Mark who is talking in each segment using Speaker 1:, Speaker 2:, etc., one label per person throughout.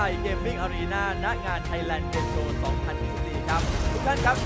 Speaker 1: MSI Gaming Arena ณ งาน Thailand Game Show 2024 ครับทุกท่านครับ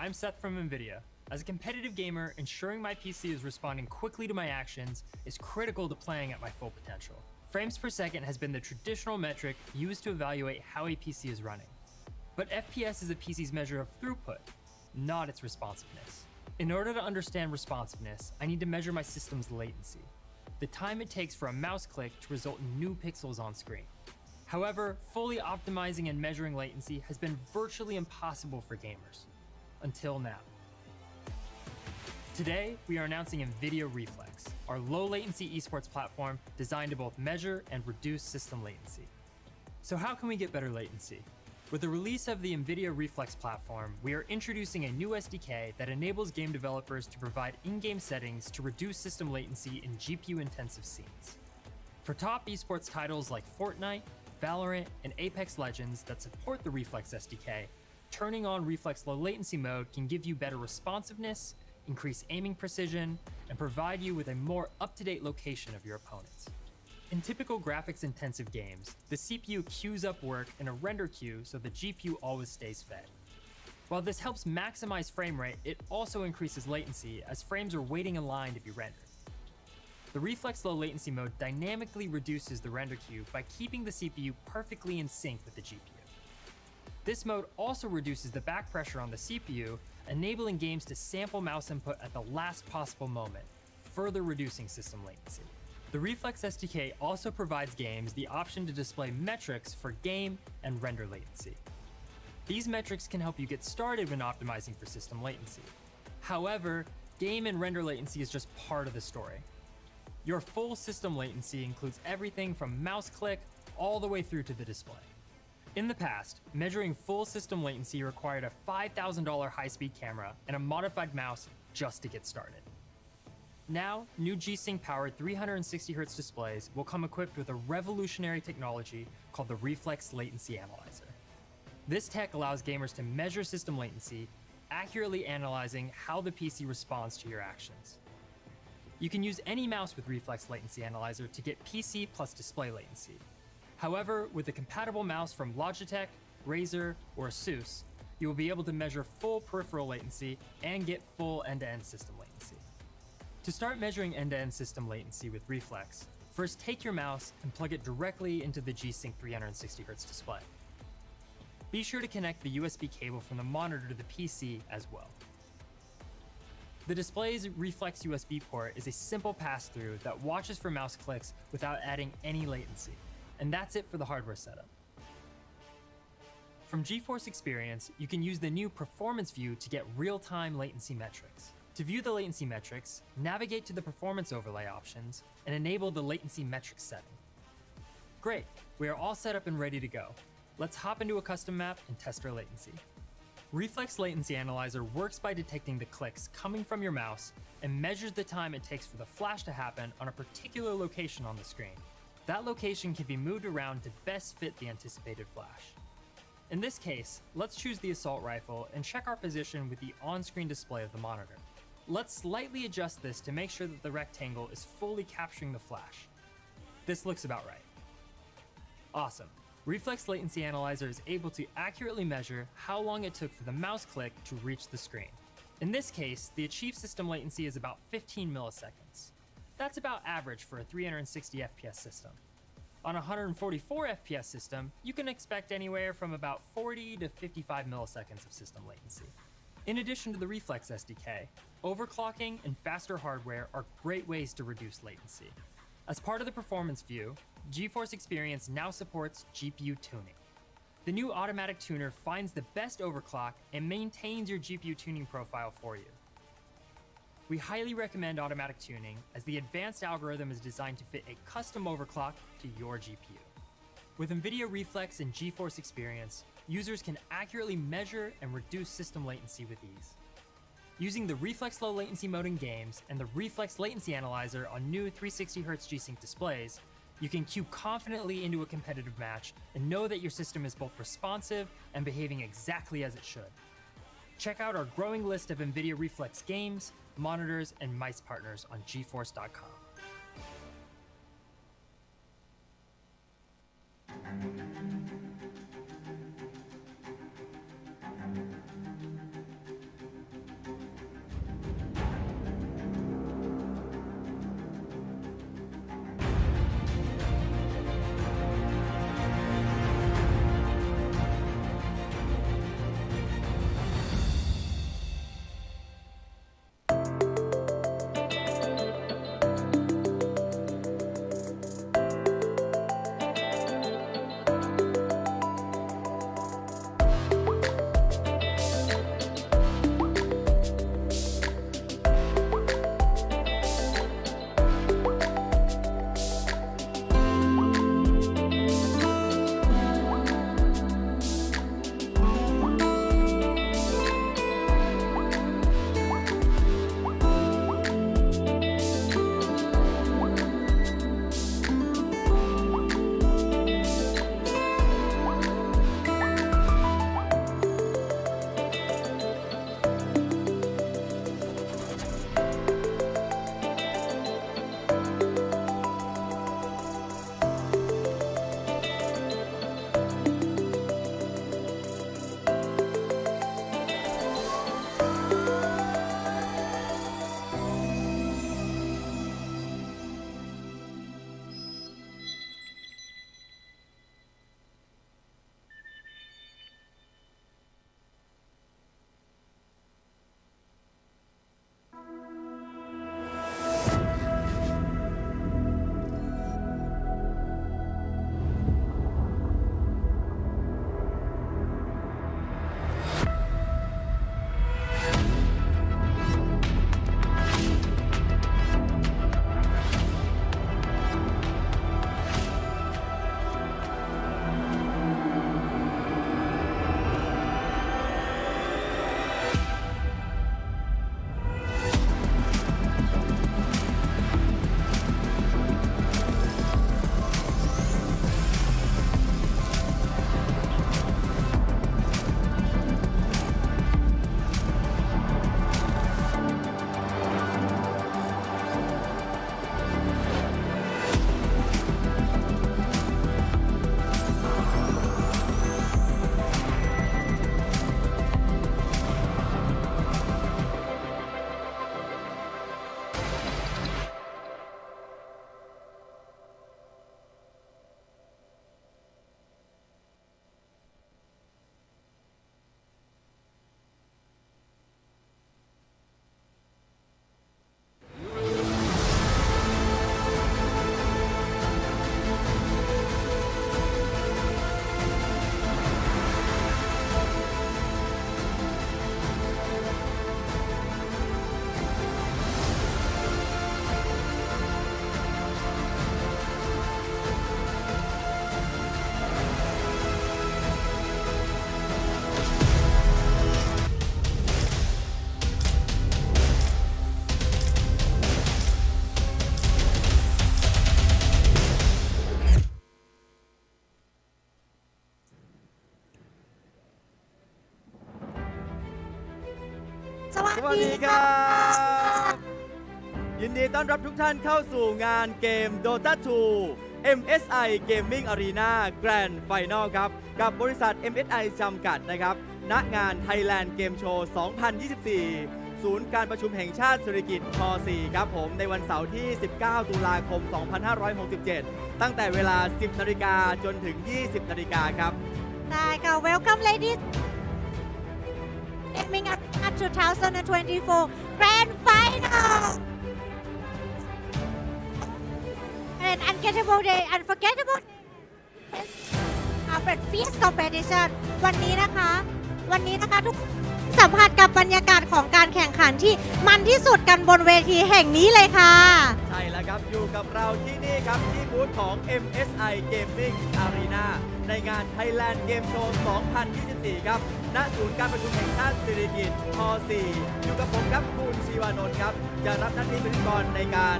Speaker 2: I'm Seth from Nvidia. As a competitive gamer, ensuring my PC is responding quickly to my actions is critical to playing at my full potential. Frames per second has been the traditional metric used to evaluate how a PC is running. But FPS is a PC's measure of throughput, not its responsiveness. In order to understand responsiveness, I need to measure my system's latency, the time it takes for a mouse click to result in new pixels on screen. However, fully optimizing and measuring latency has been virtually impossible for gamers. Until now. Today, we are announcing Nvidia Reflex, our low-latency esports platform designed to both measure and reduce system latency. So how can we get better latency? With the release of the Nvidia Reflex platform, we are introducing a new SDK that enables game developers to provide in-game settings to reduce system latency in GPU-intensive scenes. For top esports titles like Fortnite, Valorant, and Apex Legends that support the Reflex SDK, turning on Reflex low latency mode can give you better responsiveness, increase aiming precision, and provide you with a more up-to-date location of your opponents. In typical graphics-intensive games, the CPU queues up work in a render queue so the GPU always stays fed. While this helps maximize frame rate, it also increases latency as frames are waiting in line to be rendered. The Reflex low latency mode dynamically reduces the render queue by keeping the CPU perfectly in sync with the GPU. This mode also reduces the back pressure on the CPU, enabling games to sample mouse input at the last possible moment, further reducing system latency. The Reflex SDK also provides games the option to display metrics for game and render latency. These metrics can help you get started when optimizing for system latency. However, game and render latency is just part of the story. Your full system latency includes everything from mouse click all the way through to the display. In the past, measuring full system latency required a $5,000 high-speed camera and a modified mouse just to get started. Now, new G-Sync-powered 360Hz displays will come equipped with a revolutionary technology called the Reflex Latency Analyzer. This tech allows gamers to measure system latency, accurately analyzing how the PC responds to your actions. You can use any mouse with Reflex Latency Analyzer to get PC plus display latency. However, with a compatible mouse from Logitech, Razer, or Asus, you will be able to measure full peripheral latency and get full end-to-end system latency. To start measuring end-to-end system latency with Reflex, first take your mouse and plug it directly into the G-Sync 360Hz display. Be sure to connect the USB cable from the monitor to the PC as well. The display's Reflex USB port is a simple pass-through that watches for mouse clicks without adding any latency. And that's it for the hardware setup. From GeForce Experience, you can use the new Performance View to get real-time latency metrics. To view the latency metrics, navigate to the Performance Overlay options and enable the Latency Metrics setting. Great, we are all set up and ready to go. Let's hop into a custom map and test our latency. Reflex Latency Analyzer works by detecting the clicks coming from your mouse and measures the time it takes for the flash to happen on a particular location on the screen. That location can be moved around to best fit the anticipated flash. In this case, let's choose the assault rifle and check our position with the on-screen display of the monitor. Let's slightly adjust this to make sure that the rectangle is fully capturing the flash. This looks about right. Awesome. Reflex Latency Analyzer is able to accurately measure how long it took for the mouse click to reach the screen. In this case, the achieved system latency is about 15 milliseconds. That's about average for a 360 FPS system. On a 144 FPS system, you can expect anywhere from about 40 to 55 milliseconds of system latency. In addition to the Reflex SDK, overclocking and faster hardware are great ways to reduce latency. As part of the Performance View, GeForce Experience now supports GPU tuning. The new automatic tuner finds the best overclock and maintains your GPU tuning profile for you. We highly recommend automatic tuning as the advanced algorithm is designed to fit a custom overclock to your GPU. With Nvidia Reflex and GeForce Experience, users can accurately measure and reduce system latency with ease. Using the Reflex low latency mode in games and the Reflex Latency Analyzer on new 360Hz G-Sync displays, you can queue confidently into a competitive match and know that your system is both responsive and behaving exactly as it should. Check out our growing list of Nvidia Reflex games, monitors, and mice partners on GeForce.com.
Speaker 3: สวัส
Speaker 1: สวัส
Speaker 3: ดี
Speaker 1: ดีค
Speaker 3: ค่ะ
Speaker 1: รับยินดีต้อนรับทุกท่านเข้าสู่งานเกม DOTA 2 MSI Gaming Arena Grand Final ครับกับบริษัท MSI จำกัดนะครับณงาน Thailand Game Show 2024 ศูนย์การประชุมแห่งชาติเศรษฐกิจพ4ครับผมในวันเสาร์ที่ 19 ตุลาคม 2567 ตั้งแต่เวลา 10 นาฬิกาจนถึง 20 นาฬิกาครับ
Speaker 3: ได้ค่ะ Welcome ladies Gaming at 2024 Grand Final An unforgettable day unforgettableเป็น fierce competition วันนี้นะคะทุกสัมผัสกับบรรยากาศของการแข่งขันที่มันที่สุดกันบนเวทีแห่งนี้เลยค่ะ
Speaker 1: ใช่แล้วครับ อยู่กับเราที่นี่ครับ ที่บูธของ MSI Gaming Arena ในงาน Thailand Game Show 2024 ครับณศูนย์การประชุมแห่งชาติสิริกิติ์พ4อยู่กับผมครับคุณชีวานนท์ครับ จะรับหน้าที่เป็นพิธีกรในการ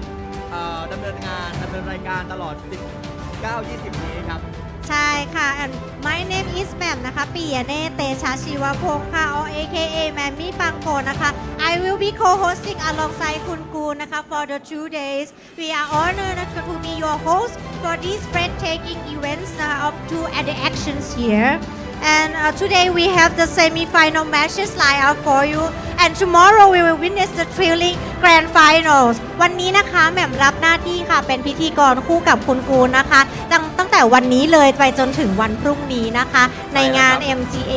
Speaker 1: ดำเนินรายการตลอด 19-20 นี้ครับ
Speaker 3: ใช่ค่ะ and my name is แหม่มนะคะปิยะเนตรเตชะชีวพงศ์ค่ะ or AKA แหม่มมี่ปังโกนะคะ I will be co-hosting alongside คุณกูนะคะ for the 2 days we are honored to be your host for these breathtaking events of 2 at the actions here and today we have the semi-final matches lined up for you and tomorrow we will witness the thrilling grand finals วันนี้นะคะแหม่มรับหน้าที่ค่ะเป็นพิธีกรคู่กับคุณกูนะคะตั้งแต่วันนี้เลยไปจนถึงวันพรุ่งนี้นะคะในงาน MGA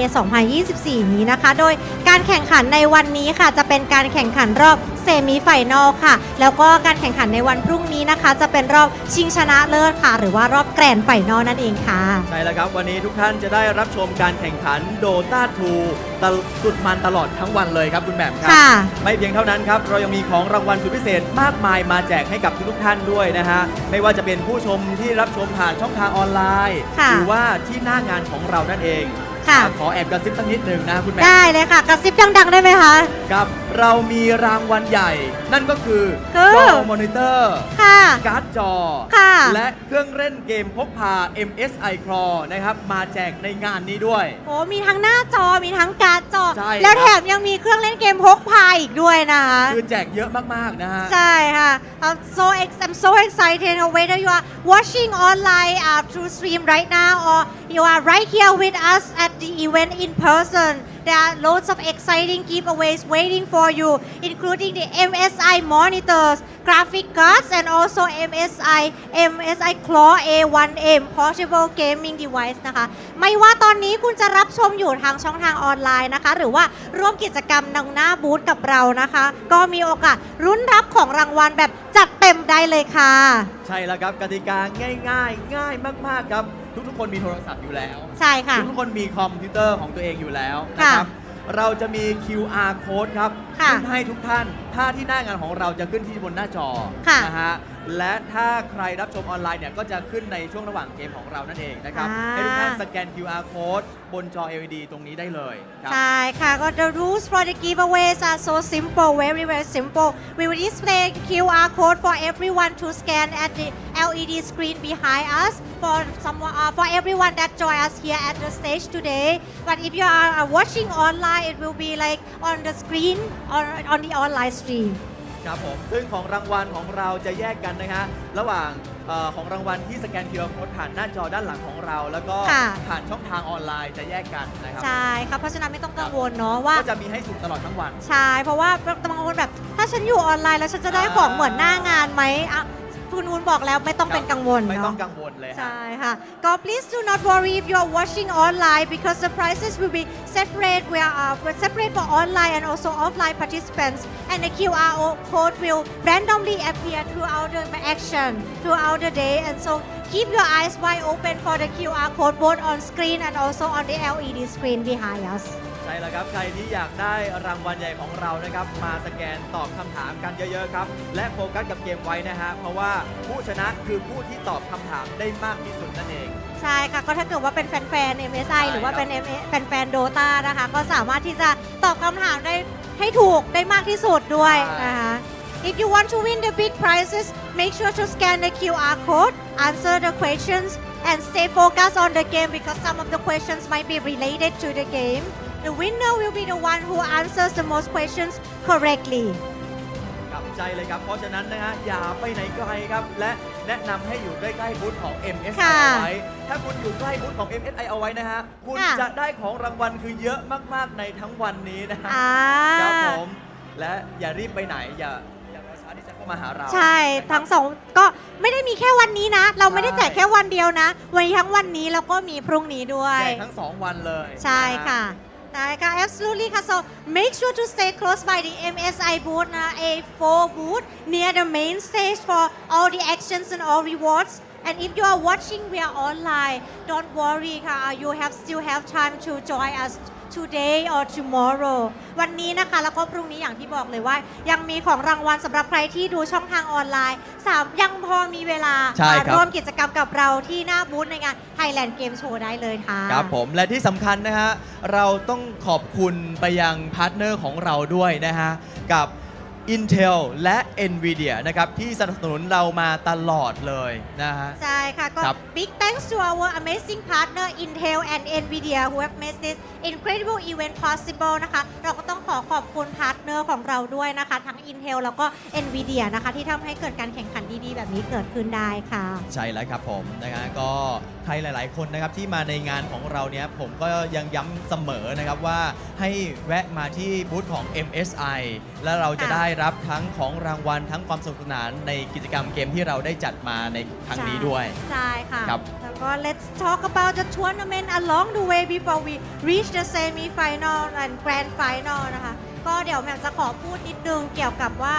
Speaker 3: 2024 นี้นะคะโดยการแข่งขันในวันนี้ค่ะจะเป็นการแข่งขันรอบเซมิไฟแนลค่ะแล้วก็การแข่งขันในวันพรุ่งนี้นะคะจะเป็นรอบชิงชนะเลิศค่ะหรือว่ารอบแกรนด์ไฟแนลนั่นเองค่ะ
Speaker 1: ใช่แล้วครับวันนี้ทุกท่านจะได้รับชมการแข่งขัน DOTA 2สุดมันตลอดทั้งวันเลยครับคุณแหม่มครับไม่เพียงเท่านั้นครับเรายังมีของรางวัลสุดพิเศษมากมายมาแจกให้กับทุกท่านด้วยนะฮะไม่ว่าจะเป็นผู้ชมที่รับชมผ่านช่องทางออนไลน์หรือว่าที่หน้างานของเรานั่นเองขอแอบกระซิบสักนิดหนึ่งนะคุณแม่
Speaker 3: ได้เลยค่ะกระซิบดังๆได้ไหมคะ
Speaker 1: ครับเรามีรางวัลใหญ่นั่นก็คือจอมอนิเตอร์การ์ดจอและเครื่องเล่นเกมพกพา MSI Claw นะครับมาแจกในงานนี้ด้วย
Speaker 3: โอ้มีทั้งหน้าจอมีทั้งการ์ดจอแล้วแถมยังมีเครื่องเล่นเกมพกพาอีกด้วยนะคะ
Speaker 1: คือแจกเยอะมากๆนะฮะ
Speaker 3: ใช่ค่ะ I'm so excited whether you are watching online through stream right now or you are right here with us at the event in person there are loads of exciting giveaways waiting for you including the MSI monitors graphic cards and also MSI Claw A1M portable gaming device นะคะไม่ว่าตอนนี้คุณจะรับชมอยู่ทางช่องทางออนไลน์นะคะหรือว่าร่วมกิจกรรมดังหน้าบูธกับเรานะคะก็มีโอกาสลุ้นรับของรางวัลแบบจัดเต็มได้เลยค่ะ
Speaker 1: ใช่แล้วครับกติกาง่ายมากๆครับทุกคนมีโทรศัพท์อยู่แล้ว
Speaker 3: ใช่ค่ะ
Speaker 1: ทุกคนมีคอมพิวเตอร์ของตัวเองอยู่แล้วนะครับเราจะมี QR code ครับขึ้นให้ทุกท่านถ้าที่หน้างานของเราจะขึ้นที่บนหน้าจอนะฮะและถ้าใครรับชมออนไลน์เนี่ยก็จะขึ้นในช่วงระหว่างเกมของเรานั่นเองนะครับให้ทุกท่านสแกน QR code บนจอ LED ตรงนี้ได้เลย
Speaker 3: ใช่ค่ะก็ the rules for the giveaways are so simple very simple we will display QR code for everyone to scan at the LED screen behind us for everyone that join us here at the stage today but if you are watching online it will be like on the screen on the online stream
Speaker 1: ครับผมซึ่งของรางวัลของเราจะแยกกันนะฮะระหว่างของรางวัลที่สแกน QR Code ผ่านหน้าจอด้านหลังของเราแล้วก็ผ่านช่องทางออนไลน์จะแยกกันนะครับ
Speaker 3: ใช่ครับเพราะฉะนั้นไม่ต้องกังวลเนาะว่า
Speaker 1: ก็จะมีให้สุ่มตลอดทั้งวัน
Speaker 3: ใช่เพราะว่าบางคนแบบถ้าฉันอยู่ออนไลน์แล้วฉันจะได้ของเหมือนหน้างานไหมคุณวุ้นบอกแล้วไม่ต้องเป็นกังวล
Speaker 1: ไม่ต้องกังวลเลย
Speaker 3: ใช่ค่ะก็ please do not worry if you are watching online because the prices will be separate separate for online and also offline participants and the QR code will randomly appear throughout the action throughout the day and so keep your eyes wide open for the QR code both on screen and also on the LED screen behind us
Speaker 1: ใช่แล้วครับใครที่อยากได้รางวัลใหญ่ของเรานะครับมาสแกนตอบคำถามกันเยอะๆครับและโฟกัสกับเกมไว้นะฮะเพราะว่าผู้ชนะคือผู้ที่ตอบคำถามได้มากที่สุดนั่นเอง
Speaker 3: ใช่ค่ะก็ถ้าเกิดว่าเป็นแฟนๆ MSI หรือว่าเป็นแฟนๆ DOTA นะคะก็สามารถที่จะตอบคำถามได้ให้ถูกได้มากที่สุดด้วยนะคะ If you want to win the big prizes make sure to scan the QR code answer the questions and stay focused on the game because some of the questions might be related to the game the winner will be the one who answers the most questions correctly
Speaker 1: กับใจเลยครับเพราะฉะนั้นนะฮะอย่าไปไหนไกลครับและแนะนำให้อยู่ใกล้ๆบูธของ MSI เอาไว้ถ้าคุณอยู่ใกล้บูธของ MSI เอาไว้นะฮะคุณจะได้ของรางวัลคือเยอะมากๆในทั้งวันนี้นะฮะครับผมและอย่ารีบไปไหนอย่ารอช้าที่จะเข้ามาหาเรา
Speaker 3: ใช่ทั้งสองก็ไม่ได้มีแค่วันนี้นะเราไม่ได้แจกแค่วันเดียวนะวันนี้ทั้งวันนี้แล้วก็มีพรุ่งนี้ด้วย
Speaker 1: แจกทั้ง2วันเลย
Speaker 3: ใช่ค่ะได้ค่ะ absolutely ค่ะ so make sure to stay close by the MSI booth นะ A4 booth near the main stage for all the actions and all rewards and if you are watching via online don't worry ค่ะ you still have time to join us today or tomorrow วันนี้นะคะแล้วก็พรุ่งนี้อย่างที่บอกเลยว่ายังมีของรางวัลสำหรับใครที่ดูช่องทางออนไลน์ยังพอมีเวลามาร่วมกิจกรรมกับเราที่หน้าบูธในงาน Thailand Game Show ได้เลยค่ะ
Speaker 1: ครับผมและที่สำคัญนะฮะเราต้องขอบคุณไปยังพาร์ทเนอร์ของเราด้วยนะฮะกับ Intel และ Nvidia นะครับที่สนับสนุนเรามาตลอดเลยนะฮะ
Speaker 3: ใช่ค่ะก็ big thanks to our amazing partner Intel and Nvidia who have made this incredible event possible นะคะเราก็ต้องขอบคุณพาร์ทเนอร์ของเราด้วยนะคะทั้ง Intel แล้วก็ Nvidia นะคะที่ทำให้เกิดการแข่งขันดีๆแบบนี้เกิดขึ้นได้ค่ะ
Speaker 1: ใช่แล้วครับผมนะฮะก็ใครหลายๆคนนะครับที่มาในงานของเราเนี่ยผมก็ยังย้ำเสมอนะครับว่าให้แวะมาที่บูธของ MSI แล้วเราจะได้รับทั้งของรางวัลทั้งความสนุกสนานในกิจกรรมเกมที่เราได้จัดมาในครั้งนี้ด้วย
Speaker 3: ใช่ค่ะ
Speaker 1: ครับ
Speaker 3: แล้วก็ let's talk about the tournament along the way before we reach the semi final and grand final นะคะก็เดี๋ยวแมมจะขอพูดนิดนึงเกี่ยวกับว่า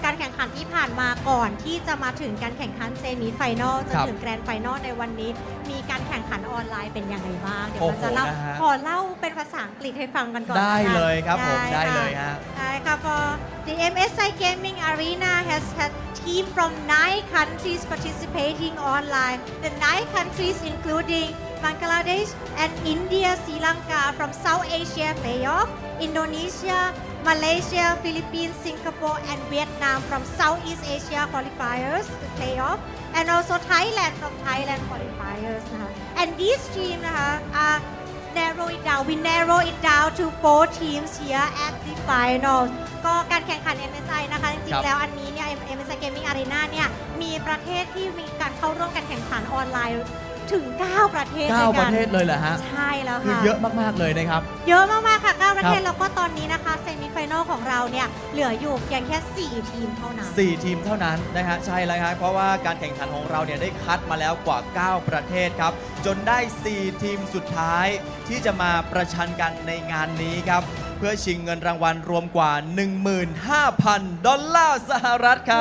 Speaker 3: การแข่งขันที่ผ่านมาก่อนที่จะมาถึงการแข่งขันเซมิไฟนอลจนถึงแกรนด์ไฟนอลในวันนี้มีการแข่งขันออนไลน์เป็นยังไงบ้างเดี๋ยวเราจะขอเล่าเป็นภาษาอังกฤษให้ฟังกันก่อน
Speaker 1: ได้เลยครับผมได้เลยฮะ
Speaker 3: ได้ค่ะ for the MSI Gaming Arena has had team from 9 countries participating online the 9 countries including Bangladesh and India, Sri Lanka from South Asia playoff, Indonesia, Malaysia, Philippines, Singapore and Vietnam from Southeast Asia qualifiers playoff, and also Thailand from Thailand qualifiers นะคะ and these teams นะคะ we narrow it down to 4 teams here at the final ก็การแข่งขัน MSI นะคะจริงๆแล้วอันนี้เนี่ย MSI Gaming Arena เนี่ยมีประเทศที่มีการเข้าร่วมการแข่งขันออนไลน์ถึง9ประเทศด้วยกัน
Speaker 1: 9ประเทศเลยเหรอฮะ
Speaker 3: ใช่แล้วค่ะ
Speaker 1: คือเยอะมากๆเลยนะครับ
Speaker 3: เยอะมากๆค่ะ9ประเทศแล้วก็ตอนนี้นะคะเซมิไฟแนลของเราเนี่ยเหลืออยู่เพียงแค่4ทีมเท่านั้น
Speaker 1: 4ทีมเท่านั้นนะฮะใช่แล้วครับเพราะว่าการแข่งขันของเราเนี่ยได้คัดมาแล้วกว่า9ประเทศครับจนได้4ทีมสุดท้ายที่จะมาประชันกันในงานนี้ครับเพื่อชิงเงินรางวัลรวมกว่า 15,000 ดอลลาร์สหรัฐครั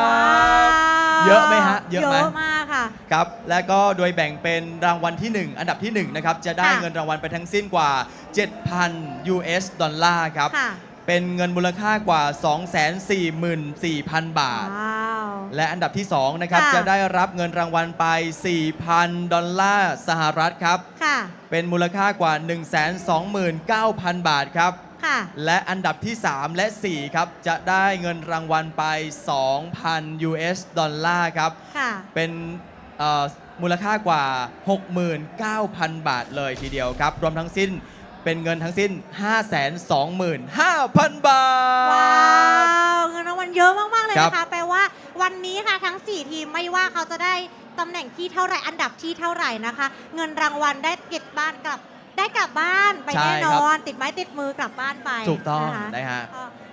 Speaker 1: บเยอะไหมฮะ
Speaker 3: เยอะมากค่ะ
Speaker 1: ครับและก็โดยแบ่งเป็นรางวัลที่1อันดับที่1นะครับจะได้เงินรางวัลไปทั้งสิ้นกว่า 7,000 US ดอลลาร์ครับเป็นเงินมูลค่ากว่า 244,000 บาทและอันดับที่2นะครับจะได้รับเงินรางวัลไป 4,000 ดอลลาร์สหรัฐครับเป็นมูลค่ากว่า 129,000 บาทครับและอันดับที่3และ4ครับจะได้เงินรางวัลไป 2,000 US ดอลลาร์ครับเป็นมูลค่ากว่า 69,000 บาทเลยทีเดียวครับรวมทั้งสิ้นเป็นเงินทั้งสิ้น 525,000 บาท
Speaker 3: ว้าวเงินรางวัลเยอะมากๆเลยนะคะแปลว่าวันนี้ค่ะทั้ง4ทีมไม่ว่าเขาจะได้ตำแหน่งที่เท่าไหร่อันดับที่เท่าไหร่นะคะเงินรางวัลได้เก็บบ้านกลับไปแน่นอนติดไม้ติดมือกลับบ้านไป
Speaker 1: ถูกต้องนะฮะ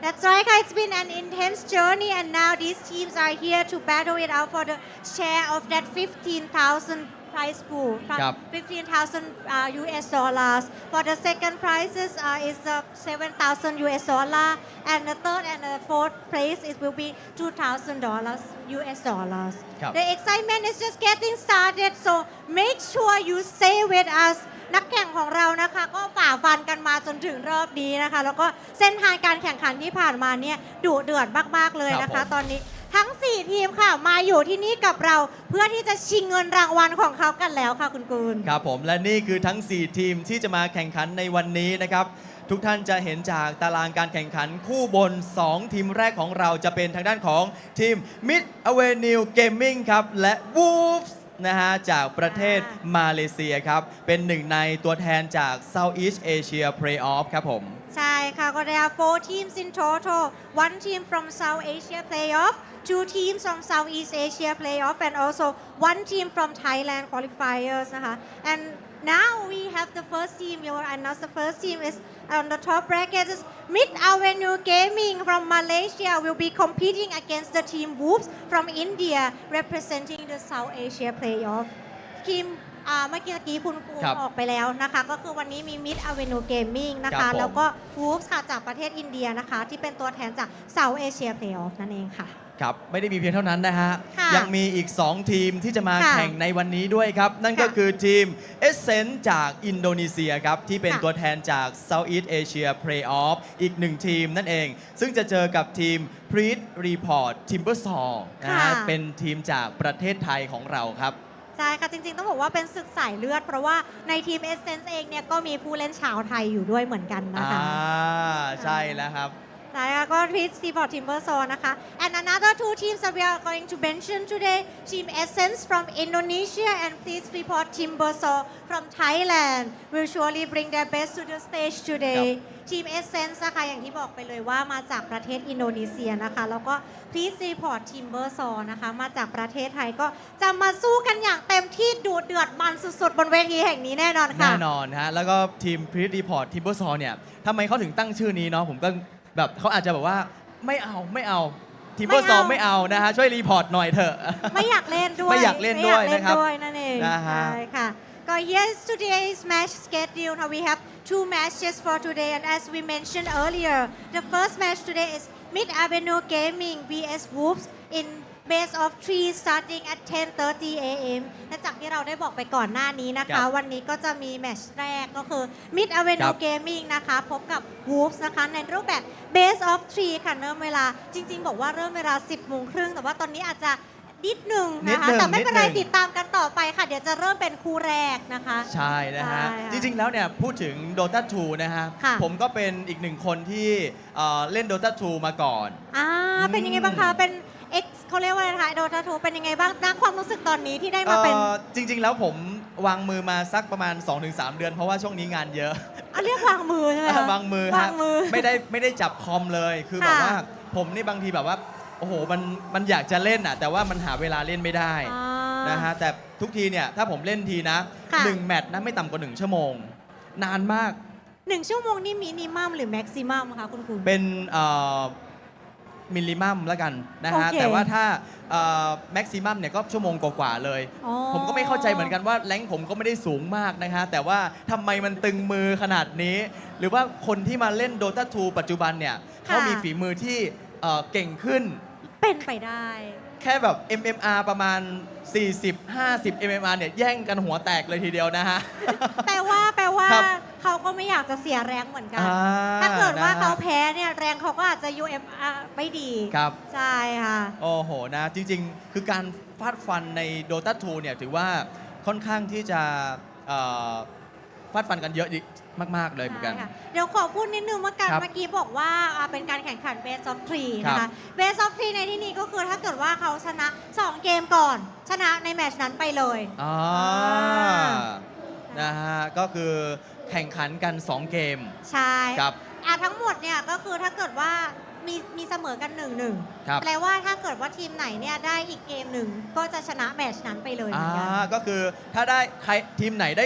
Speaker 3: That's right ค่ะ It's been an intense journey and now these teams are here to battle it out for the share of that 15,000 prize pool 15,000 US dollars for the second prizes is 7,000 US dollar and the third and the fourth place it will be 2,000 dollars US dollars the excitement is just getting started so make sure you stay with usนักแข่งของเรานะคะก็ฝ่าฟันกันมาจนถึงรอบนี้นะคะแล้วก็เส้นทางการแข่งขันที่ผ่านมาเนี่ยดุเดือดมากๆเลยนะคะตอนนี้ทั้ง4ทีมค่ะมาอยู่ที่นี่กับเราเพื่อที่จะชิงเงินรางวัลของเขากันแล้วค่ะคุณกูล
Speaker 1: ครับผมและนี่คือทั้ง4ทีมที่จะมาแข่งขันในวันนี้นะครับทุกท่านจะเห็นจากตารางการแข่งขันคู่บน2ทีมแรกของเราจะเป็นทางด้านของทีม Mid Avenue Gaming ครับและ Wolves นะฮะจากประเทศมาเลเซียครับเป็นหนึ่งในตัวแทนจาก Southeast Asia Playoff ครับผม
Speaker 3: ใช่ค่ะก็ there are 4 teams in total 1 team from South Asia Playoff 2 teams from Southeast Asia Playoff and also 1 team from Thailand Qualifiers นะคะ and now we have the first team and now the first team is on the top bracket is Mid Avenue Gaming from Malaysia will be competing against the team Whoops from India representing the South Asia Playoff ทีมเมื่อกี้คุณปูออกไปแล้วนะคะก็คือวันนี้มี Mid Avenue Gaming นะคะแล้วก็ Whoops ค่ะจากประเทศอินเดียนะคะที่เป็นตัวแทนจาก South Asia Playoff นั่นเองค่ะ
Speaker 1: ครับไม่ได้มีเพียงเท่านั้นนะฮะยังมีอีก 2 ทีมที่จะมาแข่งในวันนี้ด้วยครับนั่นก็คือทีม Essence จากอินโดนีเซียครับที่เป็นตัวแทนจาก Southeast Asia Playoff อีก1ทีมนั่นเองซึ่งจะเจอกับทีม Preet Report Timbersol นะฮะเป็นทีมจากประเทศไทยของเราครับ
Speaker 3: ใช่ค่ะจริงๆต้องบอกว่าเป็นศึกสายเลือดเพราะว่าในทีม Essence เองเนี่ยก็มีผู้เล่นชาวไทยอยู่ด้วยเหมือนกันนะคะ
Speaker 1: ใช่แล้วครับ
Speaker 3: ใช่ค่ะก็ Preet Report Timbersol นะคะ and another 2 teams that we are going to mention today team Essence from Indonesia and Preet Report Timbersol from Thailand will surely bring their best to the stage todayทีม Essence นะคะอย่างที่บอกไปเลยว่ามาจากประเทศอินโดนีเซียนะคะแล้วก็ Preet Report Timbersol นะคะมาจากประเทศไทยก็จะมาสู้กันอย่างเต็มที่ดูเดือดมันสุดๆบนเวทีแห่งนี้แน่นอนค่ะ
Speaker 1: แน่นอนฮะแล้วก็ทีม Preet Report Timbersol เนี่ยทำไมเขาถึงตั้งชื่อนี้เนาะผมก็แบบเขาอาจจะแบบว่าไม่เอาทีมเบอร์ซอมไม่เอานะฮะช่วยรีพอร์ตหน่อยเถอะ
Speaker 3: ไม่อยากเล่นด้วย
Speaker 1: ไม่อยากเล่นด้วยนะครับ
Speaker 3: นั่นเองใช่ค่ะก็ yes today's match schedule we have 2 matches for today and as we mentioned earlier the first match today is Mid Avenue Gaming vs Whoops in base of 3 starting at 10:30 a.m. และจากที่เราได้บอกไปก่อนหน้านี้นะคะวันนี้ก็จะมีแมตช์แรกก็คือ Mid Avenue Gaming นะคะพบกับ Whoops นะคะในรูปแบบ base of 3 ค่ะเริ่มเวลาจริงๆบอกว่าเริ่มเวลา 10:30 แต่ว่าตอนนี้อาจจะนิดหนึ่งนะคะแต่ไม่เป็นไรติดตามกันต่อไปค่ะเดี๋ยวจะเริ่มเป็นคู่แรกนะคะ
Speaker 1: ใช่นะฮะจริงๆแล้วเนี่ยพูดถึง DOTA 2 นะฮะผมก็เป็นอีกหนึ่งคนที่เล่น DOTA 2 มาก่อน
Speaker 3: เป็นยังไงบ้างคะเป็นเขาเรียกว่าอะไรคะ DOTA 2 เป็นยังไงบ้างนะความรู้สึกตอนนี้ที่ได้มาเป็น
Speaker 1: จริงๆแล้วผมวางมือมาสักประมาณ 2-3 เดือนเพราะว่าช่วงนี้งานเยอะ
Speaker 3: เรียกวางมือใช่ไหมคะ
Speaker 1: วางมือฮะไม่ได้จับคอมเลยคือแบบว่าผมนี่บางทีแบบว่าโอ้โหมันอยากจะเล่นอ่ะแต่ว่ามันหาเวลาเล่นไม่ได้นะฮะแต่ทุกทีเนี่ยถ้าผมเล่นทีนะ1แมตช์นะไม่ต่ำกว่า1ชั่วโมงนานมาก
Speaker 3: 1ชั่วโมงนี่มินิมัมหรือแม็กซิมัมคะคุณ
Speaker 1: เป็นมิลลิมัมแล้วกันนะฮะแต่ว่าถ้าแม็กซิมัมเนี่ยก็ชั่วโมงกว่าๆเลยผมก็ไม่เข้าใจเหมือนกันว่าแรงผมก็ไม่ได้สูงมากนะฮะแต่ว่าทำไมมันตึงมือขนาดนี้หรือว่าคนที่มาเล่น DOTA 2 ปัจจุบันเนี่ยเขามีฝีมือที่เก่งขึ้น
Speaker 3: เป็นไปได้
Speaker 1: แค่แบบ MMR ประมาณ 40-50 MMR เนี่ยแย่งกันหัวแตกเลยทีเดียวนะฮะ
Speaker 3: แปลว่าเขาก็ไม่อยากจะเสียแรงเหมือนกันถ้าเกิดว่าเขาแพ้เนี่ยแรงเขาก็อาจจะ UMR ไม่ดี
Speaker 1: ครับ
Speaker 3: ใช่ค่ะ
Speaker 1: โอ้โหนะจริงๆคือการฟาดฟันใน DOTA 2 เนี่ยถือว่าค่อนข้างที่จะฟาดฟันกันเยอะมากๆเลยเหมือนกัน
Speaker 3: เดี๋ยวขอพูดนิดนึงเมื่อกี้บอกว่าเป็นการแข่งขัน Best of 3 นะคะ Best of 3 ในที่นี้ก็คือถ้าเกิดว่าเขาชนะ2เกมก่อนชนะในแมตช์นั้นไปเลย
Speaker 1: นะฮะก็คือแข่งขันกัน2เกม
Speaker 3: ใช่ครับทั้งหมดเนี่ยก็คือถ้าเกิดว่ามีเสมอกัน 1-1 แปลว่าถ้าเกิดว่าทีมไหนเนี่ยได้อีกเกมหนึ่งก็จะชนะแมตช์นั้นไปเลยเหมือนกัน
Speaker 1: ก็คือถ้าได้ใครทีมไหนได้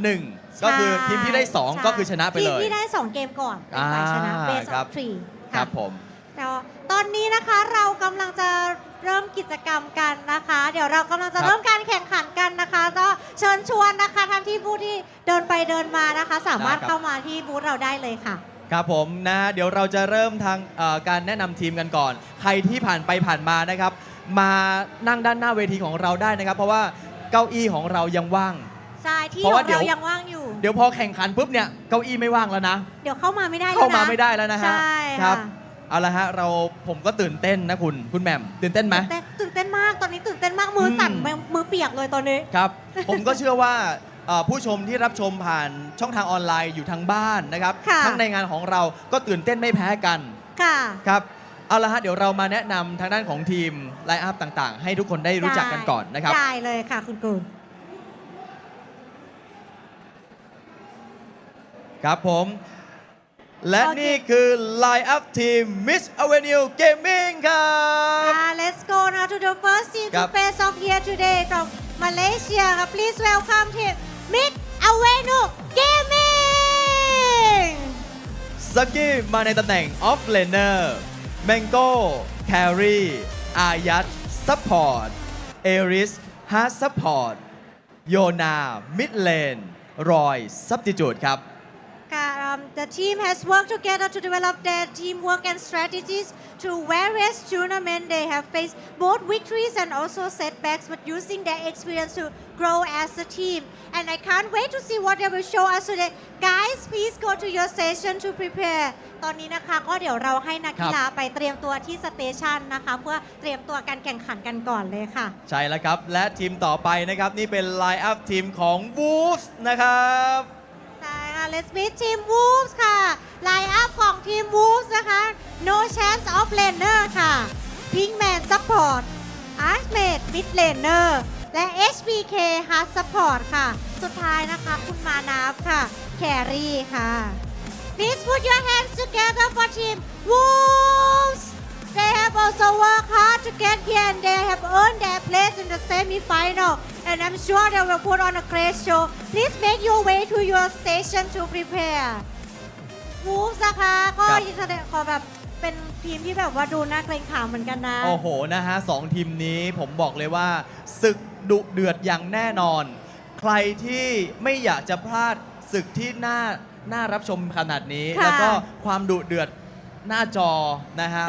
Speaker 1: 2-1ก็คือทีมที่ได้2ก็คือชนะไปเลย
Speaker 3: ทีมที่ได้2เกมก่อนเป็นฝ่ายชนะ Best of 3
Speaker 1: ครับผม
Speaker 3: แต่ตอนนี้นะคะเรากำลังจะเริ่มกิจกรรมกันนะคะเดี๋ยวเรากำลังจะเริ่มการแข่งขันกันนะคะก็เชิญชวนนะคะท่านที่ผู้ที่เดินไปเดินมานะคะสามารถเข้ามาที่บูธเราได้เลยค่ะ
Speaker 1: ครับผมนะเดี๋ยวเราจะเริ่มทางการแนะนำทีมกันก่อนใครที่ผ่านไปผ่านมานะครับมานั่งด้านหน้าเวทีของเราได้นะครับเพราะว่าเก้าอี้ของเรายังว่าง
Speaker 3: ใช่ที่ของเรายังว่างอยู่
Speaker 1: เดี๋ยวพอแข่งขันปุ๊บเนี่ยเก้าอี้ไม่ว่างแล้วนะ
Speaker 3: เดี๋ยวเข้ามาไม่ได้แล้วนะ
Speaker 1: เข้ามาไม่ได้แล้วนะฮะ
Speaker 3: ใช่
Speaker 1: ครับเอาละฮะผมก็ตื่นเต้นนะคุณแหม่มตื่นเต้นไหม
Speaker 3: ตื่นเต้นมากตอนนี้ตื่นเต้นมากมือสั่นมือเปียกเลยตอนนี้
Speaker 1: ครับผมก็เชื่อว่าผู้ชมที่รับชมผ่านช่องทางออนไลน์อยู่ทางบ้านนะครับทั้งในงานของเราก็ตื่นเต้นไม่แพ้กัน
Speaker 3: ค่ะ
Speaker 1: ครับ เอาละฮะเดี๋ยวเรามาแนะนำทางด้านของทีมไลน์อัพต่างๆ ให้ทุกคนได้รู้จักกันก่อนนะครับ
Speaker 3: ได้เลยค่ะคุณกู
Speaker 1: ครับผม และนี่คือ Line Up Team Miss Avenue Gaming ครับ
Speaker 3: Let's go now to the first team to face off here today from Malaysia ครับ Please welcome team Miss Avenue Gaming
Speaker 1: สกี้มาในตำแหน่ง Off Laner Mango Carry อายัด Support เอริส Hard Support โยนา Mid Lane รอย Substitute ครับ
Speaker 3: The team has worked together to develop their teamwork and strategies to various tournaments. They have faced both victories and also setbacks, but using their experience to grow as a team. And I can't wait to see what they will show us today. Guys, please go to your station to prepare. ตอนนี้นะคะก็เดี๋ยวเราให้นักกีฬาไปเตรียมตัวที่สเตชันนะคะเพื่อเตรียมตัวการแข่งขันกันก่อนเลยค่ะ
Speaker 1: ใช่แล้วครับและทีมต่อไปนะครับนี่เป็น Line Up ทีมของ Wolves นะครับ
Speaker 3: ใช่ค่ะ Let's meet Team Wolves ค่ะ Line up ของทีม Wolves นะคะ No chance of laner ค่ะ Pinkman support Archmage mid laner และ HBK hard support ค่ะ สุดท้ายนะคะคุณมานาฟค่ะ Carry ค่ะ Please put your hands together for Team Wolves They have also worked hard to get here and they have earned their place in the semi-final and I'm sure they will put on a great show. Please make your way to your station to prepare. Wolves นะคะก็ขอแบบเป็นทีมที่แบบว่าดูน่าเกรงขามเหมือนกันนะ
Speaker 1: โอ้โหนะฮะสองทีมนี้ผมบอกเลยว่าศึกดุเดือดอย่างแน่นอน ใครที่ไม่อยากจะพลาดศึกที่น่ารับชมขนาดนี้แล้วก็ความดุเดือดหน้าจอนะฮะ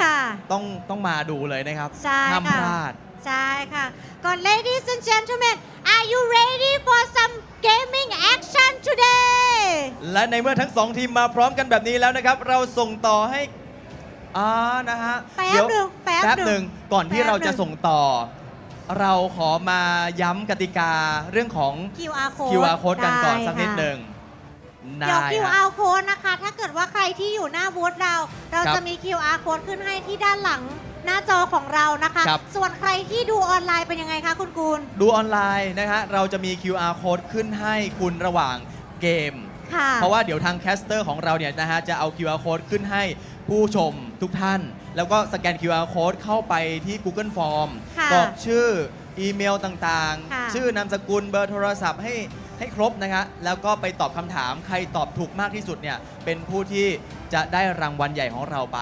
Speaker 1: ต้องมาดูเลยนะครับห้ามพลาด
Speaker 3: ใช่ค่ะก่อน ladies and gentlemen are you ready for some gaming action today
Speaker 1: และในเมื่อทั้งสองทีมมาพร้อมกันแบบนี้แล้วนะครับเราส่งต่อให้นะฮะ
Speaker 3: แป๊บหนึ่ง
Speaker 1: ก่อนที่เราจะส่งต่อเราขอมาย้ำกติกาเรื่องของ
Speaker 3: QR
Speaker 1: code กันก่อนสักนิดหนึ่ง
Speaker 3: เดี๋ยว QR code นะคะถ้าเกิดว่าใครที่อยู่หน้าบูธเราจะมี QR code ขึ้นให้ที่ด้านหลังหน้าจอของเรานะคะส่วนใครที่ดูออนไลน์เป็นยังไงคะคุณกูล
Speaker 1: ดูออนไลน์นะฮะเราจะมี QR code ขึ้นให้คุณระหว่างเกมเพราะว่าเดี๋ยวทางแคสเตอร์ของเราเนี่ยนะฮะจะเอา QR code ขึ้นให้ผู้ชมทุกท่านแล้วก็สแกน QR code เข้าไปที่ Google Form กรอกชื่ออีเมลต่างๆชื่อนามสกุลเบอร์โทรศัพท์ให้ครบนะคะแล้วก็ไปตอบคำถามใครตอบถูกมากที่สุดเนี่ยเป็นผู้ที่จะได้รางวัลใหญ่ของเราไป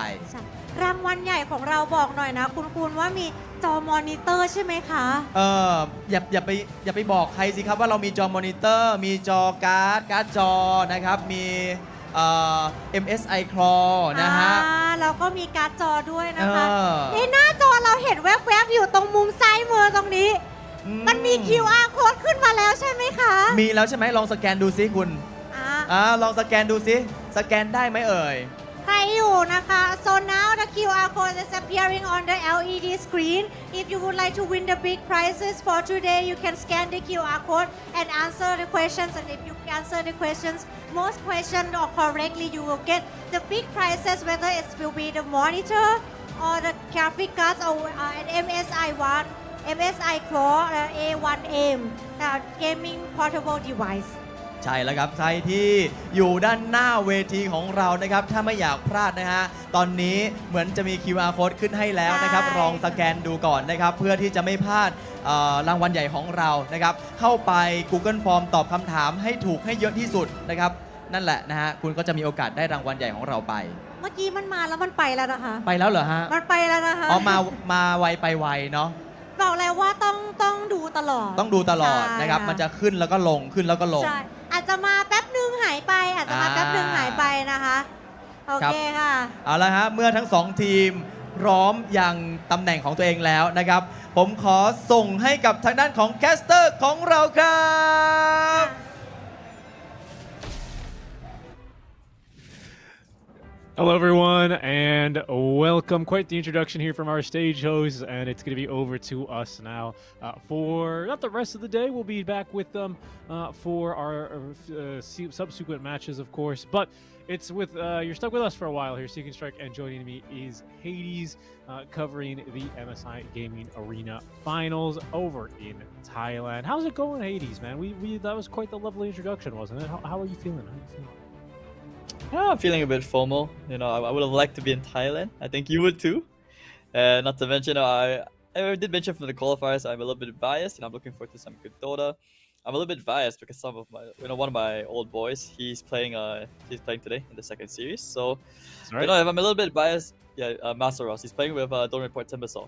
Speaker 3: รางวัลใหญ่ของเราบอกหน่อยนะคุณว่ามีจอมอนิเตอร์ใช่ไหมคะ
Speaker 1: อย่าไปบอกใครสิครับว่าเรามีจอมอนิเตอร์มีจอการ์ดจอนะครับมีMSI คลอนะฮะ
Speaker 3: แล้วก็มีการ์ดจอด้วยนะคะในหน้าจอเราเห็นแวบๆอยู่ตรงมุมซ้ายมือตรงนี้มันมี QR code ขึ้นมาแล้วใช่ไหมคะ
Speaker 1: มีแล้วใช่ไหมลองสแกนดูซิคุณลองสแกนดูซิสแกนได้ไหมเอ่ย
Speaker 3: ใครอยู่นะคะ so now the QR code is appearing on the LED screen if you would like to win the big prizes for today you can scan the QR code and answer the questions and if you answer the questions most questions correctly you will get the big prizes whether it will be the monitor or the graphic cards or an MSI Claw A1M gaming portable device
Speaker 1: ใช่แล้วครับใครที่อยู่ด้านหน้าเวทีของเรานะครับถ้าไม่อยากพลาดนะฮะตอนนี้เหมือนจะมี QR code ขึ้นให้แล้วนะครับลองสแกนดูก่อนนะครับเพื่อที่จะไม่พลาดรางวัลใหญ่ของเรานะครับเข้าไป Google Form ตอบคำถามให้ถูกให้เยอะที่สุดนะครับนั่นแหละนะฮะคุณก็จะมีโอกาสได้รางวัลใหญ่ของเราไป
Speaker 3: เมื่อกี้มันมาแล้วมันไปแล้วนะคะ
Speaker 1: ไปแล้วเหรอฮะ
Speaker 3: มันไปแล้วนะคะ
Speaker 1: มาไวไปไวเนาะ
Speaker 3: บอกเลยว่าต้องดูตลอด
Speaker 1: นะครับมันจะขึ้นแล้วก็ลงขึ้นแล้วก็ลง
Speaker 3: ใช่อาจจะมาแป๊บนึงหายไปนะคะโอเคค่ะ
Speaker 1: เอาละฮะเมื่อทั้งสองทีมพร้อมยังตำแหน่งของตัวเองแล้วนะครับผมขอส่งให้กับทางด้านของแคสเตอร์ของเราครับ
Speaker 4: Hello, everyone, and welcome. Quite the introduction here from our stage hosts, and it's going to be over to us now for not the rest of the day. We'll be back with them for our subsequent matches, of course. But it's with you're stuck with us for a while here, Seek and Strike, and joining me is Hades, covering the MSI Gaming Arena Finals over in Thailand. How's it going, Hades? Man, we that was quite the lovely introduction, wasn't it? How are you feeling?
Speaker 5: Yeah, I'm feeling a bit FOMO. You know, I would have liked to be in Thailand. I think you would too. Not to mention, I did mention from the qualifiers, I'm a little bit biased, and I'm looking forward to some good Dota. I'm a little bit biased because some of my, one of my old boys, he's playing today in the second series. So,
Speaker 4: Right.
Speaker 5: if I'm a little bit biased, Master Ross, he's playing with Don't Report Timbersol.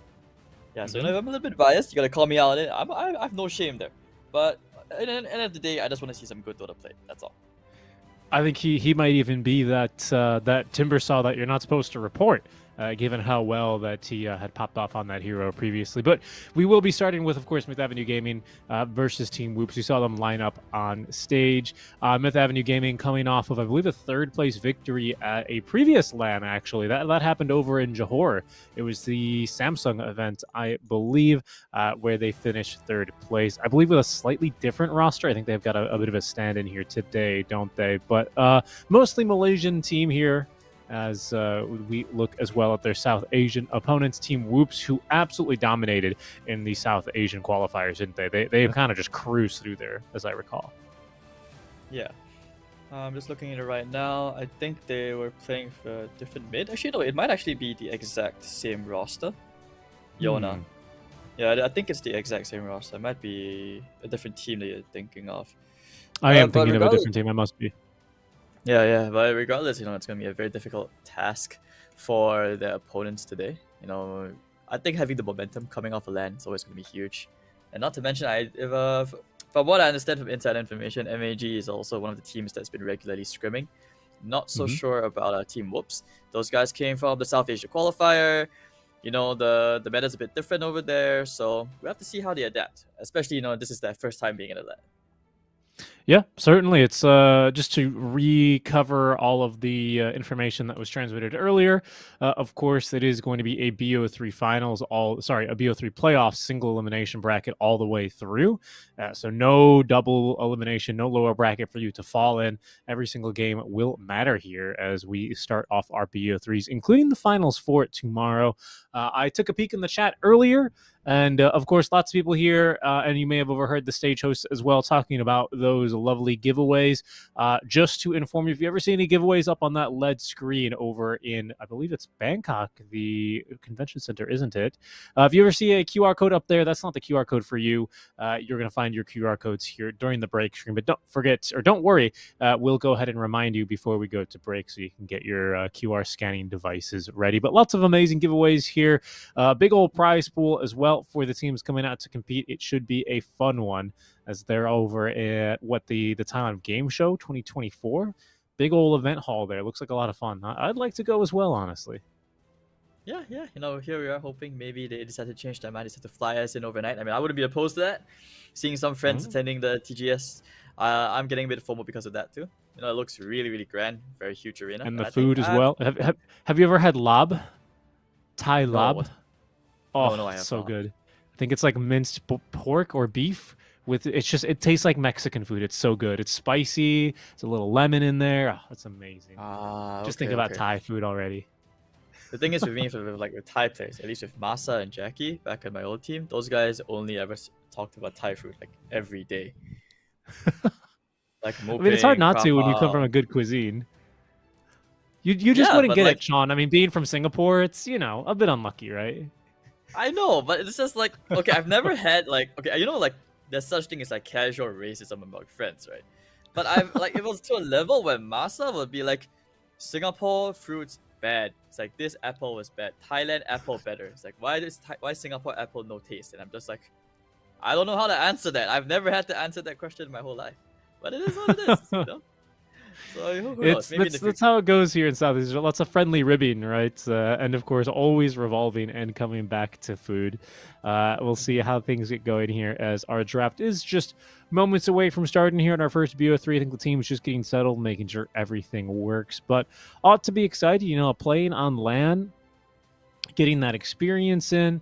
Speaker 5: Yeah, so if I'm a little bit biased, you gotta call me out on it. I have no shame there. But at the end of the day, I just want to see some good Dota play. That's all.
Speaker 4: I think he might even be that that Timbersaw that you're not supposed to report, given how well that he had popped off on that hero previously. But we will be starting with, of course, Myth Avenue Gaming versus Team Whoops. You saw them line up on stage. Myth Avenue Gaming coming off of, I believe, a third-place victory at a previous LAN, actually. That happened over in Johor. It was the Samsung event, I believe, where they finished third place. I believe with a slightly different roster. I think they've got a bit of a stand-in here today, don't they? But mostly Malaysian team here, as we look as well at their South Asian opponents, Team Whoops, who absolutely dominated in the South Asian qualifiers, didn't they? They kind of just cruised through there, as I recall.
Speaker 5: Yeah. I'm just looking at it right now. I think they were playing for different mid. Actually, no, it might actually be the exact same roster. Yona. Yeah, I think it's the exact same roster. It might be a different team that you're thinking of.
Speaker 4: I am thinking of a different team. I must be.
Speaker 5: Yeah, but regardless, it's going to be a very difficult task for the opponents today. I think having the momentum coming off a LAN is always going to be huge. And not to mention, from what I understand from inside information, MAG is also one of the teams that's been regularly scrimming. Not so sure about Team Whoops. Those guys came from the South Asia qualifier. The meta's a bit different over there, so we have to see how they adapt. Especially, this is their first time being in a LAN.
Speaker 4: Yeah, certainly. It's just to recover all of the information that was transmitted earlier. Of course, it is going to be a BO3 finals, a BO3 playoff single elimination bracket all the way through. So no double elimination, no lower bracket for you to fall in. Every single game will matter here as we start off our BO3s, including the finals for tomorrow. I took a peek in the chat earlier. And of course, lots of people here, and you may have overheard the stage hosts as well talking about those lovely giveaways. Just to inform you, if you ever see any giveaways up on that LED screen over in, I believe it's Bangkok, the convention center, isn't it? If you ever see a QR code up there, that's not the QR code for you. You're going to find your QR codes here during the break stream. But don't forget, or don't worry, we'll go ahead and remind you before we go to break so you can get your QR scanning devices ready. But lots of amazing giveaways here. Big old prize pool as well for the teams coming out to compete. It should be a fun one as they're over at the Thailand Game Show 2024. Big old event hall there. Looks like a lot of fun. I'd like to go as well, honestly.
Speaker 5: Yeah. Here we are hoping maybe they decide to change their mind, decide to fly us in overnight. I mean, I wouldn't be opposed to that. Seeing some friends attending the TGS, I'm getting a bit of FOMO because of that too. It looks really, really grand. Very huge arena.
Speaker 4: And the food as well. Have you ever had lab? Thai lab?
Speaker 5: No.
Speaker 4: Oh,
Speaker 5: no, I have
Speaker 4: so
Speaker 5: not.
Speaker 4: good. I think it's like minced pork or beef with it tastes like Mexican food. It's so good. It's spicy. It's a little lemon in there. Oh, it's amazing. Just think about Thai food already.
Speaker 5: The thing is with me, with Thai players, at least with Masa and Jackie back in my old team, those guys only ever talked about Thai food like every day. Like
Speaker 4: I mean, it's hard not to when you come from a good cuisine. You just wouldn't get it, Sean. I mean, being from Singapore, it's a bit unlucky, right?
Speaker 5: I know, but it's just like, okay, I've never had there's such thing as like casual racism among friends, right? But I've it was to a level where Masa would be like, Singapore fruits bad. It's like this apple was bad. Thailand apple better. It's like why Singapore apple no taste? And I'm just like, I don't know how to answer that. I've never had to answer that question in my whole life. But it is what it is, So who
Speaker 4: It's
Speaker 5: knows? Maybe in the
Speaker 4: that's
Speaker 5: future.
Speaker 4: how it goes here in Southeast Asia. Lots of friendly ribbing, right? And of course, always revolving and coming back to food. We'll see how things get going here as our draft is just moments away from starting here in our first BO3. I think the team's just getting settled, making sure everything works. But ought to be excited, playing on LAN, getting that experience in.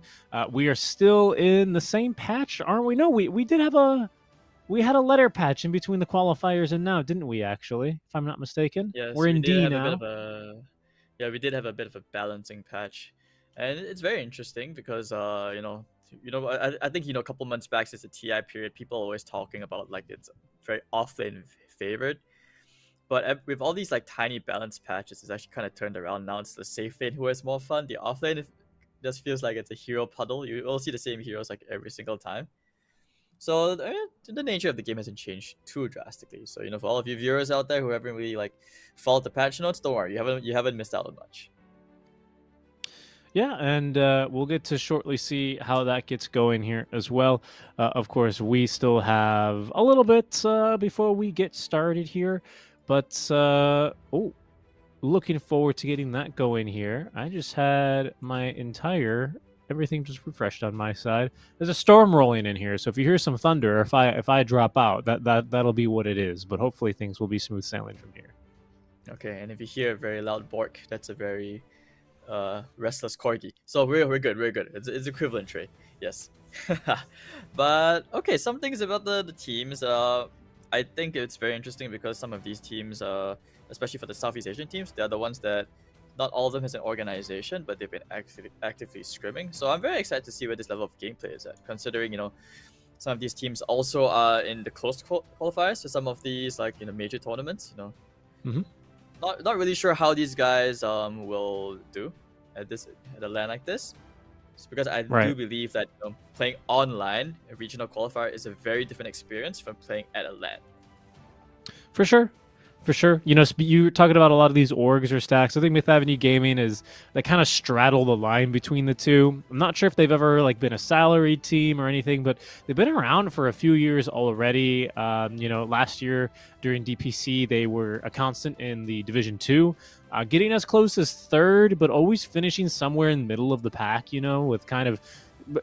Speaker 4: We are still in the same patch, aren't we? No, we did have we had a letter patch in between the qualifiers and now, didn't we? Actually, if I'm not mistaken,
Speaker 5: Yes,
Speaker 4: we're
Speaker 5: we
Speaker 4: in
Speaker 5: did
Speaker 4: D
Speaker 5: have a bit
Speaker 4: now.
Speaker 5: of a we did have a bit of a balancing patch, and it's very interesting because I think a couple months back since the TI period, people are always talking about like it's very off-lane favored, but with all these like tiny balance patches, it's actually kind of turned around. Now it's the safe lane who has more fun. The off-lane just feels like it's a hero puddle. You will see the same heroes like every single time. So the nature of the game hasn't changed too drastically. So for all of you viewers out there who haven't really like followed the patch notes, don't worry, you haven't missed out on much.
Speaker 4: Yeah, and we'll get to shortly see how that gets going here as well. Of course, we still have a little bit before we get started here, but looking forward to getting that going here. I just had my everything just refreshed on my side. There's a storm rolling in here, so if you hear some thunder, if I drop out, that'll be what it is. But hopefully things will be smooth sailing from here.
Speaker 5: Okay, and if you hear a very loud bark, that's a very restless corgi. So we're good. It's equivalent trade. Yes. But okay, some things about the teams. I think it's very interesting because some of these teams, especially for the Southeast Asian teams, they're the ones that not all of them has an organization, but they've been actively scrimming. So I'm very excited to see where this level of gameplay is at, considering some of these teams also are in the closed qualifiers for some of these major tournaments.
Speaker 4: Mhm.
Speaker 5: Not really sure how these guys will do at a LAN like this. It's because I do believe that playing online a regional qualifier is a very different experience from playing at a LAN.
Speaker 4: For sure. You were talking about a lot of these orgs or stacks. I think Myth Avenue Gaming they kind of straddle the line between the two. I'm not sure if they've ever been a salaried team or anything, but they've been around for a few years already. Last year during DPC, they were a constant in the Division 2, getting as close as third, but always finishing somewhere in the middle of the pack, with kind of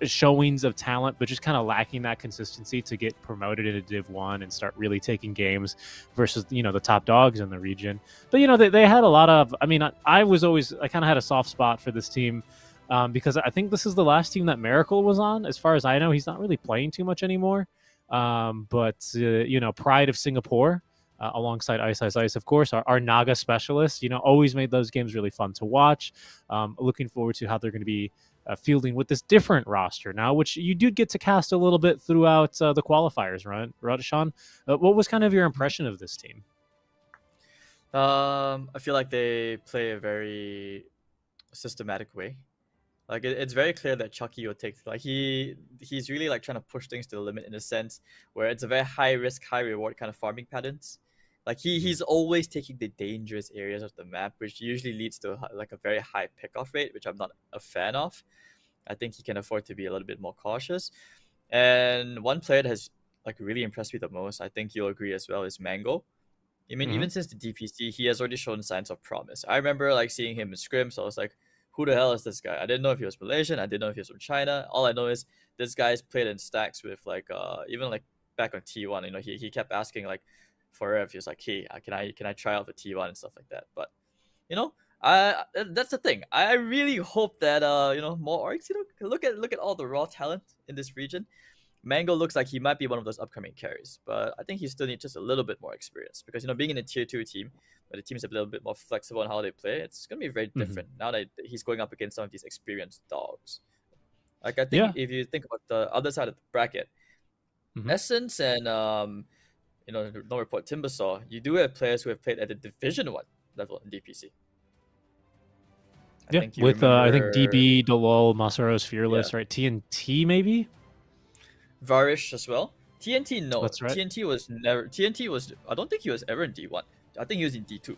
Speaker 4: showings of talent, but just kind of lacking that consistency to get promoted into Div 1 and start really taking games versus the top dogs in the region. But they had a lot of, I kind of had a soft spot for this team because I think this is the last team that Miracle was on. As far as I know, he's not really playing too much anymore. But Pride of Singapore, alongside Ice, of course, our Naga specialist, always made those games really fun to watch. Looking forward to how they're going to be fielding with this different roster now, which you do get to cast a little bit throughout the qualifiers, right, Radishan? What was kind of your impression of this team?
Speaker 5: I feel like they play a very systematic way. It's very clear that Chucky will take he's really trying to push things to the limit in a sense where it's a very high risk, high reward kind of farming patterns. He's always taking the dangerous areas of the map, which usually leads to a very high pickoff rate, which I'm not a fan of. I think he can afford to be a little bit more cautious. And one player that has really impressed me the most, I think you'll agree as well, is Mango. I mean, even since the DPC, he has already shown signs of promise. I remember seeing him in scrim, so I was like, who the hell is this guy? I didn't know if he was Malaysian. I didn't know if he was from China. All I know is this guy's played in stacks with even back on T1. He kept asking forever. He was like, hey, can I try out for T1 and stuff like that. But that's the thing. I really hope that more orgs look at all the raw talent in this region. Mango looks like he might be one of those upcoming carries, but I think he still needs just a little bit more experience because being in a tier 2 team where the team's a little bit more flexible on how they play, it's gonna be very different now that he's going up against some of these experienced dogs. I think if you think about the other side of the bracket, Essence and No Report Timbersaw, you do have players who have played at the Division 1 level in DPC.
Speaker 4: I think DB, Delol, Masaro's Fearless, right? TNT maybe?
Speaker 5: Varish as well. TNT, no.
Speaker 4: That's right.
Speaker 5: TNT was I don't think he was ever in D1. I think he was in D2.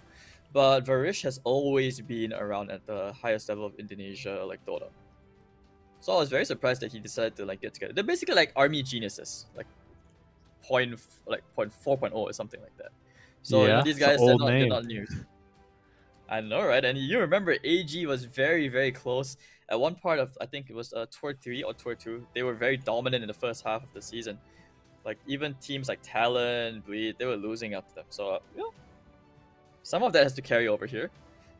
Speaker 5: But Varish has always been around at the highest level of Indonesia, like DOTA. So I was very surprised that he decided to get together. They're basically army geniuses, point 4.0 or something like that. So
Speaker 4: Yeah,
Speaker 5: these
Speaker 4: it's an
Speaker 5: guys
Speaker 4: old
Speaker 5: they're
Speaker 4: name.
Speaker 5: not new. I know, right? And you remember AG was very close at one part of, I think it was Tour 3 or Tour 2. They were very dominant in the first half of the season. Like even teams like Talon, Bleed, they were losing up to them. So some of that has to carry over here.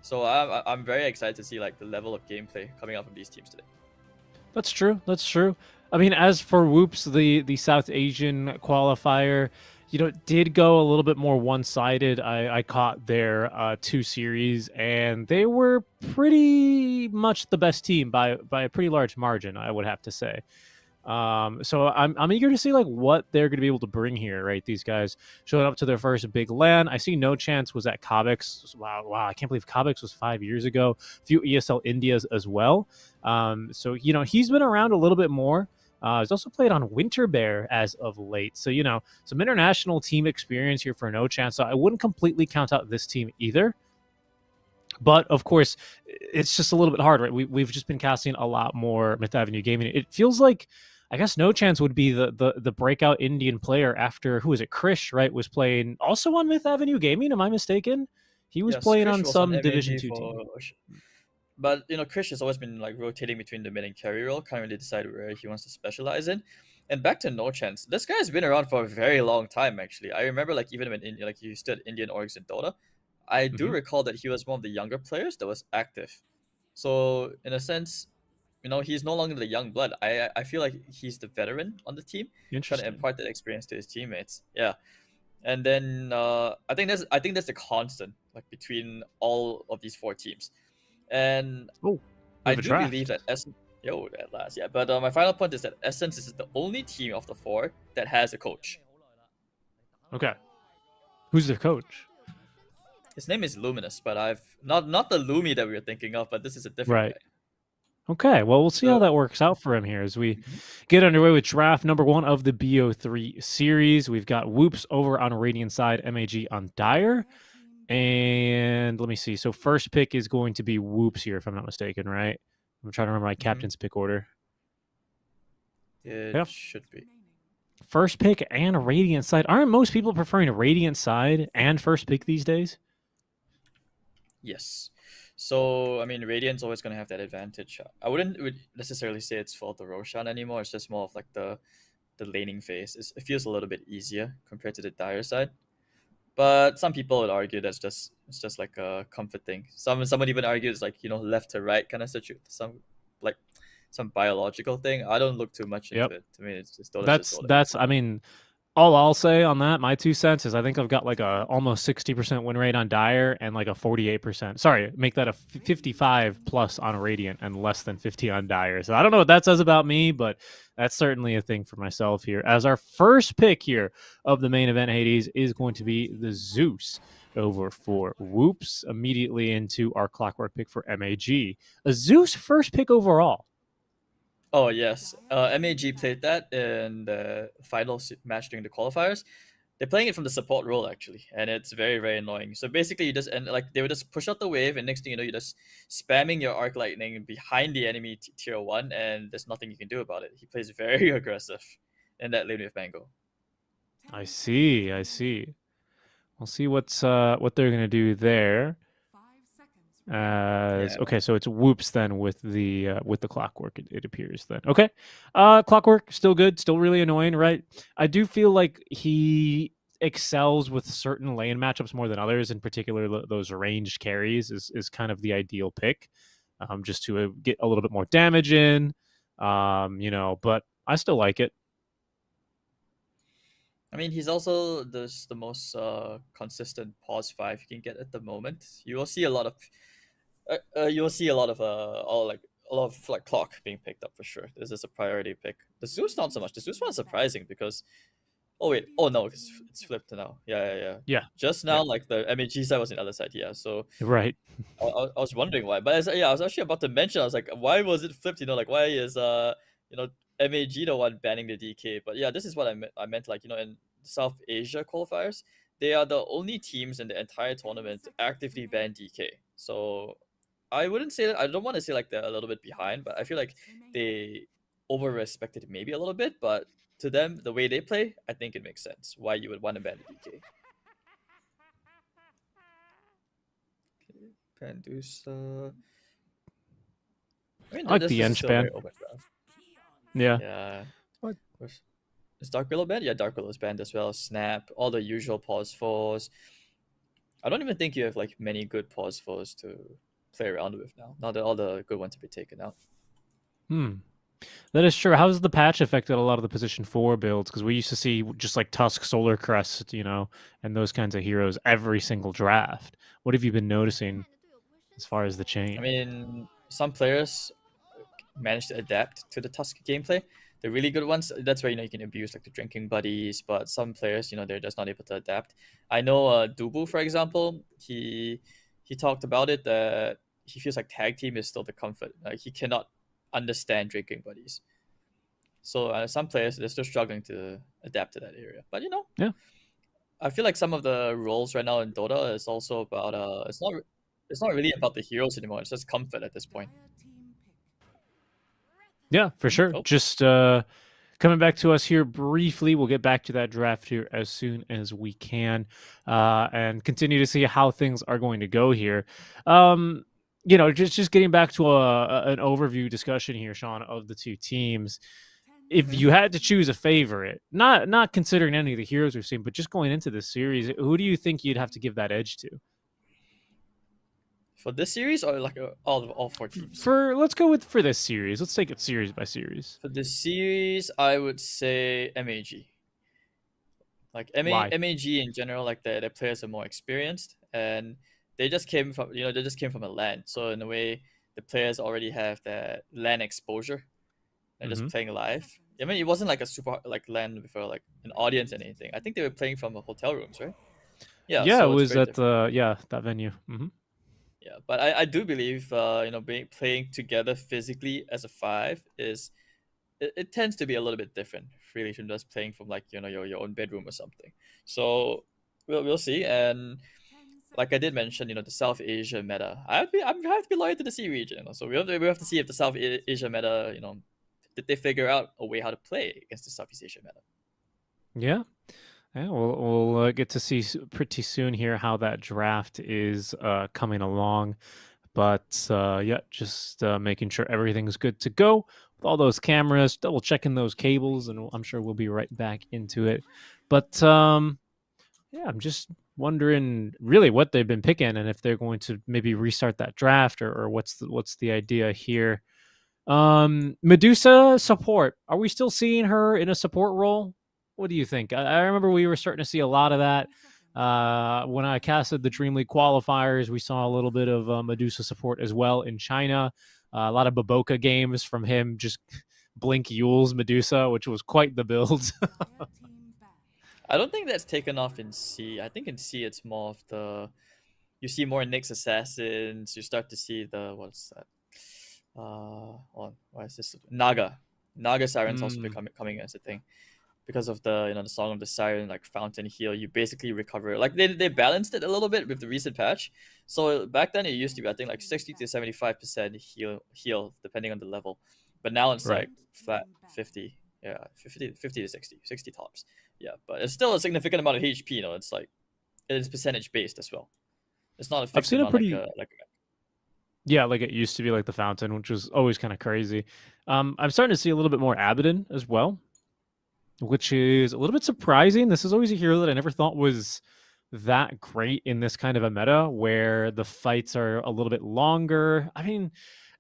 Speaker 5: So I'm very excited to see like the level of gameplay coming out from these teams today.
Speaker 4: That's true. That's true. I mean, as for Whoops, the South Asian qualifier, did go a little bit more one-sided. I caught their 2 series, and they were pretty much the best team by a pretty large margin, I would have to say. So I'm eager to see like what they're going to be able to bring here, right? These guys showing up to their first big LAN. I see No Chance was at Kobix. Wow, I can't believe Kobix was 5 years ago. A few ESL Indias as well. So he's been around a little bit more. He's also played on Winter Bear as of late. So some international team experience here for No Chance. So I wouldn't completely count out this team either. But of course, it's just a little bit hard, right? We've just been casting a lot more Myth Avenue Gaming. It feels like, I guess, No Chance would be the breakout Indian player after, who is it? Krish, right? Was playing also on Myth Avenue Gaming. Am I mistaken? He was
Speaker 5: Yes,
Speaker 4: playing
Speaker 5: Krish
Speaker 4: on
Speaker 5: was on
Speaker 4: some Division
Speaker 5: MAG
Speaker 4: 2 team.
Speaker 5: But Krish has always been like rotating between the mid and carry role, can't really decide where he wants to specialize in. And back to No Chance, this guy's been around for a very long time actually. I remember like even when he stood Indian orgs in Dota, I do recall that he was one of the younger players that was active. So in a sense, he's no longer the young blood. I feel like he's the veteran on the team, trying to
Speaker 4: Interesting.
Speaker 5: impart that experience to his teammates. Yeah. And then I think that's the constant like between all of these 4 teams. And
Speaker 4: Oh, we
Speaker 5: I
Speaker 4: have a
Speaker 5: do believe
Speaker 4: draft.
Speaker 5: that Essence. Yo, at last, yeah. But my final point is that Essence is the only team of the 4 that has a coach.
Speaker 4: Okay. Who's their coach?
Speaker 5: His name is Luminous, but I've not the Lumi that we were thinking of, but this is a different
Speaker 4: Right.
Speaker 5: guy.
Speaker 4: Okay, well, we'll see how
Speaker 5: So
Speaker 4: that works out for him here as we get underway with draft number 1 of the BO3 series. We've got Whoops over on Radiant side, MAG on Dire. And let me see. So first pick is going to be Whoops here, if I'm not mistaken, right? I'm trying to remember my captain's pick order.
Speaker 5: it should be.
Speaker 4: First pick and Radiant side. Aren't most people preferring a Radiant side and first pick these days?
Speaker 5: Yes. So I mean, Radiant's always gonna have that advantage. I wouldn't necessarily say it's for the Roshan anymore. It's just more of like the laning phase. It feels a little bit easier compared to the Dire side. But some people would argue it's just like a comfort thing. Some would even argue it's like left to right kind of situation. Some biological thing. I don't look too much into it. To me, it's just
Speaker 4: That's I mean, all I'll say on that, my 2 cents, is I think I've got like a almost 60% win rate on Dire and like a 48%. Sorry, make that a 55 plus on Radiant and less than 50 on Dire. So I don't know what that says about me, but that's certainly a thing for myself here. As our first pick here of the main event, Hades, is going to be the Zeus over for Whoops, immediately into our clockwork pick for MAG. A Zeus first pick overall.
Speaker 5: Oh yes, MAG played that in the final match during the qualifiers. They're playing it from the support role actually, and it's very annoying. So basically, they would just push out the wave, and next thing you know, you're just spamming your arc lightning behind the enemy tier 1, and there's nothing you can do about it. He plays very aggressive in that lane with Mango.
Speaker 4: I see. We'll see what they're gonna do there. Okay, so it's Whoops then with the clockwork. It appears then. Okay, clockwork still good, still really annoying, right? I do feel like he excels with certain lane matchups more than others. In particular, those ranged carries is kind of the ideal pick, just to get a little bit more damage in, But I still like it.
Speaker 5: I mean, he's also the most consistent pause 5 you can get at the moment. You will see a lot of a lot of like clock being picked up for sure. This is a priority pick. The Zeus not so much. The Zeus one's surprising because no, it's flipped now.
Speaker 4: Yeah.
Speaker 5: Just now, like the MAG side was on the other side. Yeah, so
Speaker 4: Right.
Speaker 5: I was wondering why. But I was actually about to mention. I was like, why was it flipped? Like why is MAG the one banning the DK? But yeah, this is what I meant. Like in South Asia qualifiers, they are the only teams in the entire tournament to actively ban DK. So I wouldn't say that. I don't want to say like they're a little bit behind, but I feel like they over respected maybe a little bit. But to them, the way they play, I think it makes sense why you would want to ban the DK. Pandusa. I mean,
Speaker 4: I like
Speaker 5: this
Speaker 4: the
Speaker 5: is still a very
Speaker 4: Enchpan.
Speaker 5: open draft.
Speaker 4: Yeah.
Speaker 5: Yeah.
Speaker 4: What?
Speaker 5: Is Dark Willow banned? Yeah, Dark Willow's banned as well. Snap, all the usual pause fours. I don't even think you have like many good pause fours to play around with now. Now that all the good ones have been taken out.
Speaker 4: That is true. How's the patch affected a lot of the position 4 builds? Because we used to see just like Tusk, Solar Crest, and those kinds of heroes every single draft. What have you been noticing as far as the change?
Speaker 5: I mean, some players manage to adapt to the Tusk gameplay. The really good ones, that's where you can abuse like the drinking buddies. But some players, they're just not able to adapt. I know Dubu, for example, he talked about it that he feels like tag team is still the comfort. Like he cannot understand drinking buddies. So some players, they're still struggling to adapt to that area. But
Speaker 4: Yeah.
Speaker 5: I feel like some of the roles right now in Dota is also about it's not really about the heroes anymore. It's just comfort at this point.
Speaker 4: Yeah, for sure.
Speaker 5: Oh.
Speaker 4: Just coming back to us here briefly. We'll get back to that draft here as soon as we can, and continue to see how things are going to go here. Just getting back to an overview discussion here, Sean, of the two teams. If you had to choose a favorite, not considering any of the heroes we've seen, but just going into this series, who do you think you'd have to give that edge to?
Speaker 5: For this series or like all 4 teams?
Speaker 4: Let's go with for this series. Let's take it series by series.
Speaker 5: For this series, I would say MAG. Like
Speaker 4: Why?
Speaker 5: MAG in general, like the players are more experienced and they just came from a LAN. So in a way, the players already have that LAN exposure. They're just playing live. I mean, it wasn't like a super like LAN before like an audience and anything. I think they were playing from hotel rooms, right? Yeah.
Speaker 4: Yeah,
Speaker 5: so
Speaker 4: it
Speaker 5: it's
Speaker 4: was
Speaker 5: very
Speaker 4: at
Speaker 5: different.
Speaker 4: that venue.
Speaker 5: Yeah, but I do believe playing together physically as a 5 is it tends to be a little bit different really from just playing from like your own bedroom or something. So we'll see. And like I did mention, the South Asia meta, I have to be loyal to the C region. So we have to see if the South Asia meta, did they figure out a way how to play against the Southeast Asia meta?
Speaker 4: Yeah. Yeah, we'll get to see pretty soon here how that draft is coming along. But just making sure everything's good to go with all those cameras, double checking those cables, and I'm sure we'll be right back into it. But I'm just wondering really what they've been picking and if they're going to maybe restart that draft or what's the idea here. Medusa support. Are we still seeing her in a support role? What do you think? I remember we were starting to see a lot of that. When I casted the Dream League qualifiers, we saw a little bit of Medusa support as well in China. A lot of Baboka games from him, just Blink Yule's Medusa, which was quite the build.
Speaker 5: I don't think that's taken off in C. I think in C it's more of you see more Nyx assassins. You start to see what's that? Why is this? Naga Sirens also coming as a thing. Because of the Song of the Siren, like Fountain Heal, you basically recover. Like they balanced it a little bit with the recent patch. So back then it used to be I think like 60 to 75% heal depending on the level, but now it's like flat 50. Yeah, 50 to 60 tops. Yeah, but it's still a significant amount of HP. It's like it is percentage based as well. It's not a fixed amount
Speaker 4: Yeah, like it used to be like the Fountain, which was always kind of crazy. I'm starting to see a little bit more Abaddon as well, which is a little bit surprising. This is always a hero that I never thought was that great in this kind of a meta where the fights are a little bit longer. I mean,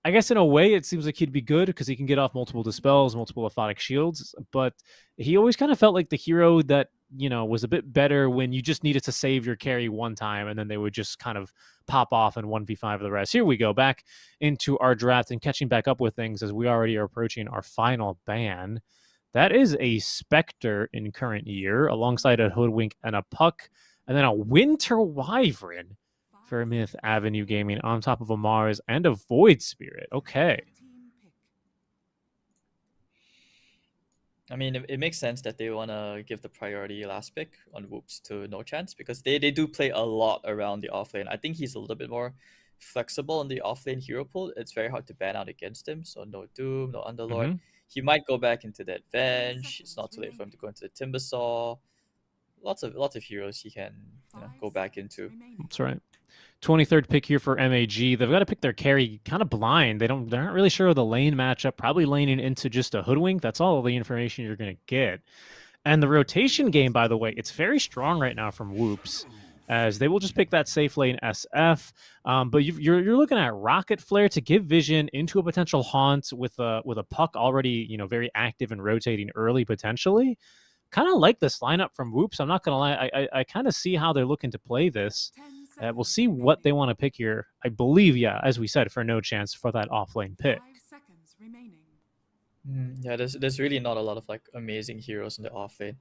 Speaker 4: I guess in a way it seems like he'd be good because he can get off multiple dispels, multiple aphotic shields, but he always kind of felt like the hero that, was a bit better when you just needed to save your carry one time and then they would just kind of pop off and 1v5 the rest. Here we go back into our draft and catching back up with things as we already are approaching our final ban. That is a Spectre in current year, alongside a Hoodwink and a Puck, and then a Winter Wyvern for Myth Avenue Gaming on top of a Mars and a Void Spirit. Okay.
Speaker 5: I mean, it makes sense that they want to give the priority last pick on Whoops to No Chance because they do play a lot around the offlane. I think he's a little bit more flexible in the offlane hero pool. It's very hard to ban out against him, so no Doom, no Underlord. He might go back into that Venge. It's not too late for him to go into the Timbersaw. Lots of heroes he can go back into.
Speaker 4: That's right. 23rd pick here for MAG. They've got to pick their carry kind of blind. They're not really sure of the lane matchup. Probably laning into just a hoodwink. That's all the information you're going to get. And the rotation game, by the way, it's very strong right now from Whoops, as they will just pick that safe lane SF. But you're looking at Rocket Flare to give vision into a potential haunt with a puck already very active and rotating early potentially. Kind of like this lineup from Whoops. I'm not gonna lie, I kind of see how they're looking to play this. We'll see what they want to pick here. I believe, yeah, as we said, for no chance for that offlane pick.
Speaker 5: Yeah, there's really not a lot of like amazing heroes in the offlane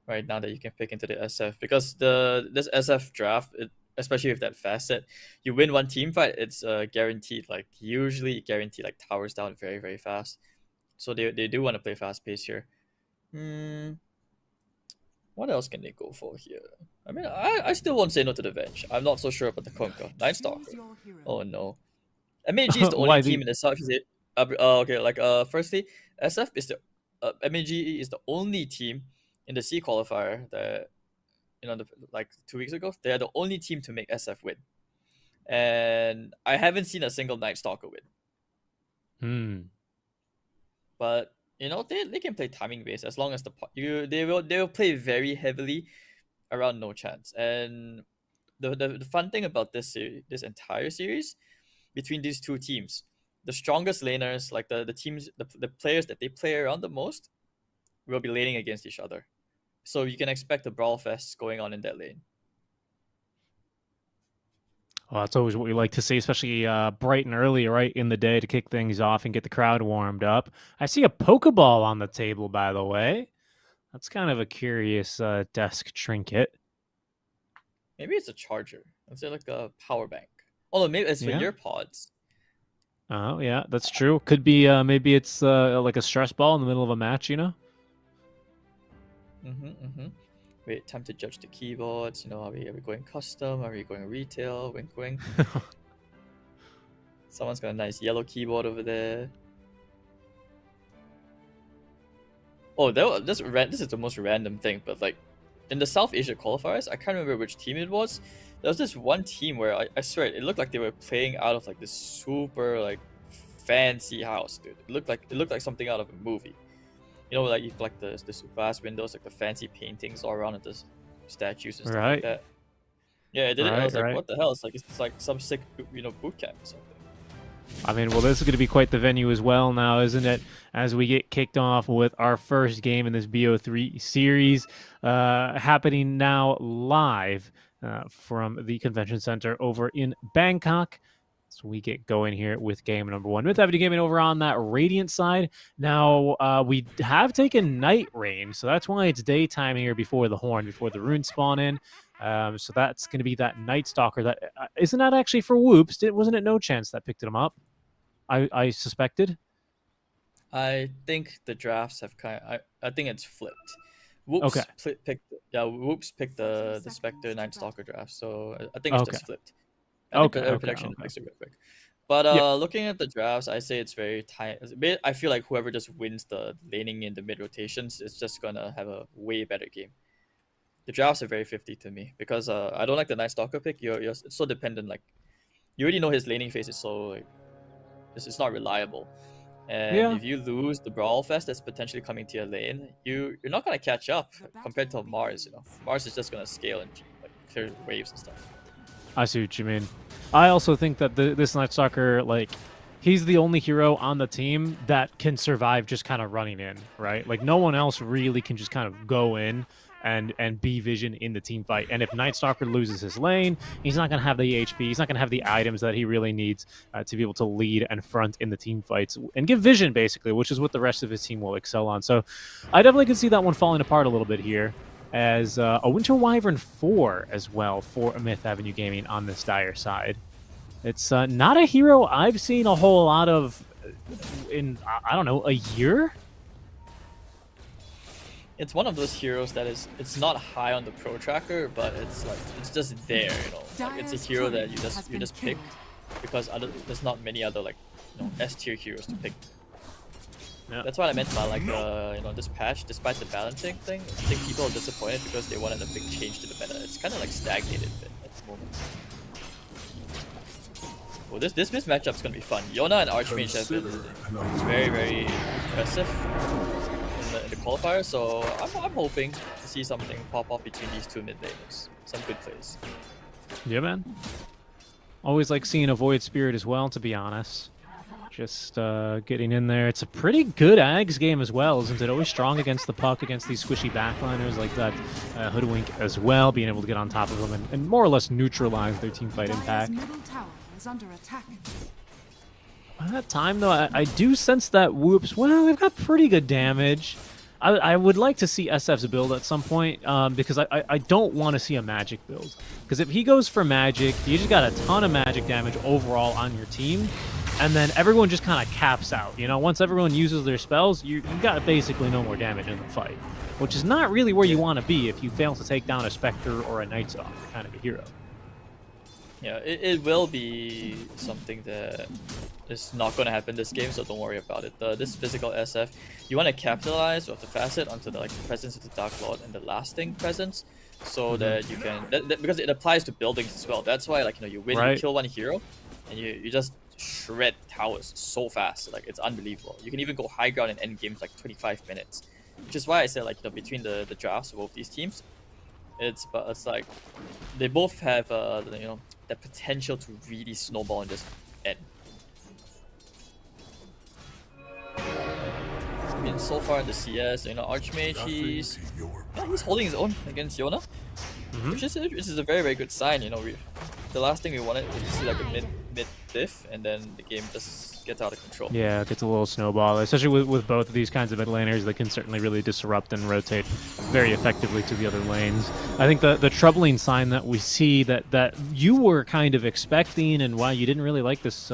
Speaker 5: right now that you can pick into the SF, because this SF draft, especially with that facet, you win one team fight, it's guaranteed, like usually guaranteed, like towers down very, very fast. So they do want to play fast pace here. What else can they go for here? I mean, I still won't say no to the Venge. I'm not so sure about the Conquer. Night Stalker. Oh no. MAG is the only team in the South. Okay, like firstly, SF is the MAG is the only team in the C qualifier that like 2 weeks ago, they are the only team to make SF win, and I haven't seen a single Night Stalker win. But they can play timing based as long as they will play very heavily around no chance. And the fun thing about this entire series between these two teams, the strongest laners, like the teams, the players that they play around the most, will be laning against each other. So you can expect a brawl fest going on in that lane.
Speaker 4: Well, that's always what we like to see, especially bright and early, right in the day, to kick things off and get the crowd warmed up. I see a Pokeball on the table, by the way. That's kind of a curious desk trinket.
Speaker 5: Maybe it's a charger. Let's say like a power bank. Oh, maybe it's for your pods.
Speaker 4: Oh, yeah, that's true. Could be, maybe it's like a stress ball in the middle of a match,
Speaker 5: Wait, time to judge the keyboards. Are we going custom? Are we going retail? Wink, wink. Someone's got a nice yellow keyboard over there. Oh, this is the most random thing, but like in the South Asia qualifiers, I can't remember which team it was. There was this one team where I swear it looked like they were playing out of like this super like fancy house, dude. It looked like something out of a movie. Like you've like the glass windows, like the fancy paintings all around, and the statues and stuff like that. Yeah, it did. I was like, what the hell? It's like some sick, boot camp or something.
Speaker 4: I mean, well, this is going to be quite the venue as well now, isn't it? As we get kicked off with our first game in this BO3 series, happening now live from the convention center over in Bangkok. So we get going here with game number one. Myth Avenue Gaming over on that Radiant side. Now, we have taken Night Rain, so that's why it's daytime here before the Horn, before the runes spawn in. So that's going to be that Night Stalker. That isn't that actually for Whoops? Wasn't it No Chance that picked him up? I suspected.
Speaker 5: I think the drafts have I think it's flipped. Whoops Whoops picked the Spectre Night Stalker draft, so I think it's just flipped. Prediction makes it real quick. But looking at the drafts, I say it's very tight. I feel like whoever just wins the laning in the mid rotations is just gonna have a way better game. The drafts are very 50 to me because I don't like the Night Stalker pick. It's so dependent. Like you already know his laning phase is so like it's not reliable. And if you lose the Brawl Fest that's potentially coming to your lane, you're not gonna catch up compared to Mars. Mars is just gonna scale and like clear waves and stuff.
Speaker 4: I see what you mean. I also think that this Night Stalker, like, he's the only hero on the team that can survive just kind of running in, right? Like, no one else really can just kind of go in and be vision in the team fight. And if Night Stalker loses his lane, he's not going to have the HP. He's not going to have the items that he really needs to be able to lead and front in the team fights and give vision, basically, which is what the rest of his team will excel on. So I definitely can see that one falling apart a little bit here, as a Winter Wyvern 4 as well for Myth Avenue Gaming on this Dire side. It's not a hero I've seen a whole lot of in, I don't know, a year?
Speaker 5: It's one of those heroes that it's not high on the pro tracker, but it's just there, Like it's a hero that you just pick because there's not many other like S tier heroes to pick. Yeah. That's what I meant by like this patch. Despite the balancing thing, I think people are disappointed because they wanted a big change to the meta. It's kind of like stagnated a bit at the moment. Well, this matchup's gonna be fun. Yona and Archmage have been very impressive in the qualifier, so I'm hoping to see something pop off between these two mid laners. Some good plays.
Speaker 4: Yeah, man. Always like seeing a Void Spirit as well, to be honest. Just getting in there. It's a pretty good Ags game as well, isn't it? Always strong against the puck, against these squishy backliners like that Hoodwink as well, being able to get on top of them and more or less neutralize their team fight impact. By that time, though, I do sense that Whoops, well, they've got pretty good damage. I would like to see SF's build at some point because I don't want to see a magic build. Because if he goes for magic, you just got a ton of magic damage overall on your team. And then everyone just kind of caps out. You know, once everyone uses their spells, you got basically no more damage in the fight. Which is not really where you want to be if you fail to take down a Spectre or a Night Stalker kind of a hero.
Speaker 5: Yeah, it will be something that is not going to happen this game, so don't worry about it. This physical SF, you want to capitalize with the facet onto the presence of the Dark Lord and the lasting presence, so that you can because it applies to buildings as well. That's why you win, you kill one hero, and you just shred towers so fast. Like, it's unbelievable. You can even go high ground in end games like 25 minutes, which is why I said between the drafts of both these teams, it's like they both have the potential to really snowball and just end. I mean, so far in the CS, Archmage, he's holding his own against Yona, which is a very good sign. The last thing we wanted was to see like a mid diff, and then the game just gets out of control.
Speaker 4: Yeah, it gets a little snowball, especially with both of these kinds of mid laners. They can certainly really disrupt and rotate very effectively to the other lanes. I think the troubling sign that we see that you were kind of expecting, and why you didn't really like this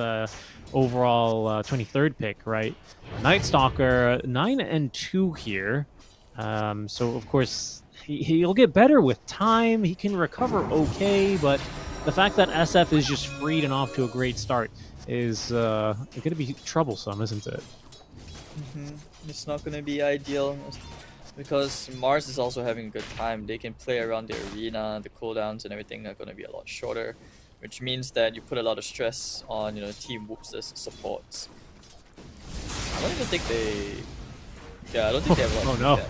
Speaker 4: overall 23rd pick, right? Night Stalker 9-2 here. So of course he'll get better with time. He can recover okay, but the fact that SF is just freed and off to a great start is going to be troublesome, isn't it?
Speaker 5: It's not going to be ideal because Mars is also having a good time. They can play around the arena, the cooldowns and everything are going to be a lot shorter, which means that you put a lot of stress on Team Whoops' supports. I don't even think they... Yeah, I don't think they have a lot
Speaker 4: Oh no,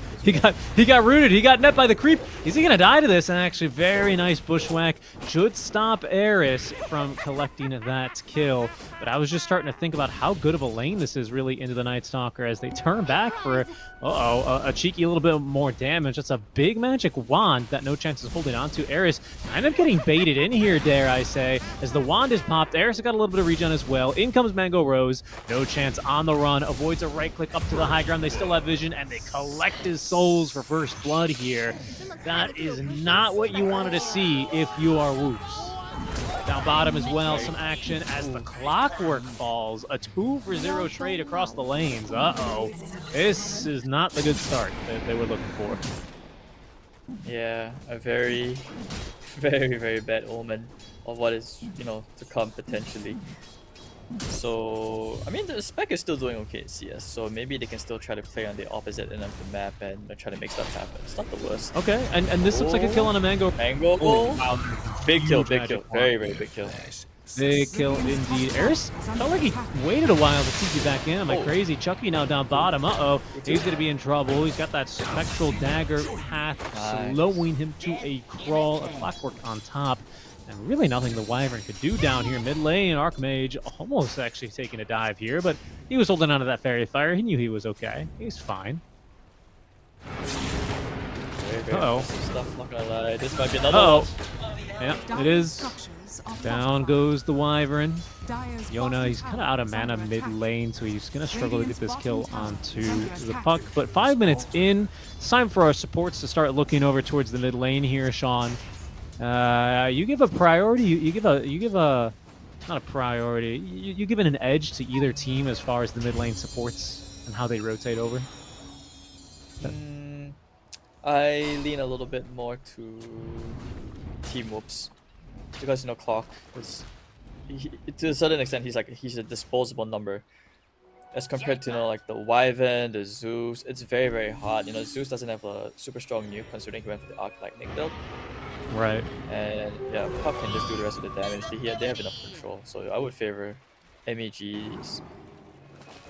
Speaker 4: he got rooted, he got net by the creep. Is he gonna die to this? And actually very nice bushwhack. Should stop Eris from collecting that kill. But I was just starting to think about how good of a lane this is really into the Night Stalker as they turn back for a cheeky little bit more damage. That's a big magic wand that No Chance is holding on to. Eris kind of getting baited in here, dare I say, as the wand is popped. Eris has got a little bit of regen as well. In comes Mango Rose. No Chance on the run, avoids a right click up to the high ground. They still have vision, and they collect his souls for first blood here. That is not what you wanted to see if you are Whoops. Down bottom as well, some action as the Clockwork falls. A 2-for-0 trade across the lanes. Uh-oh. This is not the good start that they were looking for.
Speaker 5: Yeah, a very, very bad omen of what is, to come potentially. So, I mean, the spec is still doing okay at CS, so maybe they can still try to play on the opposite end of the map and try to make stuff happen. It's not the worst.
Speaker 4: Okay, and this looks like a kill on a Mango.
Speaker 5: Mango? Wow. Big kill. Very big kill.
Speaker 4: Big kill indeed. Eris felt like he waited a while to TP back in. Am I crazy? Chucky now down bottom. Uh-oh. He's going to be in trouble. He's got that Spectral Dagger path slowing him to a crawl. A Clockwork on top. And really nothing the Wyvern could do down here mid lane. Archmage almost actually taking a dive here, but he was holding on to that Fairy Fire. He knew he was okay. He's fine.
Speaker 5: Uh-oh. Stuff, not gonna lie. This might be another one.
Speaker 4: Yeah, it is. Down goes the Wyvern. Yona, he's kind of out of mana mid lane, so he's going to struggle to get this kill onto the puck. But 5 minutes in, it's time for our supports to start looking over towards the mid lane here, Sean. You give a priority. You give a not a priority. You give it an edge to either team as far as the mid lane supports and how they rotate over.
Speaker 5: I lean a little bit more to Team Whoops because Clock is to a certain extent he's a disposable number as compared to like the Wyvern, the Zeus. It's very hard. Zeus doesn't have a super strong nuke considering he went for the Arc Lightning build.
Speaker 4: Right.
Speaker 5: And yeah, Puck can just do the rest of the damage. They have enough control, so I would favor MEGs.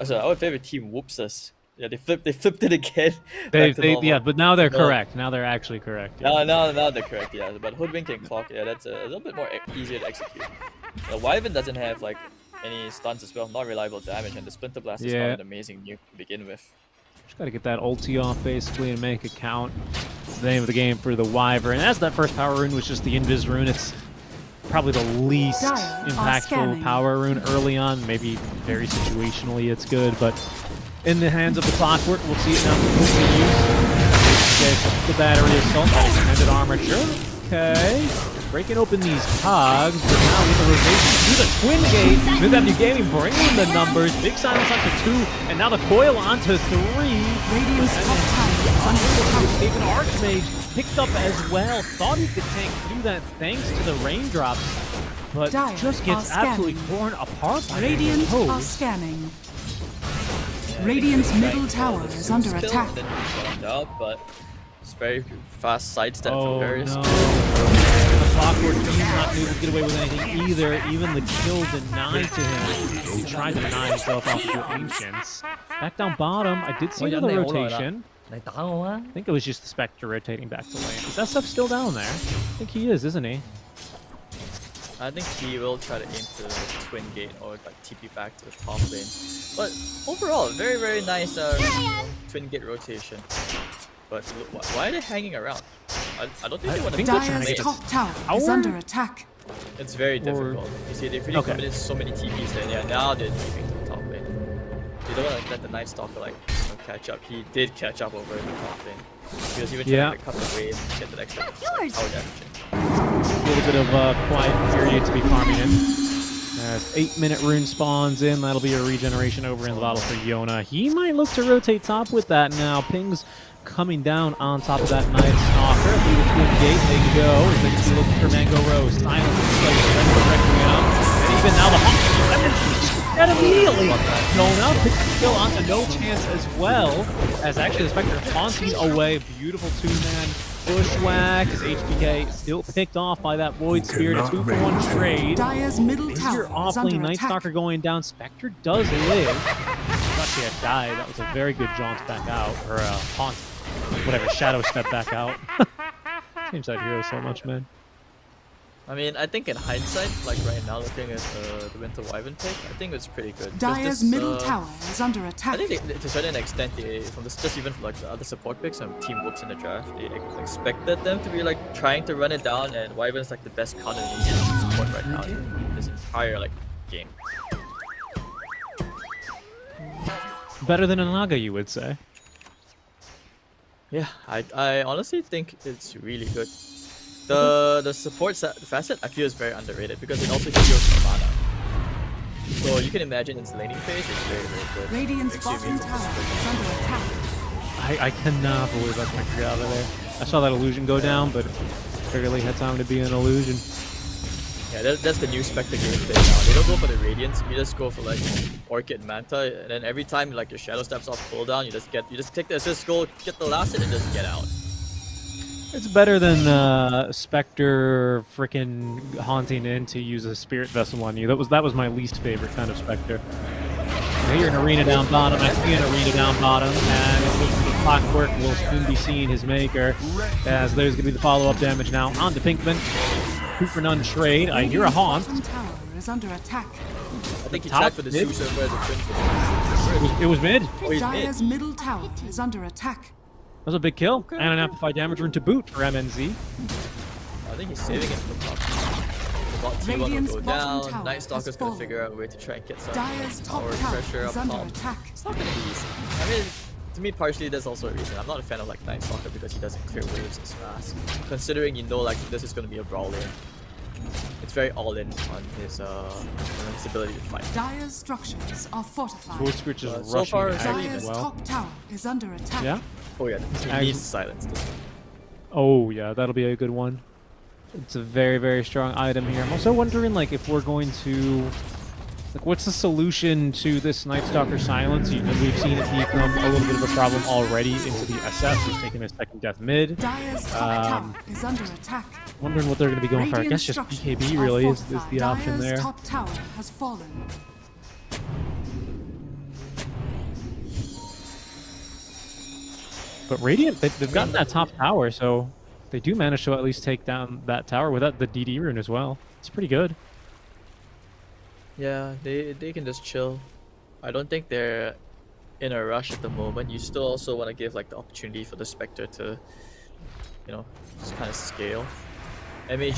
Speaker 5: Sorry, I would favor Team Whoopses. Yeah, they flipped it again. back to normal.
Speaker 4: Yeah, but now they're
Speaker 5: No.
Speaker 4: correct. Now they're actually correct. Yeah.
Speaker 5: Now they're correct. Yeah, but Hoodwink and Clock, yeah, that's a little bit more easier to execute. Wyvern doesn't have like any stunts as well, not reliable damage, and the Splinter Blast is not an amazing nuke to begin with.
Speaker 4: Just gotta get that ulti off basically and make it count. It's the name of the game for the Wyvern. As that first power rune was just the Invis rune, it's probably the least impactful power rune early on. Maybe very situationally it's good, but in the hands of the Clockwork, we'll see it now completely used. Okay, the battery assault, extended armor, sure. Okay. Breaking open these cogs, but now with the rotation to the twin gate. With that new gaming bringing the numbers. Big silence onto 2, and now the coil onto 3.
Speaker 6: Radiant's top tower.
Speaker 4: Even Archmage picked up as well. Thought he could tank through that thanks to the raindrops, but
Speaker 6: Dire
Speaker 4: just gets
Speaker 6: are
Speaker 4: absolutely
Speaker 6: scanning.
Speaker 4: torn apart by
Speaker 6: Radiant
Speaker 4: the
Speaker 6: are
Speaker 4: hose.
Speaker 6: scanning. Radiant's middle tower is under attack.
Speaker 5: Then he got out, but it's very fast sidestep from
Speaker 4: Oh
Speaker 5: various.
Speaker 4: no. The Clockwork, he's not able to get away with anything either. Even the kill denied to him. He tried to deny himself off the Ancients. Back down bottom, I did see the rotation. I think it was just the Spectre rotating back to lane. Is that stuff still down there? I think he is, isn't he?
Speaker 5: I think he will try to aim to the twin gate or like TP back to the top lane. But overall, very, very nice twin gate rotation. But why are they hanging around? I don't think they want to
Speaker 6: Dire's top tower is under attack.
Speaker 5: It's very difficult. You see, they've really committed so many TPs there. Yeah, now they're TPing to the top lane. They don't want to let the Night Stalker like catch up. He did catch up over in the top lane. He was even trying to cut the wave and get the extra power damage.
Speaker 4: A little bit of quiet period to be farming in. As 8-minute rune spawns in, that'll be a regeneration over in the battle for Yona. He might look to rotate top with that now. Ping's coming down on top of that Night Stalker. Through the twin gate they go. As they can see looking for Mango Rose. Silence is directing it up. And even now the Hawk. And immediately Yona picks the kill onto no chance as well. As actually the Spectre haunting away. Beautiful 2-man. Bushwhack, his HPK still picked off by that Void Spirit. 2-for-1 trade.
Speaker 6: Dire's middle
Speaker 4: Is
Speaker 6: tower
Speaker 4: your
Speaker 6: is
Speaker 4: off-lane
Speaker 6: under
Speaker 4: Night
Speaker 6: attack.
Speaker 4: Stalker going down? Spectre does live. Thought she had died. That was a very good jaunt back out. Or haunt. Whatever, shadow step back out. Change that hero so much, man.
Speaker 5: I mean, I think in hindsight, like right now, looking at the Winter Wyvern pick, I think it's pretty good.
Speaker 6: Dire's middle tower is under
Speaker 5: I
Speaker 6: attack.
Speaker 5: think they, to a certain extent, they, from this, just even from like the other support picks and Team Whoops in the draft, they expected them to be like trying to run it down, and Wyvern's like the best counter support right now in this entire like game.
Speaker 4: Better than a Naga, you would say.
Speaker 5: Yeah, I honestly think it's really good. The support facet I feel is very underrated because it also heals your mana. So you can imagine its laning phase is very, very good.
Speaker 6: Radiant's
Speaker 5: Makes you
Speaker 6: bottom
Speaker 5: immune to
Speaker 6: tower
Speaker 5: this.
Speaker 6: is under attack.
Speaker 4: I cannot believe I can get out of there. I saw that illusion go down, but barely had time to be an illusion.
Speaker 5: Yeah, that's the new Spectre gameplay now. They don't go for the Radiance, you just go for like Orchid Manta, and then every time like your Shadow Steps off cooldown, you just take the assist scroll, get the last hit, and just get out.
Speaker 4: It's better than Spectre frickin' haunting in to use a Spirit Vessel on you. That was my least favorite kind of Spectre. I hear an arena down bottom. I see an arena down bottom, and it looks like Clockwork will soon be seeing his maker. As there's going to be the follow-up damage now on to Pinkman. 2 for none trade. I hear a haunt.
Speaker 6: Bottom tower is under attack.
Speaker 5: I think he
Speaker 4: top
Speaker 5: checked for the
Speaker 4: mid?
Speaker 5: Susa where the Twins
Speaker 4: It was mid.
Speaker 5: Oh, he's mid.
Speaker 6: Dire's middle tower is under attack.
Speaker 4: That was a big kill. And an amplified damage rune to boot for MNZ.
Speaker 5: I think he's saving it for the top. The bot T1 will
Speaker 6: Radiant's
Speaker 5: go
Speaker 6: bottom
Speaker 5: down,
Speaker 6: tower
Speaker 5: Night Stalker's
Speaker 6: has
Speaker 5: gonna
Speaker 6: fallen.
Speaker 5: figure out a way to try and get some
Speaker 6: Dire's top
Speaker 5: power
Speaker 6: tower
Speaker 5: pressure
Speaker 6: is
Speaker 5: up
Speaker 6: under
Speaker 5: top.
Speaker 6: attack.
Speaker 5: It's not gonna be easy. I mean, to me partially there's also a reason. I'm not a fan of like Night Stalker because he doesn't clear waves as fast. Considering you know like this is gonna be a brawl lane. It's very all-in on his ability to fight.
Speaker 6: Dire's structures are fortified.
Speaker 4: Void Spirit just
Speaker 5: So
Speaker 4: rushing
Speaker 5: far,
Speaker 4: ag
Speaker 6: Dire's
Speaker 4: as well.
Speaker 6: top tower is under attack.
Speaker 4: Yeah?
Speaker 5: Oh yeah, he needs to silence this one.
Speaker 4: Oh yeah, that'll be a good one. It's a very, very strong item here. I'm also wondering like if we're going to Like, what's the solution to this Night Stalker silence? We've seen it become a little bit of a problem already into the SF, who's taking a second death mid.
Speaker 6: Dire's top tower is under attack.
Speaker 4: Wondering what they're going to be going for. I guess just BKB really is the option there.
Speaker 6: Dire's top tower has fallen.
Speaker 4: But Radiant, they've gotten that top tower, so they do manage to at least take down that tower without the DD rune as well. It's pretty good.
Speaker 5: Yeah, they can just chill. I don't think they're in a rush at the moment. You still also want to give like the opportunity for the Spectre to, you know, just kind of scale. MAG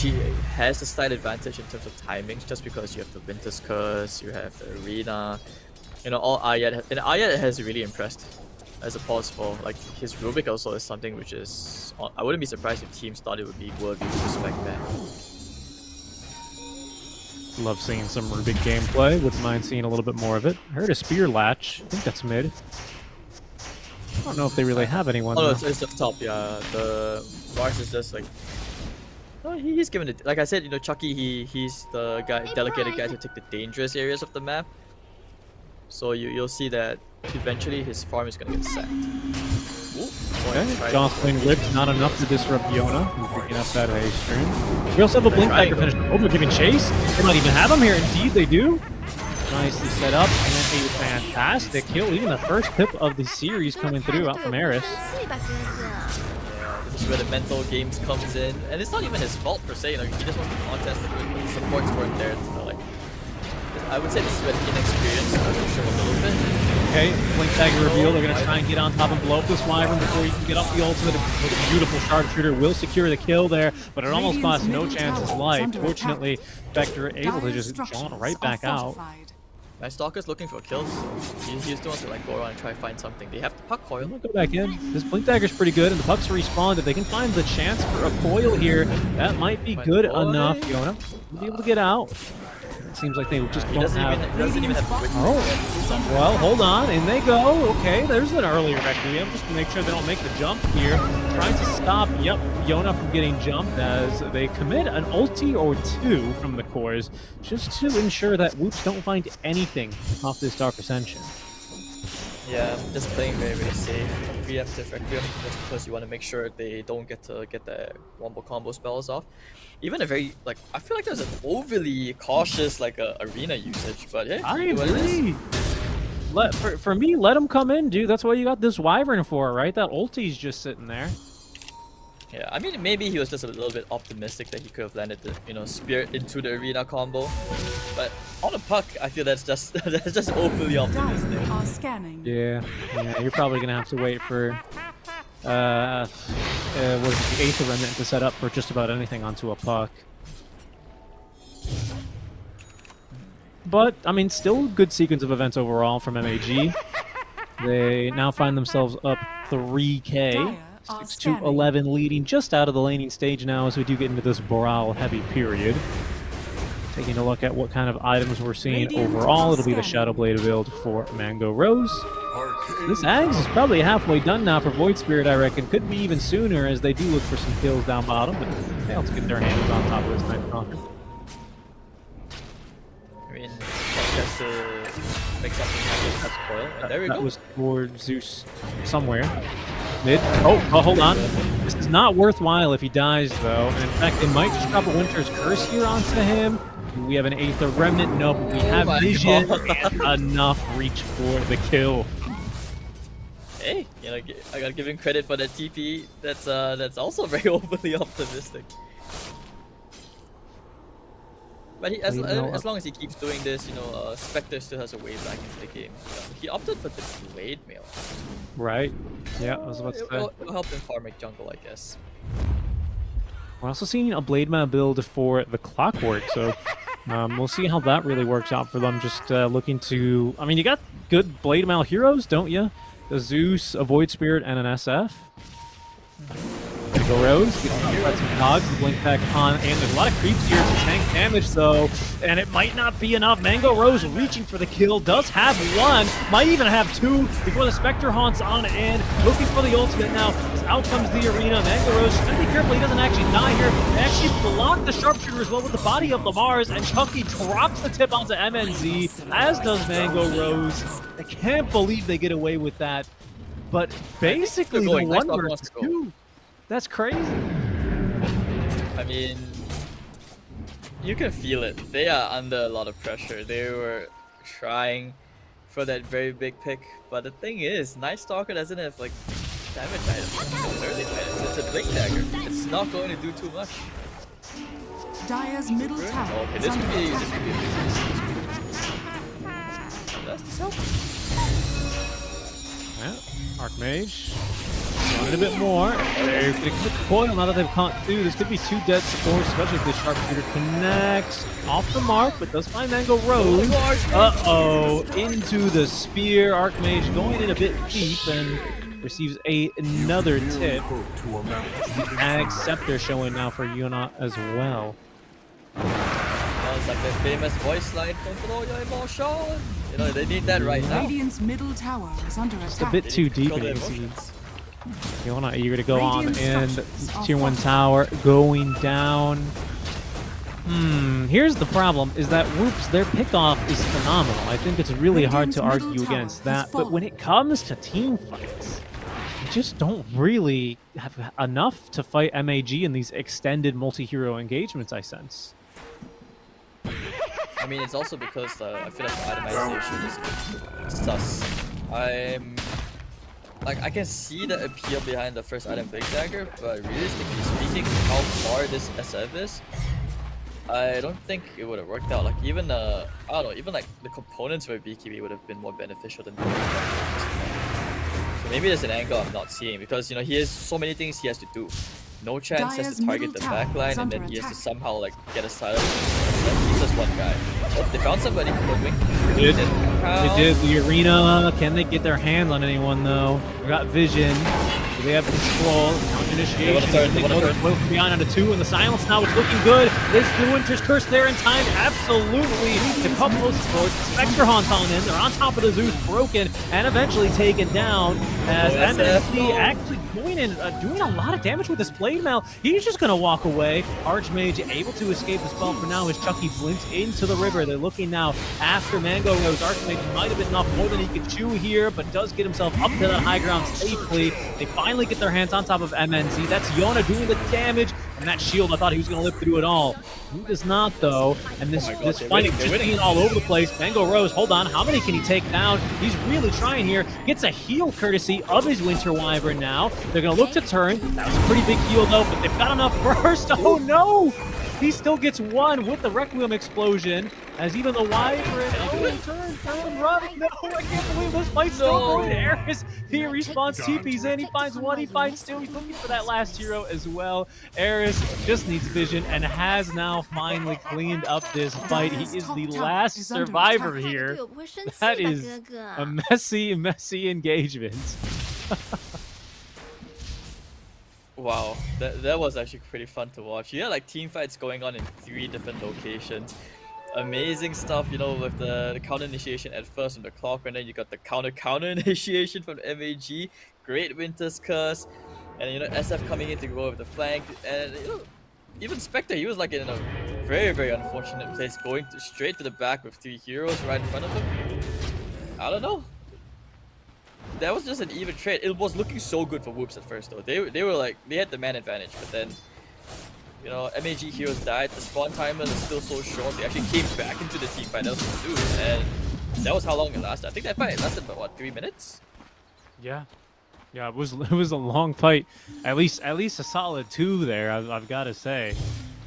Speaker 5: has a slight advantage in terms of timings just because you have the Winter's Curse, you have the Arena, you know, all Ayat, and Ayat has really impressed as a pause for like his Rubik also is something which is, I wouldn't be surprised if teams thought it would be worthy to respect that.
Speaker 4: Love seeing some Rubik gameplay. Wouldn't mind seeing a little bit more of it. I heard a spear latch. I think that's mid. I don't know if they really have anyone.
Speaker 5: Oh no,
Speaker 4: though.
Speaker 5: it's up top, yeah. The Mars is just like, oh, he's given it. Like I said, you know, Chucky, he's the guy, delegated guy to take the dangerous areas of the map. So you'll see that eventually his farm is gonna get sacked.
Speaker 4: Okay, Jocelyn Ripped, not enough to disrupt Yona, who's picking up that haste stream. We also have a Blink Dagger finish. Oh, they're giving chase. They might even have him here. Indeed, they do. Nicely set up, and then a fantastic kill. Even the first pip of the series coming through out from Eris.
Speaker 5: Yeah, this is where the mental games comes in, and it's not even his fault per se. You know, he just wants to contest it, but the supports weren't there. So like, I would say this is where the inexperience started to show a little bit.
Speaker 4: Okay, Blink Dagger reveal. They're going to try and get on top and blow up this Wyvern before he can get off the ultimate. A beautiful sharpshooter will secure the kill there, but it almost costs no chance his life. Fortunately, Vector able to just jaunt right back out.
Speaker 5: My Stalker's looking for kills. He still wants to like go around and try to find something. They have the puck coil.
Speaker 4: I'm gonna go back in. This Blink Dagger's pretty good, and the pucks respawn. If they can find the chance for a coil here, that might be good enough. Yona will be able to get out. Seems like they just don't have...
Speaker 5: Doesn't even have the
Speaker 4: Oh, well, hold on, and they go. Okay, there's an earlier Requiem, just to make sure they don't make the jump here. Trying to stop, Yona from getting jumped as they commit an ulti or two from the cores, just to ensure that Whoops don't find anything off this Dark Ascension.
Speaker 5: Yeah, just playing very, very safe. Preemptive Requiem, just because you want to make sure they don't get the wombo combo spells off. Even a very, like, I feel like there's an overly cautious, like, arena usage, but hey,
Speaker 4: I agree. For me, let him come in, dude. That's why you got this Wyvern for, right? That ulti's just sitting there.
Speaker 5: Yeah, I mean, maybe he was just a little bit optimistic that he could have landed the, you know, Spirit into the arena combo. But on the puck, I feel that's just that's just overly optimistic.
Speaker 4: Yeah, you're probably gonna have to wait for what is the 8th remnant to set up for just about anything onto a puck. But I mean, still a good sequence of events overall from MAG. They now find themselves up 3K. 6-11 leading just out of the laning stage now as we do get into this Boral heavy period. Taking a look at what kind of items we're seeing overall, it'll be the Shadow Blade build for Mango Rose. This Ags is probably halfway done now for Void Spirit, I reckon. Could be even sooner as they do look for some kills down bottom, but fail to get their hands on top of this Night Stalker.
Speaker 5: I mean, just to make something happen, that's coil. And there we go.
Speaker 4: That was for Zeus somewhere. Mid. Oh, hold on. This is not worthwhile if he dies, though. And in fact, they might just drop a Winter's Curse here onto him. We have an 8th Remnant. No, but we have Vision and enough reach for the kill.
Speaker 5: Hey, you know, I gotta give him credit for that TP. That's also very overly optimistic. But as long as he keeps doing this, you know, Spectre still has a way back into the game. He opted for the Blade Mail.
Speaker 4: Right. Yeah, I was about to say.
Speaker 5: It'll help him farm jungle, I guess.
Speaker 4: We're also seeing a Blade Mail build for the Clockwork, so we'll see how that really works out for them. Just looking to... I mean, you got good Blade Mail heroes, don't you? The Zeus, a Void Spirit, and an SF. Mango Rose gets some dogs, the blink back on, and there's a lot of creeps here to tank damage though, and it might not be enough. Mango Rose reaching for the kill, does have one, might even have two before the Spectre Haunt's on in, looking for the ultimate now. Out comes the arena. Mango Rose, should be careful he doesn't actually die here. They actually block the sharpshooter as well with the body of Lamar's, and Chucky drops the tip onto MNZ, as does Mango Rose. I can't believe they get away with that. But basically, the one versus two. That's crazy.
Speaker 5: I mean, you can feel it. They are under a lot of pressure. They were trying for that very big pick, but the thing is, Night Stalker doesn't have like damage items, early items. It's a blink dagger. It's not going to do too much.
Speaker 6: Dire's middle tower.
Speaker 5: Okay, this could be. That's the help.
Speaker 4: Yeah, Archmage. Wanted a bit more. They're going to get the coil now that they can't do. This could be two dead supports, especially if this sharpshooter connects off the mark, but does find Mango Rose. Uh-oh, into the spear. Archmage going in a bit deep and receives another tip. Ag Scepter showing now for Yuna as well.
Speaker 5: Sounds like the famous voice line, control your emotion. You know, they need that right now.
Speaker 6: Radiant's middle tower is under attack.
Speaker 4: Just a bit too deep, and you can see Yuna eager to go on, and Tier 1 tower going down. Here's the problem, is that Whoops, their pickoff is phenomenal. I think it's really hard to argue against that, but when it comes to team fights, you just don't really have enough to fight MAG in these extended multi-hero engagements, I sense.
Speaker 5: I mean, it's also because I feel like the itemization is sus. I can see the appeal behind the first item Big Dagger, but realistically speaking, how far this SF is, I don't think it would have worked out. Like even I don't know, even like the components for BKB would have been more beneficial than. So maybe there's an angle I'm not seeing because he has so many things he has to do. No chance he has to target the backline, and then he has to somehow like get a side. He's just one guy. Oh, they found somebody.
Speaker 4: They did. The arena. Can they get their hands on anyone though? They got vision. Do they have control? Counter initiation. They know they're both beyond onto 2, and the silence now is looking good. Is the Winter's Curse there in time? Absolutely. The couple of sports. Spectre Haunt's on in. They're on top of the Zeus, broken, and eventually taken down as MSI actually going in, doing a lot of damage with this blade mail. He's just going to walk away. Archmage able to escape the spell for now as Chucky blinks into the river. They're looking now after Mango Rose. Archmage might have been enough more than he could chew here, but does get himself up to that high ground safely. They finally get their hands on top of MNZ. That's Yona doing the damage, and that shield, I thought he was going to live to do it all. He does not, though, and this fight is just being all over the place. Mango Rose, hold on, how many can he take down? He's really trying here. Gets a heal courtesy of his Winter Wyvern now. They're going to look to turn. That was a pretty big heal, though, but they've got enough burst. Oh, no! He still gets one with the Requiem explosion, as even the Wyvern, turn, run. No, I can't believe this fight's still going. Eris, he respawns, TP's in, he finds one, he finds two, he's looking for that last hero as well. Eris just needs vision and has now finally cleaned up this fight. He is the last survivor here. That is a messy engagement.
Speaker 5: Wow, that was actually pretty fun to watch. You had like team fights going on in 3 different locations. Amazing stuff, with the counter initiation at first from the clock, and then you got the counter initiation from MAG. Great Winter's Curse, and SF coming in to go with the flank, and even Spectre, he was like in a very, very unfortunate place, going straight to the back with 3 heroes right in front of him. I don't know. That was just an even trade. It was looking so good for Whoops at first though. They were like, they had the man advantage, but then MAG heroes died. The spawn timer is still so short. They actually came back into the team fight. That was huge, and that was how long it lasted. I think that fight lasted about what, 3 minutes?
Speaker 4: Yeah, it was a long fight. At least a solid 2 there. I've got to say,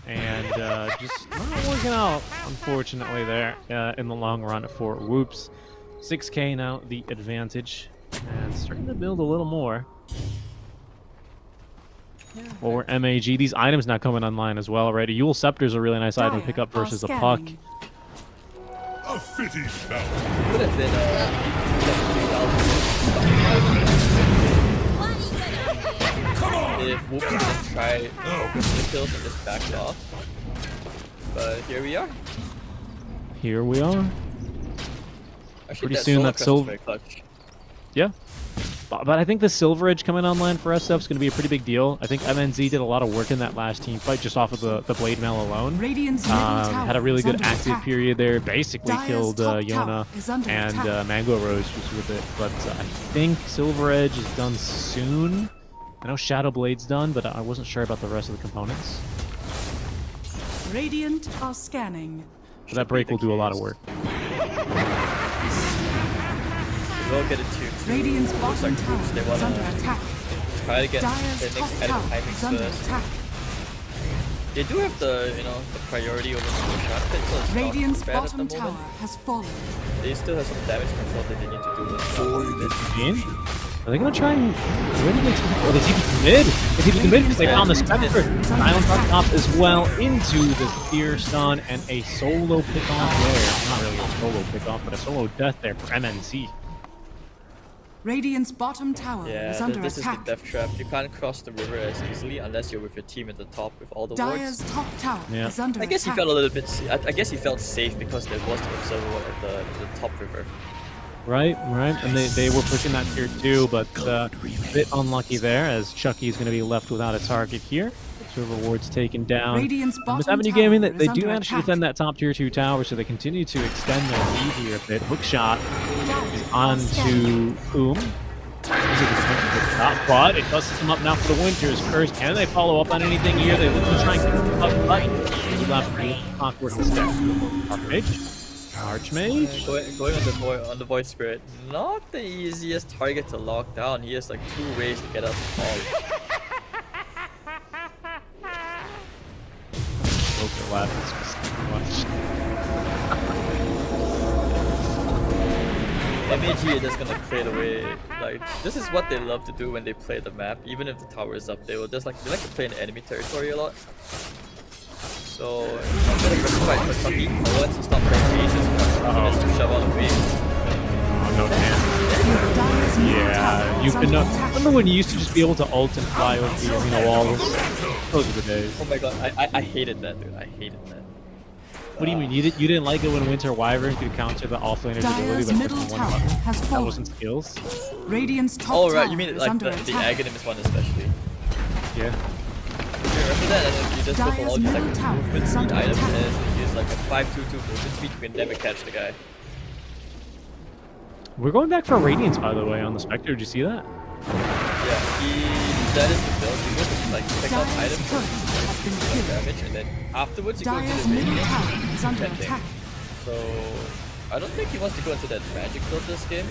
Speaker 4: and just not working out unfortunately there in the long run for Whoops. 6K now the advantage. And starting to build a little more for MAG. These items now coming online as well already. Yule Scepter's a really nice item to pick up versus a puck.
Speaker 7: A fitting bout.
Speaker 5: Could have been if Whoops didn't quite focused the kills and just backed off. But here we are.
Speaker 4: Here we are.
Speaker 5: Actually,
Speaker 4: Pretty soon that
Speaker 5: crest is
Speaker 4: silver.
Speaker 5: very clutch.
Speaker 4: Yeah. But I think the Silver Edge coming online for SF is going to be a pretty big deal. I think MNZ did a lot of work in that last team fight just off of the Blade Mail alone.
Speaker 6: Radiant's middle tower
Speaker 4: Had a really
Speaker 6: is
Speaker 4: good
Speaker 6: under
Speaker 4: active
Speaker 6: attack.
Speaker 4: period there. Basically
Speaker 6: Dire's
Speaker 4: killed
Speaker 6: top
Speaker 4: Yona
Speaker 6: tower is under
Speaker 4: and
Speaker 6: attack.
Speaker 4: Mango Rose just with it. But I think Silver Edge is done soon. I know Shadow Blade's done, but I wasn't sure about the rest of the components.
Speaker 6: Radiant are scanning.
Speaker 4: So that break will do a lot of work.
Speaker 5: We'll get it too.
Speaker 6: Radiant's
Speaker 5: Looks
Speaker 6: bottom
Speaker 5: like
Speaker 6: tower
Speaker 5: Roots, they
Speaker 6: is
Speaker 5: wanna
Speaker 6: under attack.
Speaker 5: try to get
Speaker 6: Dire's
Speaker 5: the
Speaker 6: top
Speaker 5: next edit
Speaker 6: tower
Speaker 5: timings
Speaker 6: is under
Speaker 5: first.
Speaker 6: attack.
Speaker 5: They do have the, you know, the priority over the shot pit, so it's
Speaker 6: Radiant's
Speaker 5: not bad at the
Speaker 6: bottom tower
Speaker 5: moment.
Speaker 6: has fallen.
Speaker 5: They still have some damage control that they need to do as well.
Speaker 4: Game? Are they going to try and... Where did they take... Oh, they take it to mid. They take it to mid because they found the Spectre. Silence on top as well into the Spear Stun and a solo pick-off there. Not really a solo pick-off, but a solo death there for MNC.
Speaker 6: Radiant's bottom tower
Speaker 5: Yeah,
Speaker 6: is under
Speaker 5: this is the
Speaker 6: attack.
Speaker 5: death trap. You can't cross the river as easily unless you're with your team at the top with all the
Speaker 6: Dire's
Speaker 5: wards.
Speaker 6: top tower
Speaker 4: Yeah.
Speaker 6: is under
Speaker 5: I guess he
Speaker 6: attack.
Speaker 5: felt a little bit. I guess he felt safe because there was the observer ward at the top river.
Speaker 4: Right. And they were pushing that tier 2, but a bit unlucky there as Chucky is going to be left without a target here. Server ward's taken down.
Speaker 6: Radiant's
Speaker 4: With
Speaker 6: bottom
Speaker 4: Avenue
Speaker 6: tower
Speaker 4: Gaming,
Speaker 6: is
Speaker 4: they do
Speaker 6: under
Speaker 4: manage to
Speaker 6: attack.
Speaker 4: defend that top tier 2 tower, so they continue to extend their lead here a bit. Hook shot is on to Top quad. It busts them up now for the Winters. Curse, can they follow up on anything here? They look to try and keep them up fight. He's left for Clockwork instead. Archmage.
Speaker 5: Going on the void spirit, not the easiest target to lock down. He has like 2 ways to get up the fall.
Speaker 4: Overlap is just too much.
Speaker 5: MAG is just gonna play the way, like, this is what they love to do when they play the map. Even if the tower is up, they will just they like to play in enemy territory a lot. So I'm gonna respect for Chucky. Once he stops playing Aces, just to shove out the way.
Speaker 4: Oh, no chance. Yeah, you can remember when you used to just be able to ult and fly over the arena walls? Those are the days.
Speaker 5: Oh my god, I hated that, dude. I hated that.
Speaker 4: What do you mean? You didn't like it when Winter Wyvern could counter the offlaner's ability
Speaker 6: Dire's
Speaker 4: by
Speaker 6: middle
Speaker 4: pushing one
Speaker 6: tower
Speaker 4: button?
Speaker 6: has
Speaker 4: That
Speaker 6: fallen.
Speaker 4: wasn't skills?
Speaker 6: Radiant's top
Speaker 5: Oh right,
Speaker 6: tower
Speaker 5: you mean
Speaker 6: is
Speaker 5: like
Speaker 6: under
Speaker 5: the
Speaker 6: attack.
Speaker 5: Aghanim one especially.
Speaker 4: Yeah.
Speaker 5: You remember that? And then you just go for all these like
Speaker 6: Dire's middle tower
Speaker 5: movement
Speaker 6: is
Speaker 5: speed
Speaker 6: under
Speaker 5: items
Speaker 6: attack.
Speaker 5: and you use like a 5/2/2 movement speed, you can never catch the guy.
Speaker 4: We're going back for Radiance, by the way, on the Spectre. Did you see that?
Speaker 5: Yeah, that is the build. You go to like pick up
Speaker 6: Dire's
Speaker 5: items
Speaker 6: turret has been
Speaker 5: and
Speaker 6: killed.
Speaker 5: damage, and then afterwards you go
Speaker 6: Dire's
Speaker 5: to the
Speaker 6: middle
Speaker 5: Radiance.
Speaker 6: tower is under
Speaker 5: Tempting.
Speaker 6: attack.
Speaker 5: So I don't think he wants to go into that magic build this game.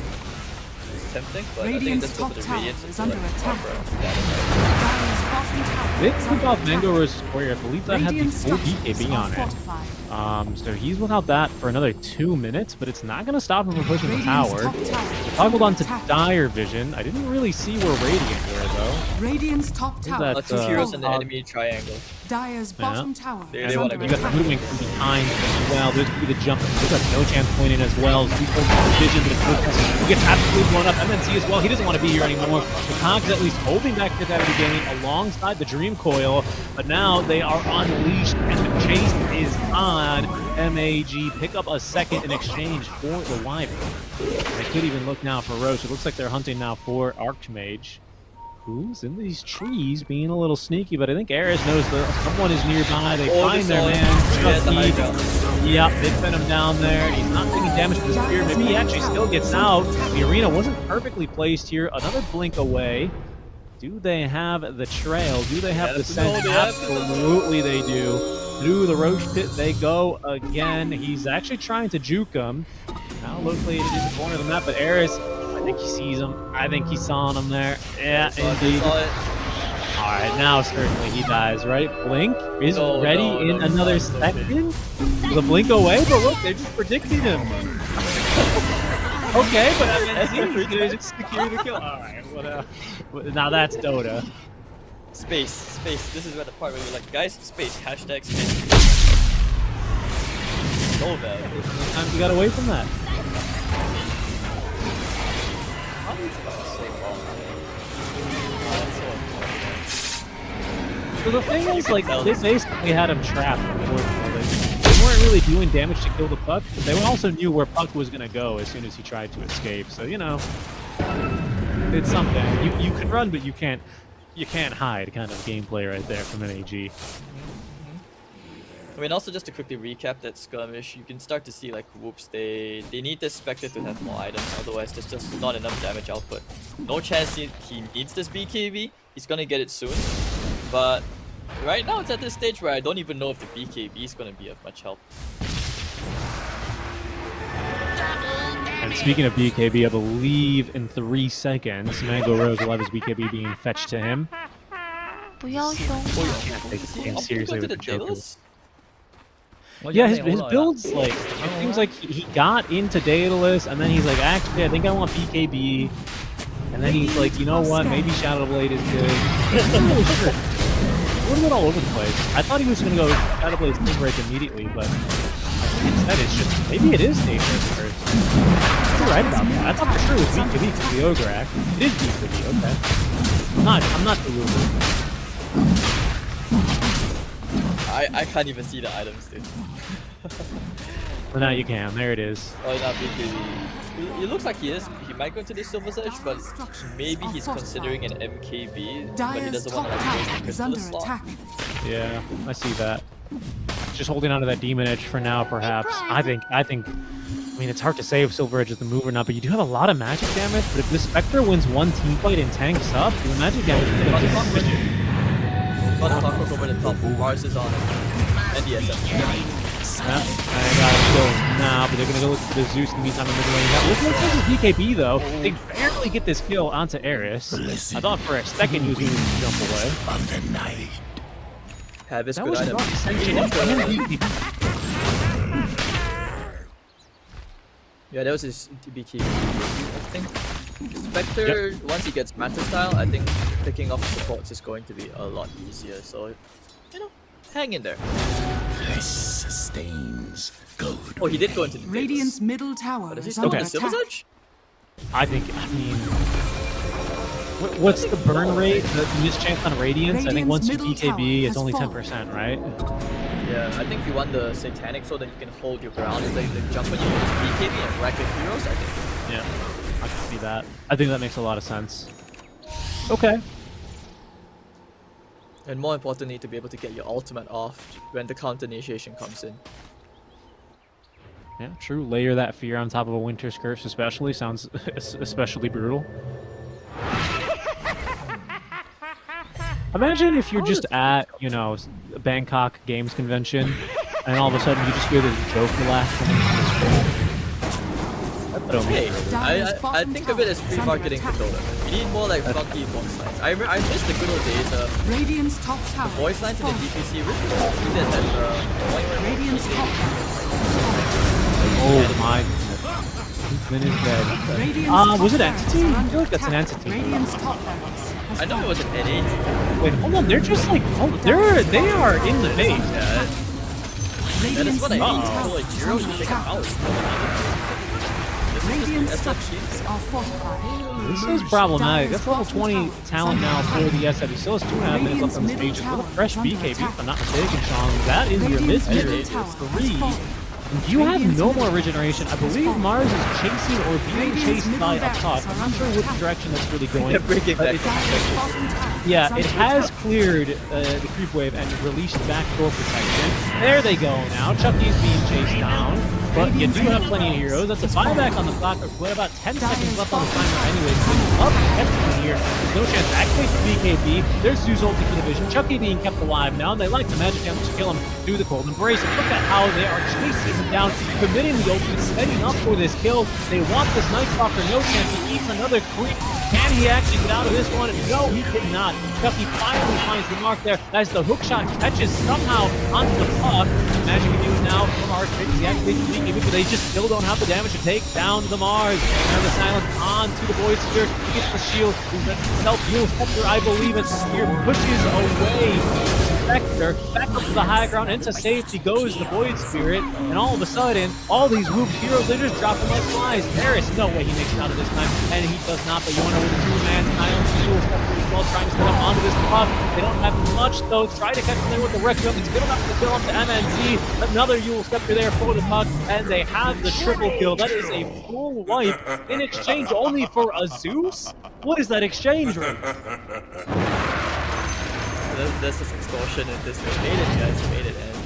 Speaker 5: It's tempting, but I think
Speaker 6: Radiant's
Speaker 5: just go
Speaker 6: top
Speaker 5: for the
Speaker 6: tower
Speaker 5: Radiance
Speaker 6: is
Speaker 5: and
Speaker 6: under
Speaker 5: like
Speaker 6: attack.
Speaker 5: Barbara.
Speaker 6: Dire's bottom tower
Speaker 4: They
Speaker 6: is
Speaker 4: took
Speaker 6: under
Speaker 4: off
Speaker 6: attack.
Speaker 4: Mango versus Warrior. I believe that had the
Speaker 6: Radiant's
Speaker 4: full
Speaker 6: structures
Speaker 4: BKB
Speaker 6: are
Speaker 4: on it.
Speaker 6: fortified.
Speaker 4: So he's without that for another 2 minutes, but it's not going to stop him from pushing the
Speaker 6: Radiant's
Speaker 4: tower.
Speaker 6: top tower is
Speaker 4: Toggled
Speaker 6: under
Speaker 4: onto
Speaker 6: attack.
Speaker 4: Dire Vision. I didn't really see where Radiant were, though.
Speaker 6: Radiant's top tower
Speaker 4: that,
Speaker 5: Like
Speaker 6: is
Speaker 5: 2 heroes in the
Speaker 6: fallen.
Speaker 5: enemy triangle.
Speaker 6: Dire's bottom tower
Speaker 5: They
Speaker 6: is
Speaker 5: wanna
Speaker 6: under
Speaker 4: You got the
Speaker 6: attack.
Speaker 4: Hoodwink from behind as well. There's going to be the jump. He's got no chance point in as well. Super Vision, but he gets absolutely blown up. MNC as well. He doesn't want to be here anymore. The Cogs at least holding back the Avenue Gaming alongside the Dream Coil, but now they are unleashed and the chase is on. MAG pick up a second in exchange for the Wyvern. They could even look now for Roche. It looks like they're hunting now for Archmage, who's in these trees being a little sneaky, but I think Eris knows that someone is nearby. They find their man, Chucky. Yep, they pin him down there. He's not taking damage to the spear. Maybe he actually still gets out. The arena wasn't perfectly placed here. Another blink away. Do they have the trail? Do they have the scent? Absolutely they do. Through the Roche pit they go again. He's actually trying to juke him. Now located in the corner of the map, but Eris, I think he sees him. I think he saw him there. Yeah, indeed. Alright, now certainly he dies, right? Blink is ready in another second. The blink away, but look, they're just predicting him. Okay, but I mean, they just secure the kill. Alright, now that's Dota.
Speaker 5: Space. This is where the part where you're like, guys, space. Hashtag space. So bad.
Speaker 4: Sometimes you got away from that. So the thing is, like,
Speaker 5: tell
Speaker 4: they
Speaker 5: this.
Speaker 4: basically had him trapped. Unfortunately, they weren't really doing damage to kill the Puck, but they also knew where Puck was gonna go as soon as he tried to escape. So you know, it's something. You can run, but you can't hide. Kind of gameplay right there from NAG.
Speaker 5: I mean, also just to quickly recap that skirmish, you can start to see like whoops, they need the Spectre to have more items, otherwise there's just not enough damage output. No chance he needs this BKB, he's gonna get it soon, but right now it's at this stage where I don't even know if the BKB is gonna be of much help.
Speaker 4: And speaking of BKB, I believe in 3 seconds, Mango Rose will have his BKB being fetched to him.
Speaker 8: 不要凶我。
Speaker 4: Take this game
Speaker 5: I'll
Speaker 4: seriously
Speaker 5: go to
Speaker 4: with the
Speaker 5: the
Speaker 4: Joker.
Speaker 5: Daedalus.
Speaker 4: Yeah, his builds, like, it seems like he got into Daedalus, and then he's like, actually, I think I want BKB. And then he's like, you know what, maybe Shadow Blade is good. I'm not really sure. A little bit all over the place. I thought he was going to go Shadow Blade Daybreak immediately, but I think instead it's just, maybe it is Daybreak first. You're right about that. I thought for sure it was BKB because the Ogre Act. It is BKB, okay. I'm not deluded.
Speaker 5: I can't even see the items, dude.
Speaker 4: But now you can. There it is.
Speaker 5: Oh, not BKB. It looks like he might go to the Silver's Edge, but maybe he's considering an MKB, but he
Speaker 6: Dire's
Speaker 5: doesn't
Speaker 6: top
Speaker 5: want to waste the
Speaker 6: tower is under
Speaker 5: Crystallis slot.
Speaker 6: attack.
Speaker 4: Yeah, I see that. Just holding on to that Demon Edge for now, perhaps. I mean, it's hard to say if Silver Edge is the move or not, but you do have a lot of magic damage. But if the Spectre wins one team fight and tanks up, the magic damage is going to be sufficient.
Speaker 5: Got the Clockwork over the top. Mars is on it. And the SF.
Speaker 4: Yeah, I got him going now, but they're going to go look for the Zeus in the meantime in the lane. That looks like this BKB, though. They barely get this kill onto Eris. I thought for a second he was going to jump away.
Speaker 7: Of the night.
Speaker 5: Have his
Speaker 4: That
Speaker 5: good
Speaker 4: was
Speaker 5: item.
Speaker 4: rough. Ascension and BKB.
Speaker 5: Yeah, that was his BKB, I think. Spectre, once he gets Manta style, I think picking off supports is going to be a lot easier. So, you know, hang in there.
Speaker 7: This sustains good.
Speaker 5: Oh, he did go into the
Speaker 6: Radiant's middle tower
Speaker 5: Does he
Speaker 6: is
Speaker 5: still
Speaker 6: under
Speaker 5: want the Silver's
Speaker 6: attack.
Speaker 5: Edge?
Speaker 4: I mean, what's the burn rate? The mischance on Radiance? I think once you
Speaker 6: Radiant's
Speaker 4: BKB,
Speaker 6: middle
Speaker 4: it's only
Speaker 6: tower
Speaker 4: 10%, right?
Speaker 5: Yeah, I think you want the Satanic so that you can hold your ground instead of the jump when you use BKB and rack your heroes, I think.
Speaker 4: Yeah, I can see that. I think that makes a lot of sense. Okay.
Speaker 5: And more importantly, to be able to get your ultimate off when the counter initiation comes in.
Speaker 4: Yeah, true. Layer that fear on top of a Winter's Curse especially sounds especially brutal. Imagine if you're just at, you know, Bangkok Games Convention, and all of a sudden you just hear this Joker laugh coming from the screen. That'll be
Speaker 5: Hey,
Speaker 4: brutal.
Speaker 5: I think of it as free marketing for Dota. We need more like funky voice lines. I miss the good old days.
Speaker 6: Radiant's top tower.
Speaker 5: Voice lines in the
Speaker 6: is
Speaker 5: DPC really did that at the point where
Speaker 6: Radiant's top
Speaker 4: Oh my goodness. Min is dead.
Speaker 6: Radiant's
Speaker 4: Was it
Speaker 6: top
Speaker 4: Entity?
Speaker 6: barracks
Speaker 4: I
Speaker 6: are
Speaker 4: feel like
Speaker 6: under
Speaker 4: that's an
Speaker 6: attack.
Speaker 4: Entity.
Speaker 6: Radiant's top barracks has
Speaker 5: I know it was an NA.
Speaker 4: Wait, hold on. They're just like, they are in the base.
Speaker 5: Yeah,
Speaker 6: Radiant's
Speaker 5: that's what I
Speaker 6: middle
Speaker 5: mean.
Speaker 6: tower
Speaker 5: So like
Speaker 6: is
Speaker 5: Zero, you
Speaker 6: under
Speaker 5: take them
Speaker 6: attack.
Speaker 5: out. This is
Speaker 6: Radiant
Speaker 5: just the SFG.
Speaker 6: structures are fortified.
Speaker 4: This is problematic. That's level 20 talent now for the SF. He still has 2.5 minutes left on the stage. With a fresh BKB, if I'm not mistaken, Sean. That is your mid tier. It's 3. And you have no more regeneration. I believe Mars is chasing or being chased by a puck. I'm not sure which direction that's really going.
Speaker 5: Breaking
Speaker 4: but
Speaker 5: back.
Speaker 4: it's- yeah, it has cleared the creep wave and released backdoor protection. There they go now. Chucky's being chased down. But you do have plenty of heroes. That's a buyback on the clock. We've about 10 seconds left on the timer anyway. So up catching here. There's no chance to activate the BKB. There's Zeus ulti for the vision. Chucky being kept alive now. They like the magic damage to kill him through the cold embrace. And look at how they are chasing him down, committing the ulti, setting up for this kill. They want this Night Stalker. No chance. He eats another creep. Can he actually get out of this one? No, he cannot. Chucky finally finds the mark there as the hookshot catches somehow onto the puck. Magic can use now from Mars. He activates the BKB, but they just still don't have the damage to take down the Mars. And the silence on to the Void Sphere. He gets the shield. He lets himself heal. Scepter, I believe it's Spear pushes away Spectre. Back up to the high ground. Into safety goes the Void Spirit. And all of a sudden, all these whooped heroes, they're just dropping like flies. Paris, no way he makes it out of this time. And he does not, but you want to know with the 2-man silence. He will Scepter as well, trying to set up onto this buff. They don't have much though. Try to catch them there with the Requiem. It's good enough to kill up to MNC. Another Yule Scepter there for the puck, and they have the triple kill. That is a full wipe in exchange only for a Zeus? What is that exchange rate?
Speaker 5: This is extortion and this we made it, guys. We made it, and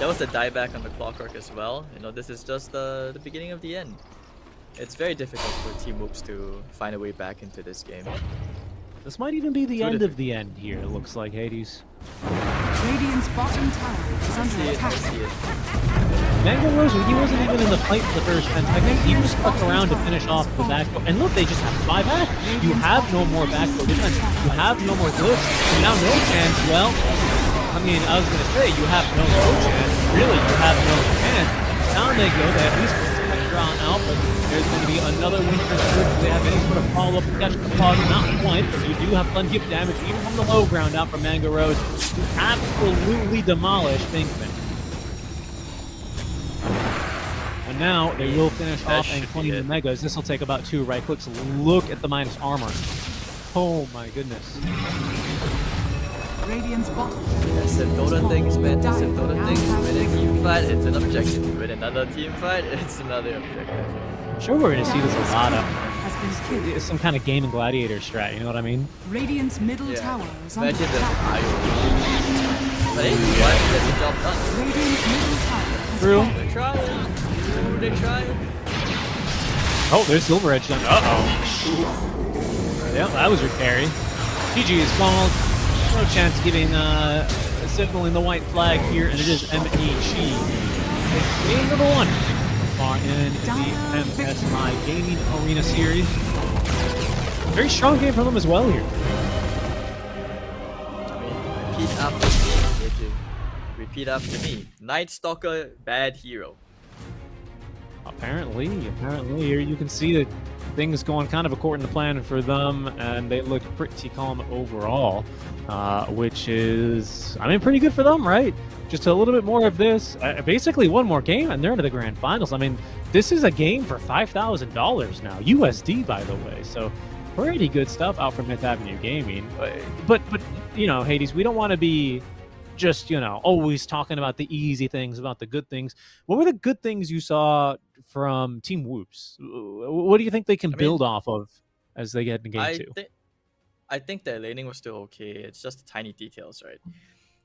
Speaker 5: that was the dieback on the Clockwork as well. You know, this is just the beginning of the end. It's very difficult for Team Whoops to find a way back into this game.
Speaker 4: This might even be the end of the end here, it looks like, Hades.
Speaker 6: Radiant's bottom tower is
Speaker 5: I
Speaker 6: under
Speaker 5: see it, I
Speaker 6: attack.
Speaker 5: see it.
Speaker 4: Mango Rose, he wasn't even in the fight for the first 10 seconds. He was stuck around to finish off the backdoor. And look, they just have to buy back. You have no more backdoor defense. You have no more glyphs. And now no chance. Well, I mean, I was going to say, you have no chance. Really, you have no chance. Down they go. They at least put some pressure on Alpha. There's going to be another Winter Surge. Do they have any sort of follow-up to catch the pug? Not quite, but you do have plenty of damage, even from the low ground out from Mango Rose, to absolutely demolish Pinkman. And now they will finish off and clean the Megas. This will take about 2 right clicks. Look at the minus armor. Oh my goodness.
Speaker 6: Radiant's bottom.
Speaker 5: That's the Dota things, man. That's the Dota things. Win a team fight, it's an objective. Win another team fight, it's another objective.
Speaker 4: I'm sure we're going to see this a lot of.
Speaker 6: Has been killed.
Speaker 4: It's some kind of game and gladiator strat, you know what I mean?
Speaker 6: Radiant's middle tower is under
Speaker 5: Imagine the
Speaker 6: attack.
Speaker 5: IO. But hey, what? Get the job done.
Speaker 6: Radiant's middle tower has
Speaker 4: True.
Speaker 6: fallen.
Speaker 5: They're trying. They're trying.
Speaker 4: Oh, there's Silver Edge done. Uh-oh. Yeah, that was your carry. GG is called. No chance giving signaling the white flag here, and it is MEG. It's game number 1 far in the MSI Gaming Arena Series. Very strong game for them as well here.
Speaker 5: I mean, repeat after me. They repeat after me. Night Stalker, bad hero.
Speaker 4: Apparently here you can see that things going kind of according to plan for them, and they look pretty calm overall, which is, I mean, pretty good for them, right? Just a little bit more of this, basically one more game, and they're into the grand finals. I mean, this is a game for $5,000 now, USD, by the way, so pretty good stuff out from 5th Avenue Gaming. But you know, Hades, we don't want to be just, you know, always talking about the easy things, about the good things. What were the good things you saw from Team Whoops? What do you think they can build off of as they get into game 2?
Speaker 5: I think their laning was still okay. It's just the tiny details, right?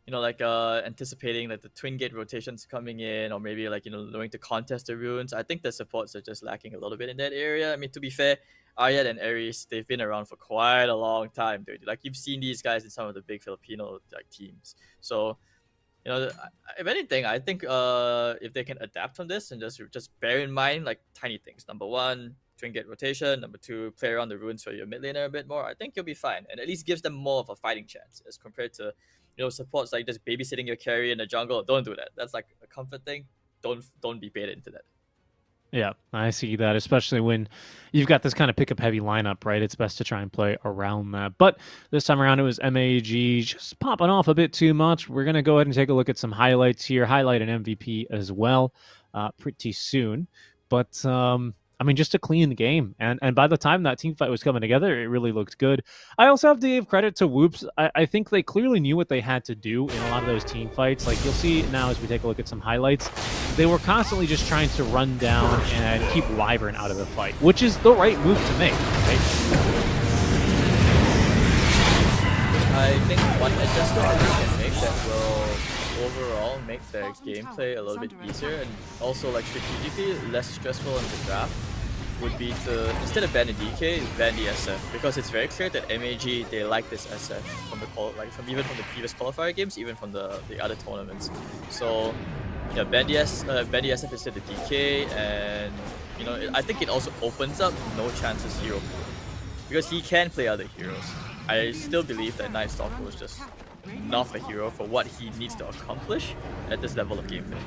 Speaker 5: You know, like anticipating like the twin gate rotations coming in, or maybe like, you know, knowing to contest the runes. I think the supports are just lacking a little bit in that area. I mean, to be fair, Aryat and Ares, they've been around for quite a long time, dude. Like, you've seen these guys in some of the big Filipino like teams. So, you know, if anything, I think if they can adapt from this and just bear in mind like tiny things. Number 1, twin gate rotation. Number 2, play around the runes for your mid laner a bit more. I think you'll be fine, and at least gives them more of a fighting chance as compared to, you know, supports like just babysitting your carry in the jungle. Don't do that. That's like a comfort thing. Don't be baited into that.
Speaker 4: Yeah, I see that, especially when you've got this kind of pickup heavy lineup, right? It's best to try and play around that. But this time around, it was MAG just popping off a bit too much. We're going to go ahead and take a look at some highlights here, highlight an MVP as well pretty soon. But I mean, just a clean game. And by the time that team fight was coming together, it really looked good. I also have to give credit to Whoops. I think they clearly knew what they had to do in a lot of those team fights. Like, you'll see now as we take a look at some highlights, they were constantly just trying to run down and keep Wyvern out of the fight, which is the right move to make, right?
Speaker 5: I think one adjustment that they can make that will overall make their gameplay a little bit easier and also like strategically less stressful in the draft would be to, instead of ban the DK, ban the SF, because it's very clear that MAG, they like this SF from the even from the previous qualifier games, even from the other tournaments. So yeah, ban the SF instead of the DK, and you know, I think it also opens up no chances hero pool, because he can play other heroes. I still believe that Night Stalker was just not a hero for what he needs to accomplish at this level of gameplay.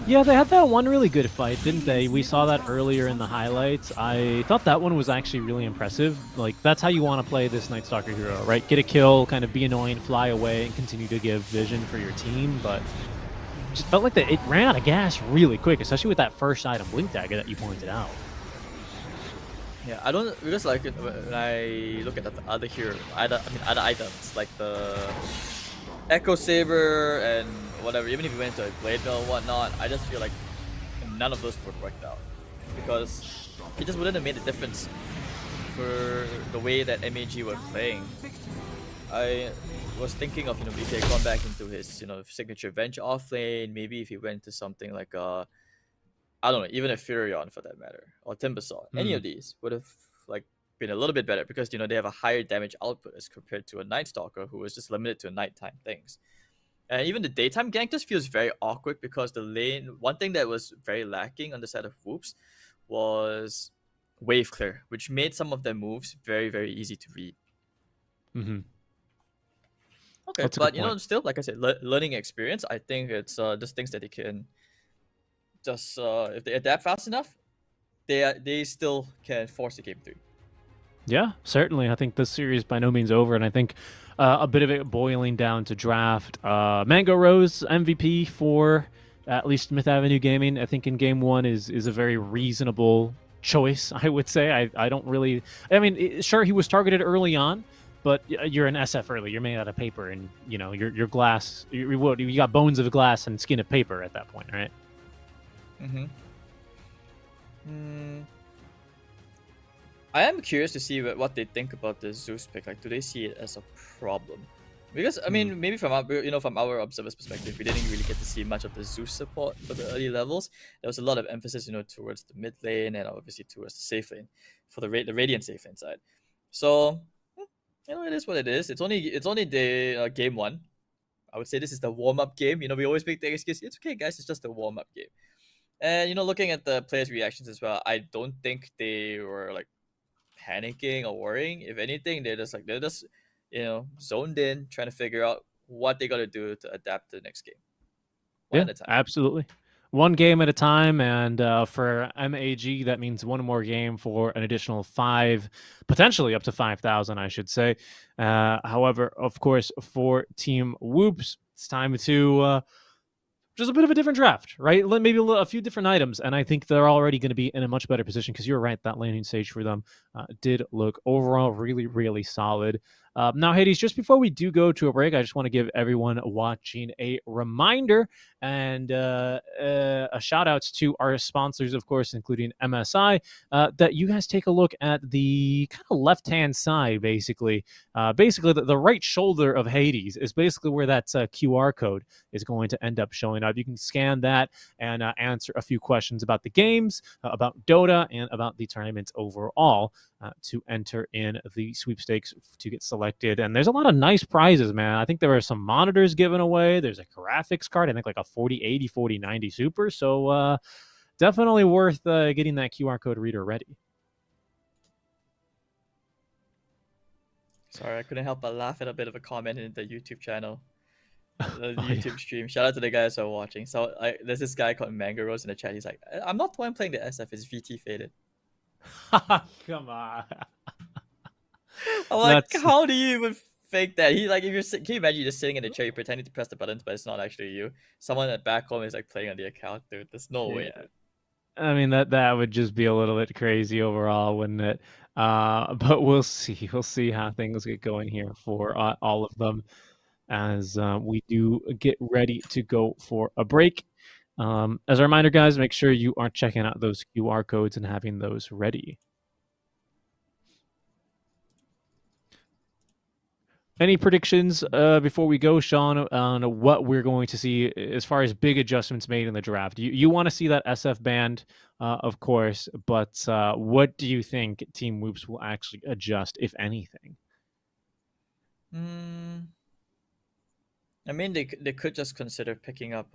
Speaker 4: Yeah, they had that one really good fight, didn't they? We saw that earlier in the highlights. I thought that one was actually really impressive. Like, that's how you want to play this Night Stalker hero, right? Get a kill, kind of be annoying, fly away, and continue to give vision for your team, but just felt like that it ran out of gas really quick, especially with that first item, Blink Dagger, that you pointed out.
Speaker 5: Yeah, I don't, because like when I look at the other hero, other items like the Echo Saber and whatever, even if you went to a Blade Mill and whatnot, I just feel like none of those would work out because it just wouldn't have made a difference for the way that MAG were playing. I was thinking of, if he had gone back into his, signature Venge off lane, maybe if he went to something like I don't know, even a Furion for that matter, or Timbersaw, any of these would have like been a little bit better because they have a higher damage output as compared to a Night Stalker who was just limited to nighttime things. And even the daytime gank just feels very awkward because the lane, one thing that was very lacking on the side of Whoops was wave clear, which made some of their moves very, very easy to read. Okay, but still, like I said, learning experience. I think it's just things that they can just if they adapt fast enough, they still can force the game through.
Speaker 4: Yeah, certainly. I think this series by no means over, and I think a bit of it boiling down to draft. Mango Rose MVP for at least Myth Avenue Gaming. I think in game one is a very reasonable choice. I would say. I don't really. I mean, sure, he was targeted early on, but you're an SF early. You're made out of paper, and you're glass. You got bones of glass and skin of paper at that point, right?
Speaker 5: I am curious to see what they think about the Zeus pick. Like, do they see it as a problem? Because I mean, maybe from our observer's perspective, we didn't really get to see much of the Zeus support for the early levels. There was a lot of emphasis, towards the mid lane and obviously towards the safe lane for the Radiant safe lane side. So, it is what it is. It's only the game one. I would say this is the warm up game. We always make the excuse. It's okay, guys. It's just a warm up game. And looking at the players' reactions as well, I don't think they were like panicking or worrying. If anything, they're just zoned in, trying to figure out what they got to do to adapt to the next game. One at a time.
Speaker 4: Absolutely. One game at a time, and for MAG, that means one more game for an additional 5, potentially up to 5,000, I should say. However, of course, for Team Whoops, it's time to just a bit of a different draft, right? Maybe a few different items, and I think they're already going to be in a much better position because you're right, that landing stage for them did look overall really, really solid. Now, Hades, just before we do go to a break, I just want to give everyone watching a reminder and a shout outs to our sponsors, of course, including MSI, that you guys take a look at the kind of left-hand side, basically. The right shoulder of Hades is basically where that QR code is going to end up showing up. You can scan that and answer a few questions about the games, about Dota, and about the tournaments overall to enter in the sweepstakes to get selected. And there's a lot of nice prizes, man. I think there are some monitors given away. There's a graphics card, I think like a 4080, 4090 Super. So definitely worth getting that QR code reader ready.
Speaker 5: Sorry, I couldn't help but laugh at a bit of a comment in the YouTube channel. The YouTube stream. Shout out to the guys who are watching. So there's this guy called Mango Rose in the chat. He's like, I'm not the one playing the SF, it's VT Faded.
Speaker 4: Come on.
Speaker 5: I'm like, how do you even fake that? He like, can you imagine you just sitting in the chair, you're pretending to press the buttons, but it's not actually you. Someone at back home is like playing on the account, dude. There's no way. Dude.
Speaker 4: I mean, that would just be a little bit crazy overall, wouldn't it? But we'll see. We'll see how things get going here for all of them as we do get ready to go for a break. As a reminder, guys, make sure you are checking out those QR codes and having those ready. Any predictions before we go, Sean, on what we're going to see as far as big adjustments made in the draft? You want to see that SF band, of course, but what do you think Team Whoops will actually adjust, if anything?
Speaker 5: I mean, they could just consider picking up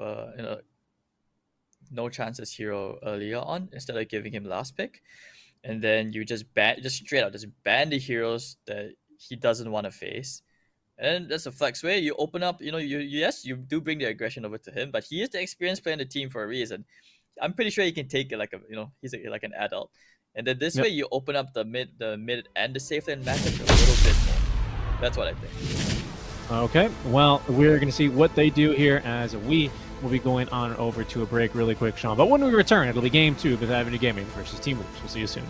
Speaker 5: no chances hero earlier on instead of giving him last pick, and then you just straight out ban the heroes that he doesn't want to face. And that's a flex way. You open up, you do bring the aggression over to him, but he is the experienced player on the team for a reason. I'm pretty sure he can take it he's like an adult. And then this way you open up the mid and the safe lane matchup a little bit more. That's what I think.
Speaker 4: Okay, well, we're going to see what they do here as we will be going on over to a break really quick, Sean. But when we return, it'll be game 2 of Myth Avenue Gaming versus Team Whoops. We'll see you soon.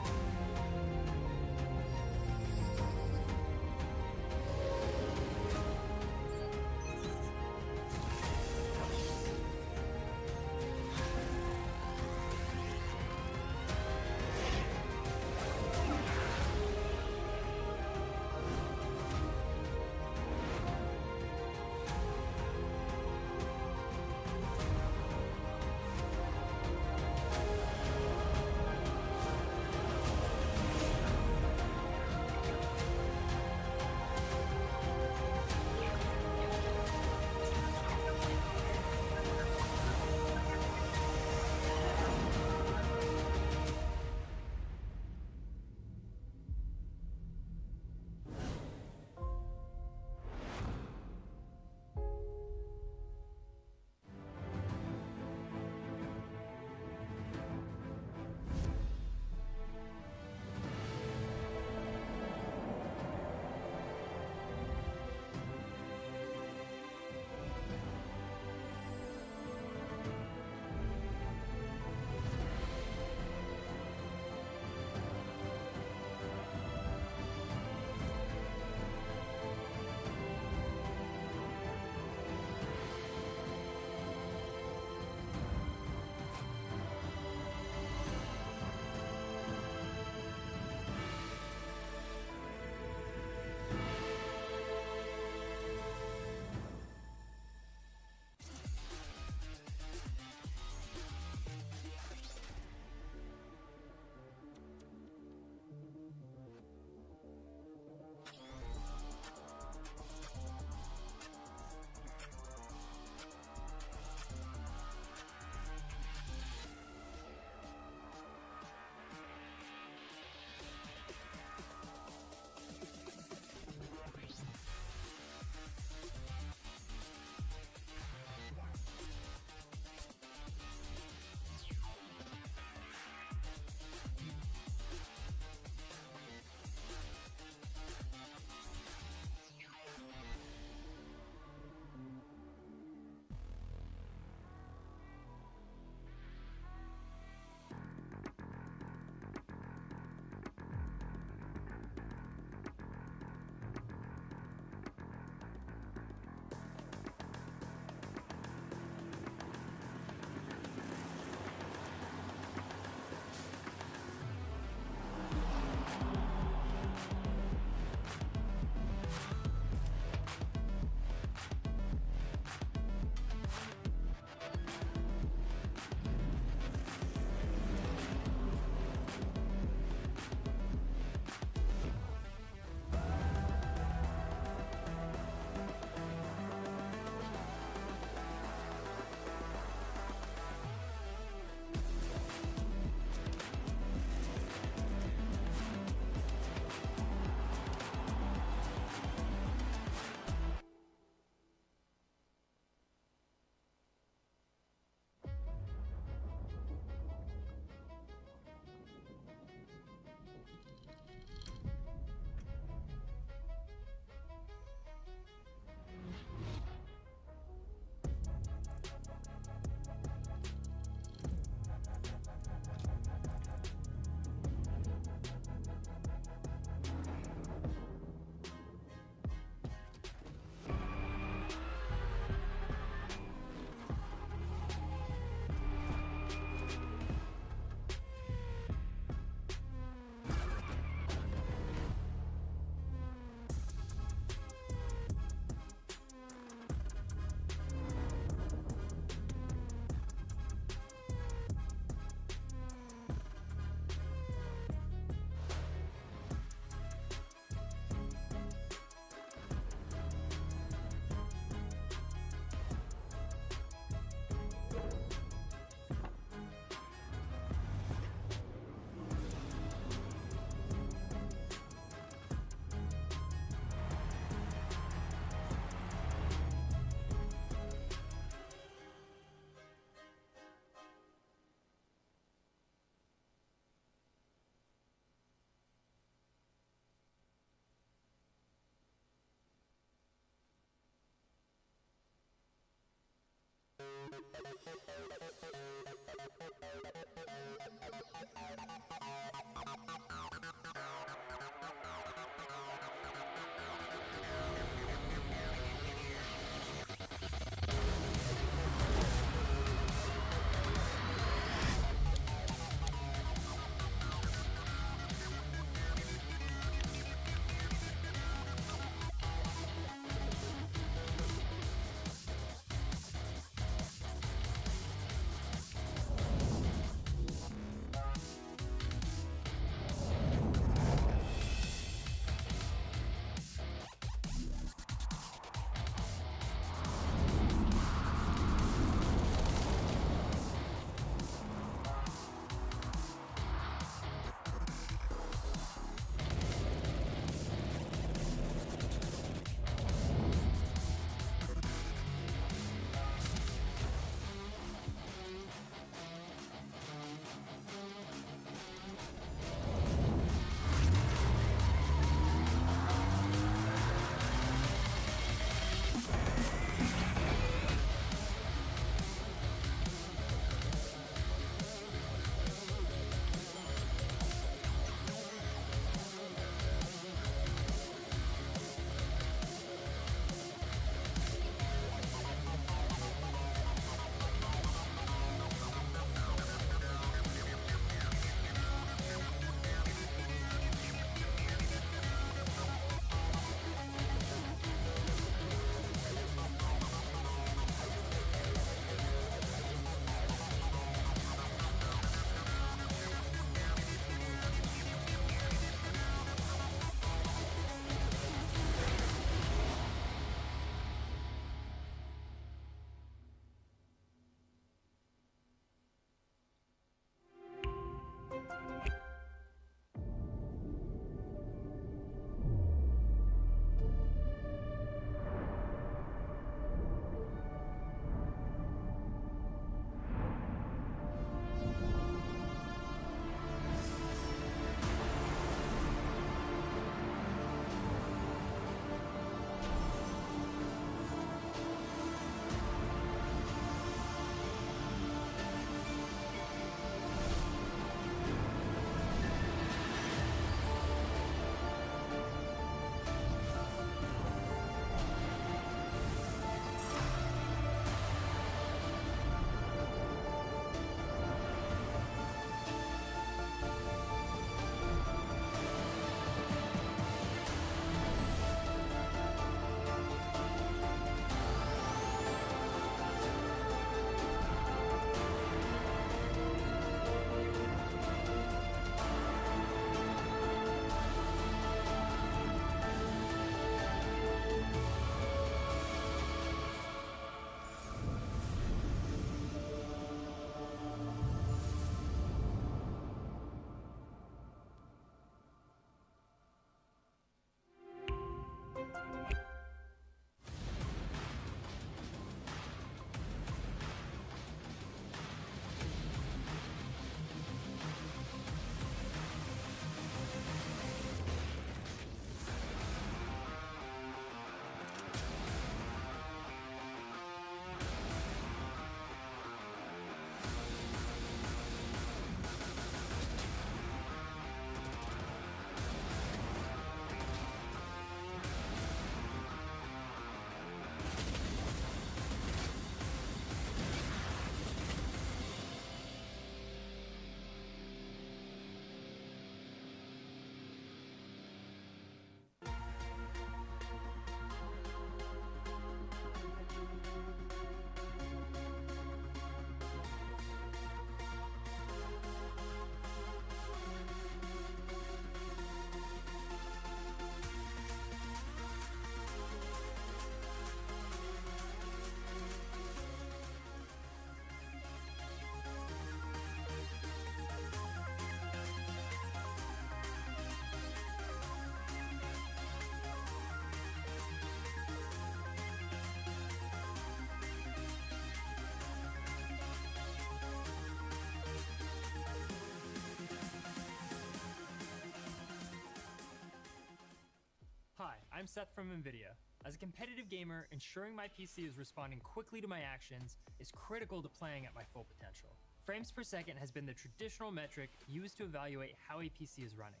Speaker 2: I'm Seth from Nvidia. As a competitive gamer, ensuring my PC is responding quickly to my actions is critical to playing at my full potential. Frames per second has been the traditional metric used to evaluate how a PC is running.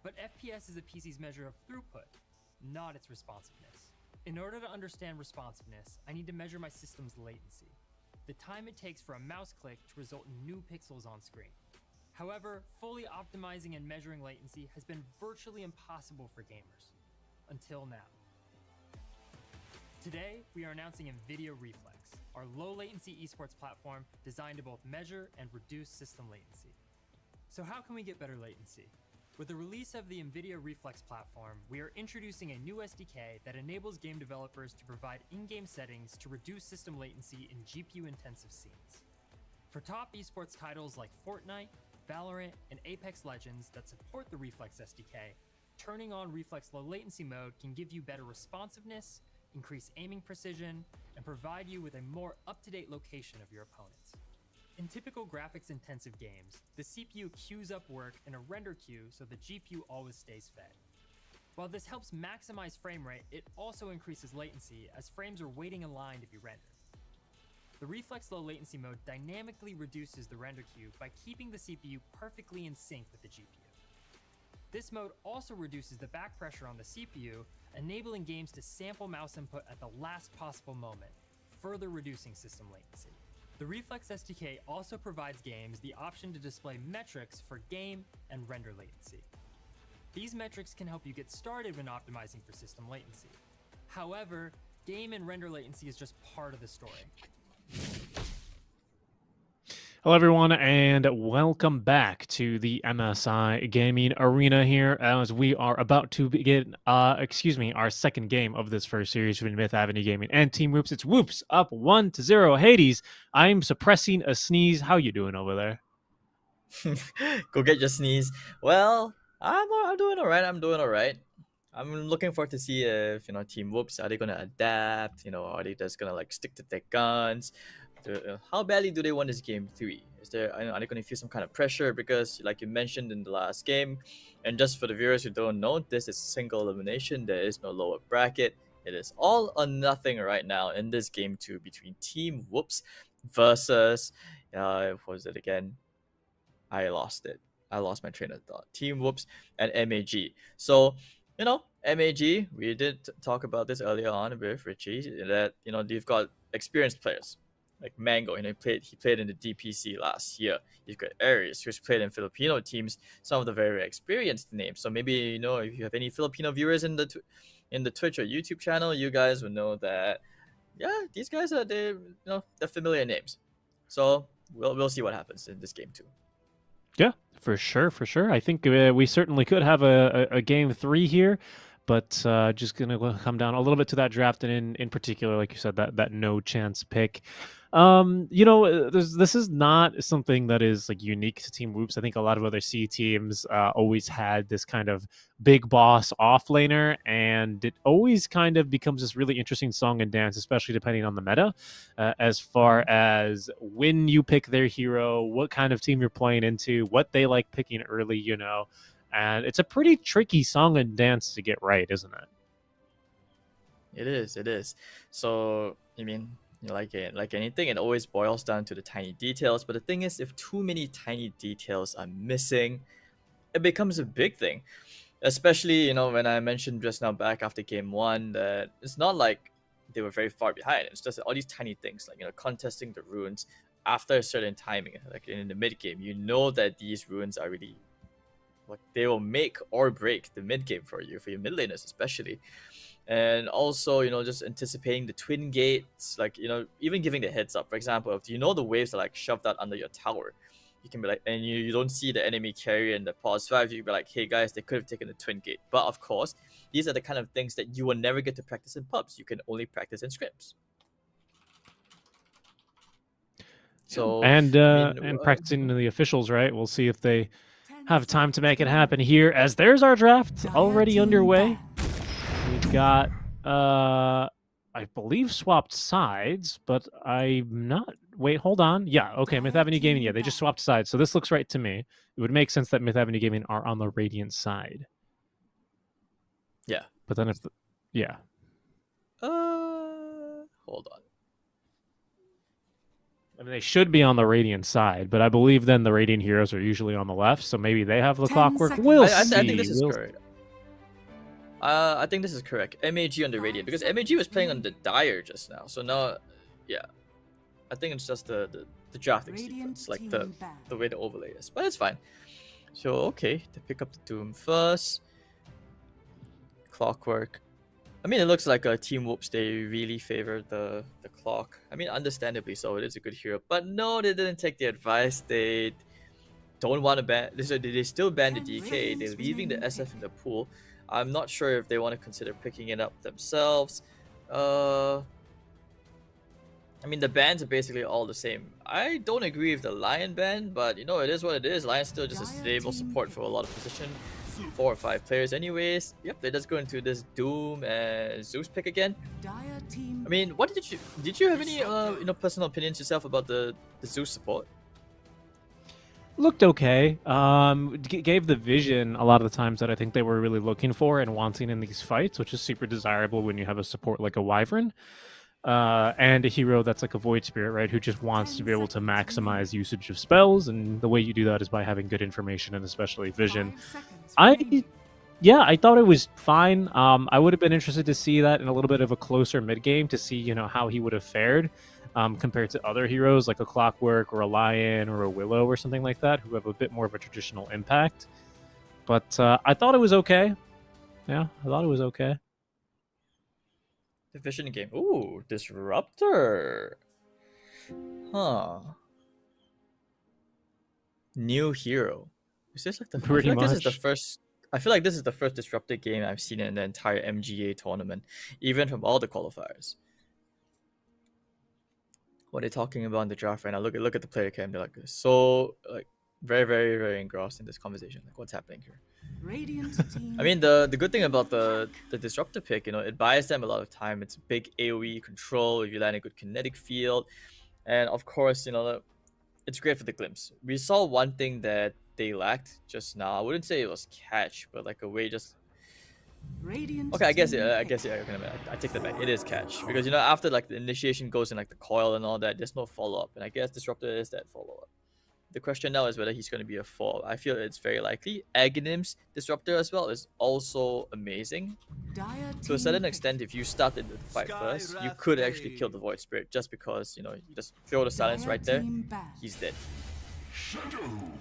Speaker 2: But FPS is a PC's measure of throughput, not its responsiveness. In order to understand responsiveness, I need to measure my system's latency, the time it takes for a mouse click to result in new pixels on screen. However, fully optimizing and measuring latency has been virtually impossible for gamers. Until now. Today, we are announcing Nvidia Reflex, our low-latency esports platform designed to both measure and reduce system latency. So how can we get better latency? With the release of the Nvidia Reflex platform, we are introducing a new SDK that enables game developers to provide in-game settings to reduce system latency in GPU-intensive scenes. For top esports titles like Fortnite, Valorant, and Apex Legends that support the Reflex SDK, turning on Reflex low latency mode can give you better responsiveness, increase aiming precision, and provide you with a more up-to-date location of your opponents. In typical graphics-intensive games, the CPU queues up work in a render queue so the GPU always stays fed. While this helps maximize frame rate, it also increases latency as frames are waiting in line to be rendered. The Reflex low latency mode dynamically reduces the render queue by keeping the CPU perfectly in sync with the GPU. This mode also reduces the back pressure on the CPU, enabling games to sample mouse input at the last possible moment, further reducing system latency. The Reflex SDK also provides games the option to display metrics for game and render latency. These metrics can help you get started when optimizing for system latency. However, game and render latency is just part of the story.
Speaker 4: Hello, everyone, and welcome back to the MSI Gaming Arena here as we are about to begin, our second game of this first series between Myth Avenue Gaming and Team Whoops. It's Whoops up 1-0. Hades, I'm suppressing a sneeze. How you doing over there?
Speaker 5: Go get your sneeze. Well, I'm doing all right. I'm looking forward to see if Team Whoops, are they gonna adapt? Are they just gonna stick to their guns? How badly do they want this game 3? Are they going to feel some kind of pressure? Because, like you mentioned in the last game, and just for the viewers who don't know, this is single elimination. There is no lower bracket. It is all or nothing right now in this game 2 between Team Whoops versus, what was it again? I lost it. I lost my train of thought. Team Whoops and MAG. So, MAG, we did talk about this earlier on with Richie, that, they've got experienced players. Like Mango, he played in the DPC last year. You've got Aries, who's played in Filipino teams, some of the very experienced names. So maybe if you have any Filipino viewers in the Twitch or YouTube channel, you guys will know that these guys are they're familiar names. So we'll see what happens in this game too.
Speaker 4: Yeah, for sure. I think we certainly could have a game 3 here. But just going to come down a little bit to that draft, and in particular, like you said, that no chance pick. This is not something that is unique to Team Whoops. I think a lot of other C teams always had this kind of big boss offlaner, and it always kind of becomes this really interesting song and dance, especially depending on the meta, as far as when you pick their hero, what kind of team you're playing into, what they like picking early, And it's a pretty tricky song and dance to get right, isn't it?
Speaker 5: It is. So, like anything, it always boils down to the tiny details. But the thing is, if too many tiny details are missing, it becomes a big thing. Especially, when I mentioned just now back after game 1 that it's not like they were very far behind. It's just all these tiny things, like, contesting the runes after a certain timing, like in the mid game. That these runes are really... they will make or break the mid game for your mid laners especially, and also just anticipating the twin gates, even giving the heads up. For example, if the waves are shoved out under your tower, you can be and you don't see the enemy carrier in the pause 5, you can be like, hey guys, they could have taken the twin gate. But of course, these are the kind of things that you will never get to practice in pubs. You can only practice in scrims. So
Speaker 4: and practicing the officials, right? We'll see if they have time to make it happen here, as there's our draft already underway. We've got, I believe, swapped sides, but I'm not... Wait, hold on. Yeah, okay, Myth Avenue Gaming, they just swapped sides, so this looks right to me. It would make sense that Myth Avenue Gaming are on the Radiant side.
Speaker 5: Yeah.
Speaker 4: But then Yeah.
Speaker 5: Hold on.
Speaker 4: I mean, they should be on the Radiant side, but I believe then the Radiant heroes are usually on the left, so maybe they have the
Speaker 6: 10
Speaker 4: clockwork.
Speaker 6: seconds.
Speaker 4: We'll
Speaker 5: I
Speaker 4: see.
Speaker 5: think this is
Speaker 4: We'll-
Speaker 5: correct. I think this is correct. MAG on the Radiant, because MAG was playing on the Dire just now. So now, yeah, I think it's just the drafting
Speaker 6: Radiant
Speaker 5: sequence, like
Speaker 6: team
Speaker 5: the
Speaker 6: banned.
Speaker 5: way the overlay is. But it's fine. So okay, to pick up the Doom first. Clockwork. I mean, it looks like Team Whoops, they really favored the clock. I mean, understandably so, it is a good hero. But no, they didn't take the advice. They don't want to ban. They still ban the DK. They're leaving the SF in the pool. I'm not sure if they want to consider picking it up themselves. I mean, the bans are basically all the same. I don't agree with the Lion ban, but you know, it is what it is. Lion's still just a stable support for a lot of position. 4 or 5 players anyways. Yep, they just go into this Doom and Zeus pick again.
Speaker 6: Dire team
Speaker 5: I mean, what did you have any personal opinions yourself about the Zeus support?
Speaker 4: Looked okay. Gave the vision a lot of the times that I think they were really looking for and wanting in these fights, which is super desirable when you have a support like a Wyvern. And a hero that's like a Void Spirit, right, who just wants to be able to maximize usage of spells, and the way you do that is by having good information and especially vision.
Speaker 6: 5 seconds
Speaker 4: I
Speaker 6: remaining.
Speaker 4: I thought it was fine. I would have been interested to see that in a little bit of a closer mid game to see, how he would have fared compared to other heroes like a Clockwork or a Lion or a Willow or something like that, who have a bit more of a traditional impact. But I thought it was okay. Yeah, I thought it was okay.
Speaker 5: Division game. Ooh, Disruptor. Huh. New hero. Is this like the
Speaker 4: Pretty
Speaker 5: I feel like this is the
Speaker 4: much.
Speaker 5: first I feel like this is the first Disruptor game I've seen in the entire MGA tournament, even from all the qualifiers. What are they talking about in the draft right now? Look at the player cam. They're like so like very, very, very engrossed in this conversation. Like, what's happening here?
Speaker 6: Radiant team
Speaker 5: I mean, the good thing about the Disruptor pick, it buys them a lot of time. It's big AoE control if you land a good kinetic field, and of course, it's great for the glimpse. We saw one thing that they lacked just now. I wouldn't say it was catch, but like a way just.
Speaker 6: Radiant
Speaker 5: Okay, I guess
Speaker 6: team
Speaker 5: I
Speaker 6: pick.
Speaker 5: take that back. It is catch because after like the initiation goes in like the coil and all that, there's no follow up, and I guess Disruptor is that follow up. The question now is whether he's going to be a 4. I feel it's very likely. Aghanim's Disruptor as well is also amazing.
Speaker 6: Dire
Speaker 5: To a
Speaker 6: team
Speaker 5: certain
Speaker 6: pick.
Speaker 5: extent, if you start into the fight first, you could actually kill the Void Spirit just because, you just throw the silence
Speaker 6: Dire
Speaker 5: right there.
Speaker 6: team banned.
Speaker 5: He's dead.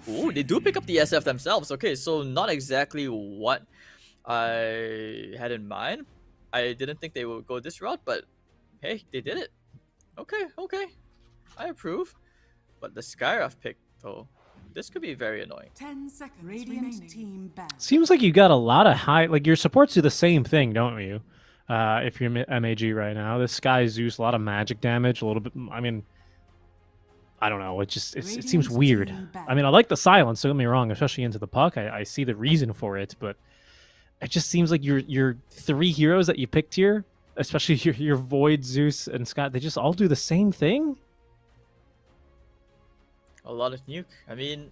Speaker 5: Ooh, they do pick up the SF themselves. Okay, so not exactly what I had in mind. I didn't think they would go this route, but hey, they did it. Okay. I approve. But the Skyraf pick, though, this could be very annoying.
Speaker 6: 10 seconds Radiant team banned.
Speaker 4: Seems like you got a lot of high, like your supports do the same thing, don't you? If you're MAG right now, this Sky Zeus, a lot of magic damage, a little bit. I mean, I don't know. It seems
Speaker 6: Radiant
Speaker 4: weird.
Speaker 6: team banned.
Speaker 4: I mean, I like the silence. Don't get me wrong, especially into the puck. I see the reason for it, but it just seems like your 3 heroes that you picked here, especially your Void, Zeus, and Scott, they just all do the same thing.
Speaker 5: A lot of nuke. I mean,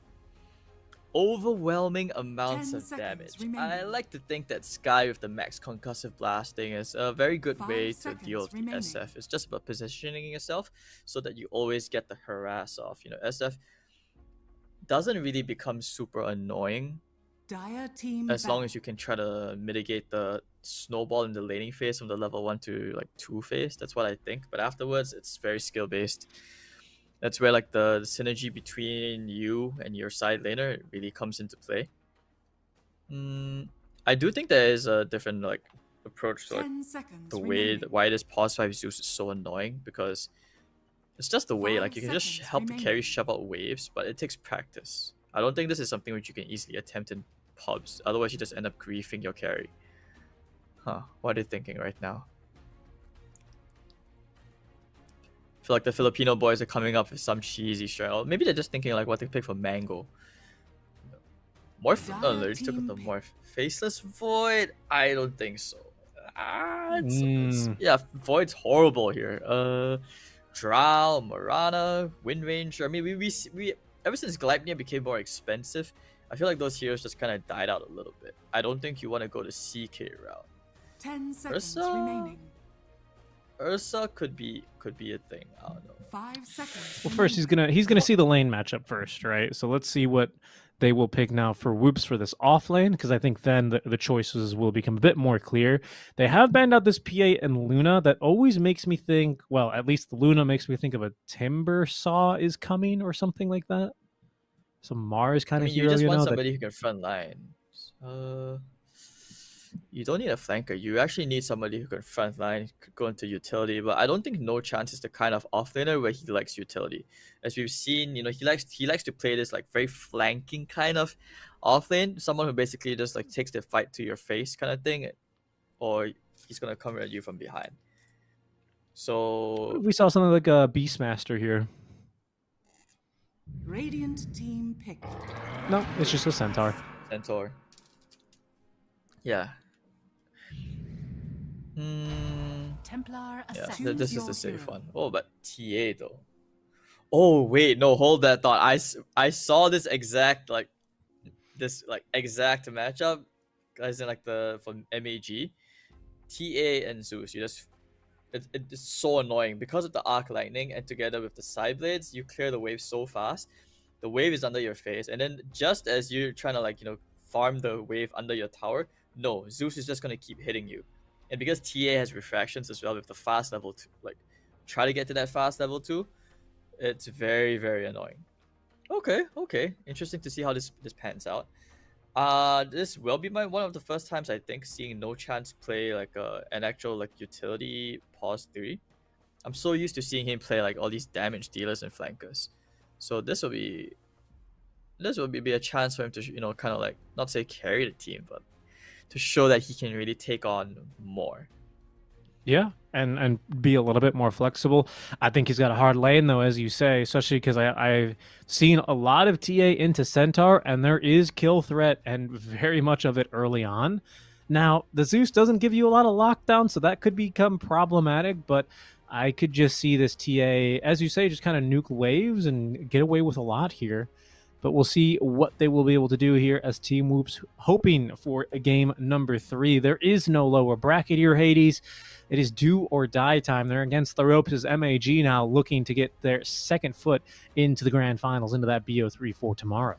Speaker 5: overwhelming amounts
Speaker 6: 10
Speaker 5: of
Speaker 6: seconds
Speaker 5: damage. I
Speaker 6: remaining.
Speaker 5: like to think that Sky with the max concussive blasting is a very good
Speaker 6: 5
Speaker 5: way to
Speaker 6: seconds
Speaker 5: deal with the
Speaker 6: remaining.
Speaker 5: SF. It's just about positioning yourself so that you always get the harass off. SF doesn't really become super annoying
Speaker 6: Dire team
Speaker 5: as long
Speaker 6: banned.
Speaker 5: as you can try to mitigate the snowball in the laning phase from the level 1 to like 2 phase. That's what I think. But afterwards, it's very skill based. That's where like the synergy between you and your side laner really comes into play. I do think there is a different like approach to like
Speaker 6: 10 seconds
Speaker 5: the way
Speaker 6: remaining.
Speaker 5: that why this pause 5 Zeus is so annoying, because it's just the way
Speaker 6: 5
Speaker 5: like you can just
Speaker 6: seconds
Speaker 5: help the carry
Speaker 6: remaining.
Speaker 5: shove out waves, but it takes practice. I don't think this is something which you can easily attempt in pubs. Otherwise, you just end up griefing your carry. What are they thinking right now? I feel like the Filipino boys are coming up with some cheesy strat. Or maybe they're just thinking like what they pick for Mango. Morph allergic with the morph. Faceless Void? I don't think so. Yeah, Void's horrible here. Drow, Morana, Wind Ranger. I mean, we ever since Gleipnir became more expensive, I feel like those heroes just kind of died out a little bit. I don't think you want to go the CK route.
Speaker 6: 10 seconds
Speaker 5: Ursa?
Speaker 6: remaining.
Speaker 5: Ursa could be a thing. I don't know.
Speaker 6: 5 seconds.
Speaker 4: Well, first he's gonna see the lane matchup first, right? So let's see what they will pick now for Whoops for this off lane, because I think then the choices will become a bit more clear. They have banned out this PA and Luna. That always makes me think, well, at least the Luna makes me think of a Timber Saw is coming or something like that. Some Mars kind
Speaker 5: I
Speaker 4: of
Speaker 5: mean,
Speaker 4: hero,
Speaker 5: you just want
Speaker 4: that-
Speaker 5: somebody who can front line. You don't need a flanker. You actually need somebody who can front line, could go into utility. But I don't think No Chance is the kind of offlaner where he likes utility. As we've seen, you know, he likes to play this like very flanking kind of offlane. Someone who basically just like takes the fight to your face kind of thing, or he's gonna come at you from behind. So
Speaker 4: we saw something like a Beastmaster here.
Speaker 6: Radiant team pick.
Speaker 4: No, it's just a Centaur.
Speaker 5: Centaur. Yeah.
Speaker 6: Templar
Speaker 5: Yeah,
Speaker 6: assassin.
Speaker 5: this is the safe one. Oh, but TA though. Oh wait, no, hold that thought. I saw this exact exact matchup, guys, in like from MAG, TA and Zeus. It's so annoying because of the arc lightning, and together with the side blades, you clear the wave so fast. The wave is under your face, and then just as you're trying to farm the wave under your tower, no, Zeus is just gonna keep hitting you. And because TA has refractions as well with the fast level 2, try to get to that fast level 2, it's very, very annoying. Okay. Interesting to see how this pans out. This will be one of the first times I think seeing No Chance play an actual utility pause 3. I'm so used to seeing him play all these damage dealers and flankers. So this will be a chance for him to kind of not say carry the team, but to show that he can really take on more.
Speaker 4: Yeah, and be a little bit more flexible. I think he's got a hard lane, though, as you say, especially because I've seen a lot of TA into Centaur, and there is kill threat and very much of it early on. Now, the Zeus doesn't give you a lot of lockdown, so that could become problematic, but I could just see this TA, as you say, just kind of nuke waves and get away with a lot here. But we'll see what they will be able to do here as Team Whoops hoping for a game number 3. There is no lower bracket here, Hades. It is do or die time. They're against the ropes as MAG now looking to get their second foot into the grand finals, into that BO3 for tomorrow.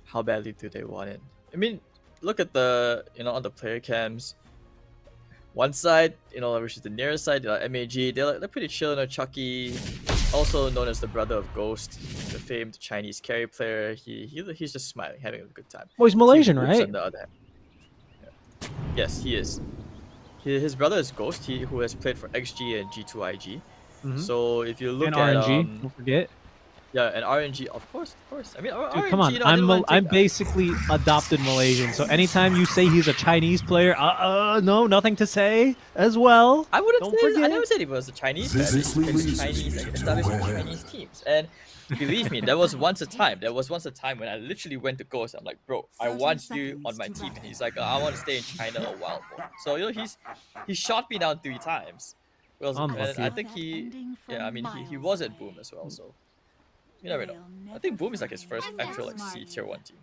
Speaker 5: How badly do they want it? I mean, look at the, on the player cams. One side, which is the nearest side, MAG, they're pretty chill. Chucky, also known as the brother of Ghost, the famed Chinese carry player. He's just smiling, having a good time.
Speaker 4: Well, he's Malaysian, right?
Speaker 5: On the other hand. Yeah. Yes, he is. His brother is Ghost, who has played for XG and G2IG.
Speaker 4: Mm-hmm.
Speaker 5: So if you look
Speaker 4: and
Speaker 5: at
Speaker 4: RNG, don't forget.
Speaker 5: Yeah, and RNG, of course. I mean,
Speaker 4: Dude,
Speaker 5: RNG,
Speaker 4: come on, I'm basically adopted Malaysian, so anytime you say he's a Chinese player, no, nothing to say as well.
Speaker 5: I wouldn't
Speaker 4: Don't
Speaker 5: say,
Speaker 4: forget.
Speaker 5: I never said he was a Chinese player. He plays Chinese, established Chinese teams. And believe me, there was once a time when I literally went to Ghost. I'm like, bro, I want you on my team. And he's like, I want to stay in China a while more. So, he shot me down 3 times. Well, and I think he was at Boom as well, so. You never know. I think Boom is his first actual C tier 1 team.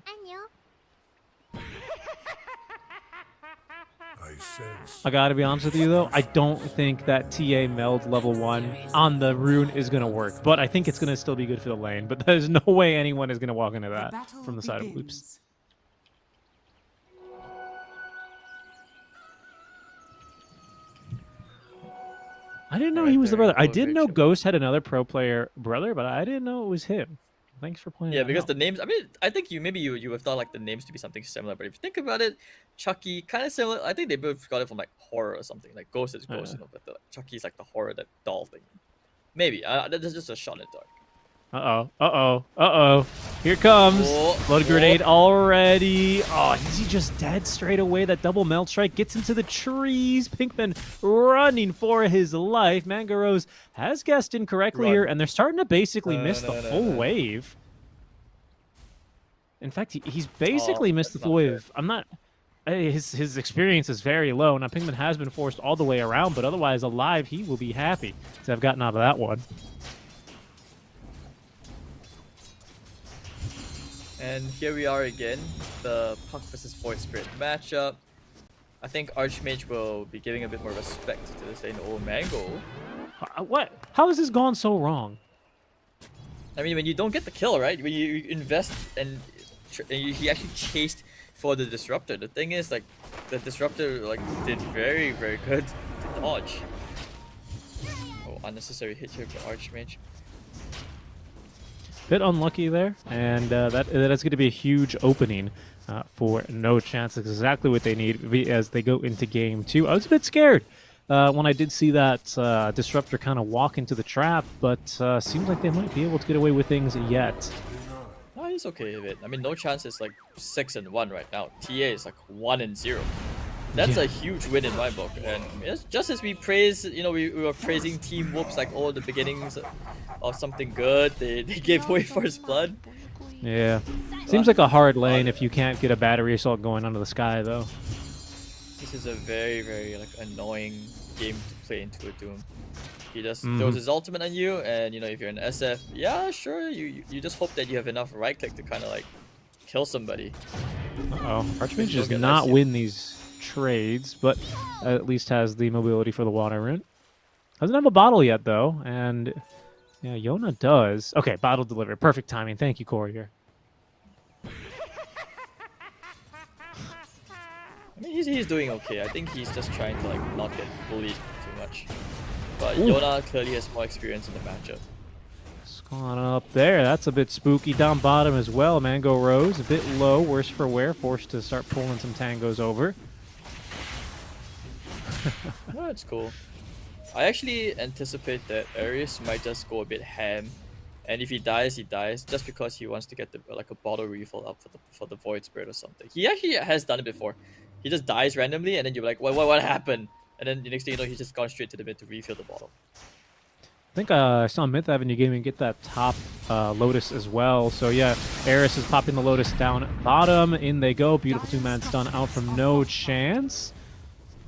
Speaker 4: I gotta be honest with you though, I don't think that TA meld level 1 on the rune is gonna work, but I think it's gonna still be good for the lane. But there's no way anyone is gonna walk into that from the side of Whoops. I didn't know he was the brother. I did know Ghost had another pro player brother, but I didn't know it was him. Thanks for pointing
Speaker 5: Yeah,
Speaker 4: that
Speaker 5: because
Speaker 4: out.
Speaker 5: the names, I mean, I think you have thought the names to be something similar, but if you think about it, Chucky, kind of similar. I think they both got it from horror or something. Ghost is Ghost, but Chucky's the horror, that doll thing. Maybe. That's just a shot in the dark.
Speaker 4: Uh-oh. Here comes. Blood grenade already. Oh, is he just dead straight away? That double melt strike gets into the trees. Pinkman running for his life. Mangaros has guessed incorrectly here, and they're starting to basically miss the full wave. In fact, he's basically missed the full wave. I'm not... His experience is very low. Now, Pinkman has been forced all the way around, but otherwise alive, he will be happy to have gotten out of that one.
Speaker 5: And here we are again, the Puck versus Void Spirit matchup. I think Archmage will be giving a bit more respect to this lane. Oh, Mango.
Speaker 4: What? How has this gone so wrong?
Speaker 5: I mean, when you don't get the kill, right? When you invest and he actually chased for the Disruptor. The thing is, like, the Disruptor like did very, very good to dodge. Oh, unnecessary hit here for Archmage.
Speaker 4: Bit unlucky there, and that's going to be a huge opening for No Chance. That's exactly what they need as they go into game 2. I was a bit scared when I did see that Disruptor kind of walk into the trap, but seems like they might be able to get away with things yet.
Speaker 5: Oh, he's okay with it. I mean, No Chance is like 6-1 right now. TA is like 1-0. That's a huge win in my book. And just as we praise, you know, we were praising Team Whoops like all the beginnings of something good, they gave away First Blood.
Speaker 4: Yeah. Seems like a hard lane if you can't get a battery assault going under the sky, though.
Speaker 5: This is a very, very like annoying game to play into a Doom. He just throws his ultimate on you, and you know, if you're an SF, yeah, sure, you just hope that you have enough right click to kind of like kill somebody.
Speaker 4: Uh-oh. Archmage does not win these trades, but at least has the mobility for the water rune. Doesn't have a bottle yet, though, and yeah, Yona does. Okay, bottle delivered. Perfect timing. Thank you, Courier.
Speaker 5: I mean, he's doing okay. I think he's just trying to like not get bullied too much. But Yona clearly has more experience in the matchup.
Speaker 4: Gone up there. That's a bit spooky. Down bottom as well. Mango Rose a bit low. Worse for wear. Forced to start pulling some tangos over.
Speaker 5: Oh, that's cool. I actually anticipate that Ares might just go a bit ham, and if he dies, just because he wants to get the like a bottle refill up for the Void Spirit or something. He actually has done it before. He just dies randomly, and then you're like, what happened? And then the next thing you know, he's just gone straight to the mid to refill the bottle.
Speaker 4: I think I saw Myth Avenue Gaming get that top Lotus as well. So yeah, Ares is popping the Lotus down bottom. In they go. Beautiful two-man stun out from No Chance.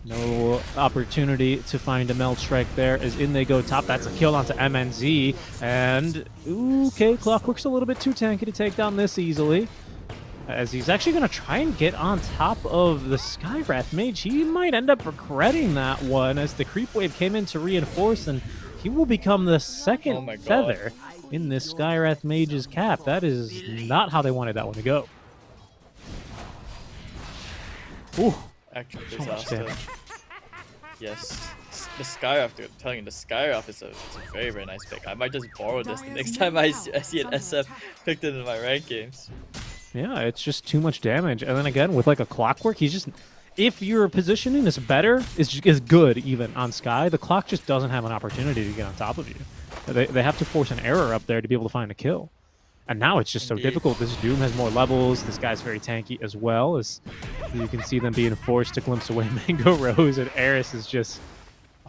Speaker 4: No opportunity to find a meld strike there as in they go top. That's a kill onto MNZ. And, okay, Clockwork's a little bit too tanky to take down this easily. As he's actually going to try and get on top of the Skywrath Mage. He might end up regretting that one as the creep wave came in to reinforce, and he will become the second feather in this Skywrath Mage's cap. That is not how they wanted that one to go. Ooh.
Speaker 5: Actual disaster. Yes, the Skywrath, dude, I'm telling you, the Skywrath is a very, very nice pick. I might just borrow this the next time I see an SF picked it in my ranked games.
Speaker 4: Yeah, it's just too much damage. And then again, with like a Clockwork, he's just... If your positioning is better, is good even on Sky, the Clock just doesn't have an opportunity to get on top of you. They have to force an error up there to be able to find a kill. And now it's just so difficult. This Doom has more levels. This guy's very tanky as well. As you can see them being forced to glimpse away Mango Rose, and Ares is just...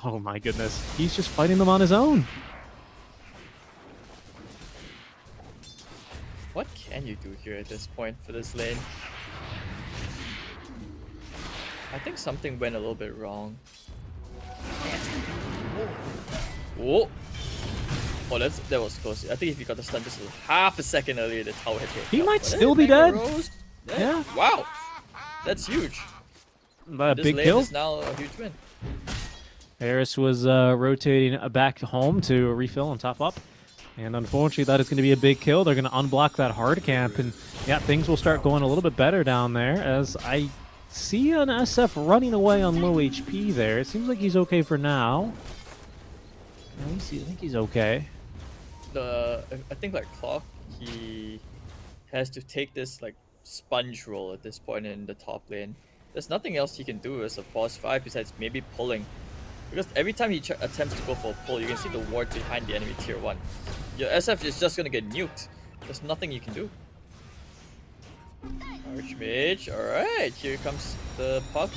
Speaker 4: Oh my goodness. He's just fighting them on his own.
Speaker 5: What can you do here at this point for this lane? I think something went a little bit wrong. Whoa! Oh, that was close. I think if he got the stun just half a second earlier, the tower hit.
Speaker 4: He might still be dead.
Speaker 5: Yeah. Wow, that's huge.
Speaker 4: Big kill.
Speaker 5: Is now a huge win.
Speaker 4: Ares was rotating back home to refill and top up. And unfortunately, that is going to be a big kill. They're going to unblock that hard camp. And yeah, things will start going a little bit better down there as I see an SF running away on low HP there. It seems like he's okay for now. Let me see. I think he's okay.
Speaker 5: I think like Clock, he has to take this like sponge roll at this point in the top lane. There's nothing else he can do as a boss fight besides maybe pulling. Because every time he attempts to go for a pull, you can see the ward behind the enemy tier 1. Your SF is just gonna get nuked. There's nothing you can do. Archmage, alright, here comes the Puck.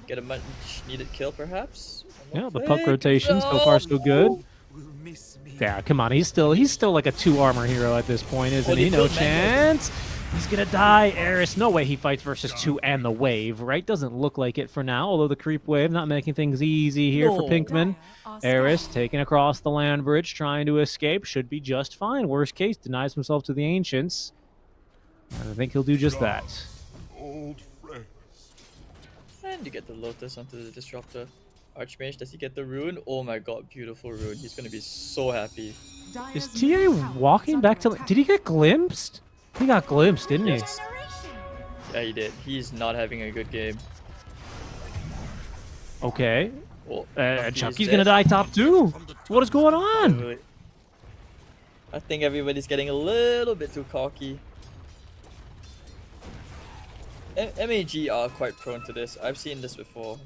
Speaker 5: Get a much needed kill perhaps.
Speaker 4: Yeah, the Puck rotation, so far so good. Yeah, come on, he's still like a 2 armor hero at this point, isn't he? No chance. He's gonna die. Ares, no way he fights versus 2 and the wave, right? Doesn't look like it for now, although the creep wave not making things easy here for Pinkman. Ares taking across the land bridge, trying to escape, should be just fine. Worst case, denies himself to the Ancients. And I think he'll do just that.
Speaker 5: And you get the Lotus onto the Disruptor. Archmage, does he get the rune? Oh my god, beautiful rune. He's gonna be so happy.
Speaker 4: Is TA walking back to... Did he get glimpsed? He got glimpsed, didn't he?
Speaker 5: Yes. Yeah, he did. He's not having a good game.
Speaker 4: Okay.
Speaker 5: Oh,
Speaker 4: Chucky's gonna die top 2. What is going on?
Speaker 5: Really. I think everybody's getting a little bit too cocky. MAG are quite prone to this. I've seen this before.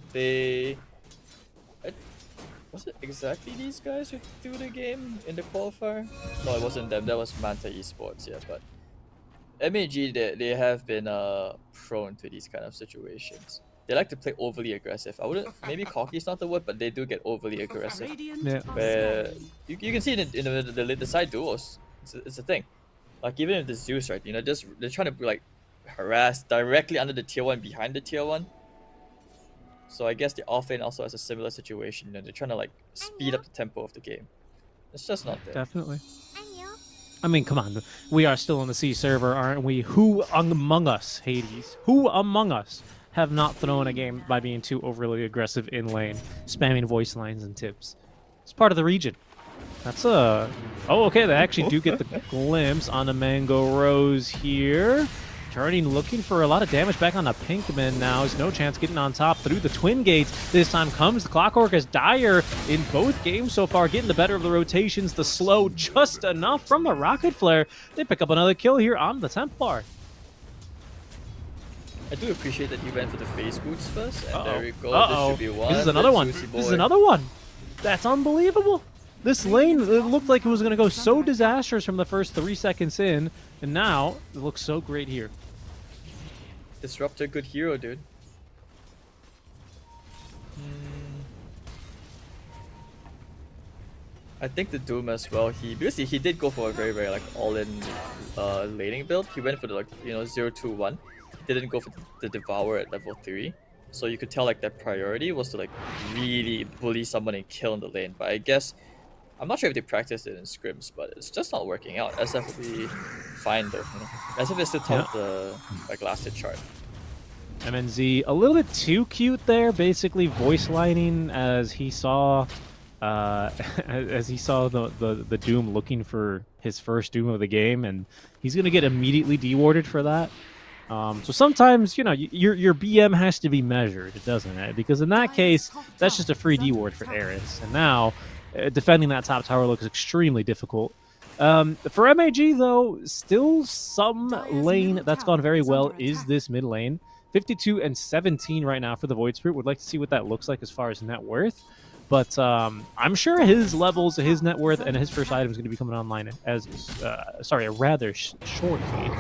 Speaker 5: Was it exactly these guys who threw the game in the qualifier? No, it wasn't them. That was Manta Esports, yeah. But MAG, they have been prone to these kind of situations. They like to play overly aggressive. I wouldn't, maybe cocky is not the word, but they do get overly aggressive.
Speaker 4: Yeah.
Speaker 5: Where you can see it in the side duos. It's a thing. Like even if the Zeus, right? You know, just they're trying to like harass directly under the tier 1, behind the tier 1. So I guess the offlane also has a similar situation. You know, they're trying to like speed up the tempo of the game. It's just not there.
Speaker 4: Definitely. I mean, come on. We are still on the C server, aren't we? Who among us, Hades? Who among us have not thrown a game by being too overly aggressive in lane, spamming voice lines and tips? It's part of the region. That's a... Oh, okay. They actually do get the glimpse on the Mango Rose here. Turning, looking for a lot of damage back on the Pinkman now. There's no chance getting on top through the Twin Gates. This time comes the Clockwork as Dire in both games so far, getting the better of the rotations. The slow just enough from the Rocket Flare. They pick up another kill here on the Templar.
Speaker 5: I do appreciate that he went for the face boots first. And there we go. This should be one.
Speaker 4: This is another one. This is another one. That's unbelievable. This lane, it looked like it was going to go so disastrous from the first 3 seconds in, and now it looks so great here.
Speaker 5: Disruptor, good hero, dude. I think the Doom as well. Because he did go for a very like all-in laning build. He went for the 0-2-1. He didn't go for the Devour at level 3. So you could tell like their priority was to like really bully someone and kill in the lane. But I guess I'm not sure if they practiced it in scrims, but it's just not working out. SF will be fine though. You know? SF is still top of the like last hit chart.
Speaker 4: MNZ a little bit too cute there, basically voice lining as he saw the Doom looking for his first Doom of the game, and he's gonna get immediately dewarded for that. So sometimes, you know, your BM has to be measured, doesn't it? Because in that case, that's just a free deward for Eris. And now, defending that top tower looks extremely difficult. For MAG, though, still some lane that's gone very well is this mid lane. 52 and 17 right now for the Void Spirit. Would like to see what that looks like as far as net worth. But I'm sure his levels, his net worth, and his first item is going to be coming online as, rather shortly.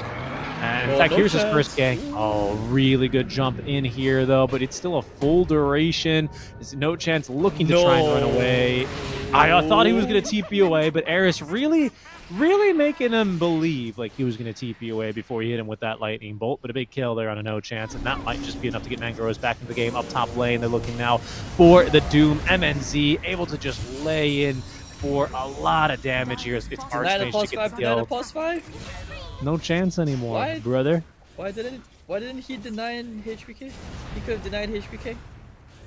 Speaker 4: And in fact, here's his first gank. Oh, really good jump in here, though, but it's still a full duration. There's no chance looking to try and run away. I thought he was going to TP away, but Eris really making him believe like he was going to TP away before he hit him with that lightning bolt. But a big kill there on a no chance, and that might just be enough to get Mangroves back into the game. Up top lane, they're looking now for the Doom. MNZ able to just lay in for a lot of damage here. It's Archmage to get the kill.
Speaker 5: +5?
Speaker 4: No chance anymore, brother.
Speaker 5: Why didn't he deny HPK? He could have denied HPK.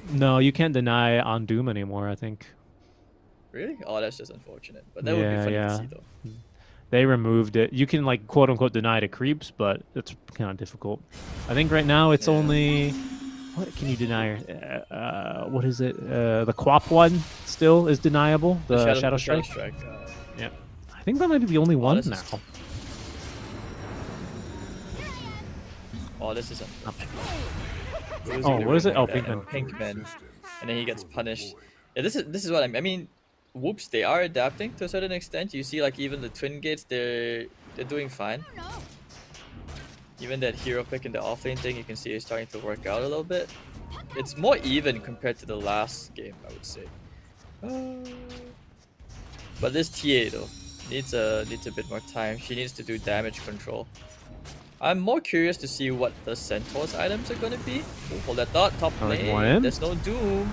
Speaker 4: No, you can't deny on Doom anymore, I think.
Speaker 5: Really? Oh, that's just unfortunate. But that would be funny to see, though.
Speaker 4: They removed it. You can, like, quote-unquote deny to creeps, but it's kind of difficult. I think right now it's only... What can you deny? What is it? The Quap one still is deniable. The Shadow Strike. Yeah. I think that might be the only one now.
Speaker 5: Oh, this is unfortunate.
Speaker 4: Oh, what is it? Oh, Pinkman.
Speaker 5: Pinkman. And then he gets punished. Yeah, this is what I mean. Whoops, they are adapting to a certain extent. You see, like, even the Twin Gates, they're doing fine. Even that hero pick in the offlane thing, you can see is starting to work out a little bit. It's more even compared to the last game, I would say. But this TA though needs a bit more time. She needs to do damage control. I'm more curious to see what the Centaur's items are gonna be. Ooh, hold that thought. Top lane. There's no Doom.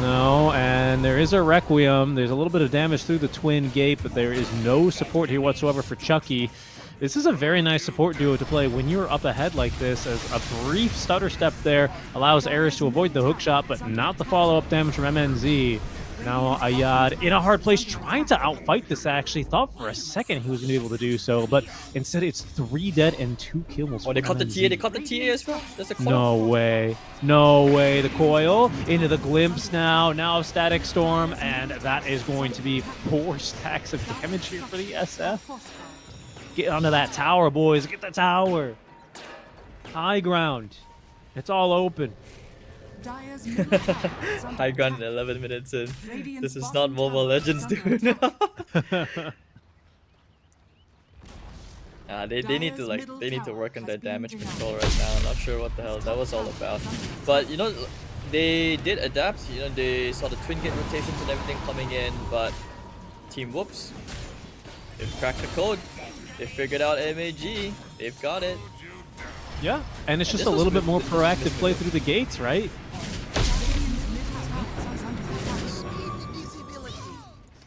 Speaker 4: No, and there is a Requiem. There's a little bit of damage through the Twin Gate, but there is no support here whatsoever for Chucky. this is a very nice support duo to play when you're up ahead like this, as a brief stutter step there allows Ares to avoid the hook shot, but not the follow-up damage from MNZ. Now Ayad in a hard place, trying to outfight this actually. Thought for a second he was going to be able to do so, but instead it's 3 dead and 2 kills.
Speaker 5: Oh, they caught the TA, they caught the TA as well. There's a coil.
Speaker 4: No way. No way. The coil into the glimpse now. Now Static Storm, and that is going to be 4 stacks of damage here for the SF. Get onto that tower, boys. Get the tower. High ground. It's all open.
Speaker 5: High ground 11 minutes in. This is not Mobile Legends, dude. They need to work on their damage control right now. I'm not sure what the hell that was all about. But you know, they did adapt. You know, they saw the twin gate rotations and everything coming in, but Team Whoops, they've cracked the code. They figured out MAG. They've got it.
Speaker 4: Yeah, and it's just a little bit more proactive play through the gates, right?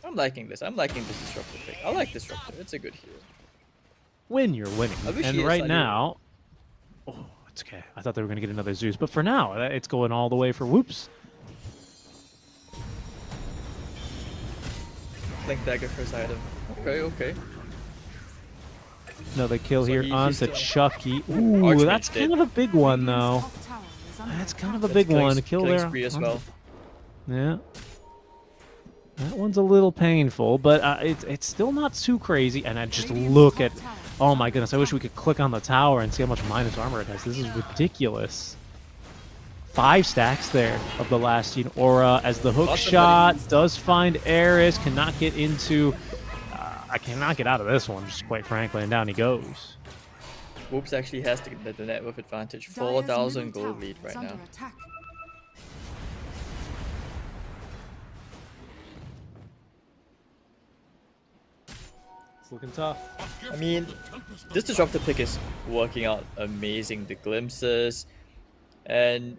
Speaker 5: I'm liking this. I'm liking this disruptor pick. I like disruptor. It's a good hero.
Speaker 4: When you're winning. And right now, oh, it's okay. I thought they were going to get another Zeus, but for now, it's going all the way for Whoops.
Speaker 5: Link dagger first item. Okay, okay.
Speaker 4: Another kill
Speaker 5: So
Speaker 4: here onto
Speaker 5: still...
Speaker 4: Chucky. Ooh, that's kind of a big one, though. That's kind of a big one. Kill there.
Speaker 5: Spree as well.
Speaker 4: Yeah. That one's a little painful, but it's still not too crazy. And I just look at... Oh my goodness, I wish we could click on the tower and see how much minus armor it has. This is ridiculous. 5 stacks there of the last aura as the hook shot does find Ares. Cannot get into... I cannot get out of this one, just quite frankly, and down he goes.
Speaker 5: Whoops actually has the net worth advantage. 4,000 gold lead right now.
Speaker 4: It's looking tough.
Speaker 5: I mean, this disruptor pick is working out amazing. The glimpses, and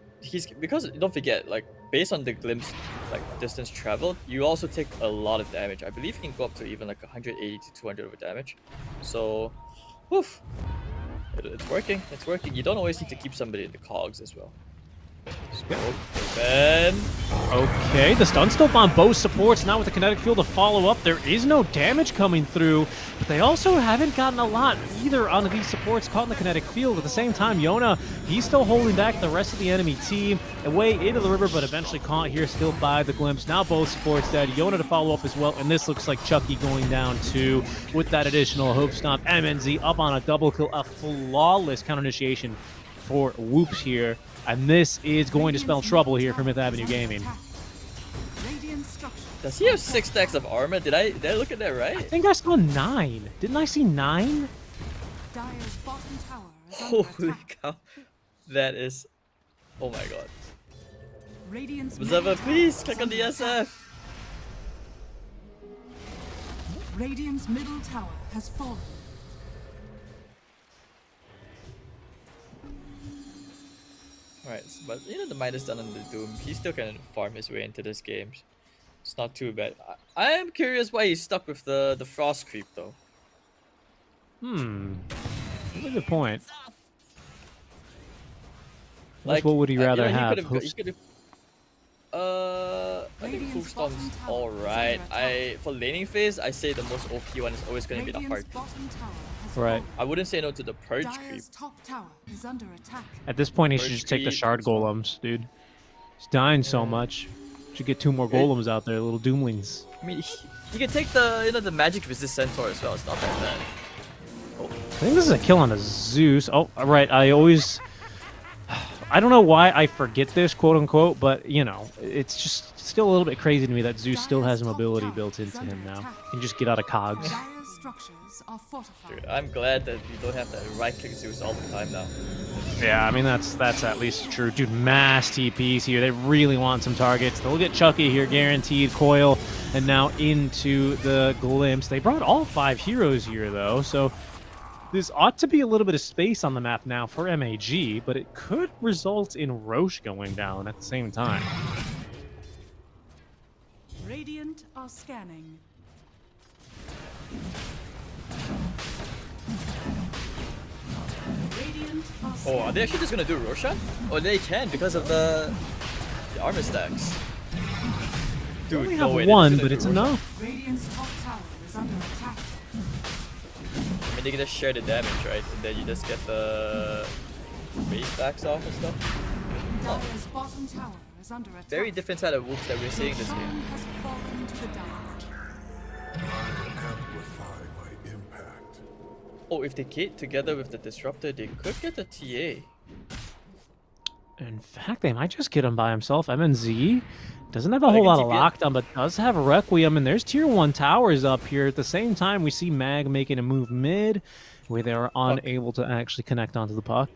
Speaker 5: because don't forget, like based on the glimpse, like distance traveled, you also take a lot of damage. I believe you can go up to even like 180 to 200 of damage. So, woof, it's working. It's working. You don't always need to keep somebody in the cogs as well.
Speaker 4: Okay, the stun still on both supports. Now with the kinetic field to follow up, there is no damage coming through, but they also haven't gotten a lot either on these supports caught in the kinetic field. At the same time, Yona, he's still holding back the rest of the enemy team away into the river, but eventually caught here still by the glimpse. Now both supports dead. Yona to follow up as well, and this looks like Chucky going down too with that additional hope stomp. MNZ up on a double kill, a flawless counter initiation for Whoops here. And this is going to spell trouble here for Myth Avenue Gaming.
Speaker 5: Does he have 6 stacks of armor? Did I look at that right?
Speaker 4: I think I saw 9. Didn't I see 9?
Speaker 5: Holy cow. That is... Oh my god. Observer, please click on the SF.
Speaker 6: Radiant's middle tower has fallen.
Speaker 5: Alright, but you know the Midas done on the Doom, he still can farm his way into this game. It's not too bad. I am curious why he's stuck with the Frost Creep though.
Speaker 4: That's a good point.
Speaker 5: Like,
Speaker 4: what would he rather
Speaker 5: you know,
Speaker 4: have?
Speaker 5: I think Hoof Stomp's alright. For laning phase, I say the most OP one is always going to be the Heart.
Speaker 4: Right.
Speaker 5: I wouldn't say no to the Purge Creep.
Speaker 4: At this point, he should just take the Shard Golems, dude. He's dying so much. Should get 2 more Golems out there, little Doomlings.
Speaker 5: I mean, you can take the Magic Resist Centaur as well. It's not that bad.
Speaker 4: Oh. I think this is a kill on a Zeus. Oh, right. I don't know why I forget this, quote unquote, but you know, it's just still a little bit crazy to me that Zeus still has mobility built into him now. He can just get out of cogs.
Speaker 5: Dude, I'm glad that you don't have to right-click Zeus all the time now.
Speaker 4: Yeah, I mean, that's at least true. Dude, mass TPs here. They really want some targets. They'll get Chucky here, guaranteed. Coil, and now into the Glimpse. They brought all 5 heroes here, though, so this ought to be a little bit of space on the map now for MAG, but it could result in Roche going down at the same time.
Speaker 6: Radiant are scanning.
Speaker 5: Oh, are they actually just gonna do Roshan? Oh, they can because of the armor stacks. Dude,
Speaker 4: We
Speaker 5: no
Speaker 4: have
Speaker 5: way,
Speaker 4: one,
Speaker 5: they're
Speaker 4: but
Speaker 5: just
Speaker 4: it's
Speaker 5: gonna do
Speaker 4: enough.
Speaker 6: Radiant's top tower is under attack.
Speaker 5: Roshan. I mean, they can just share the damage, right? And then you just get the base backs off and stuff.
Speaker 6: Dire's bottom tower is under attack.
Speaker 5: Very different side of whoops that we're seeing this
Speaker 6: Your
Speaker 5: game.
Speaker 6: town has fallen to the dark.
Speaker 7: Amplify my impact.
Speaker 5: Oh, if they gate together with the disruptor, they could get the TA.
Speaker 4: In fact, they might just get him by himself. MNZ doesn't have a
Speaker 5: Oh, they
Speaker 4: whole
Speaker 5: can
Speaker 4: lot of
Speaker 5: TP it.
Speaker 4: lockdown, but does have Requiem, and there's tier 1 towers up here. At the same time, we see Mag making a move mid, where they are unable to actually connect onto the puck.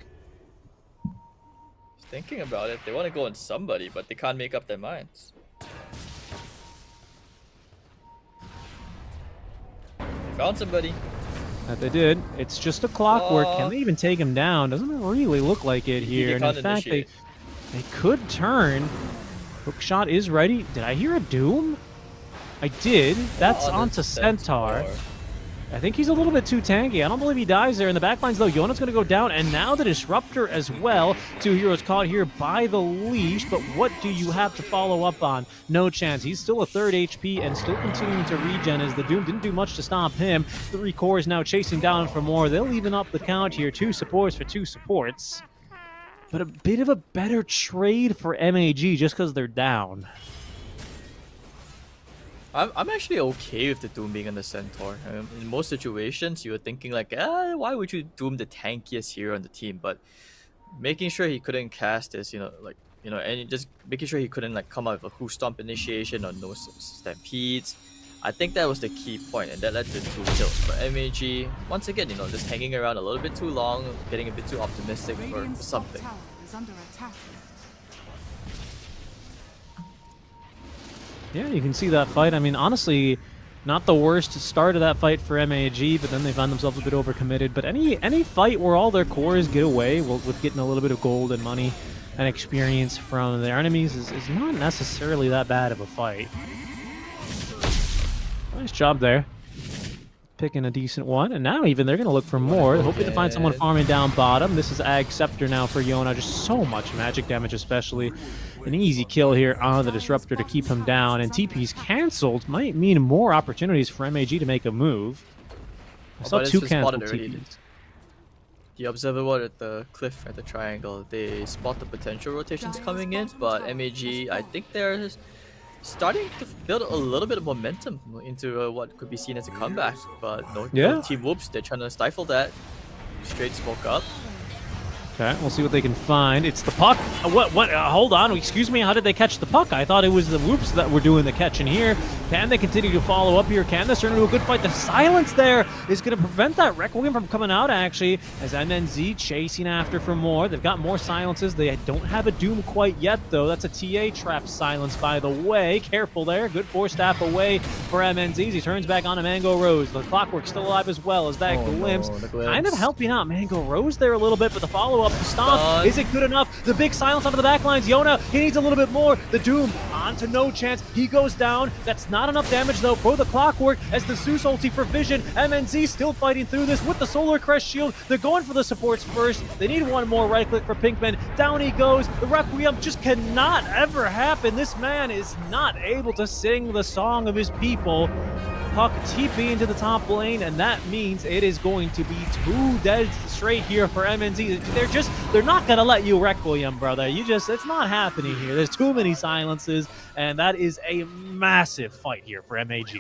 Speaker 5: Thinking about it, they want to go on somebody, but they can't make up their minds. They found somebody.
Speaker 4: That they did. It's just a clockwork. Can
Speaker 5: Aw.
Speaker 4: they even take him down? Doesn't really look like it here. And in
Speaker 5: can't
Speaker 4: fact,
Speaker 5: initiate.
Speaker 4: they could turn. Hook shot is ready. Did I hear a Doom? I did. That's
Speaker 5: On the
Speaker 4: onto Centaur. I think he's a little bit too tanky. I don't believe he dies there. In the backlines, though, Yona's going to go down. And now the Disruptor as well. 2 heroes caught here by the leash. But what do you have to follow up on? No chance. He's still a 3rd HP and still continuing to regen as the Doom didn't do much to stop him. 3 cores now chasing down for more. They'll even up the count here. 2 supports for 2 supports. But a bit of a better trade for MAG just because they're down.
Speaker 5: I'm actually okay with the Doom being on the Centaur. In most situations, you were thinking like, why would you Doom the tankiest hero on the team? But making sure he couldn't cast this, and just making sure he couldn't like come out with a Who Stomp initiation or no stampedes. I think that was the key point, and that led to 2 kills. But MAG, once again, just hanging around a little bit too long, getting a bit too optimistic for
Speaker 6: Radiant's top
Speaker 5: something.
Speaker 6: tower is under attack.
Speaker 4: Yeah, you can see that fight. I mean, honestly, not the worst start of that fight for MAG, but then they found themselves a bit overcommitted. But any fight where all their cores get away with getting a little bit of gold and money and experience from their enemies is not necessarily that bad of a fight. Nice job there. Picking a decent one, and now even they're going to look for more. Hoping to find someone farming down bottom. This is Ag Scepter now for Yona. Just so much magic damage, especially. An easy kill here on the Disruptor to keep him down, and TP's cancelled might mean more opportunities for MAG to make a move. I saw
Speaker 5: but
Speaker 4: 2
Speaker 5: it's been spotted
Speaker 4: canceled
Speaker 5: already.
Speaker 4: TPs.
Speaker 5: The observer at the cliff at the triangle, they spot the potential rotations coming in, but MAG, I think they're starting to build a little bit of momentum into what could be seen as a comeback. But no Team Whoops, they're trying to stifle that. Straight smoke up.
Speaker 4: Okay, we'll see what they can find. It's the puck. What? Hold on. Excuse me. How did they catch the puck? I thought it was the Whoops that were doing the catching here. Can they continue to follow up here? Can this turn into a good fight? The silence there is going to prevent that Requiem from coming out, actually, as MNZ chasing after for more. They've got more silences. They don't have a Doom quite yet, though. That's a TA trap silence, by the way. Careful there. Good 4-staff away for MNZ. He turns back on to Mango Rose. The Clockwork's still alive as well as that glimpse.
Speaker 5: No, the glimpse.
Speaker 4: Kind of helping out Mango Rose there a little bit, but the follow-up stomp, is it good enough? The big silence onto the back lines. Yona, he needs a little bit more. The Doom onto no chance. He goes down. That's not enough damage, though, for the Clockwork as the Zeus ulti for Vision. MNZ still fighting through this with the Solar Crest shield. They're going for the supports first. They need one more right click for Pinkman. Down he goes. The Requiem just cannot ever happen. This man is not able to sing the song of his people. Puck TP into the top lane, and that means it is going to be 2 dead straight here for MNZ. They're not gonna let you Requiem, brother. It's not happening here. There's too many silences, and that is a massive fight here for MAG.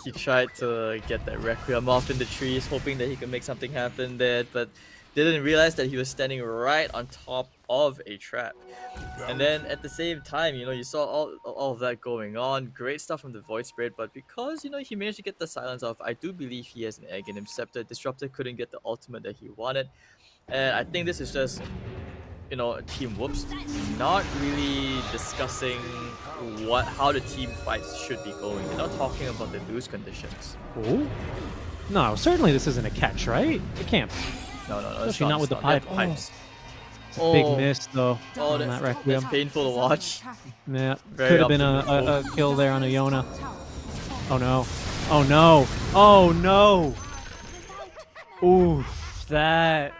Speaker 5: He tried to get that Requiem off in the trees, hoping that he could make something happen there, but didn't realize that he was standing right on top of a trap. And then at the same time, you saw all of that going on. Great stuff from the Void Spirit, but because, he managed to get the silence off, I do believe he has an egg in him. Scepter Disruptor couldn't get the ultimate that he wanted. And I think this is just, Team Whoops not really discussing how the team fights should be going. They're not talking about the lose conditions.
Speaker 4: Oh? No, certainly this isn't a catch, right? It can't be.
Speaker 5: No,
Speaker 4: Especially not with the pipe.
Speaker 5: Pipes.
Speaker 4: It's a big miss, though, on that Requiem.
Speaker 5: That's painful to watch.
Speaker 4: Yeah,
Speaker 5: Very
Speaker 4: could have been a kill there on a Yona. Oh no. Oh no. Oh no. Ooh, that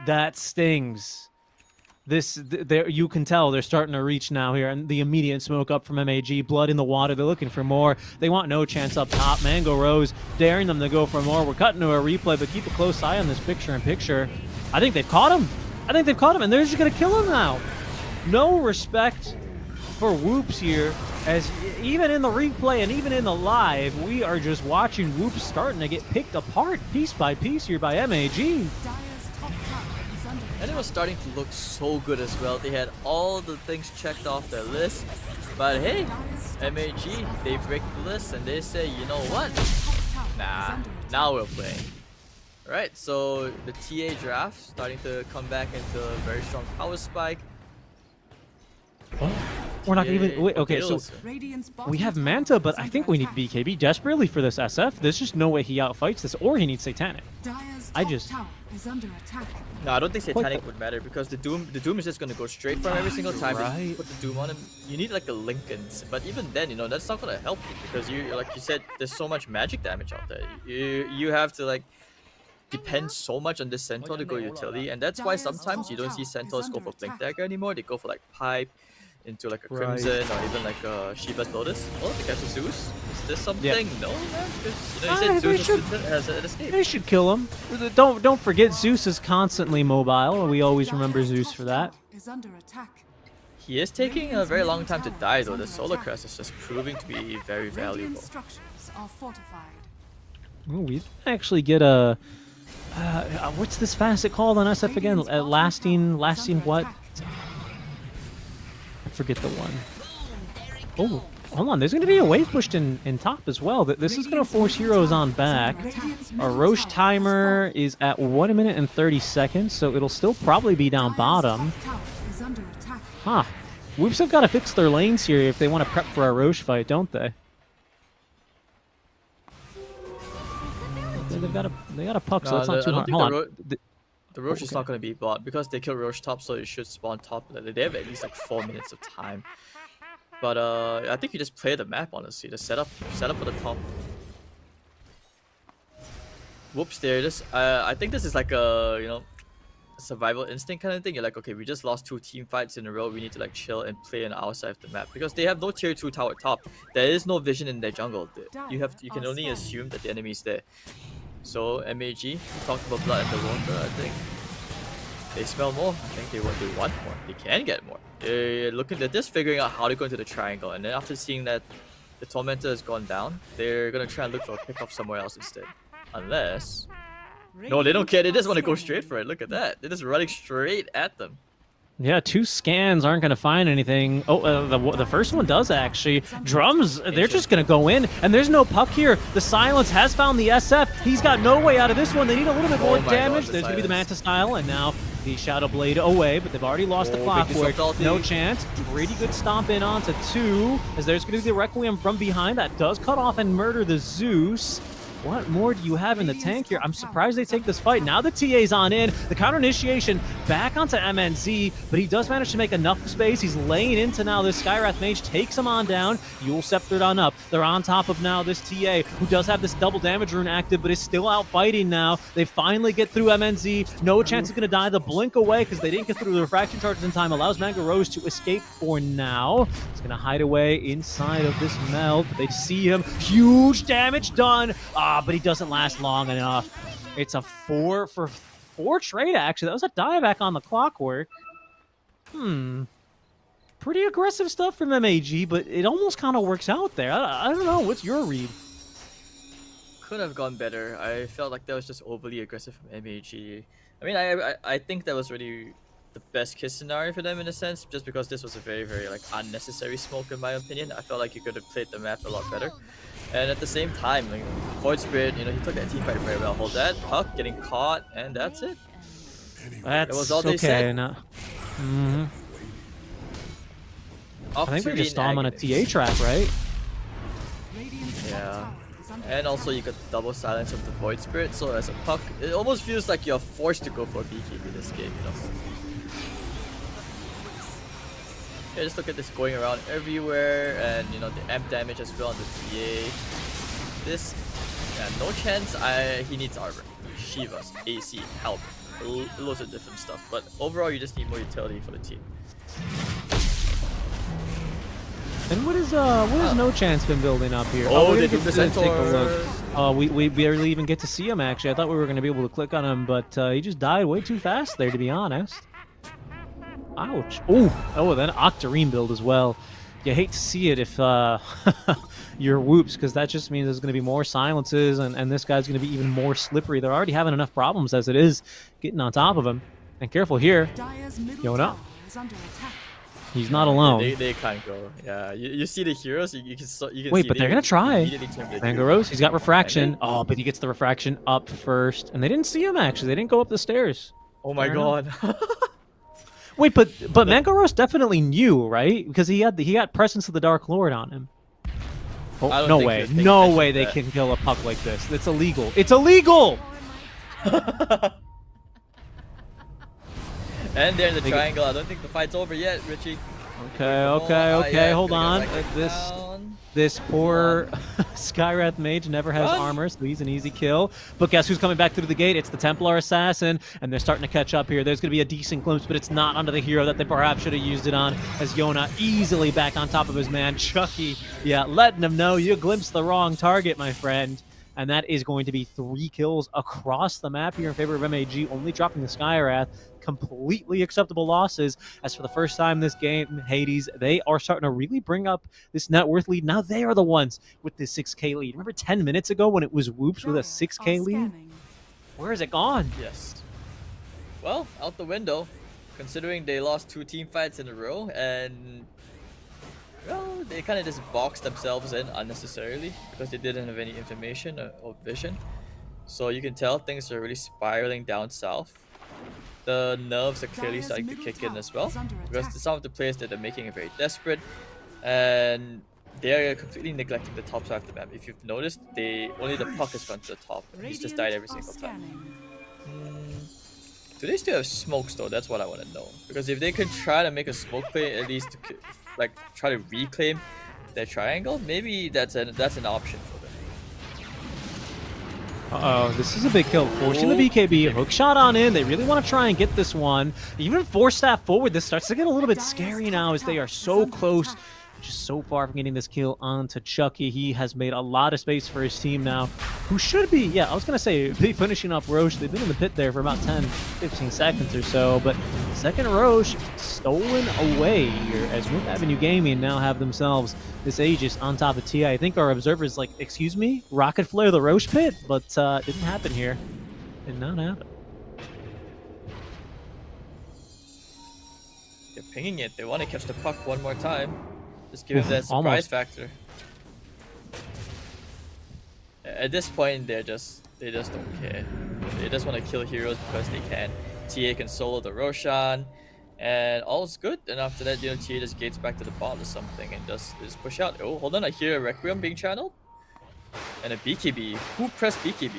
Speaker 4: That stings. There you can tell they're starting to reach now here, and the immediate smoke up from MAG. Blood in the water. They're looking for more. They want no chance up top. Mango Rose daring them to go for more. We're cutting to a replay, but keep a close eye on this picture-in-picture. I think they've caught him. And they're just gonna kill him now. No respect for Whoops here, as even in the replay and even in the live, we are just watching Whoops starting to get picked apart piece by piece here by MAG.
Speaker 5: And it was starting to look so good as well. They had all the things checked off their list. But hey, MAG, they break the list and they say, you know what? Nah, now we're playing. Alright, so the TA draft starting to come back into a very strong power spike.
Speaker 4: We're not even wait, okay, so we have Manta, but I think we need BKB desperately for this SF. There's just no way he outfights this, or he needs Satanic. I just
Speaker 5: No, I don't think Satanic would matter because the Doom is just gonna go straight from every single time.
Speaker 4: Right.
Speaker 5: You put the Doom on him. You need like a Lincoln, but even then, you know, that's not gonna help you because you, like you said, there's so much magic damage out there. You have to like depend so much on this Centaur to go utility, and that's why sometimes you don't see Centaurs go for Blink Dagger anymore. They go for like Pipe into like a Crimson or even like a Shiva's Lotus. Oh, they catch a Zeus. Is this something?
Speaker 4: Yeah.
Speaker 5: No, man. You know, you said Zeus has an escape.
Speaker 4: They should kill him. Don't forget Zeus is constantly mobile. We always remember Zeus for that.
Speaker 5: He is taking a very long time to die though. The Solar Crest is just proving to be very valuable.
Speaker 4: Ooh, we actually get a what's this facet called on SF again? Lasting what? I forget the one. Oh, hold on. There's going to be a wave pushed in top as well. This is going to force heroes on back. Our Roche timer is at 1 minute and 30 seconds, so it'll still probably be down bottom. Huh. Whoops have got to fix their lanes here if they want to prep for a Roche fight, don't they? They got a puck, so that's not too hard. Hold on.
Speaker 5: The Roche is not going to be bought because they kill Roche top, so it should spawn top. They have at least like 4 minutes of time. But I think you just play the map honestly. The setup for the top. Whoops, there it is. I think this is like a survival instinct kind of thing. You're like, okay, we just lost 2 team fights in a row. We need to like chill and play on our side of the map because they have no tier 2 tower top. There is no vision in their jungle. You can only assume that the enemy is there. So MAG, we talked about blood in the water. I think they smell more. I think they want more. They can get more. They're looking at this, figuring out how to go into the triangle, and then after seeing that the Tormentor has gone down, they're gonna try and look for a pickoff somewhere else instead. Unless, no, they don't care. They just want to go straight for it. Look at that. They're just running straight at them.
Speaker 4: Yeah, 2 scans aren't going to find anything. Oh, the first one does actually. Drums, they're just going to go in, and there's no puck here. The Silence has found the SF. He's got no way out of this one. They need a little bit more damage. There's going to be the Manta style, and now the Shadow Blade away, but they've already lost the Clockwork. No chance. Pretty good stomp in onto 2, as there's going to be the Requiem from behind. That does cut off and murder the Zeus. What more do you have in the tank here? I'm surprised they take this fight. Now the TA's on in. The counter initiation back onto MNZ, but he does manage to make enough space. He's laying into now this Skywrath Mage, takes him on down. Yule Sceptered on up. They're on top of now this TA, who does have this double damage rune active, but is still out fighting now. They finally get through MNZ. No chance he's going to die. The blink away because they didn't get through the refraction charges in time. Allows Mango Rose to escape for now. He's going to hide away inside of this meld. They see him. Huge damage done. But he doesn't last long enough. It's a 4 for 4 trade, actually. That was a dieback on the Clockwork. Pretty aggressive stuff from MAG, but it almost kind of works out there. I don't know. What's your read?
Speaker 5: Could have gone better. I felt like that was just overly aggressive from MAG. I mean, I think that was really the best case scenario for them in a sense, just because this was a very, very like unnecessary smoke in my opinion. I felt like you could have played the map a lot better. And at the same time, like, Void Spirit, he took that team fight very well. Hold that, puck, getting caught, and that's it.
Speaker 4: That
Speaker 5: was all they said.
Speaker 4: No. I think we just saw him on a TA trap, right?
Speaker 5: Yeah. And also you got the double silence of the Void Spirit, so as a puck, it almost feels like you're forced to go for a BKB in this game, Yeah, just look at this going around everywhere, and the amp damage as well on the TA. This, yeah, no chance. He needs armor. Shivas, AC, help, loads of different stuff. But overall, you just need more utility for the team.
Speaker 4: And what is No Chance been building up here?
Speaker 5: Oh,
Speaker 4: we're
Speaker 5: they
Speaker 4: gonna
Speaker 5: do
Speaker 4: get
Speaker 5: the
Speaker 4: to take a
Speaker 5: centaur.
Speaker 4: look. We barely even get to see him, actually. I thought we were going to be able to click on him, but he just died way too fast there, to be honest. Ouch. Oh, then Octarine build as well. You hate to see it if you're Whoops, because that just means there's going to be more silences, and this guy's going to be even more slippery. They're already having enough problems as it is getting on top of him. And careful here.
Speaker 6: Dire's middle
Speaker 4: Yona.
Speaker 6: tower is under attack.
Speaker 4: He's not alone.
Speaker 5: They can't go. Yeah, you see the heroes. You can
Speaker 4: Wait,
Speaker 5: see
Speaker 4: but they're gonna try.
Speaker 5: immediately turn the
Speaker 4: Mangoros, he's got refraction. Oh, but he gets the refraction up first, and they didn't see him actually. They didn't go up the stairs.
Speaker 5: Oh my
Speaker 4: Fair
Speaker 5: god.
Speaker 4: Wait, but Mangoros definitely knew, right? Because he got Presence of the Dark Lord on him.
Speaker 5: I
Speaker 4: Oh,
Speaker 5: don't
Speaker 4: no
Speaker 5: think
Speaker 4: way,
Speaker 5: he was paying
Speaker 4: no
Speaker 5: attention
Speaker 4: way
Speaker 5: to
Speaker 4: they
Speaker 5: that.
Speaker 4: can kill a puck like this. It's illegal. It's illegal.
Speaker 5: And they're in the
Speaker 4: They get-
Speaker 5: triangle. I don't think the fight's over yet, Richie.
Speaker 4: Okay.
Speaker 5: Yeah,
Speaker 4: Hold
Speaker 5: gonna
Speaker 4: on.
Speaker 5: get right
Speaker 4: This
Speaker 5: down.
Speaker 4: This poor Skywrath mage never has
Speaker 5: Run.
Speaker 4: armor, so he's an easy kill. But guess who's coming back through the gate? It's the Templar Assassin, and they're starting to catch up here. There's going to be a decent glimpse, but it's not onto the hero that they perhaps should have used it on, as Yona easily back on top of his man. Chucky, yeah, letting him know you glimpsed the wrong target, my friend. And that is going to be 3 kills across the map here in favor of MAG, only dropping the Skywrath. Completely acceptable losses, as for the first time this game, Hades, they are starting to really bring up this net worth lead. Now they are the ones with the 6K lead. Remember 10 minutes ago when it was Whoops with a 6K lead? Where is it gone?
Speaker 5: Yes. Well, out the window, considering they lost 2 team fights in a row, and well, they kind of just boxed themselves in unnecessarily because they didn't have any information or vision. So you can tell things are really spiraling down south. The nerves are clearly starting to kick in as well, because some of the players that they're making are very desperate, and they're completely neglecting the top side of the map. If you've noticed, only the puck has gone to the top, and he's just died every single time. Do they still have smokes though? That's what I want to know. Because if they could try to make a smoke play, at least to, like, try to reclaim their triangle, maybe that's an option for them.
Speaker 4: Uh-oh, this is a big kill. Forcing the BKB, hook shot on in. They really want to try and get this one. Even 4-staff forward, this starts to get a little bit scary now, as they are so close, just so far from getting this kill onto Chucky. He has made a lot of space for his team now, who should be, yeah, I was going to say, be finishing up Roche. They've been in the pit there for about 10, 15 seconds or so, but second Roche stolen away here, as North Avenue Gaming now have themselves this Aegis on top of TI. I think our observer's like, excuse me, rocket flare the Roche pit, but didn't happen here. Did not happen.
Speaker 5: They're pinging it. They want to catch the puck one more time. Just give him that surprise
Speaker 4: Almost.
Speaker 5: factor. At this point, they just don't care. They just want to kill heroes because they can. TA can solo the Roshan, and all's good. And after that, TA just gates back to the bot or something and just push out. Oh, hold on, I hear a Requiem being channeled and a BKB. Who pressed BKB?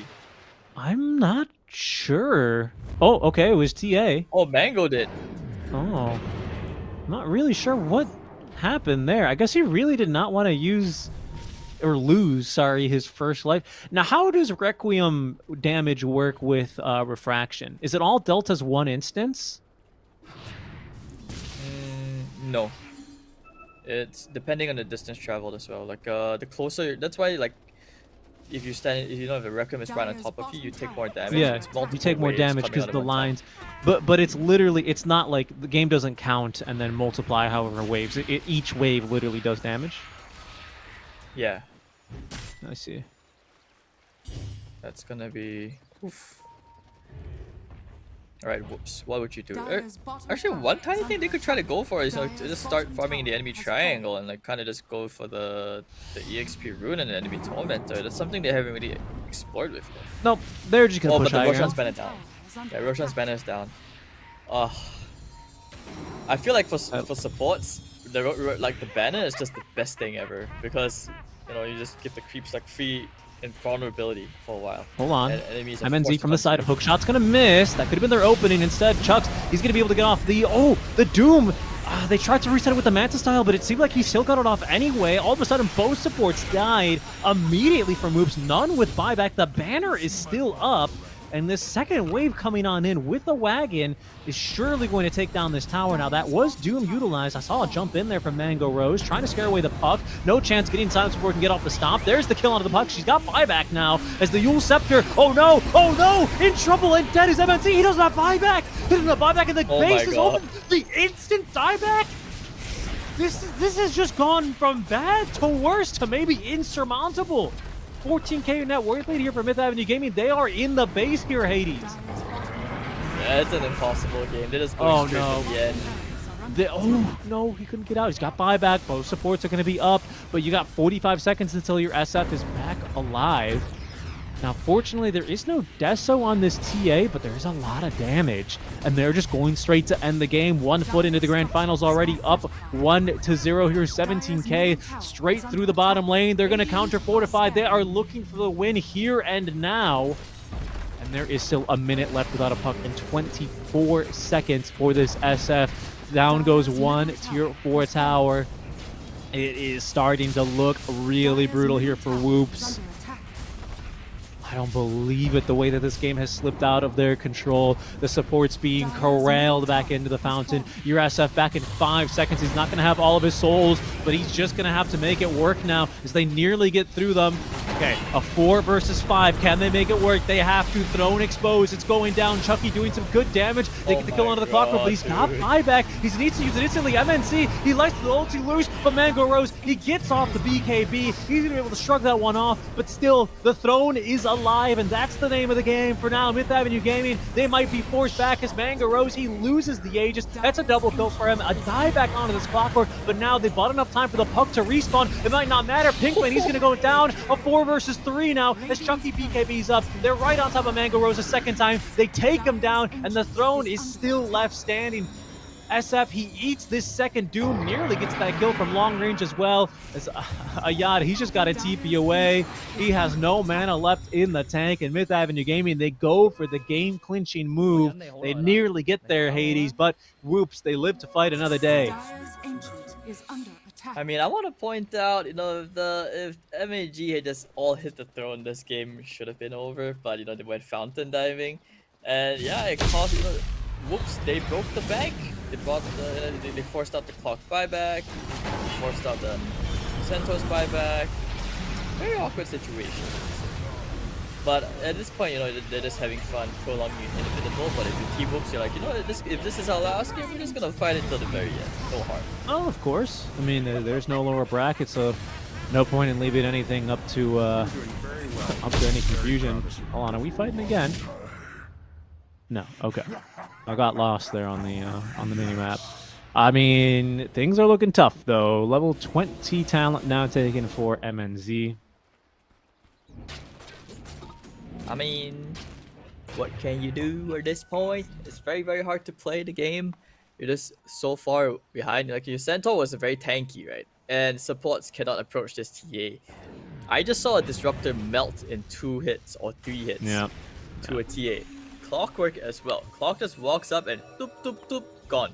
Speaker 4: I'm not sure. Oh, okay, it was TA.
Speaker 5: Oh, Mango did.
Speaker 4: Oh, I'm not really sure what happened there. I guess he really did not want to use or lose, sorry, his first life. Now, how does Requiem damage work with refraction? Is it all Delta's one instance?
Speaker 5: No. It's depending on the distance traveled as well. Like the closer, that's why like if you know if the Requiem is right on top of you, you take more damage.
Speaker 4: Yeah,
Speaker 5: It's
Speaker 4: you
Speaker 5: multiple
Speaker 4: take more
Speaker 5: waves
Speaker 4: damage
Speaker 5: coming
Speaker 4: because
Speaker 5: out
Speaker 4: the
Speaker 5: at one time.
Speaker 4: lines, but it's literally, it's not like the game doesn't count and then multiply however waves. Each wave literally does damage.
Speaker 5: Yeah,
Speaker 4: I see.
Speaker 5: that's gonna be. Oof. All right, whoops. What would you do? Actually, one tiny thing they could try to go for is to just start farming in the enemy triangle and like kind of just go for the EXP rune and the enemy tormentor. That's something they haven't really explored with yet.
Speaker 4: Nope, they're just gonna
Speaker 5: Oh,
Speaker 4: push
Speaker 5: but the
Speaker 4: high
Speaker 5: Roshan's
Speaker 4: ground.
Speaker 5: banner down. Yeah, Roshan's banner is down. I feel like for supports, like the banner is just the best thing ever, because you just give the creeps like free invulnerability for a while.
Speaker 4: Hold on.
Speaker 5: And enemies are
Speaker 4: MNZ
Speaker 5: forced
Speaker 4: from
Speaker 5: to
Speaker 4: the side.
Speaker 5: come
Speaker 4: Hook shot's gonna miss. That could have been their opening. Instead, Chucks, he's gonna be able to get off the the Doom. They tried to reset it with the Manta style, but it seemed like he still got it off anyway. All of a sudden, both supports died immediately from moves. None with buyback. The banner is still up,
Speaker 9: and this second wave coming on in with the wagon is surely going to take down this tower. Now, that was Doom utilized. I saw a jump in there from Mango Rose, trying to scare away the puck. No chance getting silence before it can get off the stomp. There's the kill onto the puck. She's got buyback now as the Yule Scepter. Oh no! In trouble, and dead is MNC. He doesn't have buyback. He doesn't have buyback, and the base is open. The instant dieback. This has just gone from bad to worse to maybe insurmountable. 14K net worth rate here for Myth Avenue Gaming. They are in the base here, Hades.
Speaker 5: Yeah, it's an impossible game. They just go straight to the end.
Speaker 9: Oh no, he couldn't get out. He's got buyback. Both supports are going to be up, but you got 45 seconds until your SF is back alive. Now, fortunately, there is no Deso on this TA, but there's a lot of damage, and they're just going straight to end the game. 1 foot into the grand finals already, up 1-0 here, 17K, straight through the bottom lane. They're going to counter fortify. They are looking for the win here and now, and there is still a minute left without a puck and 24 seconds for this SF. Down goes 1 tier 4 tower. It is starting to look really brutal here for Whoops. I don't believe it, the way that this game has slipped out of their control. The support's being corralled back into the fountain. Your SF back in 5 seconds. He's not going to have all of his souls, but he's just going to have to make it work now as they nearly get through them. Okay, a 4 versus 5. Can they make it work? They have to. Throne exposed. It's going down. Chucky doing some good damage. They get the kill onto the clock, but he's not buyback. He needs to use it instantly. MNC, he likes the ulti loose, but Mango Rose, he gets off the BKB. He's going to be able to shrug that one off, but still, the Throne is alive, and that's the name of the game for now. Myth Avenue Gaming, they might be forced back as Mango Rose, he loses the Aegis. That's a double kill for him. A dieback onto this clockwork, but now they've bought enough time for the puck to respawn. It might not matter. Pinkman, he's going to go down. A 4 versus 3 now as Chunky BKB's up. They're right on top of Mango Rose a second time. They take him down, and the Throne is still left standing. SF, he eats this second Doom, nearly gets that kill from long range as well. As Ayad, he's just got a TP away. He has no mana left in the tank, and Myth Avenue Gaming, they go for the game-clinching move. They nearly get there, Hades, but whoops, they live to fight another day.
Speaker 5: I mean, I want to point out, if MAG had just all hit the Throne, this game should have been over, but, they went fountain diving. And yeah, it cost, whoops, they broke the bank. They forced out the clock buyback, forced out the Centos buyback. Very awkward situation. But at this point, they're just having fun, prolonging inevitable. But if you keep whoops, you're like, if this is our last game, we're just gonna fight until the very end. Go hard.
Speaker 9: Oh, of course. I mean, there's no lower bracket, so no point in leaving anything up to any confusion. Hold on, are we fighting again? No. Okay. I got lost there on the mini map. I mean, things are looking tough though. Level 20 talent now taken for MNZ.
Speaker 5: I mean, what can you do at this point? It's very, very hard to play the game. You're just so far behind. Like your Centaur was very tanky, right? And supports cannot approach this TA. I just saw a Disruptor melt in 2 hits or 3 hits to a TA. Clockwork as well. Clock just walks up and doop doop doop, gone.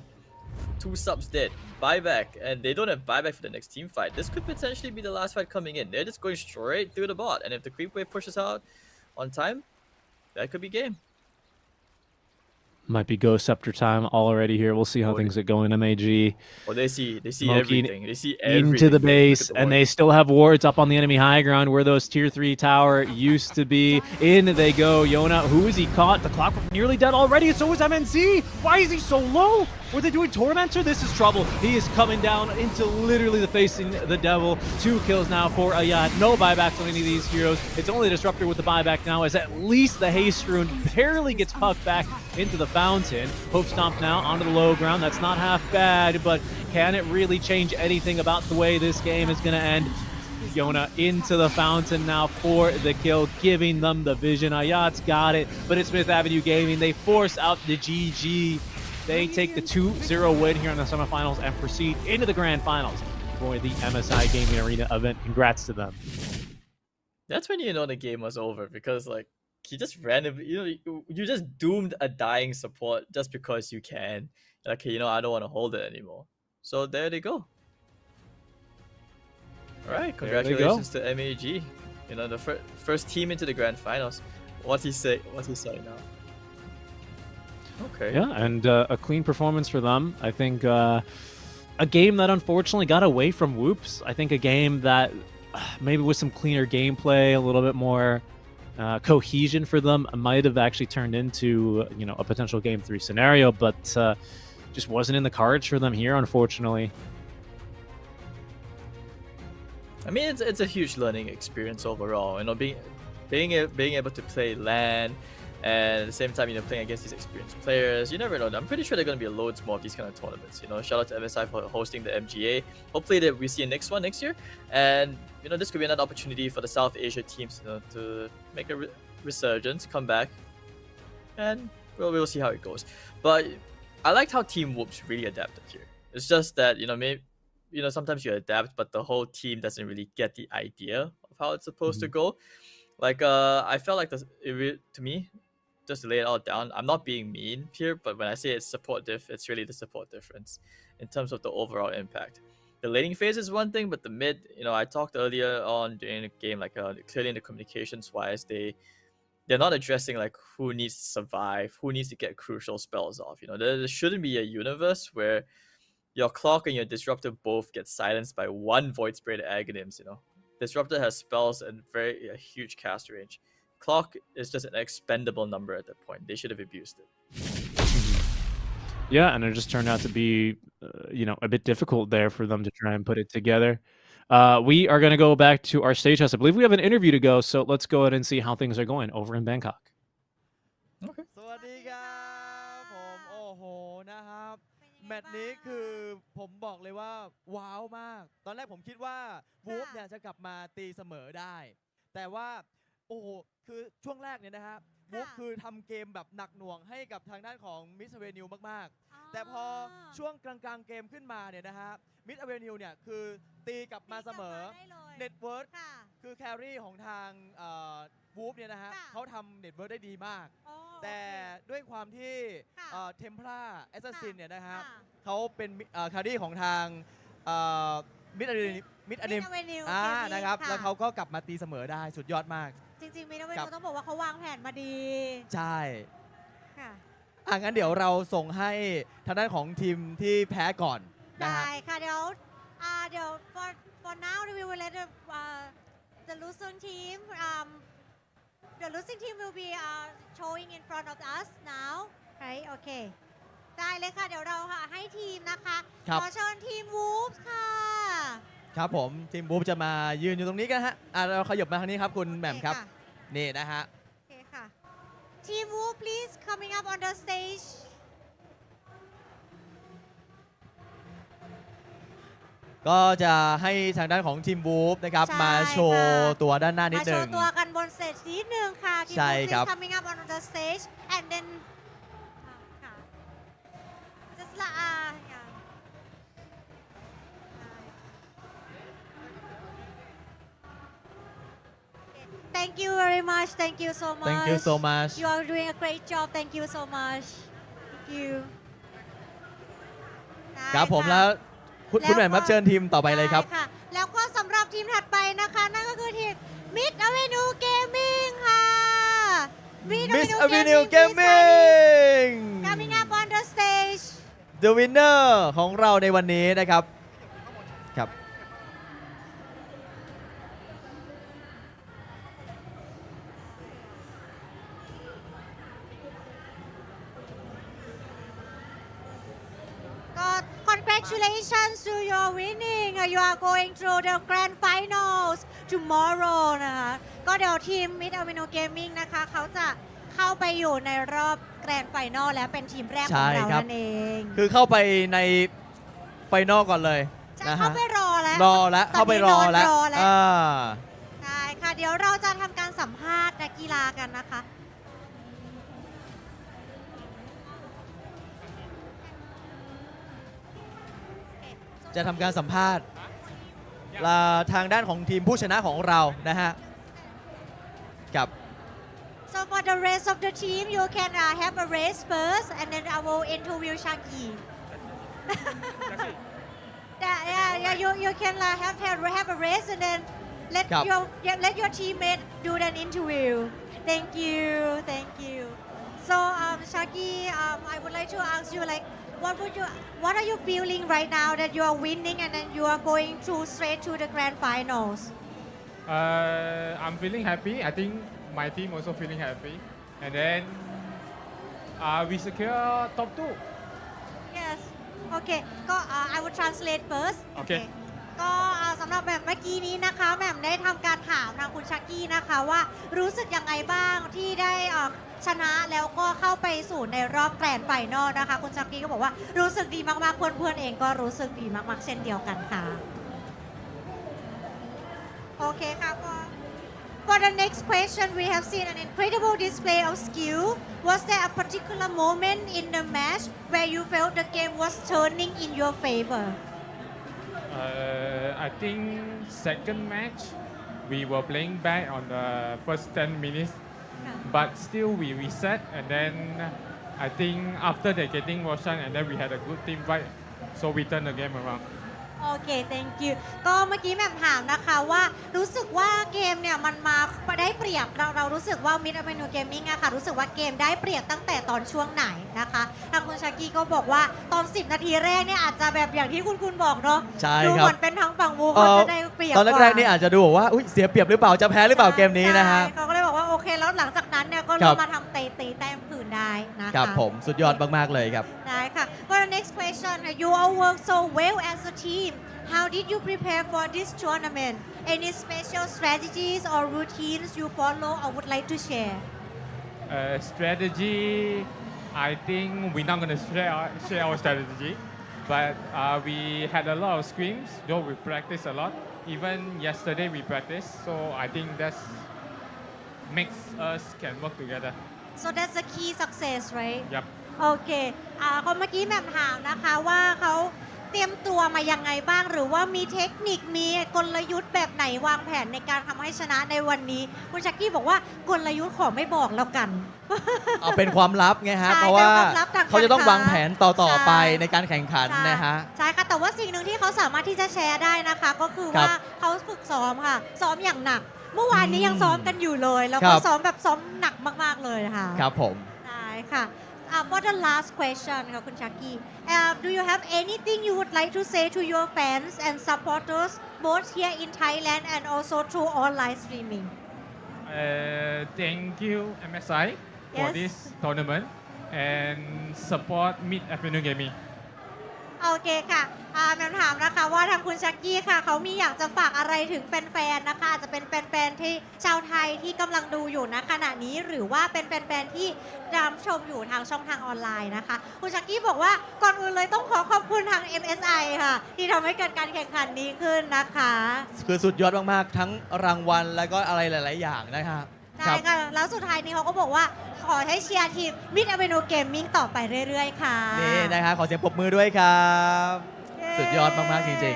Speaker 5: 2 subs dead. Buyback, and they don't have buyback for the next team fight. This could potentially be the last fight coming in. They're just going straight through the bot, and if the creep wave pushes out on time, that could be game.
Speaker 9: Might be Ghost Scepter time already here. We'll see how things are going. MAG.
Speaker 5: Oh, they see everything. They see everything.
Speaker 9: Into the base, and they still have wards up on the enemy high ground where those tier 3 tower used to be. In they go. Yona, who is he caught? The clock nearly dead already, and so is MNC. Why is he so low? Were they doing Tormentor? This is trouble. He is coming down into literally the facing the devil. 2 kills now for Ayad. No buybacks on any of these heroes. It's only a Disruptor with the buyback now, as at least the Haste Rune barely gets pucked back into the fountain. Hoof Stomp now onto the low ground. That's not half bad, but can it really change anything about the way this game is going to end? Yona into the fountain now for the kill, giving them the vision. Ayad's got it, but it's Myth Avenue Gaming. They force out the GG. They take the 2-0 win here in the semifinals and proceed into the grand finals for the MSI Gaming Arena event. Congrats to them.
Speaker 5: That's when you know the game was over, because like he just randomly, you just doomed a dying support just because you can. Like, I don't want to hold it anymore. So there they go. All right, congratulations to MAG. The first team into the grand finals. What's he say? What's he saying now? Okay.
Speaker 9: Yeah, and a clean performance for them. I think a game that unfortunately got away from Whoops. I think a game that maybe with some cleaner gameplay, a little bit more cohesion for them, might have actually turned into a potential Game 3 scenario, but just wasn't in the cards for them here, unfortunately.
Speaker 5: I mean, it's a huge learning experience overall. Being able to play LAN, and at the same time, playing against these experienced players. You never know. I'm pretty sure there are going to be loads more of these kind of tournaments. Shout out to MSI for hosting the MGA. Hopefully that we see a next one next year. And this could be another opportunity for the South Asia teams to make a resurgence, come back, and we'll see how it goes. But I liked how Team Whoops really adapted here. It's just that maybe sometimes you adapt, but the whole team doesn't really get the idea of how it's supposed to go. Like I felt like to me, just to lay it all down, I'm not being mean here, but when I say it's support diff, it's really the support difference in terms of the overall impact. The laning phase is one thing, but the mid, I talked earlier on during the game, like clearly in the communications wise, they're not addressing like who needs to survive, who needs to get crucial spells off. There shouldn't be a universe where your Clock and your Disruptor both get silenced by one Void Spray to Aghanims. Disruptor has spells and a huge cast range. Clock is just an expendable number at that point. They should have abused it.
Speaker 9: Yeah, and it just turned out to be, a bit difficult there for them to try and put it together. We are going to go back to our stage house. I believe we have an interview to go, so let's go ahead and see how things are going over in Bangkok.
Speaker 5: Okay.
Speaker 1: สวัสดีครับผมโอ้โหนะครับแมตช์นี้คือผมบอกเลยว่าว้าวมากตอนแรกผมคิดว่าวูฟเนี่ยจะกลับมาตีเสมอได้แต่ว่าโอ้โหคือช่วงแรกเนี่ยนะฮะวูฟคือทำเกมแบบหนักหน่วงให้กับทางด้านของมิสเวนิวมากๆแต่พอช่วงกลางๆเกมขึ้นมาเนี่ยนะฮะมิสเวนิวเนี่ยคือตีกลับมาเสมอเน็ตเวิร์คคือแครี่ของทางวูฟเนี่ยนะฮะเขาทำเน็ตเวิร์คได้ดีมากแต่ด้วยความที่เทมเพลาแอสซัสซินเนี่ยนะฮะเขาเป็นแครี่ของทางมิดอเวนิวนะครับแล้วเขาก็กลับมาตีเสมอได้สุดยอดมาก
Speaker 3: จริงๆมิดอเวนิวต้องบอกว่าเขาวางแผนมาดี
Speaker 1: ใช่ค่ะงั้นเดี๋ยวเราส่งให้ทางด้านของทีมที่แพ้ก่อน
Speaker 3: ได้ค่ะเดี๋ยว for now we will let the losing team the losing team will be showing in front of us now right okay ได้เลยค่ะเดี๋ยวเราให้ทีมนะคะขอเชิญทีมวูฟค่ะ
Speaker 1: ครับผมทีมวูฟจะมายืนอยู่ตรงนี้กันฮะเราขยับมาทางนี้ครับคุณแหม่มครับนี่นะฮะ
Speaker 3: โอเคค่ะทีมวูฟ please coming up on the stage
Speaker 1: ก็จะให้ทางด้านของทีมวูฟนะครับมาโชว์ตัวด้านหน้านิดนึง
Speaker 3: มาโชว์ตัวกันบนสเตจนิดนึงค่ะทีมวูฟ please coming up on the stage and then just Thank you very much. Thank you so much.
Speaker 1: Thank you so much.
Speaker 3: You are doing a great job. Thank you so much. Thank you.
Speaker 1: ครับผมแล้วคุณแหม่มรับเชิญทีมต่อไปเลยครับ
Speaker 3: แล้วก็สำหรับทีมถัดไปนะคะนั่นก็คือทีม Mid Avenue Gaming ค่ะ
Speaker 1: Mid Avenue Gaming
Speaker 3: coming up on the stage
Speaker 1: The winner ของเราในวันนี้นะครับครับ
Speaker 3: Congratulations to your winning. You are going through the grand finals tomorrow นะคะก็เดี๋ยวทีม Mid Avenue Gaming นะคะเขาจะเข้าไปอยู่ในรอบ grand final และเป็นทีมแรกของเรานั่นเอง
Speaker 1: คือเข้าไปในไฟนอลก่อนเลย
Speaker 3: นะฮะเข้าไปรอแล้ว
Speaker 1: เข้าไปรอแล้ว
Speaker 3: ใช่ค่ะเดี๋ยวเราจะทำการสัมภาษณ์นักกีฬากันนะคะ
Speaker 1: จะทำการสัมภาษณ์ทางด้านของทีมผู้ชนะของเรานะฮะกับ
Speaker 3: So for the rest of the team you can have a race first and then I will interview Shanky yeah you can have a race and then let your teammate do an interview Thank you. So, Shaki, I would like to ask you, like, what are you feeling right now that you are winning and then you are going through straight to the grand finals?
Speaker 10: I'm feeling happy. I think my team also feeling happy. And then we secure top 2.
Speaker 3: Yes. Okay. ก็ I will translate first.
Speaker 10: Okay.
Speaker 3: ก็สำหรับแบบเมื่อกี้นี้นะคะแหม่มได้ทำการถามทางคุณชักกี้นะคะว่ารู้สึกยังไงบ้างที่ได้ชนะแล้วก็เข้าไปสู่ในรอบแกรนด์ไฟนอลนะคะคุณชักกี้ก็บอกว่ารู้สึกดีมากๆเพื่อนๆเองก็รู้สึกดีมากๆเช่นเดียวกันค่ะโอเคค่ะก็ For the next question, we have seen an incredible display of skill. Was there a particular moment in the match where you felt the game was turning in your favor?
Speaker 10: I think second match we were playing bad on the first 10 minutes, but still we reset and then I think after they getting motion and then we had a good team fight, so we turned the game around.
Speaker 3: โอเค thank you ก็เมื่อกี้แหม่มถามนะคะว่ารู้สึกว่าเกมเนี่ยมันมาได้เปรียบเรารู้สึกว่า Mid Avenue Gaming อะค่ะรู้สึกว่าเกมได้เปรียบตั้งแต่ตอนช่วงไหนนะคะทางคุณชากี้ก็บอกว่าตอน10 นาทีแรกเนี่ยอาจจะแบบอย่างที่คุณบอกเนาะ
Speaker 1: ใช่ครับ
Speaker 3: ดูเหมือนเป็นทางฝั่งวูเขาจะได้เปรียบ
Speaker 1: ตอนแรกๆนี่อาจจะดูว่าอุ๊ยเสียเปรียบหรือเปล่าจะแพ้หรือเปล่าเกมนี้นะฮะ
Speaker 3: ใช่เขาก็เลยบอกว่าโอเคแล้วหลังจากนั้นเนี่ยก็
Speaker 1: ครั
Speaker 3: เริ่
Speaker 1: บ
Speaker 3: มมาทำตีแต้มคืนได้นะคะ
Speaker 1: ครับผมสุดยอดมากๆเลยครับ
Speaker 3: ได้ค่ะ For the next question you all work so well as a team How did you prepare for this tournament? Any special strategies or routines you follow or would like to share?
Speaker 10: Strategy, I think we're not going to share our strategy, but we had a lot of scrims, though we practiced a lot. Even yesterday we practiced, so I think that makes us can work together.
Speaker 3: So that's the key success, right?
Speaker 10: Yep.
Speaker 3: โอเคคนเมื่อกี้แหม่มถามนะคะว่าเขาเตรียมตัวมายังไงบ้างหรือว่ามีเทคนิคมีกลยุทธ์แบบไหนวางแผนในการทำให้ชนะในวันนี้คุณชักกี้บอกว่ากลยุทธ์ขอไม่บอกแล้วกัน
Speaker 1: เอาเป็นความลับไงฮะ
Speaker 3: ใช่
Speaker 1: เพราะว่า
Speaker 3: เป็นความลับทาง
Speaker 1: เขาจะต้องวางแผนต่อ
Speaker 3: ใช่
Speaker 1: ๆไปในการแข่งขันนะฮะ
Speaker 3: ใช่ค่ะแต่ว่าสิ่งหนึ่งที่เขาสามารถที่จะแชร์ได้นะคะ ก็คือ
Speaker 1: ครับ
Speaker 3: ว่าเขาฝึกซ้อมค่ะซ้อมอย่างหนัก เมื่อวานนี้ยังซ้อมกันอยู่เลย แล้ว
Speaker 1: ครั
Speaker 3: ก็
Speaker 1: บ
Speaker 3: ซ้อมแบบซ้อมหนักมากๆเลยค่ะ
Speaker 1: ครับผม
Speaker 3: ได้ค่ะ For the last question ค่ะคุณชักกี้ Do you have anything you would like to say to your fans and supporters both here in Thailand and also through online streaming
Speaker 10: Thank you MSI for
Speaker 3: Yes.
Speaker 10: this tournament and support Mid Avenue Gaming.
Speaker 3: โอเคค่ะแมมถามนะคะว่าทางคุณชักกี้ค่ะเขามีอยากจะฝากอะไรถึงแฟนๆนะคะอาจจะเป็นแฟนๆที่ชาวไทยที่กำลังดูอยู่ณขณะนี้หรือว่าเป็นแฟนๆที่รับชมอยู่ทางช่องทางออนไลน์นะคะคุณชักกี้บอกว่าก่อนอื่นเลยต้องขอขอบคุณทาง MSI ค่ะที่ทำให้เกิดการแข่งขันนี้ขึ้นนะคะ
Speaker 1: คือสุดยอดมากๆ ทั้งรางวัลแล้วก็อะไรหลาย ๆ อย่างนะครับ
Speaker 3: ใช่ค่ะแล้วสุดท้ายนี้เขาก็บอกว่าขอให้เชียร์ทีม Mid Avenue Gaming ต่อไปเรื่อยๆค่ะ
Speaker 1: นี่นะคะขอเสียงปรบมือด้วยครับ
Speaker 3: เย้
Speaker 1: สุดยอดมากๆจริง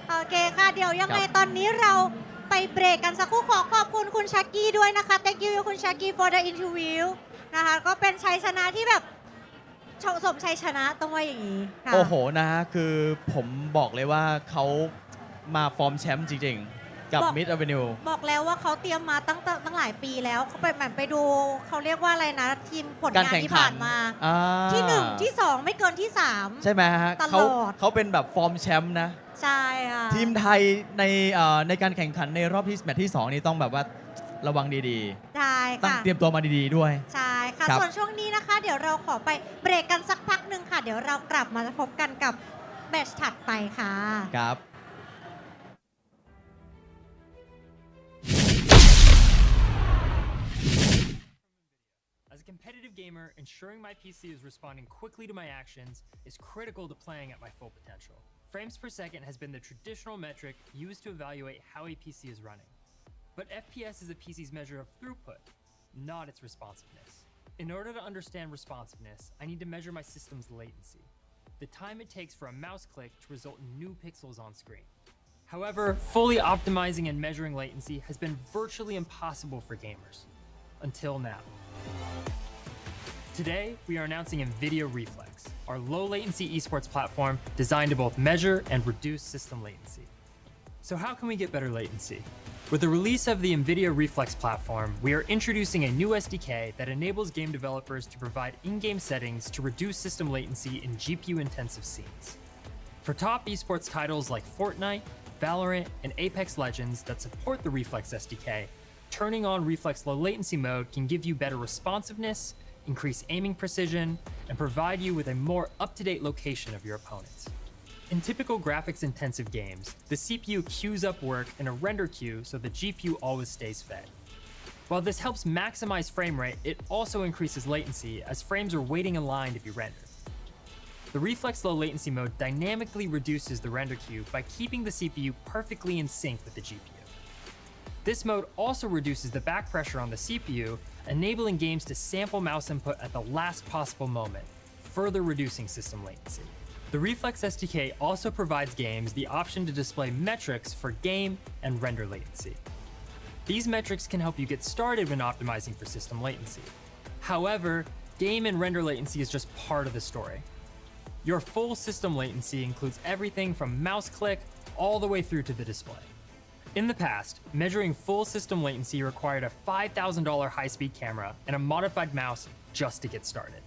Speaker 3: โอเคค่ะเดี๋ยวยังไง
Speaker 1: ครับ
Speaker 3: ตอนนี้เราไปเบรกกันสักครู่ขอขอบคุณคุณชักกี้ด้วยนะคะ Thank you คุณชักกี้ for the interview นะคะก็เป็นชัยชนะที่แบบสมชัยชนะต้องว่าอย่างนี้ค่ะ
Speaker 1: โอ้โหนะฮะคือผมบอกเลยว่าเขามาฟอร์มแชมป์จริง ๆ กับ
Speaker 3: บอก
Speaker 1: Mid Avenue
Speaker 3: บอกแล้วว่าเขาเตรียมมาตั้งหลายปีแล้วเขาไปดูเขาเรียกว่าอะไรนะทีมผล
Speaker 1: การ
Speaker 3: งาน
Speaker 1: แข่ง
Speaker 3: ที่
Speaker 1: ขั
Speaker 3: ผ่าน นมา
Speaker 1: อ่า
Speaker 3: ที่ 1 ที่ 2 ไม่เกินที่ 3
Speaker 1: ใช่ไหมฮะ
Speaker 3: ตลอด
Speaker 1: เขาเป็นแบบฟอร์มแชมป์นะ
Speaker 3: ใช่ค่ะ
Speaker 1: ทีมไทยในการแข่งขันในรอบที่แมตช์ที่ 2 นี่ต้องแบบว่าระวังดี
Speaker 3: ใช่
Speaker 1: ๆ ตั้ง
Speaker 3: ค่ะ
Speaker 1: เตรียมตัวมาดีๆด้วย
Speaker 3: ใช่ค่ะ
Speaker 1: ครับ
Speaker 3: ส่วนช่วงนี้นะคะ เดี๋ยวเราขอไปเบรกกันสักพักหนึ่งค่ะ เดี๋ยวเรากลับมาพบกันกับแบตช์ถัดไปค่ะ
Speaker 1: ครับ
Speaker 2: As a competitive gamer, ensuring my PC is responding quickly to my actions is critical to playing at my full potential. Frames per second has been the traditional metric used to evaluate how a PC is running. But FPS is a PC's measure of throughput, not its responsiveness. In order to understand responsiveness, I need to measure my system's latency, the time it takes for a mouse click to result in new pixels on screen. However, fully optimizing and measuring latency has been virtually impossible for gamers. Until now. Today, we are announcing Nvidia Reflex, our low-latency esports platform designed to both measure and reduce system latency. So how can we get better latency? With the release of the Nvidia Reflex platform, we are introducing a new SDK that enables game developers to provide in-game settings to reduce system latency in GPU-intensive scenes. For top esports titles like Fortnite, Valorant, and Apex Legends that support the Reflex SDK, turning on Reflex low latency mode can give you better responsiveness, increase aiming precision, and provide you with a more up-to-date location of your opponents. In typical graphics-intensive games, the CPU queues up work in a render queue so the GPU always stays fed. While this helps maximize frame rate, it also increases latency as frames are waiting in line to be rendered. The Reflex low latency mode dynamically reduces the render queue by keeping the CPU perfectly in sync with the GPU. This mode also reduces the back pressure on the CPU, enabling games to sample mouse input at the last possible moment, further reducing system latency. The Reflex SDK also provides games the option to display metrics for game and render latency. These metrics can help you get started when optimizing for system latency. However, game and render latency is just part of the story. Your full system latency includes everything from mouse click all the way through to the display. In the past, measuring full system latency required a $5,000 high-speed camera and a modified mouse just to get started.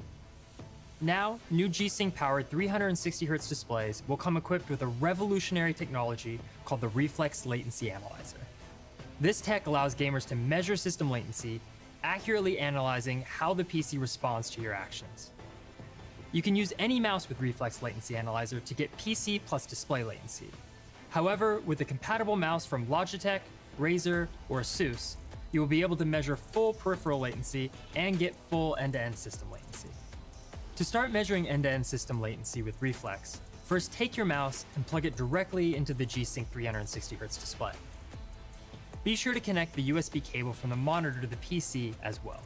Speaker 2: Now, new G-Sync-powered 360Hz displays will come equipped with a revolutionary technology called the Reflex Latency Analyzer. This tech allows gamers to measure system latency, accurately analyzing how the PC responds to your actions. You can use any mouse with Reflex Latency Analyzer to get PC plus display latency. However, with a compatible mouse from Logitech, Razer, or Asus, you will be able to measure full peripheral latency and get full end-to-end system latency. To start measuring end-to-end system latency with Reflex, first take your mouse and plug it directly into the G-Sync 360Hz display. Be sure to connect the USB cable from the monitor to the PC as well.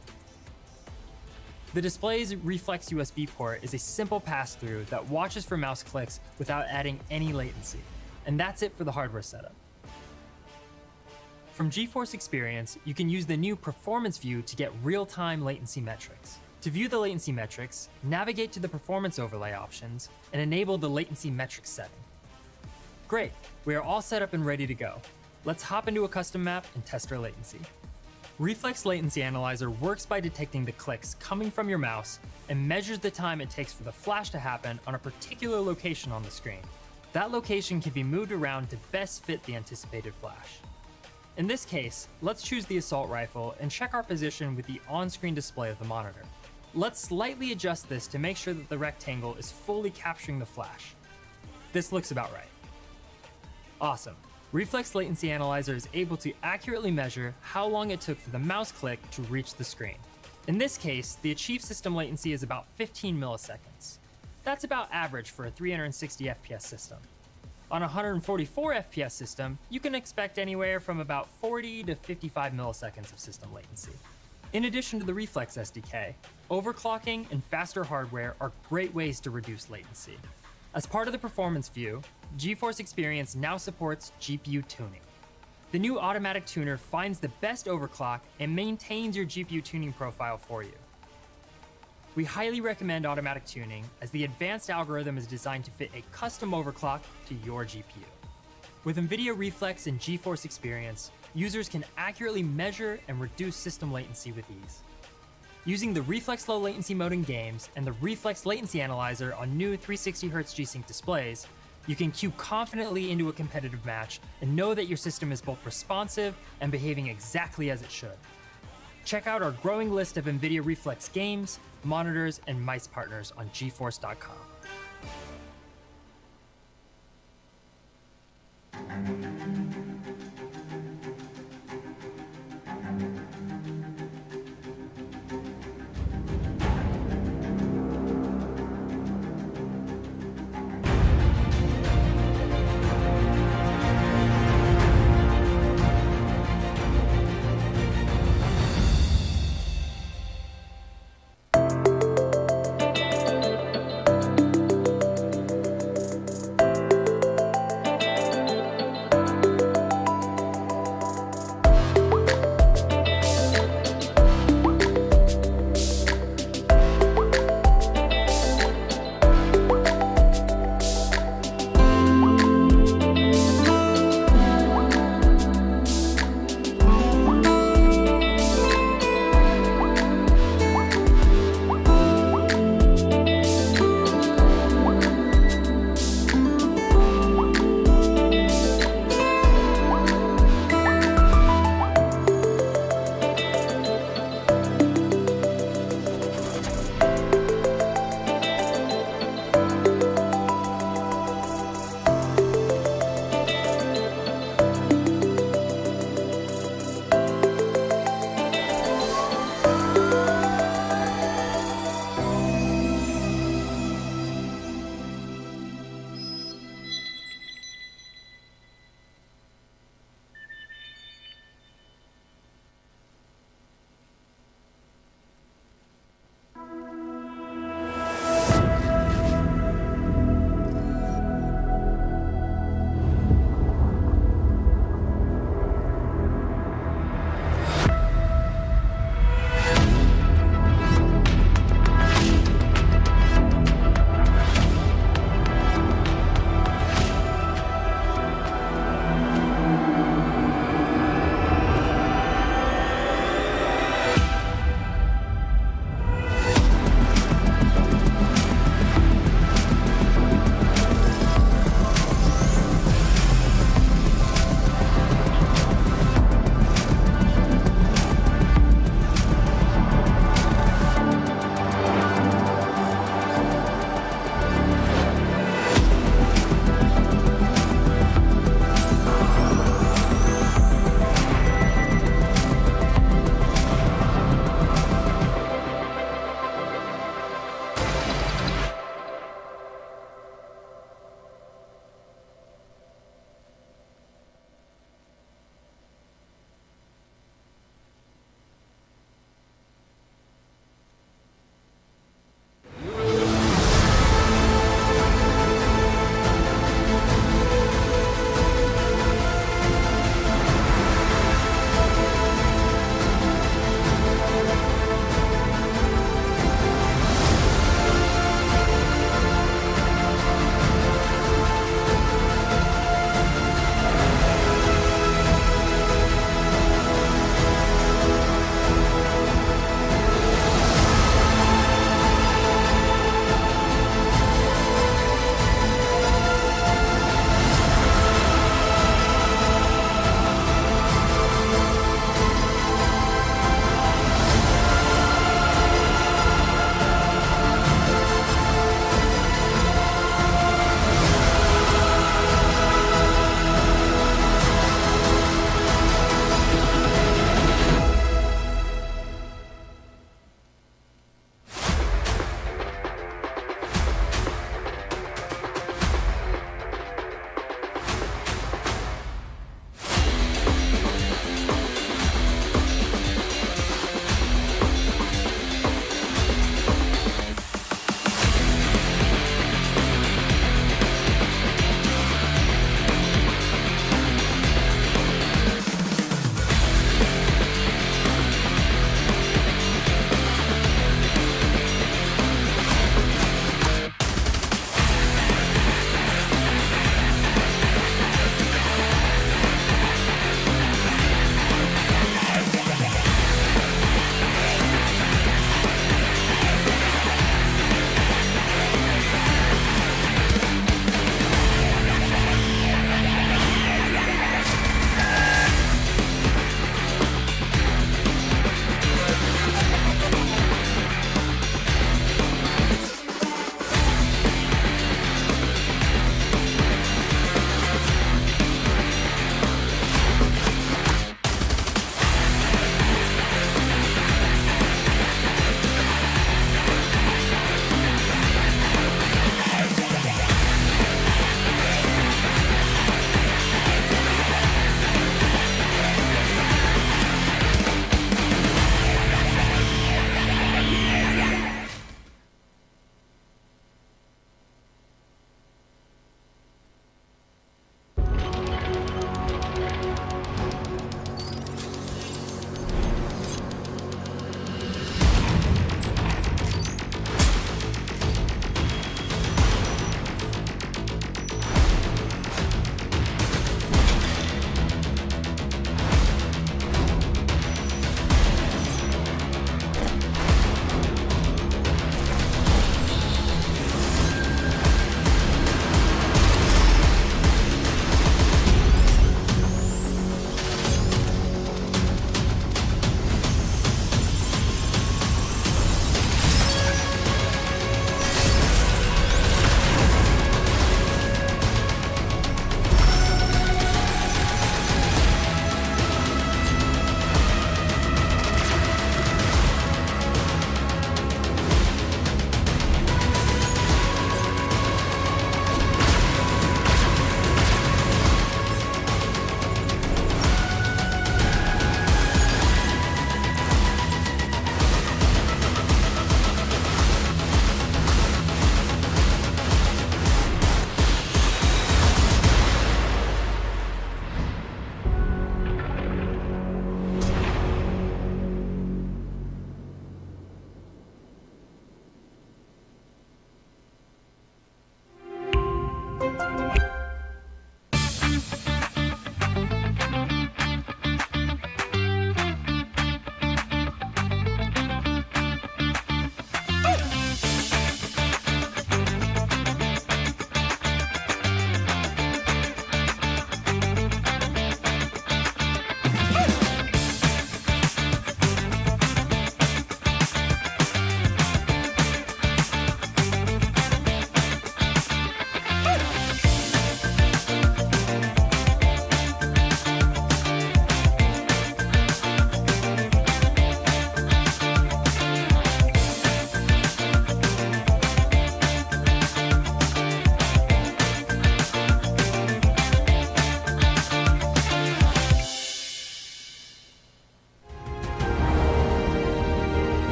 Speaker 2: The display's Reflex USB port is a simple pass-through that watches for mouse clicks without adding any latency, and that's it for the hardware setup. From GeForce Experience, you can use the new Performance View to get real-time latency metrics. To view the latency metrics, navigate to the Performance Overlay options and enable the Latency Metrics setting. Great, we are all set up and ready to go. Let's hop into a custom map and test our latency. Reflex Latency Analyzer works by detecting the clicks coming from your mouse and measures the time it takes for the flash to happen on a particular location on the screen. That location can be moved around to best fit the anticipated flash. In this case, let's choose the assault rifle and check our position with the on-screen display of the monitor. Let's slightly adjust this to make sure that the rectangle is fully capturing the flash. This looks about right. Awesome. Reflex Latency Analyzer is able to accurately measure how long it took for the mouse click to reach the screen. In this case, the achieved system latency is about 15 milliseconds. That's about average for a 360 FPS system. On a 144 FPS system, you can expect anywhere from about 40 to 55 milliseconds of system latency. In addition to the Reflex SDK, overclocking and faster hardware are great ways to reduce latency. As part of the Performance View, GeForce Experience now supports GPU tuning. The new automatic tuner finds the best overclock and maintains your GPU tuning profile for you. We highly recommend automatic tuning as the advanced algorithm is designed to fit a custom overclock to your GPU. With Nvidia Reflex and GeForce Experience, users can accurately measure and reduce system latency with ease. Using the Reflex low latency mode in games and the Reflex Latency Analyzer on new 360Hz G-Sync displays, you can queue confidently into a competitive match and know that your system is both responsive and behaving exactly as it should. Check out our growing list of Nvidia Reflex games, monitors, and mice partners on GeForce.com.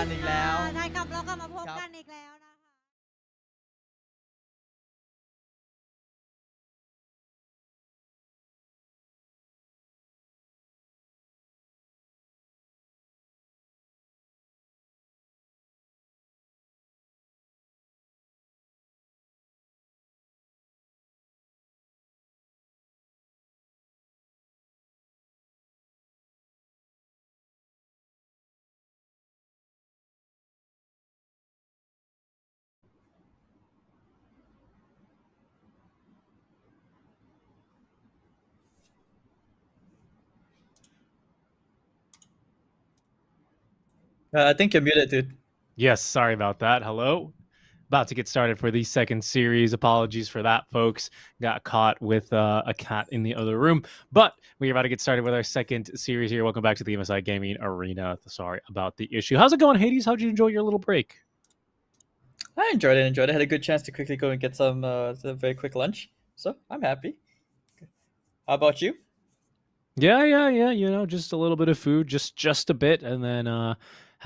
Speaker 1: กันอีกแล้ว
Speaker 3: ใช่ครับเรากลับมาพบ
Speaker 1: ครับ
Speaker 3: กันอีกแล้วนะคะ
Speaker 5: I think you're muted, dude.
Speaker 4: Yes, sorry about that. Hello. About to get started for the second series. Apologies for that, folks. Got caught with a cat in the other room. But we're about to get started with our second series here. Welcome back to the MSI Gaming Arena. Sorry about the issue. How's it going, Hades? How'd you enjoy your little break?
Speaker 5: I enjoyed it. I had a good chance to quickly go and get some very quick lunch. So I'm happy. How about you?
Speaker 4: Yeah. You know, just a little bit of food, just a bit, and then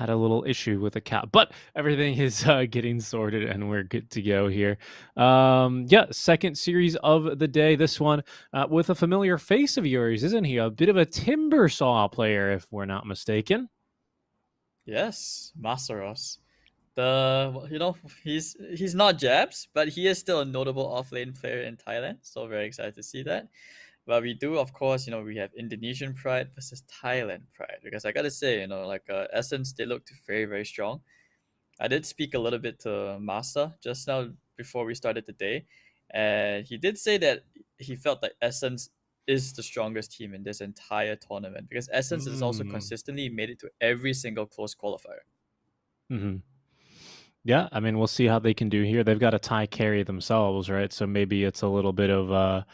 Speaker 4: had a little issue with the cat. But everything is getting sorted, and we're good to go here. Yeah, second series of the day. This one with a familiar face of yours, isn't he? A bit of a timber saw player, if we're not mistaken.
Speaker 5: Yes, Masaros. He's not Jabs, but he is still a notable off-lane player in Thailand. So very excited to see that. But we do, of course, we have Indonesian Pride versus Thailand Pride, because I gotta say, Essence, they looked very, very strong. I did speak a little bit to Masa just now before we started the day, and he did say that he felt that Essence is the strongest team in this entire tournament, because Essence has also consistently made it to every single close qualifier.
Speaker 4: Yeah, I mean, we'll see how they can do here. They've got a Thai carry themselves, right? So maybe it's a little bit of a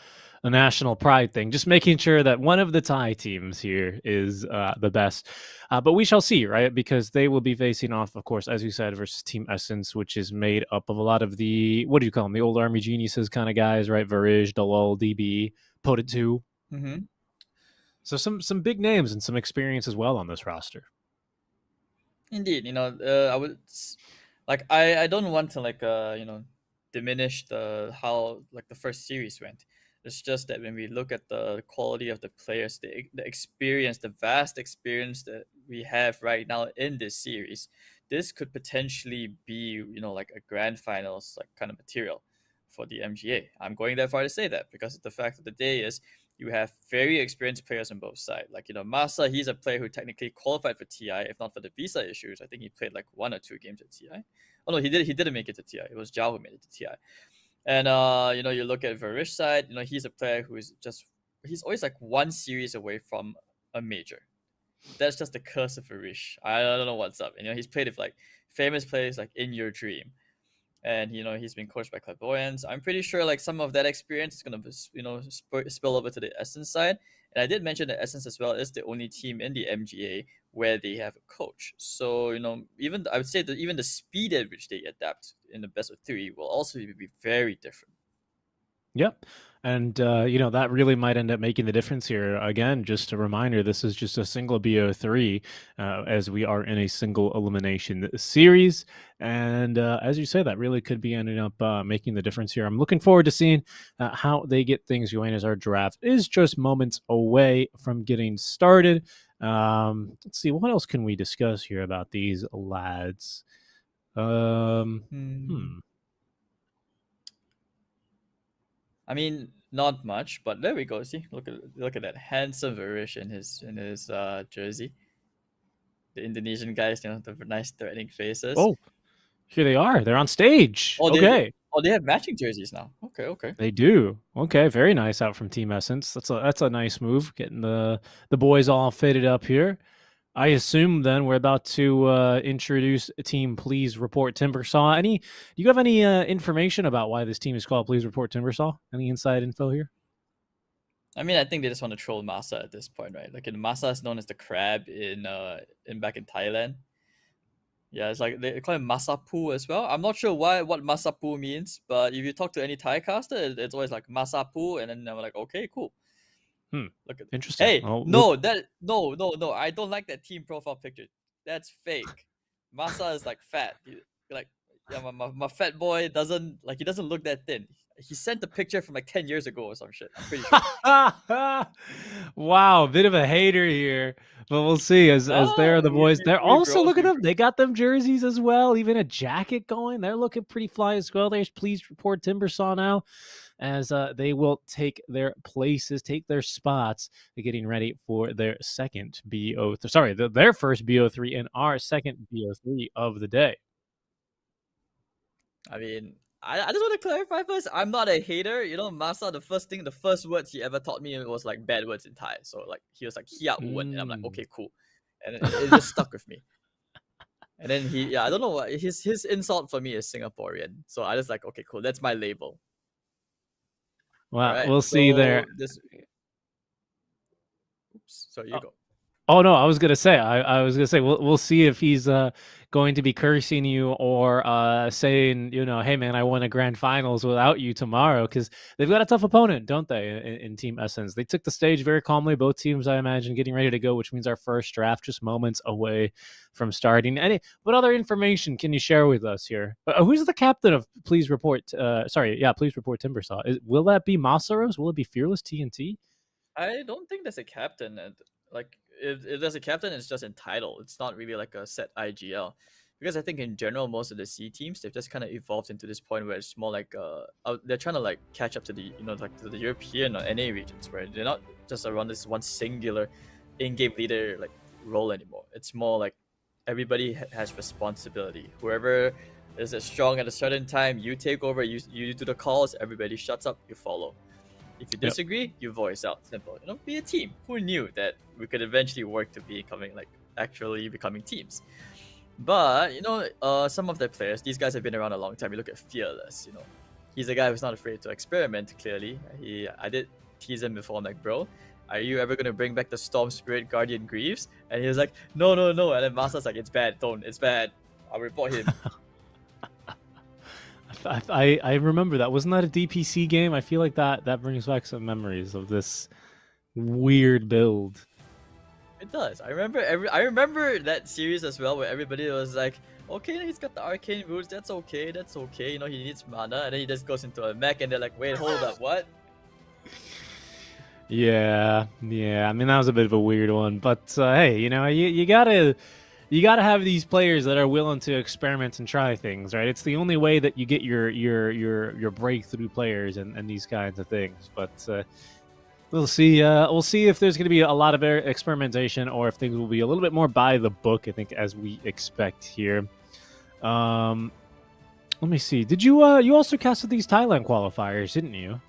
Speaker 4: national pride thing, just making sure that one of the Thai teams here is the best. But we shall see, right? Because they will be facing off, of course, as you said, versus Team Essence, which is made up of a lot of the, what do you call them? The old Army Geniuses kind of guys, right? Varij, Dalal, DB, Potent 2. So some big names and some experience as well on this roster.
Speaker 5: Indeed, I would I don't want to diminish how the first series went. It's just that when we look at the quality of the players, the experience, the vast experience that we have right now in this series, this could potentially be like a grand finals kind of material for the MGA. I'm going that far to say that because the fact of the day is you have very experienced players on both sides. Masa, he's a player who technically qualified for TI, if not for the visa issues. I think he played 1 or 2 games at TI. Oh no, he didn't make it to TI. It was Zhao who made it to TI. And you look at Varish's side, he's a player who is he's always 1 series away from a major. That's just the curse of Varish. I don't know what's up. He's played with famous players like In Your Dream. And he's been coached by Clairvoyance. I'm pretty sure some of that experience is gonna spill over to the Essence side. And I did mention that Essence as well is the only team in the MGA where they have a coach. So I would say that even the speed at which they adapt in the best of 3 will also be very different.
Speaker 4: Yep. And, that really might end up making the difference here. Again, just a reminder, this is just a single BO3 as we are in a single elimination series. And as you say, that really could be ending up making the difference here. I'm looking forward to seeing how they get things going as our draft is just moments away from getting started. Let's see, what else can we discuss here about these lads?
Speaker 5: I mean, not much, but there we go. See, look at that handsome Varish in his jersey. The Indonesian guys, the nice threatening faces.
Speaker 4: Oh, here they are. They're on stage.
Speaker 5: Oh,
Speaker 4: okay.
Speaker 5: They have matching jerseys now. Okay.
Speaker 4: They do. Okay, very nice out from Team Essence. That's a nice move, getting the boys all fitted up here. I assume then we're about to introduce a team Please Report Timbersaw. Do you have any information about why this team is called Please Report Timbersaw? Any inside info here?
Speaker 5: I mean, I think they just want to troll Masa at this point, right? Masa is known as the crab in back in Thailand. Yeah, it's they call him Masapu as well. I'm not sure what Masapu means, but if you talk to any Thai caster, it's always Masapu, and then I'm like, okay, cool. Look at
Speaker 4: interesting.
Speaker 5: Hey, no, I don't like that team profile picture. That's fake. Masa is like fat. Like yeah, my fat boy doesn't look that thin. He sent a picture from like 10 years ago or some shit. I'm pretty sure.
Speaker 9: Wow, bit of a hater here, but we'll see. As there are the boys. They're also look at them. They got them jerseys as well, even a jacket going. They're looking pretty fly as well. There's Please Report Timbersaw now, as they will take their places, take their spots, getting ready for their second their first BO3 and our second BO3 of the day.
Speaker 5: I mean, I just want to clarify first. I'm not a hater. You know, Masa, the first words he ever taught me was like bad words in Thai. So like he was like hiya uwan, and I'm like, okay, cool. And it just stuck with me. And then I don't know what his insult for me is Singaporean. So I just like, okay, cool. That's my label.
Speaker 9: Well,
Speaker 5: Alright,
Speaker 9: we'll see there.
Speaker 5: Oops, sorry, you go.
Speaker 9: Oh no, I was gonna say we'll see if he's going to be cursing you or saying, you know, hey man, I won a grand finals without you tomorrow, because they've got a tough opponent, don't they? In Team Essence, they took the stage very calmly. Both teams, I imagine, getting ready to go, which means our first draft just moments away from starting. What other information can you share with us here? Who's the captain of Please Report? Please Report Timbersaw. Will that be Masaros? Will it be Fearless TNT?
Speaker 5: I don't think there's a captain. Like, if there's a captain, it's just in title. It's not really like a set IGL. Because I think in general, most of the C teams, they've just kind of evolved into this point where it's more like they're trying to like catch up to the to the European or NA regions, where they're not just around this one singular in-game leader like role anymore. It's more like everybody has responsibility. Whoever is strong at a certain time, you take over. You do the calls. Everybody shuts up. You follow. If you disagree, you voice out. Simple. Be a team. Who knew that we could eventually work to actually becoming teams? But some of the players, these guys have been around a long time. You look at Fearless. He's a guy who's not afraid to experiment. Clearly, I did tease him before. I'm like, bro, are you ever gonna bring back the Storm Spirit Guardian Greaves? And he was like, no. And then Masa's like, it's bad. It's bad. I'll report him.
Speaker 9: I remember that. Wasn't that a DPC game? I feel like that brings back some memories of this weird build.
Speaker 5: It does. I remember that series as well, where everybody was like, okay, he's got the arcane roots, that's okay. He needs mana, and then he just goes into a mech, and they're like, wait, hold up, what?
Speaker 9: Yeah. I mean, that was a bit of a weird one, but hey, you gotta have these players that are willing to experiment and try things, right? It's the only way that you get your breakthrough players and these kinds of things. But we'll see. We'll see if there's going to be a lot of experimentation, or if things will be a little bit more by the book, I think, as we expect here. Let me see. Did you also casted these Thailand qualifiers, didn't you?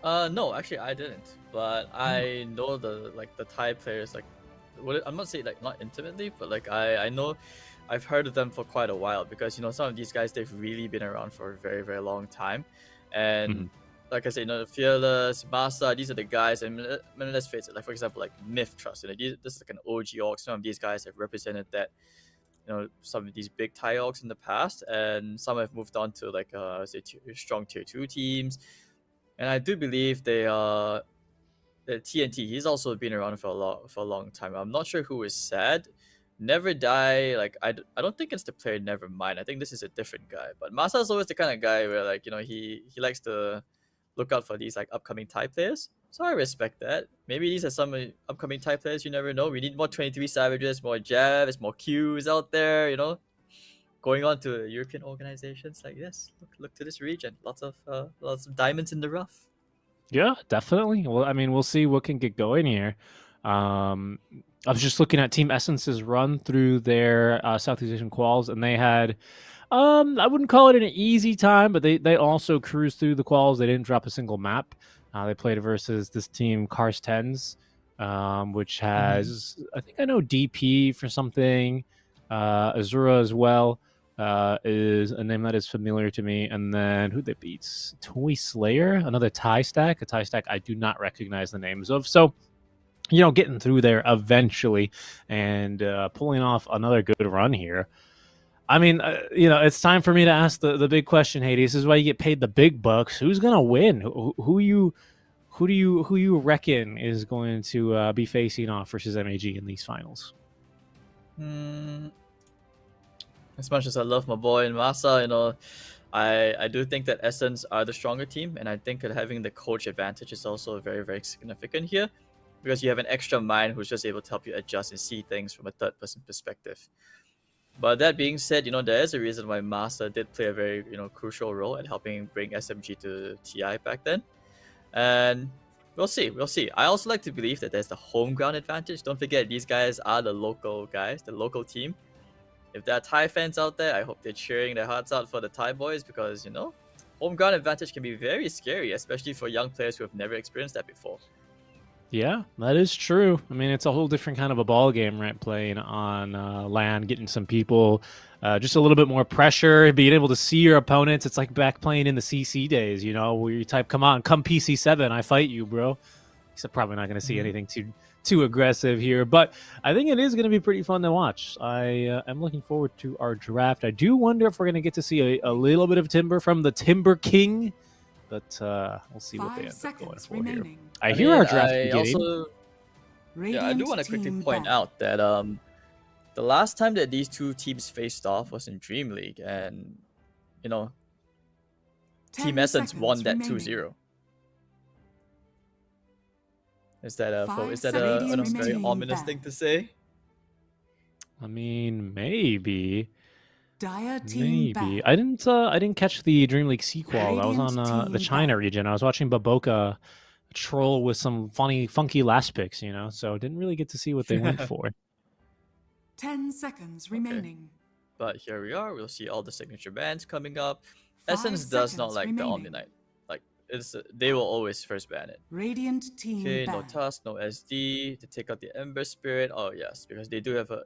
Speaker 5: No, actually I didn't. But I know the Thai players, I'm not saying not intimately, but I know I've heard of them for quite a while, because some of these guys, they've really been around for a very, very long time. And like I said, Fearless, Masa, these are the guys. And let's face it, for example, Myth Trust, this is like an OG org. Some of these guys have represented that, some of these big Thai orgs in the past, and some have moved on to strong tier 2 teams. And I do believe they are the TNT. He's also been around for a long time. I'm not sure who is sad. Never Die. I don't think it's the player Nevermind. I think this is a different guy. But Masa is always the kind of guy where he likes to look out for these upcoming Thai players. So I respect that. Maybe these are some upcoming Thai players. You never know. We need more 23 Savages, more Jabs, more Qs out there. Going on to European organizations like this. Look to this region. Lots of diamonds in the rough.
Speaker 9: Yeah, definitely. Well, I mean, we'll see what can get going here. I was just looking at Team Essence's run through their Southeast Asian quals, and they had, I wouldn't call it an easy time, but they also cruised through the quals. They didn't drop a single map. They played versus this team, Cars 10s, which has, I think I know DP for something, Azura as well. Is a name that is familiar to me. And then who they beat? Toy Slayer, another Thai stack, a Thai stack I do not recognize the names of. So, getting through there eventually and pulling off another good run here. I mean, it's time for me to ask the big question, Hades. This is why you get paid the big bucks. Who's gonna win? Who do you reckon is going to be facing off versus MAG in these finals?
Speaker 5: As much as I love my boy in Masa, I do think that Essence are the stronger team, and I think that having the coach advantage is also very, very significant here, because you have an extra mind who's just able to help you adjust and see things from a third-person perspective. But that being said, there is a reason why Masa did play a very, crucial role at helping bring SMG to TI back then. And we'll see. I also like to believe that there's the home ground advantage. Don't forget, these guys are the local guys, the local team. If there are Thai fans out there, I hope they're cheering their hearts out for the Thai boys, because, home ground advantage can be very scary, especially for young players who have never experienced that before.
Speaker 9: Yeah, that is true. I mean, it's a whole different kind of a ball game, right? Playing on land, getting some people, just a little bit more pressure, being able to see your opponents. It's like back playing in the CC days, where you type, "Come on, come PC7, I fight you, bro." Except probably not going to see anything too aggressive here, but I think it is going to be pretty fun to watch. I am looking forward to our draft. I do wonder if we're going to get to see a little bit of Timber from the Timber King. But we'll see what they end up going for here. I hear our draft beginning.
Speaker 5: I do want to quickly point out that the last time that these two teams faced off was in Dream League, and Team Essence won that 2-0. Is that a very ominous thing to say?
Speaker 9: I mean, maybe.
Speaker 6: Maybe.
Speaker 9: I didn't catch the Dream League sequel. I was on the China region. I was watching Baboka troll with some funky last picks, so didn't really get to see what they went for.
Speaker 6: 10 seconds remaining.
Speaker 5: But here we are. We'll see all the signature bans coming up. Essence does not like the Omni-Knight. They will always first ban it.
Speaker 6: Radiant team
Speaker 5: Okay, no
Speaker 6: ban.
Speaker 5: Tusk, no SD to take out the Ember Spirit. Oh yes, because they do have a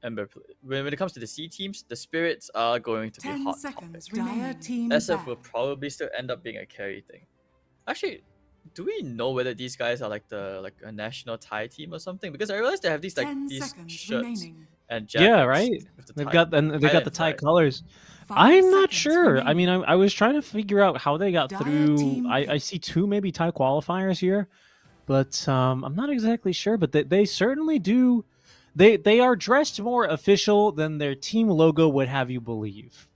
Speaker 5: Ember. When it comes to the C teams, the Spirits are going to be
Speaker 6: 10
Speaker 5: hot
Speaker 6: seconds
Speaker 5: topic.
Speaker 6: remaining. Team
Speaker 5: SF
Speaker 6: ban.
Speaker 5: will probably still end up being a carry thing. Actually, do we know whether these guys are like a national Thai team or something? Because I realized they have these
Speaker 6: 10
Speaker 5: these
Speaker 6: seconds
Speaker 5: shirts
Speaker 6: remaining.
Speaker 5: and jackets.
Speaker 9: Yeah, right.
Speaker 5: with the
Speaker 9: They've
Speaker 5: Thai-
Speaker 9: got the Thai
Speaker 5: flag.
Speaker 9: colors.
Speaker 6: 5
Speaker 9: I'm not
Speaker 6: seconds
Speaker 9: sure. I
Speaker 6: remaining.
Speaker 9: mean, I was trying to figure out how they got
Speaker 6: Dire
Speaker 9: through.
Speaker 6: team
Speaker 9: I
Speaker 6: pick.
Speaker 9: see two maybe Thai qualifiers here, but I'm not exactly sure. But they certainly do. They are dressed more official than their team logo would have you believe,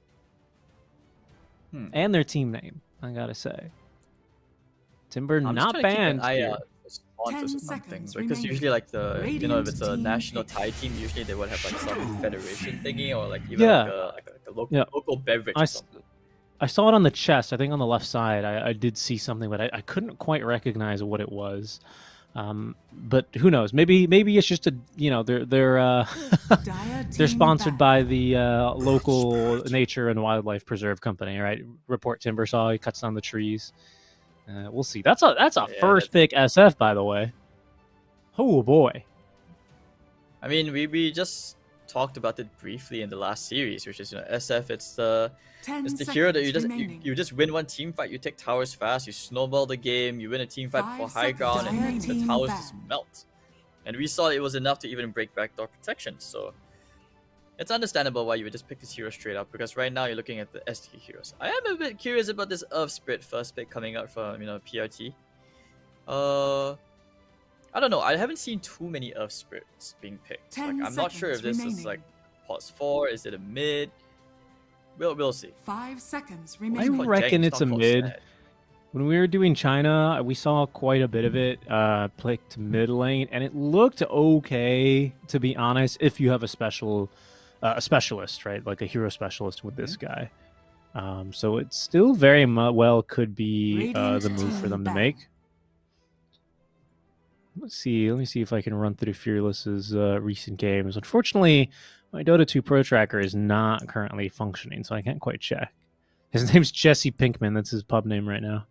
Speaker 9: and their team name. I gotta say, Timber
Speaker 5: I'm just
Speaker 9: not
Speaker 5: trying to keep an
Speaker 9: banned
Speaker 5: eye
Speaker 9: here.
Speaker 5: out for sponsors
Speaker 6: 10
Speaker 5: or something,
Speaker 6: seconds
Speaker 5: because
Speaker 6: remaining.
Speaker 5: usually like if
Speaker 6: Radiant
Speaker 5: it's a
Speaker 6: team
Speaker 5: national
Speaker 6: pick.
Speaker 5: Thai team, usually they would have like some federation thingy, or like even
Speaker 9: Yeah.
Speaker 5: like a local,
Speaker 9: Yeah.
Speaker 5: local beverage
Speaker 9: I
Speaker 5: or
Speaker 9: s-
Speaker 5: something.
Speaker 9: I saw it on the chest. I think on the left side. I did see something, but I couldn't quite recognize what it was. But who knows? Maybe it's just they're
Speaker 6: Dire
Speaker 9: they're
Speaker 6: team
Speaker 9: sponsored
Speaker 6: ban.
Speaker 9: by the local nature and wildlife preserve company, right? Report Timber Saw. He cuts down the trees. We'll see. That's a
Speaker 5: Yeah,
Speaker 9: first pick SF, by the way. Oh boy.
Speaker 5: I mean, we just talked about it briefly in the last series, which is SF. It's the
Speaker 6: 10
Speaker 5: hero that
Speaker 6: seconds remaining.
Speaker 5: you just win one team fight, you take towers fast, you snowball the game, you win a team fight
Speaker 6: 5
Speaker 5: for high ground,
Speaker 6: seconds.
Speaker 5: and the
Speaker 6: Team
Speaker 5: towers
Speaker 6: ban.
Speaker 5: just melt. And we saw it was enough to even break backdoor protection. So it's understandable why you would just pick this hero straight up, because right now you're looking at the ST heroes. I am a bit curious about this Earth Spirit first pick coming out from PRT. I don't know. I haven't seen too many Earth Spirits being picked.
Speaker 6: 10
Speaker 5: I'm not sure if this
Speaker 6: seconds
Speaker 5: is like
Speaker 6: remaining.
Speaker 5: pos 4, is it a mid? We'll see.
Speaker 6: 5 seconds
Speaker 9: I
Speaker 6: remaining.
Speaker 5: called
Speaker 9: reckon
Speaker 5: Jang,
Speaker 9: it's a
Speaker 5: not called
Speaker 9: mid.
Speaker 5: Sad.
Speaker 9: When we were doing China, we saw quite a bit of it picked mid lane, and it looked okay, to be honest, if you have a specialist, right? Like a hero specialist with this guy. So it still very well could be
Speaker 6: Radiant
Speaker 9: the move for
Speaker 6: team
Speaker 9: them to
Speaker 6: ban.
Speaker 9: make. Let me see if I can run through Fearless's recent games. Unfortunately, my Dota 2 Pro Tracker is not currently functioning, so I can't quite check. His name's Jesse Pinkman. That's his pub name right now.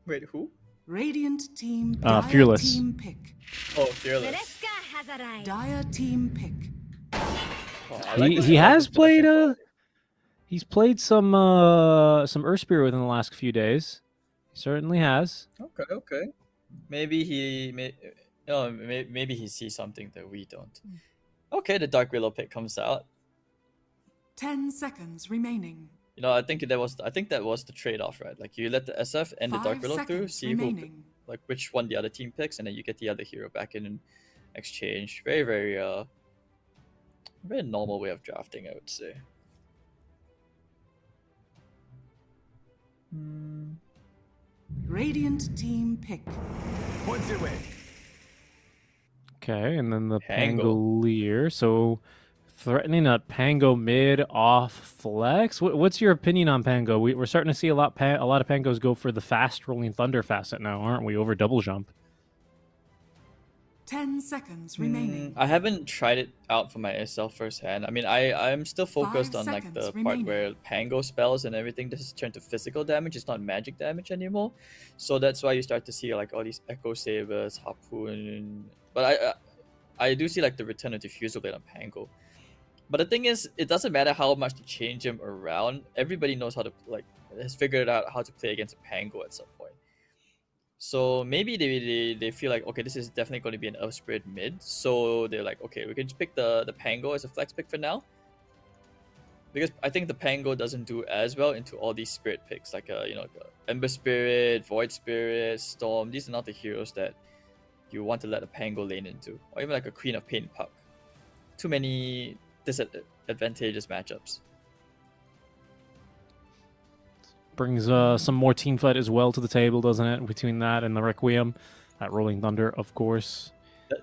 Speaker 5: Wait, who?
Speaker 6: Radiant team.
Speaker 9: Fearless.
Speaker 6: Dire team pick.
Speaker 5: Oh, Fearless.
Speaker 6: Dire team pick.
Speaker 5: Oh, I like this
Speaker 9: He has
Speaker 5: production
Speaker 9: played
Speaker 5: for it.
Speaker 9: he's played some Earth Spear within the last few days. He certainly has.
Speaker 5: Okay. Maybe maybe he sees something that we don't. Okay, the Dark Willow pick comes out.
Speaker 6: 10 seconds remaining.
Speaker 5: I think that was the trade-off, right? Like you let the SF and the Dark
Speaker 6: 5
Speaker 5: Willow through,
Speaker 6: seconds
Speaker 5: see
Speaker 6: remaining.
Speaker 5: which one the other team picks, and then you get the other hero back in exchange. Very, very Very normal way of drafting, I would say.
Speaker 6: Radiant team pick.
Speaker 7: Points away.
Speaker 4: Okay, and then the
Speaker 5: Pango.
Speaker 4: Pangolier. So threatening a Pango mid off flex. What's your opinion on Pango? We're starting to see a lot of Pangos go for the fast rolling Thunder facet now, aren't we? Over double jump.
Speaker 6: 10 seconds remaining.
Speaker 5: I haven't tried it out for myself firsthand. I mean, I'm still focused
Speaker 6: 5
Speaker 5: on like the
Speaker 6: seconds
Speaker 5: part
Speaker 6: remaining.
Speaker 5: where Pango spells and everything just turn to physical damage. It's not magic damage anymore. So that's why you start to see like all these Echo Sabers, Harpoon. But I do see like the return of Diffusal Blade on Pango. But the thing is, it doesn't matter how much you change him around. Everybody knows how to has figured out how to play against a Pango at some point. So maybe they feel like, okay, this is definitely going to be an Earth Spirit mid. So they're like, okay, we can just pick the Pango as a flex pick for now. Because I think the Pango doesn't do as well into all these spirit picks, like Ember Spirit, Void Spirit, Storm. These are not the heroes that you want to let a Pango lane into, or even like a Queen of Pain Puck. Too many disadvantageous matchups.
Speaker 4: Brings some more team fight as well to the table, doesn't it? Between that and the Requiem, that Rolling Thunder, of course.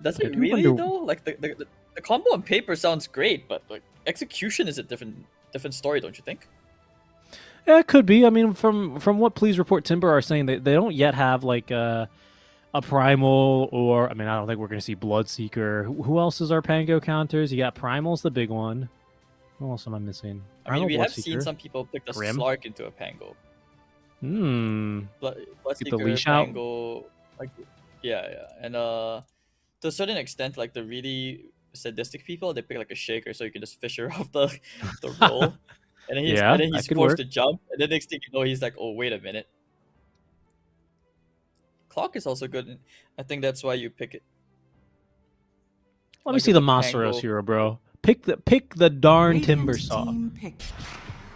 Speaker 5: Does
Speaker 4: I
Speaker 5: it
Speaker 4: do
Speaker 5: really
Speaker 4: wonder-
Speaker 5: though? Like the combo on paper sounds great, but like execution is a different story, don't you think?
Speaker 4: Yeah, it could be. I mean, from what Please Report Timber are saying, they don't yet have like a Primal, or I mean, I don't think we're going to see Bloodseeker. Who else is our Pango counters? You got Primal's the big one. What else am I missing?
Speaker 5: I mean, we have
Speaker 4: Bloodseeker.
Speaker 5: seen some people pick the
Speaker 4: Grim.
Speaker 5: Slark into a Pango.
Speaker 4: Get the
Speaker 5: Bloodseeker,
Speaker 4: leash out.
Speaker 5: Pango, like yeah, and to a certain extent, like the really sadistic people, they pick like a Shaker, so you can just fish her off the roll, and then he's
Speaker 4: Yeah, that
Speaker 5: forced
Speaker 4: could work.
Speaker 5: to jump, and then next thing you know, he's like, oh wait a minute. Clock is also good. I think that's why you pick it.
Speaker 4: Let me
Speaker 5: Like
Speaker 4: see
Speaker 5: if
Speaker 4: the
Speaker 5: the
Speaker 4: Masaros
Speaker 5: Pango-
Speaker 4: hero, bro. Pick the darn
Speaker 6: Radiant
Speaker 4: Timber Saw.
Speaker 6: team pick.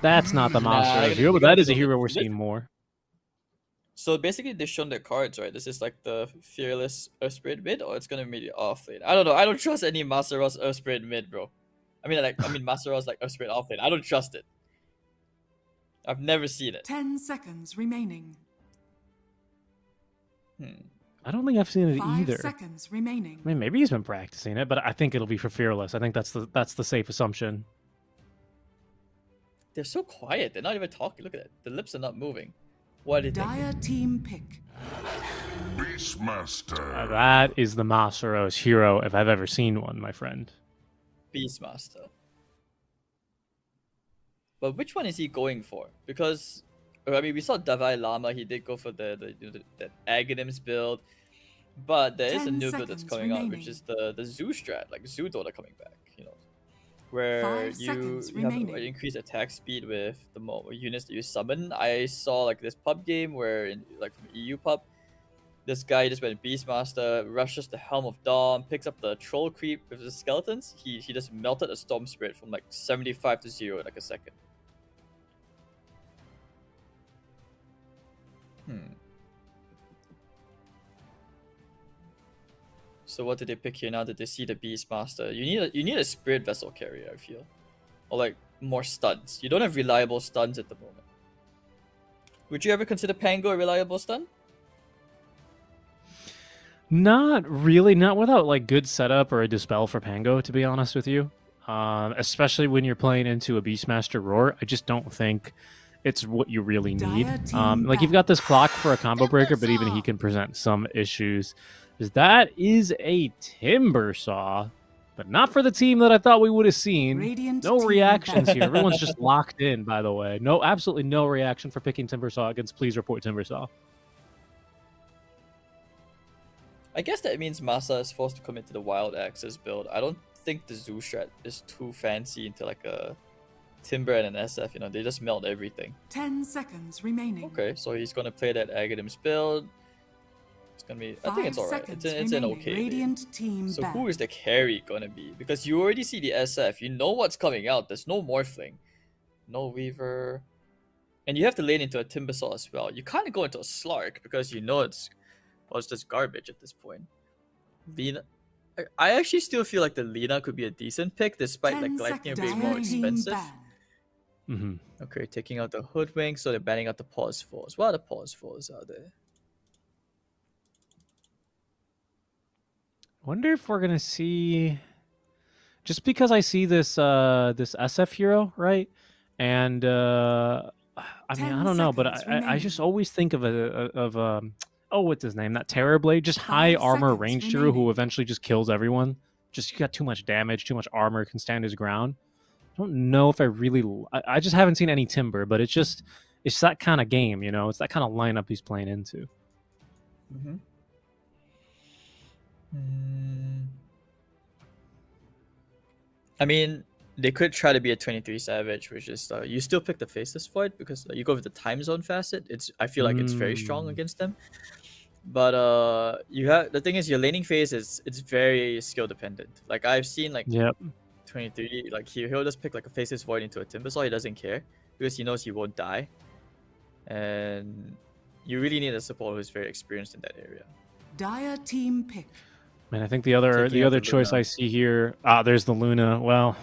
Speaker 4: That's not the
Speaker 5: Nah,
Speaker 4: Masaros
Speaker 5: I
Speaker 4: hero, but
Speaker 5: gotta
Speaker 4: that is a
Speaker 5: go
Speaker 4: hero
Speaker 5: with-
Speaker 4: we're seeing more.
Speaker 5: So basically, they've shown their cards, right? This is like the Fearless Earth Spirit mid, or it's gonna be the off lane. I don't know. I don't trust any Masaros Earth Spirit mid, bro. I mean, Masaros like Earth Spirit off lane. I don't trust it. I've never seen it.
Speaker 6: 10 seconds remaining.
Speaker 4: I don't think I've seen it
Speaker 6: 5
Speaker 4: either.
Speaker 6: seconds remaining.
Speaker 4: I mean, maybe he's been practicing it, but I think it'll be for Fearless. I think that's the safe assumption.
Speaker 5: They're so quiet. They're not even talking. Look at it. The lips are not moving. What did they?
Speaker 6: Dire team pick.
Speaker 7: Beastmaster.
Speaker 4: That is the Masaros hero if I've ever seen one, my friend.
Speaker 5: Beastmaster. But which one is he going for? Because I mean, we saw Davai Lama. He did go for that Aghanims build, but there is a
Speaker 6: 10
Speaker 5: new build that's
Speaker 6: seconds
Speaker 5: coming out,
Speaker 6: remaining.
Speaker 5: which is the Zoo strat, like Zoo DOTA coming back. Where
Speaker 6: 5
Speaker 5: you
Speaker 6: seconds
Speaker 5: have
Speaker 6: remaining.
Speaker 5: increased attack speed with the more units that you summon. I saw like this pub game where from EU pub, this guy just went Beastmaster, rushes the Helm of Dawn, picks up the Troll Creep with the skeletons. He just melted a Storm Spirit from like 75 to 0 in like a second. So what did they pick here now that they see the Beastmaster? You need a Spirit Vessel carrier, I feel. Or like more stuns. You don't have reliable stuns at the moment. Would you ever consider Pango a reliable stun?
Speaker 4: Not really, not without like good setup or a dispel for Pango, to be honest with you. Especially when you're playing into a Beastmaster Roar, I just don't think it's what you really need.
Speaker 6: Dire team
Speaker 4: Like you've got this clock for a combo breaker, but even he can present some issues. Because that is a Timber Saw, but not for the team that I thought we would have seen.
Speaker 6: Radiant
Speaker 4: No
Speaker 6: team
Speaker 4: reactions
Speaker 6: back.
Speaker 4: here. Everyone's just locked in, by the way. No, absolutely no reaction for picking Timber Saw against Please Report Timber Saw.
Speaker 5: I guess that means Masa is forced to commit to the Wild Axis build. I don't think the Zoo strat is too fancy into like a Timber and an SF. They just melt everything.
Speaker 6: 10 seconds remaining.
Speaker 5: Okay, so he's gonna play that Aghanims build. It's gonna be. I think it's
Speaker 6: 5
Speaker 5: alright.
Speaker 6: seconds
Speaker 5: It's an
Speaker 6: remaining.
Speaker 5: okay lead.
Speaker 6: Radiant team
Speaker 5: So
Speaker 6: back.
Speaker 5: who is the carry gonna be? Because you already see the SF. You know what's coming out. There's no Morphling, no Weaver, and you have to lane into a Timbersaw as well. You can't go into a Slark because you know it's just garbage at this point. I actually still feel like the Lina could be a decent pick, despite like
Speaker 6: 10
Speaker 5: Lightning
Speaker 6: seconds.
Speaker 5: being more
Speaker 6: Team
Speaker 5: expensive.
Speaker 6: ban.
Speaker 4: Mm-hmm.
Speaker 5: Okay, taking out the Hoodwink, so they're banning out the Pause Force. What are the Pause Force out there?
Speaker 9: Wonder if we're gonna see, just because I see this this SF hero, right? And I mean,
Speaker 6: 10
Speaker 9: I don't know, but
Speaker 6: seconds
Speaker 9: I just
Speaker 6: remaining.
Speaker 9: always think of oh, what's his name? That Terror Blade, just high
Speaker 6: 5
Speaker 9: armor
Speaker 6: seconds
Speaker 9: range hero who
Speaker 6: remaining.
Speaker 9: eventually just kills everyone. Just you got too much damage, too much armor, can stand his ground. I don't know if I really. I just haven't seen any Timber, but it's that kind of game, you know. It's that kind of lineup he's playing into.
Speaker 5: Mm-hmm. I mean, they could try to be a 23 Savage, which is you still pick the Faceless Void because you go with the time zone facet. I feel like it's very strong against them. But the thing is, your laning phase it's very skill dependent. Like I've seen like
Speaker 9: Yep.
Speaker 5: 23, like he'll just pick like a Faceless Void into a Timbersaw. He doesn't care because he knows he won't die, and you really need a support who's very experienced in that area.
Speaker 6: Dire team pick.
Speaker 9: Man, I think the other
Speaker 5: Taking out the
Speaker 9: choice
Speaker 5: Luna.
Speaker 9: I see here, there's the Luna. Well,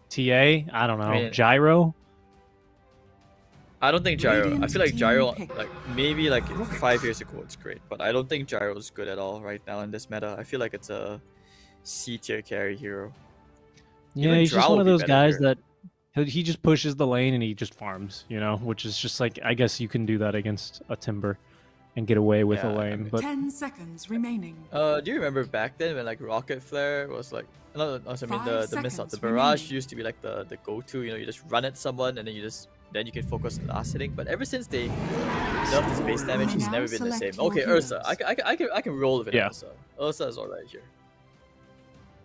Speaker 9: TA, I don't know,
Speaker 5: I mean,
Speaker 9: Gyro.
Speaker 5: I don't think Gyro. I
Speaker 6: Radiant
Speaker 5: feel like
Speaker 6: team
Speaker 5: Gyro,
Speaker 6: pick.
Speaker 5: like maybe like 5 years ago, it's great, but I don't think Gyro is good at all right now in this meta. I feel like it's a C tier carry hero.
Speaker 9: Yeah,
Speaker 5: Even
Speaker 9: he's
Speaker 5: Drow
Speaker 9: just one
Speaker 5: would
Speaker 9: of
Speaker 5: be
Speaker 9: those
Speaker 5: better
Speaker 9: guys
Speaker 5: here.
Speaker 9: that he just pushes the lane and he just farms, you know, which is just like, I guess you can do that against a Timber and get away with
Speaker 5: Yeah,
Speaker 9: a
Speaker 5: I
Speaker 9: lane.
Speaker 5: mean-
Speaker 9: But
Speaker 6: 10 seconds remaining.
Speaker 5: Do you remember back then when like Rocket Flare was like, no, I mean
Speaker 6: 5
Speaker 5: the missile, the
Speaker 6: seconds
Speaker 5: barrage
Speaker 6: remaining.
Speaker 5: used to be like the go-to. You know, you just run at someone and then you can focus on last hitting. But ever since they nerfed the space damage, he's
Speaker 6: Now
Speaker 5: never been the
Speaker 6: select
Speaker 5: same.
Speaker 6: your
Speaker 5: Okay, Ursa,
Speaker 6: heroes.
Speaker 5: I can roll with it.
Speaker 9: Yeah.
Speaker 5: Ursa. Ursa is alright here.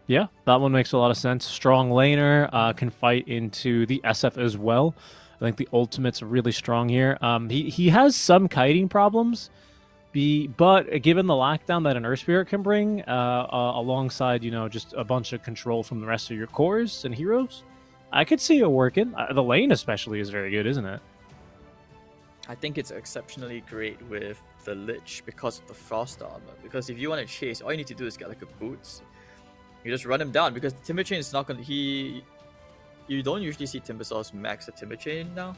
Speaker 9: yeah, that one makes a lot of sense. Strong laner, can fight into the SF as well. I think the ultimate's really strong here. He has some kiting problems, but given the lockdown that an Earth Spirit can bring, alongside, you know, just a bunch of control from the rest of your cores and heroes, I could see it working. The lane especially is very good, isn't it?
Speaker 5: I think it's exceptionally great with the Lich because of the Frost armor. Because if you want to chase, all you need to do is get like a boots. You just run him down because the Timber Chain is not gonna. You don't usually see Timbersaws max the Timber Chain now,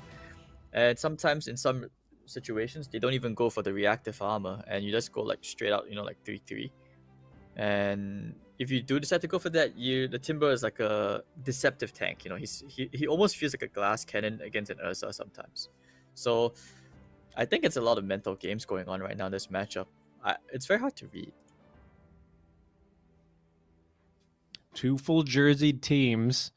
Speaker 5: and sometimes in some situations they don't even go for the reactive armor, and you just go like straight out, you know, like 3/3. And if you do decide to go for that, the Timber is like a deceptive tank. You know, he almost feels like a glass cannon against an Ursa sometimes. So I think it's a lot of mental games going on right now in this matchup. It's very hard to read.
Speaker 9: Two full jerseyed teams.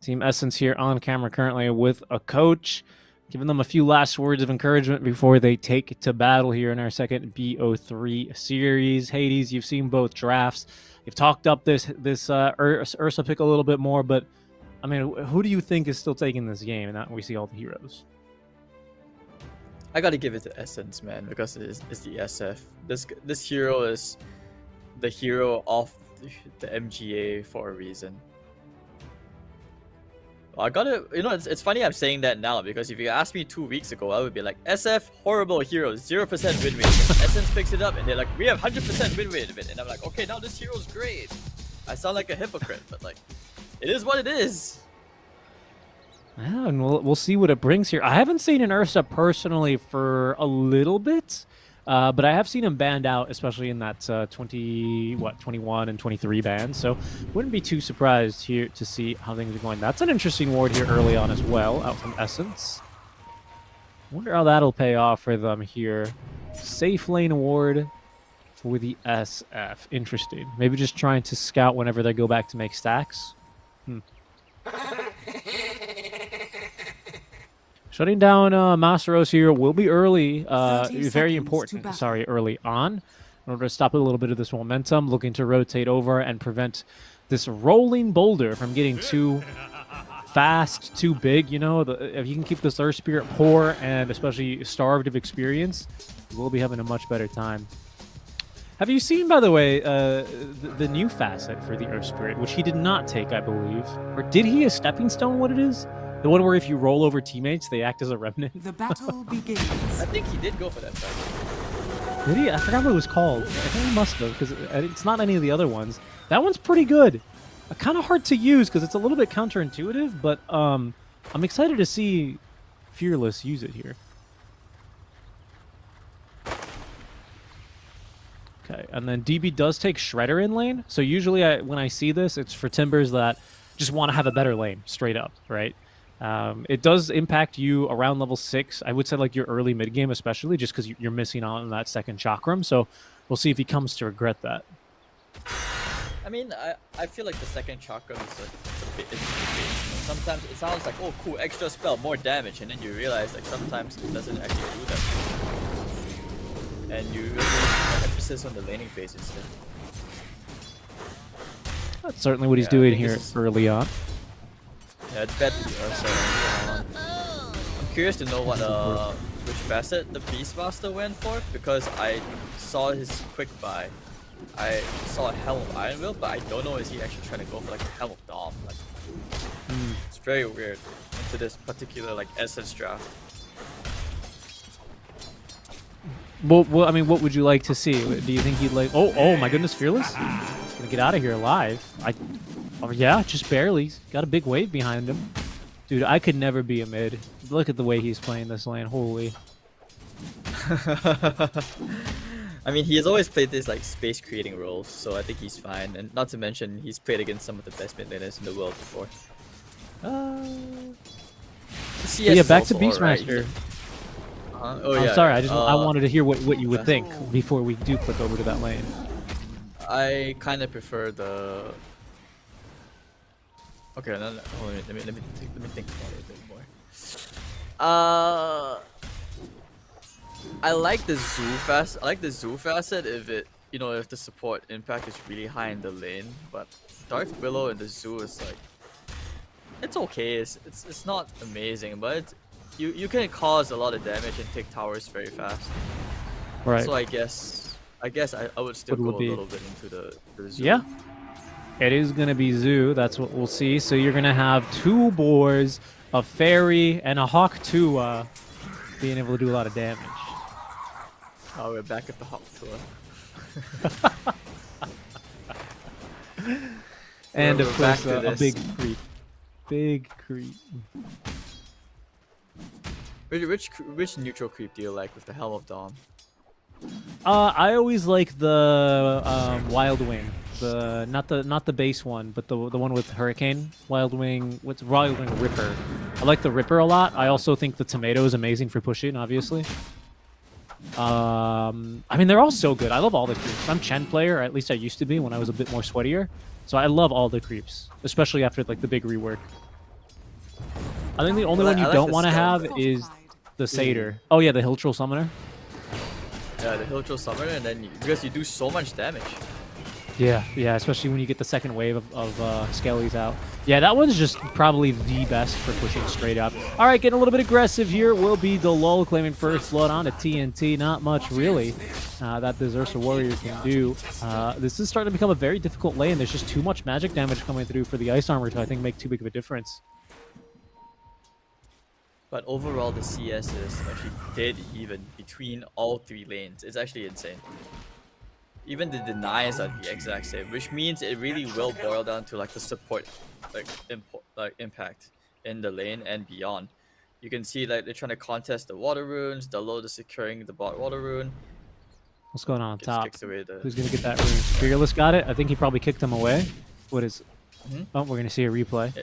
Speaker 9: Team Essence here on camera currently with a coach, giving them a few last words of encouragement before they take to battle here in our second BO3 series. Hades, you've seen both drafts. You've talked up this Ursa pick a little bit more, but I mean, who do you think is still taking this game? And that we see all the heroes.
Speaker 5: I gotta give it to Essence, man, because it's the SF. This hero is the hero of the MGA for a reason. I gotta, you know, it's funny I'm saying that now because if you asked me 2 weeks ago, I would be like, SF, horrible hero, 0% win rate. Essence picks it up and they're like, we have 100% win rate of it. And I'm like, okay, now this hero's great. I sound like a hypocrite, but like, it is what it is.
Speaker 9: Yeah, and we'll see what it brings here. I haven't seen an Ursa personally for a little bit, but I have seen him banned out, especially in that 21 and 23 band. So wouldn't be too surprised here to see how things are going. That's an interesting ward here early on as well, out from Essence. Wonder how that'll pay off for them here. Safe lane ward for the SF. Interesting. Maybe just trying to scout whenever they go back to make stacks. Shutting down Masteros here will be early,
Speaker 6: 30
Speaker 9: very
Speaker 6: seconds to
Speaker 9: important,
Speaker 6: battle.
Speaker 9: sorry, early on, in order to stop a little bit of this momentum, looking to rotate over and prevent this rolling boulder from getting too fast, too big, you know. If you can keep this Earth Spirit poor and especially starved of experience, we'll be having a much better time. Have you seen, by the way, the new facet for the Earth Spirit, which he did not take, I believe? Or did he? A stepping stone, what it is? The one where if you roll over teammates, they act as a remnant?
Speaker 6: The battle begins.
Speaker 5: I think he did go for that fight.
Speaker 9: Did he? I forgot what it was called. I think he must have, because it's not any of the other ones. That one's pretty good. Kind of hard to use because it's a little bit counterintuitive, but I'm excited to see Fearless use it here. Okay, and then DB does take Shredder in lane. So usually when I see this, it's for Timbers that just want to have a better lane, straight up, right? It does impact you around level 6. I would say like your early mid game especially, just because you're missing out on that second chakram. So we'll see if he comes to regret that.
Speaker 5: I mean, I feel like the second chakram is a bit. Sometimes it sounds like, oh cool, extra spell, more damage, and then you realize like sometimes it doesn't actually do that. And you really put emphasis on the laning phase instead.
Speaker 9: That's certainly what he's doing here early on.
Speaker 5: Yeah, it's bad for you. I'm curious to know what which facet the Beastmaster went for, because I saw his quick buy. I saw a Helm of Iron Will, but I don't know is he actually trying to go for like a Helm of Dom. Like, it's very weird into this particular like Essence draft.
Speaker 9: Well, I mean, what would you like to see? Do you think he'd like... Oh my goodness, Fearless. He's gonna get out of here alive. Oh, yeah, just barely. He's got a big wave behind him. Dude, I could never be a mid. Look at the way he's playing this lane. Holy.
Speaker 5: I mean, he has always played these like space creating roles, so I think he's fine. And not to mention, he's played against some of the best mid laners in the world before.
Speaker 9: Yeah, back to Beastmaster.
Speaker 5: Oh yeah.
Speaker 9: Sorry, I wanted to hear what you would think before we do click over to that lane.
Speaker 5: I kind of prefer the. Okay, no, hold on, let me think about it a bit more. I like the Zoo facet. I like the Zoo facet if it, if the support impact is really high in the lane. But Dark Willow and the Zoo is like, it's okay. It's not amazing, but you can cause a lot of damage and take towers very fast.
Speaker 9: Right.
Speaker 5: So I guess I would still go a little bit into the Zoo.
Speaker 9: Yeah. It is going to be Zoo. That's what we'll see. So you're going to have 2 boars, a fairy, and a Hawk 2 being able to do a lot of damage.
Speaker 5: Oh, we're back at the Hawk tour.
Speaker 9: And of course, a big creep. Big creep.
Speaker 5: Which neutral creep do you like with the Helm of Dawn?
Speaker 9: I always like the Wild Wing. Not the base one, but the one with Hurricane. Wild Wing. What's Wild Wing Ripper? I like the Ripper a lot. I also think the Tomato is amazing for pushing, obviously. I mean, they're all so good. I love all the creeps. I'm Chen player, or at least I used to be when I was a bit more sweatier. So I love all the creeps, especially after like the big rework. I think the only one you don't want to have is the Satyr. Oh yeah, the Hill Troll Summoner.
Speaker 5: Yeah, the Hill Troll Summoner, and then because you do so much damage.
Speaker 9: Yeah, especially when you get the second wave of Skellies out. Yeah, that one's just probably the best for pushing straight up. All right, getting a little bit aggressive here will be Delul claiming first blood on a TNT. Not much, really, that the Xerxa Warrior can do. This is starting to become a very difficult lane. There's just too much magic damage coming through for the Ice Armor to, I think, make too big of a difference.
Speaker 5: But overall, the CS is actually dead even between all 3 lanes. It's actually insane. Even the denies are the exact same, which means it really will boil down to like the support, impact in the lane and beyond. You can see like they're trying to contest the water runes. Delul is securing the bot water rune.
Speaker 9: What's going on top?
Speaker 5: Away
Speaker 9: Who's gonna get that rune? Fearless got it. I think he probably kicked him away. What is? Oh, we're gonna see a replay.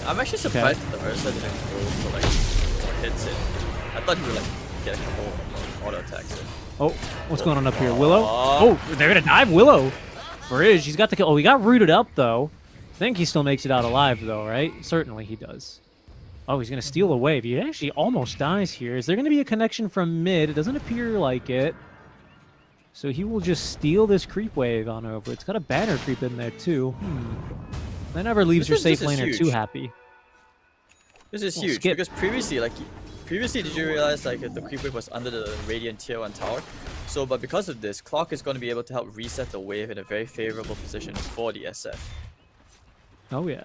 Speaker 5: I'm actually surprised that the Ursa didn't go for like more hits in. I thought he would like get a couple auto attacks in.
Speaker 9: Oh, what's going on up here? Willow? Oh, they're gonna dive Willow. Bridge, he's got the kill. Oh, he got rooted up though. I think he still makes it out alive though, right? Certainly he does. Oh, he's gonna steal a wave. He actually almost dies here. Is there gonna be a connection from mid? It doesn't appear like it. So he will just steal this creep wave on over. It's got a banner creep in there too. That never leaves your safe laner too happy.
Speaker 5: This is huge because previously, did you realize like the creep wave was under the Radiant Tier 1 tower? So, but because of this, Clock is going to be able to help reset the wave in a very favorable position for the SF.
Speaker 9: Oh yeah,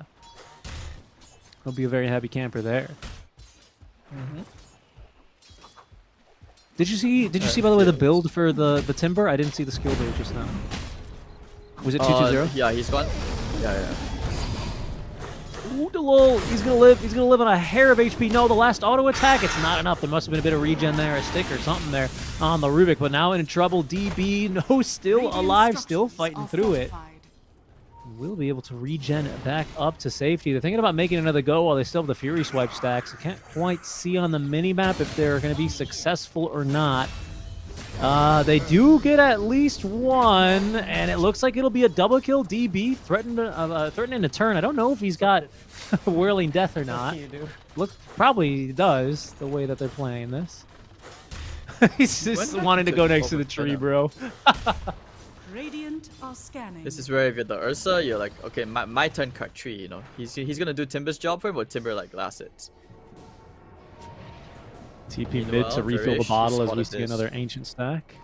Speaker 9: he'll be a very happy camper there. Did you see? By the way, the build for the Timber? I didn't see the skill there just now. Was it 2-2-0?
Speaker 5: Yeah, he's gone. Yeah.
Speaker 9: Ooh, Delul, he's gonna live. He's gonna live on a hair of HP. No, the last auto attack, it's not enough. There must have been a bit of regen there, a stick or something there on the Rubik. But now in trouble, DB, no, still alive, still fighting through it. Will be able to regen back up to safety. They're thinking about making another go while they still have the Fury Swipe stacks. I can't quite see on the mini-map if they're going to be successful or not. They do get at least one, and it looks like it'll be a double kill. DB threatening to turn. I don't know if he's got Whirling Death or not. Looks probably does, the way that they're playing this. He's just wanting to go next to the tree, bro.
Speaker 6: Radiant are scanning.
Speaker 5: This is where if you're the Ursa, you're like, okay, my turn cut tree, you know. He's gonna do Timber's job for him, or Timber like last hits.
Speaker 9: TP mid to refill the bottle as we see another ancient stack.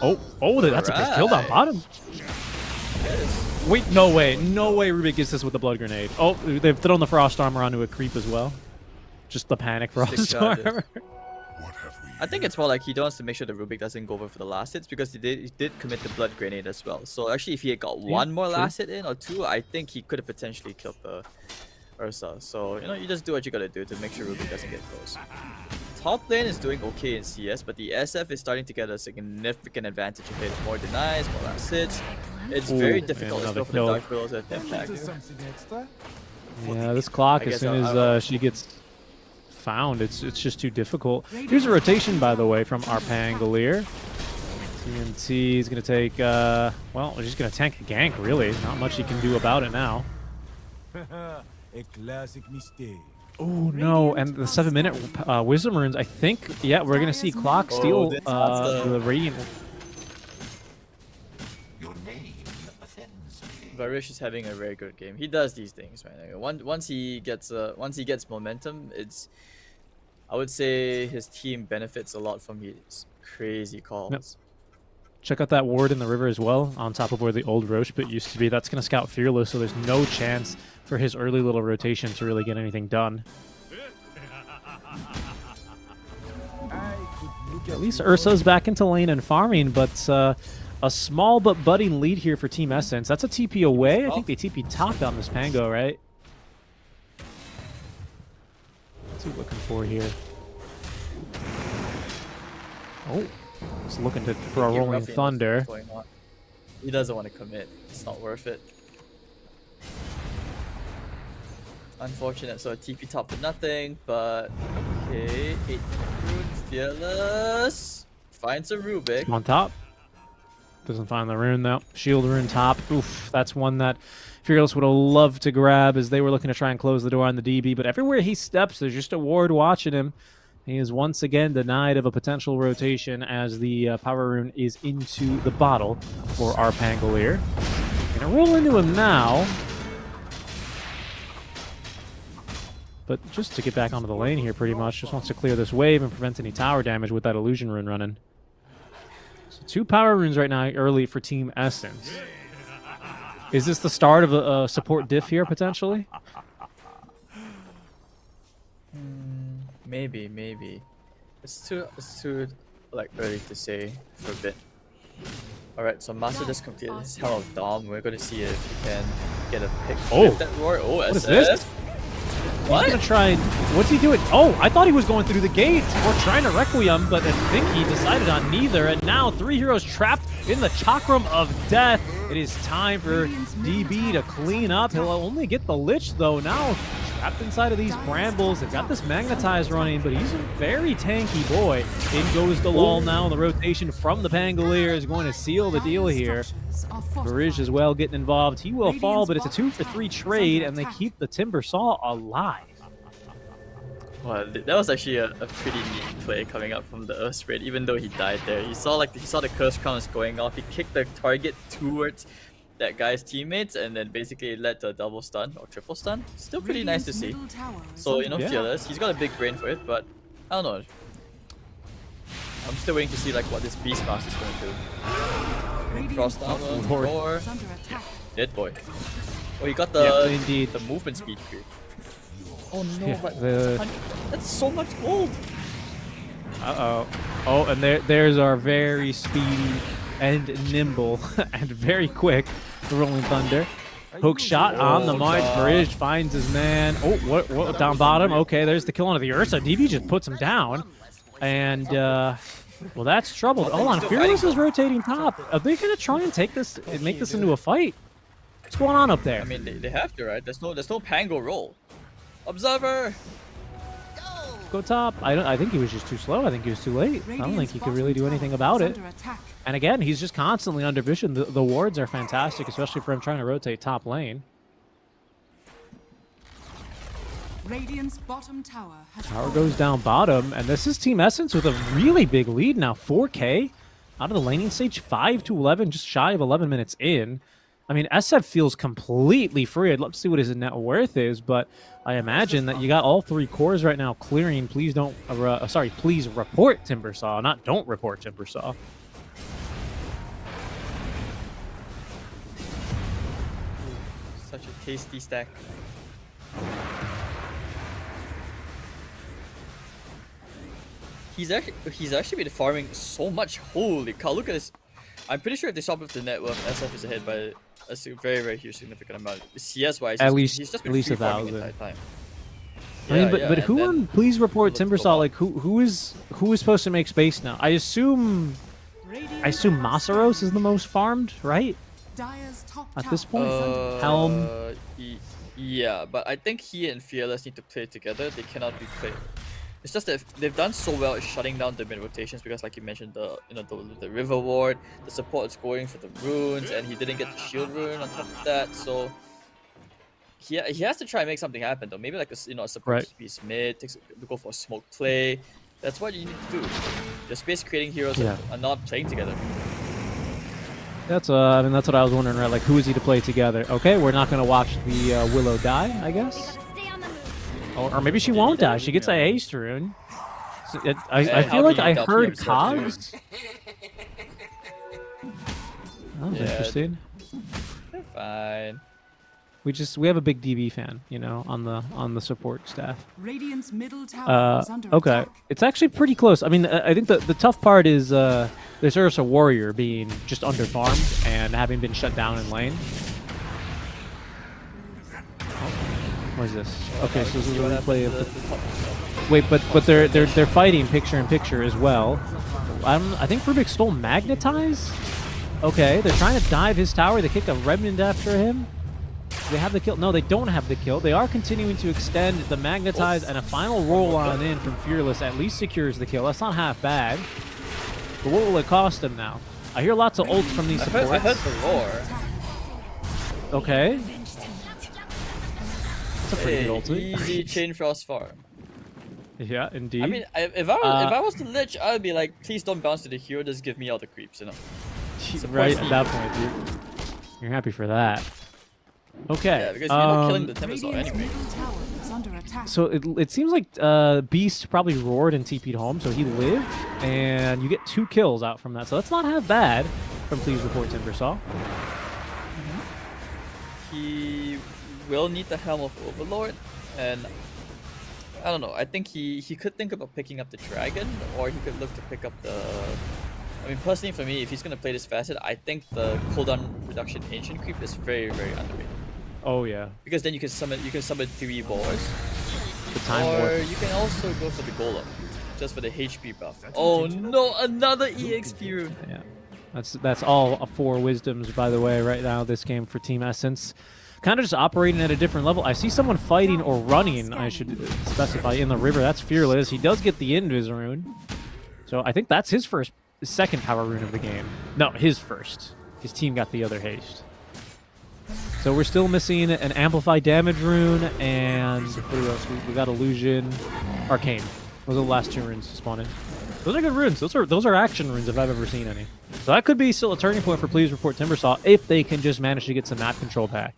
Speaker 9: Oh, that's a big kill down bottom. Wait, no way Rubik gets this with the blood grenade. Oh, they've thrown the frost armor onto a creep as well. Just the panic frost armor.
Speaker 5: I think it's more like he wants to make sure the Rubik doesn't go over for the last hits, because he did commit the blood grenade as well. So actually, if he had got one more last hit in or two, I think he could have potentially killed the Ursa. So, you know, you just do what you gotta do to make sure Rubik doesn't get close. Top lane is doing okay in CS, but the SF is starting to get a significant advantage. Okay, more denies, more last hits. It's very difficult to go for the Dark Willows at impact.
Speaker 9: Yeah, this clock, as soon as she gets found, it's just too difficult. Here's a rotation, by the way, from our Pangolier. TNT is going to take, well, he's just going to tank a gank, really. Not much he can do about it now.
Speaker 7: A classic mistake.
Speaker 9: Oh, no, and the 7-minute Wisdom Runes, I think, yeah, we're going to see Clock steal the Radiant.
Speaker 5: Varish is having a very good game. He does these things, right? Once he gets momentum, it's, I would say his team benefits a lot from his crazy calls.
Speaker 9: Yep. Check out that ward in the river as well, on top of where the old Roche pit used to be. That's going to scout Fearless, so there's no chance for his early little rotation to really get anything done. At least Ursa's back into lane and farming, but a small but budding lead here for Team Essence. That's a TP away. I think they TP top on this Pango, right? What's he looking for here? Oh, he's looking for a Rolling Thunder.
Speaker 5: He doesn't want to commit. It's not worth it. Unfortunate, so a TP top to nothing, but okay. 8 rune, Fearless finds a Rubik.
Speaker 9: On top. Doesn't find the rune though. Shield rune top. Oof, that's one that Fearless would have loved to grab as they were looking to try and close the door on the DB. But everywhere he steps, there's just a ward watching him. He is once again denied of a potential rotation as the power rune is into the bottle for our Pangolier. Gonna roll into him now. But just to get back onto the lane here pretty much. Just wants to clear this wave and prevent any tower damage with that illusion rune running. So 2 power runes right now early for Team Essence. Is this the start of a support diff here potentially?
Speaker 5: Maybe. It's too like early to say for a bit. Alright, so Master just completed his Hell of Dom. We're gonna see if he can get a pick with that roar. Oh,
Speaker 9: what
Speaker 5: SF.
Speaker 9: Is this? What? He's gonna try and... What's he doing? Oh, I thought he was going through the gates or trying to Requiem, but I think he decided on neither. And now 3 heroes trapped in the Chakram of Death. It is time for DB to clean up. He'll only get the Lich, though, now trapped inside of these brambles. They've got this Magnetize running, but he's a very tanky boy. In goes the lull now. The rotation from the Pangolier is going to seal the deal here. Barij as well getting involved. He will fall, but it's a 2-for-3 trade, and they keep the Timber Saw alive.
Speaker 5: Well, that was actually a pretty neat play coming up from the Earth Spread, even though he died there. He saw the curse crowns going off. He kicked the target towards that guy's teammates, and then basically led to a double stun or triple stun. Still pretty nice to see. So, you know, Fearless, he's got a big brain for it, but I don't know. I'm still waiting to see like what this Beastmaster is going to do. Frost Armor, Roar, Dead Boy. Oh, he got the movement speed creep. Oh no, but that's so much gold.
Speaker 9: Uh-oh. Oh, and there's our very speedy and nimble and very quick. The Rolling Thunder. Hook shot on the March bridge, finds his man. Oh, what down bottom. Okay, there's the kill onto the Ursa. DB just puts him down. And, well, that's trouble. Hold on, Fearless is rotating top. Are they going to try and take this and make this into a fight? What's going on up there?
Speaker 5: I mean, they have to, right? There's no Pango roll. Observer!
Speaker 9: Go top. I think he was just too slow. I think he was too late. I don't think he could really do anything about it. And again, he's just constantly under vision. The wards are fantastic, especially for him trying to rotate top lane.
Speaker 6: Radiant's bottom tower has
Speaker 9: Tower goes down bottom, and this is Team Essence with a really big lead now. 4K out of the laning stage, 5-11, just shy of 11 minutes in. I mean, SF feels completely free. I'd love to see what his net worth is, but I imagine that you got all 3 cores right now clearing. Please don't, please report Timbersaw, not don't report Timbersaw.
Speaker 5: Such a tasty stack. He's actually been farming so much. Holy cow! Look at this. I'm pretty sure if they swap with the net worth, SF is ahead by a very huge significant amount. CS wise, he's just been free farming the entire time.
Speaker 9: I mean, but who on Please Report Timbersaw? Like who is supposed to make space now? I assume Masaros is the most farmed, right? At this point, Helm.
Speaker 5: Yeah, but I think he and Fearless need to play together. They cannot be played. It's just that they've done so well at shutting down the mid rotations because, like you mentioned, the river ward, the support is going for the runes, and he didn't get the shield rune on top of that. So he has to try and make something happen though. Maybe like a support piece mid, go for a smoke play. That's what you need to do. You're space creating heroes that are not playing together.
Speaker 9: That's I mean that's what I was wondering, right? Like who is he to play together? Okay, we're not gonna watch the Willow die, I guess. Or maybe she won't die. She gets a haste rune. So I feel like I heard Cogs. That was interesting.
Speaker 5: Fine.
Speaker 9: We have a big DB fan, you know, on the support staff.
Speaker 6: Radiant's middle tower is under
Speaker 9: okay,
Speaker 6: attack.
Speaker 9: it's actually pretty close. I mean, I think the tough part is there's Ursa Warrior being just underfarmed and having been shut down in lane. What is this? Okay, so this is a replay of the... Wait, but they're fighting picture in picture as well. I think Rubik stole Magnetize. Okay, they're trying to dive his tower. They kick a Remnant after him. Do they have the kill? No, they don't have the kill. They are continuing to extend the Magnetize, and a final roll on in from Fearless at least secures the kill. That's not half bad. But what will it cost him now? I hear lots of ults from these supports.
Speaker 5: I heard the roar.
Speaker 9: Okay. That's a pretty good ulti.
Speaker 5: Easy chain frost farm.
Speaker 9: Yeah, indeed.
Speaker 5: I mean, if I was the Lich, I would be like, please don't bounce to the hero, just give me all the creeps, you know.
Speaker 9: Right at that point, you're happy for that. Okay.
Speaker 5: Yeah, because you're not killing the Timbersaw anyway.
Speaker 9: So it seems like Beast probably roared and TP'd home, so he lived, and you get 2 kills out from that. So that's not half bad from Please Report Timbersaw.
Speaker 5: He will need the Helm of Overlord, and I don't know. I think he could think about picking up the Dragon, or he could look to pick up the... I mean, personally for me, if he's going to play this facet, I think the cooldown reduction Ancient Creep is very underrated.
Speaker 9: Oh yeah.
Speaker 5: Because then you can summon 3 boars.
Speaker 9: The time
Speaker 5: or
Speaker 9: warp.
Speaker 5: you can also go for the Golem, just for the HP buff. Oh no, another EXP rune.
Speaker 9: Yeah. That's all 4 wisdoms, by the way, right now, this game for Team Essence. Kind of just operating at a different level. I see someone fighting or running, I should specify, in the river. That's Fearless. He does get the Invis rune. So I think that's his second power rune of the game. No, his first. His team got the other haste. So we're still missing an Amplify damage rune, and what else? We got Illusion, Arcane. Those are the last 2 runes to spawn in. Those are good runes. Those are action runes if I've ever seen any. So that could be still a turning point for Please Report Timbersaw if they can just manage to get some map control back.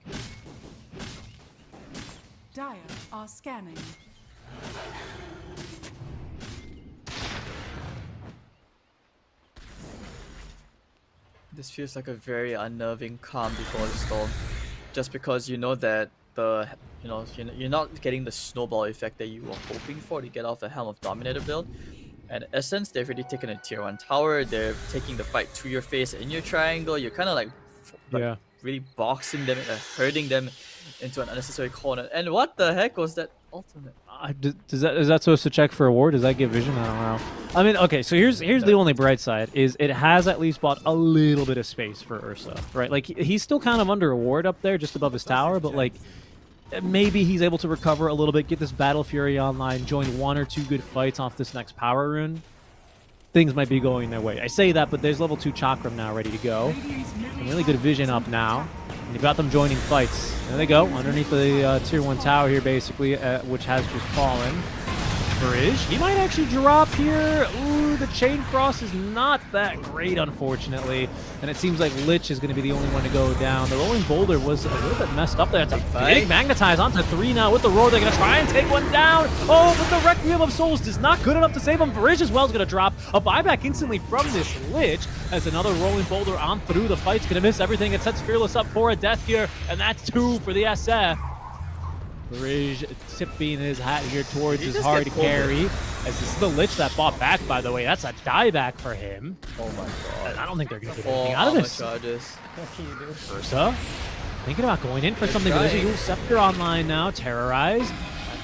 Speaker 6: Dire are scanning.
Speaker 5: This feels like a very unnerving calm before the storm, just because you know that you're not getting the snowball effect that you were hoping for to get off the Helm of Dominator build. And Essence, they've already taken a tier 1 tower. They're taking the fight to your face in your triangle. You're kind of like
Speaker 4: Yeah.
Speaker 5: really boxing them, hurting them into an unnecessary corner. And what the heck was that ultimate?
Speaker 9: Is that supposed to check for a ward? Does that give vision? I don't know. I mean, okay, so here's the only bright side is it has at least bought a little bit of space for Ursa, right? Like he's still kind of under a ward up there, just above his tower, but like maybe he's able to recover a little bit, get this Battle Fury online, join 1 or 2 good fights off this next power rune. Things might be going their way. I say that, but there's level 2 Chakram now ready to go. Some really good vision up now. And you've got them joining fights. There they go, underneath the tier 1 tower here, basically, which has just fallen. Bridge. He might actually drop here. Ooh, the Chain Frost is not that great, unfortunately. And it seems like Lich is going to be the only one to go down. The Rolling Boulder was a little bit messed up there. It's a big Magnetize onto 3 now with the Roar. They're going to try and take one down. Oh, but the Requiem of Souls is not good enough to save him. Bridge as well is going to drop a buyback instantly from this Lich as another Rolling Boulder on through. The fight's going to miss everything. It sets Fearless up for a death here, and that's 2 for the SF. Bridge tipping his hat here towards his hard carry. As this is the Lich that bought back, by the way. That's a dieback for him.
Speaker 5: Oh my god.
Speaker 9: I don't think they're going to get anything out of this. Ursa thinking about going in for something, but there's a Yule Scepter online now. Terrorized.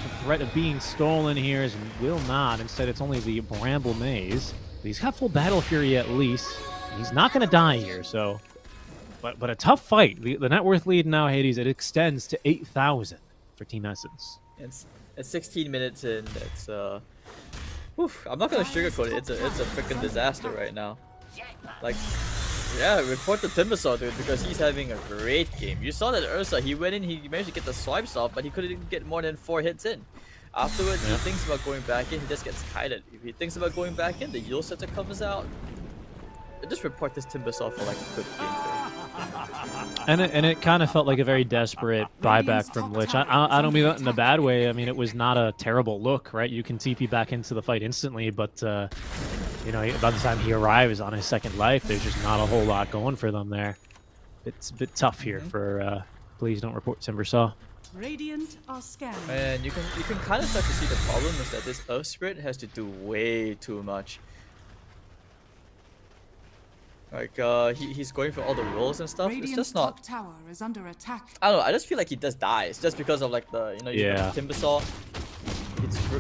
Speaker 9: The threat of being stolen here is will not. Instead, it's only the Bramble Maze. But he's got full Battle Fury at least. He's not going to die here, so... But a tough fight. The net worth lead now, Hades, it extends to 8,000. For Team Essence.
Speaker 5: It's 16 minutes in. It's I'm not gonna sugarcoat it. It's a freaking disaster right now. Like, yeah, report to Timbersaw, dude, because he's having a great game. You saw that Ursa, he went in, he managed to get the swipes off, but he couldn't get more than 4 hits in. Afterwards, he thinks about going back in, he just gets kited. If he thinks about going back in, the Yule Scepter comes out. Just report this Timbersaw for like a good game.
Speaker 9: And it kind of felt like a very desperate buyback from Lich. I don't mean that in a bad way. I mean, it was not a terrible look, right? You can TP back into the fight instantly, but you know, by the time he arrives on his second life, there's just not a whole lot going for them there. It's a bit tough here for please don't report Timbersaw.
Speaker 6: Radiant are scanning.
Speaker 5: And you can kind of start to see the problem is that this Earth Spirit has to do way too much. Like he's going for all the rolls and stuff.
Speaker 6: Radiant's
Speaker 5: it's just not.
Speaker 6: Top tower is under attack.
Speaker 5: I don't know. I just feel like he just dies just because of like the you've got Timbersaw,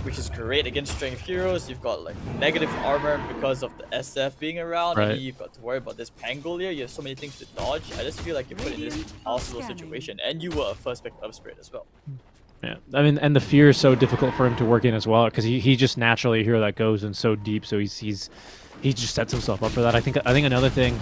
Speaker 5: which is great against strength heroes. You've got like negative armor because of the SF being around, and you've got to worry about this Pangolier. You have so many things to dodge. I just feel like you're put in this impossible situation, and you were a first pick Earth Spirit as well.
Speaker 9: Yeah, I mean, and the fear is so difficult for him to work in as well because he just naturally a hero that goes in so deep. So he just sets himself up for that. I think another thing,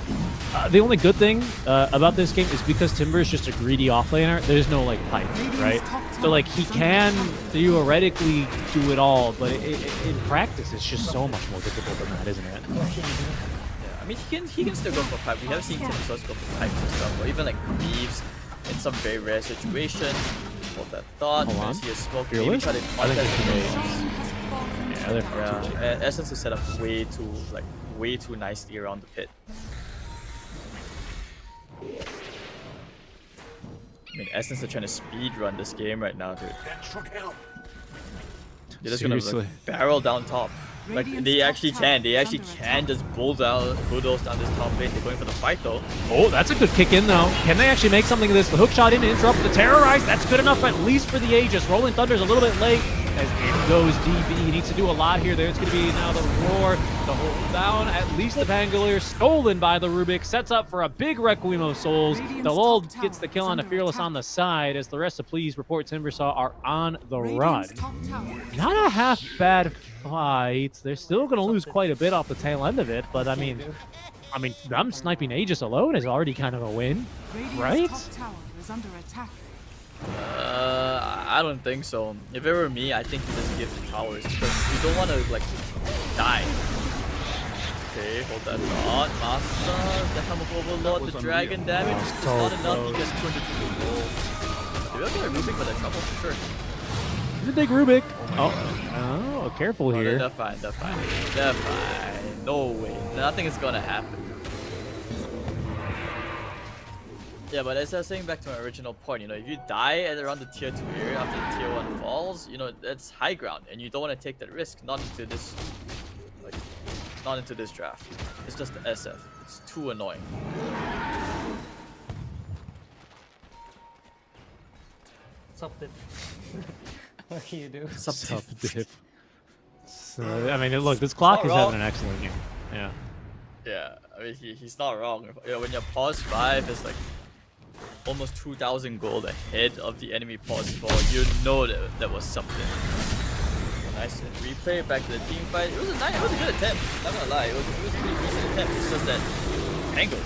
Speaker 9: the only good thing about this game is because Timber is just a greedy offlaner. There's no like pipe, right? So like he can theoretically do it all, but in practice, it's just so much more difficult than that, isn't it?
Speaker 5: Yeah, I mean he can still go for pipe. We have seen Timbersaw go for pipes and stuff, or even like Reeves in some very rare situations. Hold that thought.
Speaker 9: Hold on.
Speaker 5: See a smoke.
Speaker 9: Fearless?
Speaker 5: Maybe try to contest
Speaker 9: Yeah,
Speaker 5: Essence is set up way too nicely around the pit. I mean, Essence are trying to speed run this game right now, dude. They're just gonna like, barrel down top. Like they actually can just bulldoze down this top lane. They're going for the fight though.
Speaker 9: Oh, that's a good kick in though. Can they actually make something of this? The hook shot in to interrupt the Terrorize. That's good enough at least for the Aegis. Rolling Thunder's a little bit late as in goes DB. He needs to do a lot here. There's going to be now the Roar to hold down. At least the Pangolier stolen by the Rubik. Sets up for a big Requiem of Souls. The Lull gets the kill on the Fearless on the side as the rest of Please Report Timbersaw are on the run. Not a half bad fight. They're still going to lose quite a bit off the tail end of it, but I mean, them sniping Aegis alone is already kind of a win, right?
Speaker 5: I don't think so. If it were me, I think you just give the towers because you don't want to like die. Okay, hold that thought. Master, the Helm of Overlord, the dragon damage. It's not enough. He gets 200 to the roll. Maybe I'll get a Rubik, but that's trouble for sure.
Speaker 9: He's a big Rubik. Oh, careful here.
Speaker 5: They're fine. They're fine. No way. Nothing is gonna happen. Yeah, but as I was saying back to my original point, if you die at around the tier 2 area after the tier 1 falls, that's high ground, and you don't want to take that risk, not into this like Not into this draft. It's just the SF. It's too annoying.
Speaker 11: Something. What can you do?
Speaker 5: Something.
Speaker 4: So, I mean, look, this clock is having an excellent game. Yeah.
Speaker 5: Yeah, I mean, he's not wrong. You know, when your pause 5 is like almost 2,000 gold ahead of the enemy pause 4, you know that was something. Nice replay back to the team fight. It was a good attempt. Not gonna lie, it was a pretty decent attempt. It's just that angle.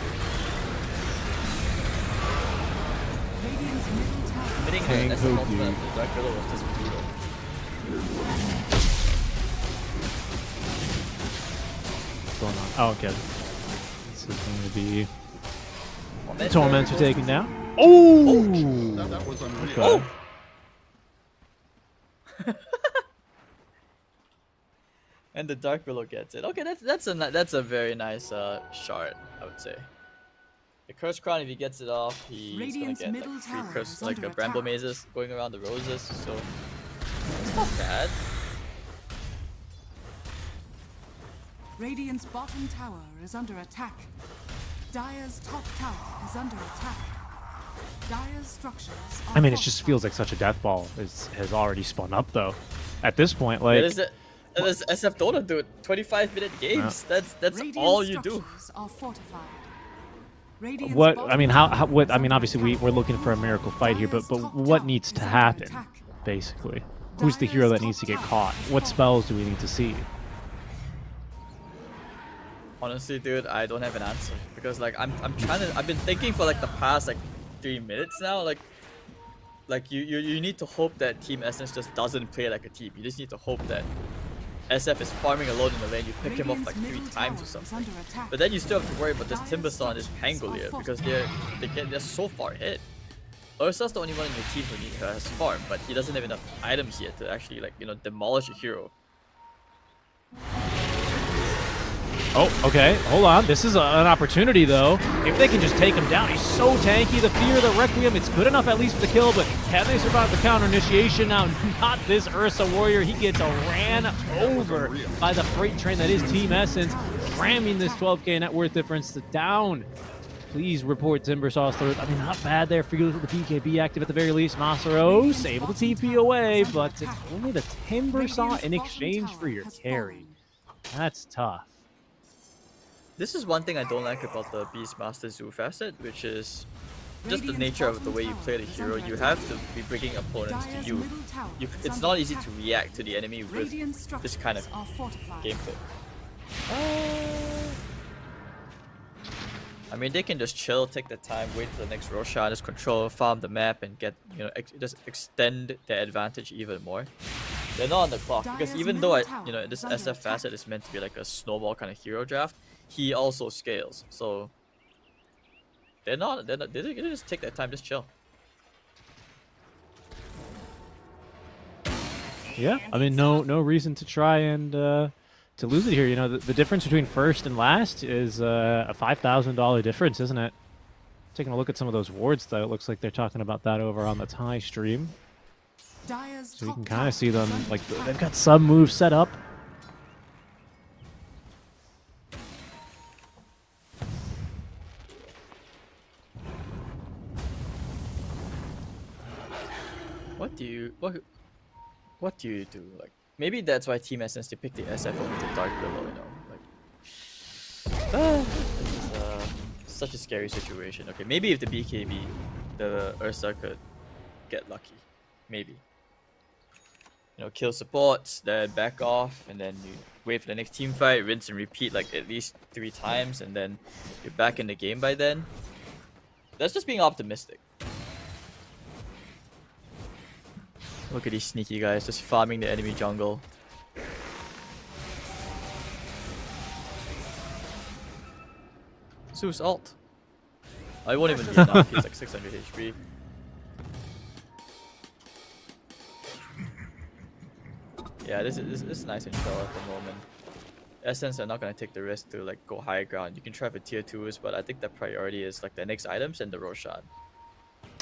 Speaker 5: Hitting the SM ultimate of the Dark Riddle was just brutal.
Speaker 9: What's going on? Oh, okay. This is going to be Tormentor taken down. Oh!
Speaker 7: That was unreal.
Speaker 9: Okay.
Speaker 5: And the Dark Willow gets it. Okay, that's a very nice shard, I would say. The Curse Crown, if he gets it off, he's
Speaker 6: Radiant's
Speaker 5: gonna get
Speaker 6: middle
Speaker 5: like 3
Speaker 6: tower
Speaker 5: curse,
Speaker 6: is
Speaker 5: like
Speaker 6: under
Speaker 5: Bramble
Speaker 6: attack.
Speaker 5: mazes going around the roses, so it's not bad.
Speaker 6: Radiant's bottom tower is under attack. Dire's top tower is under attack. Dire's structures are
Speaker 9: I mean, it just
Speaker 6: fortified.
Speaker 9: feels like such a death ball has already spun up, though. At this point,
Speaker 5: That
Speaker 9: like,
Speaker 5: is SF Dota, dude. 25-minute games. That's
Speaker 6: Radiant's
Speaker 5: all you do.
Speaker 6: structures are fortified. Radiant's
Speaker 9: what
Speaker 6: bottom
Speaker 9: I mean,
Speaker 6: tower
Speaker 9: what
Speaker 6: is
Speaker 9: I mean,
Speaker 6: under
Speaker 9: obviously we're
Speaker 6: attack.
Speaker 9: looking for a miracle fight here, but
Speaker 6: Dire's top
Speaker 9: what
Speaker 6: tower
Speaker 9: needs to
Speaker 6: is under
Speaker 9: happen,
Speaker 6: attack.
Speaker 9: basically? Who's the hero
Speaker 6: Dire's
Speaker 9: that needs to
Speaker 6: top
Speaker 9: get
Speaker 6: tower
Speaker 9: caught?
Speaker 6: is
Speaker 9: What spells do we need to see?
Speaker 5: Honestly, dude, I don't have an answer because like I've been thinking for like the past like 3 minutes now. Like you need to hope that Team Essence just doesn't play like a team. You just need to hope that SF is farming alone in the lane. You pick him off like 3 times or something. But then you still have to worry about this Timbersaw and this Pangolier because they're so far ahead. Ursa's the only one in your team who has farm, but he doesn't have enough items yet to actually like demolish a hero.
Speaker 9: Oh, okay. Hold on. This is an opportunity, though. If they can just take him down, he's so tanky. The Fear, the Requiem, it's good enough at least for the kill, but can they survive the counter initiation? Now, not this Ursa Warrior. He gets ran over by the freight train that is Team Essence, ramming this 12k net worth difference to down. Please report Timbersaw's third. I mean, not bad there for you with the BKB active at the very least. Masaros able to TP away, but it's only the Timbersaw in exchange for your carry. That's tough.
Speaker 5: This is one thing I don't like about the Beastmaster Zoo facet, which is just the nature of the way you play the hero. You have to be bringing opponents to you. It's not easy to react to the enemy with this kind of gameplay. I mean, they can just chill, take their time, wait for the next Roshan, just control, farm the map, and get just extend their advantage even more. They're not on the clock because even though this SF facet is meant to be like a snowball kind of hero draft, he also scales. So they just take their time, just chill.
Speaker 9: Yeah, I mean, no reason to try and to lose it here. You know, the difference between first and last is a $5,000 difference, isn't it? Taking a look at some of those wards, though, it looks like they're talking about that over on the Thai stream. So you can kind of see them, like, they've got some moves set up.
Speaker 5: What do you do? Like, maybe that's why Team Essence they pick the SF over the Dark Willow, like it's such a scary situation. Okay, maybe if the BKB, the Ursa could get lucky. Maybe. Kill supports, then back off, and then you wait for the next team fight, rinse and repeat like at least 3 times, and then you're back in the game by then. That's just being optimistic. Look at these sneaky guys just farming the enemy jungle. Zeus ult. I won't even be enough, he's like 600 HP. Yeah, this is nice and chill at the moment. Essence are not gonna take the risk to like go high ground. You can try for tier 2s, but I think the priority is like the next items and the Roshan.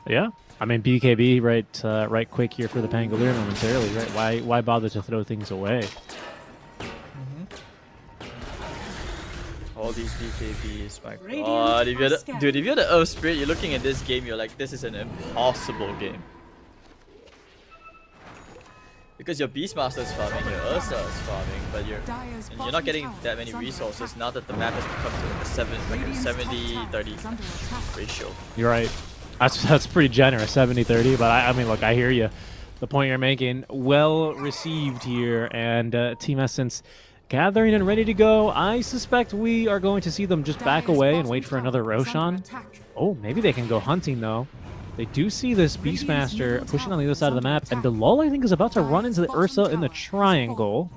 Speaker 9: Yeah, I mean, BKB right quick here for the Pangolier momentarily, right? Why bother to throw things away?
Speaker 5: all these BKBs, my god. If you're dude, if you're the Earth Spirit, you're looking at this game, you're like, this is an impossible game. Because your Beastmaster is farming, your Ursa is farming, but you're not getting that many resources now that the map has become to like a 70-30 ratio.
Speaker 9: You're right. That's pretty generous, 70-30, but I mean, look, I hear you. The point you're making, well received here, and Team Essence gathering and ready to go. I suspect we are going to see them just back away and wait for another Roshan. Oh, maybe they can go hunting, though. They do see this Beastmaster pushing on the other side of the map, and Delol, I think, is about to run into the Ursa in the triangle.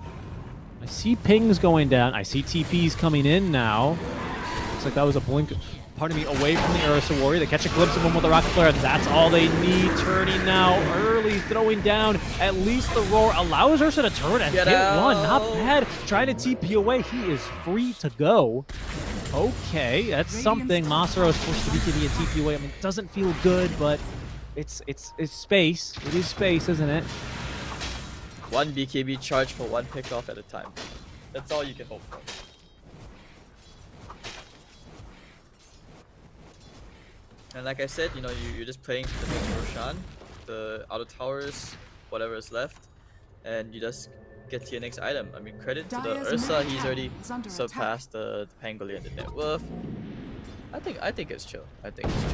Speaker 9: I see pings going down. I see TPs coming in now. Looks like that was a blink, pardon me, away from the Ursa Warrior. They catch a glimpse of him with the Rocket Flare, and that's all they need. Turning now, early, throwing down. At least the Roar allows Ursa to turn and hit one. Not bad. Trying to TP away. He is free to go. Okay, that's something. Masaro's forced to BKB and TP away. I mean, it doesn't feel good, but it's space. It is space, isn't it?
Speaker 5: One BKB charge for one pickoff at a time. That's all you can hope for. And like I said, you know, you're just playing the next Roshan, the outer towers, whatever is left, and you just get to your next item. I mean, credit to the Ursa, he's already surpassed the Pangolier and the net worth. I think it's chill. I think it's chill.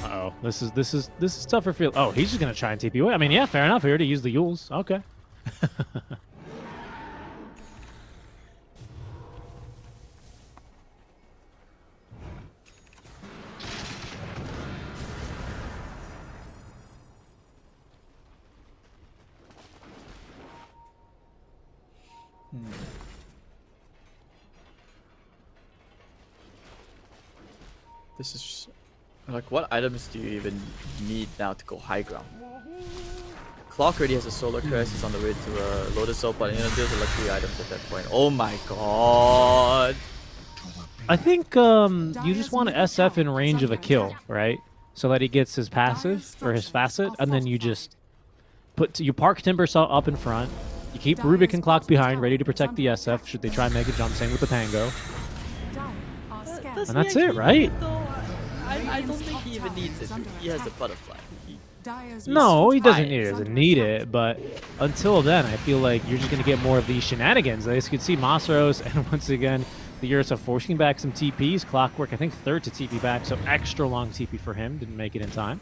Speaker 9: Uh-oh, this is tougher for. Oh, he's just gonna try and TP away. I mean, yeah, fair enough. Here to use the Yules. Okay.
Speaker 5: This is like, what items do you even need now to go high ground? Clock already has a solar crest. He's on the way to Lotus Soap, but you know, there's like 3 items at that point. Oh my god!
Speaker 9: I think you just want to SF in range of a kill, right? So that he gets his passive or his facet, and then you just you park Timbersaw up in front. You keep Rubik and Clock behind, ready to protect the SF should they try and make a jump. Same with the Pango. And that's it, right?
Speaker 5: I don't think he even needs it. He has a butterfly.
Speaker 9: No, he doesn't need it, but until then, I feel like you're just going to get more of these shenanigans. As you can see, Masaros, and once again, the Ursa forcing back some TPs. Clockwork, I think, third to TP back, so extra long TP for him. Didn't make it in time.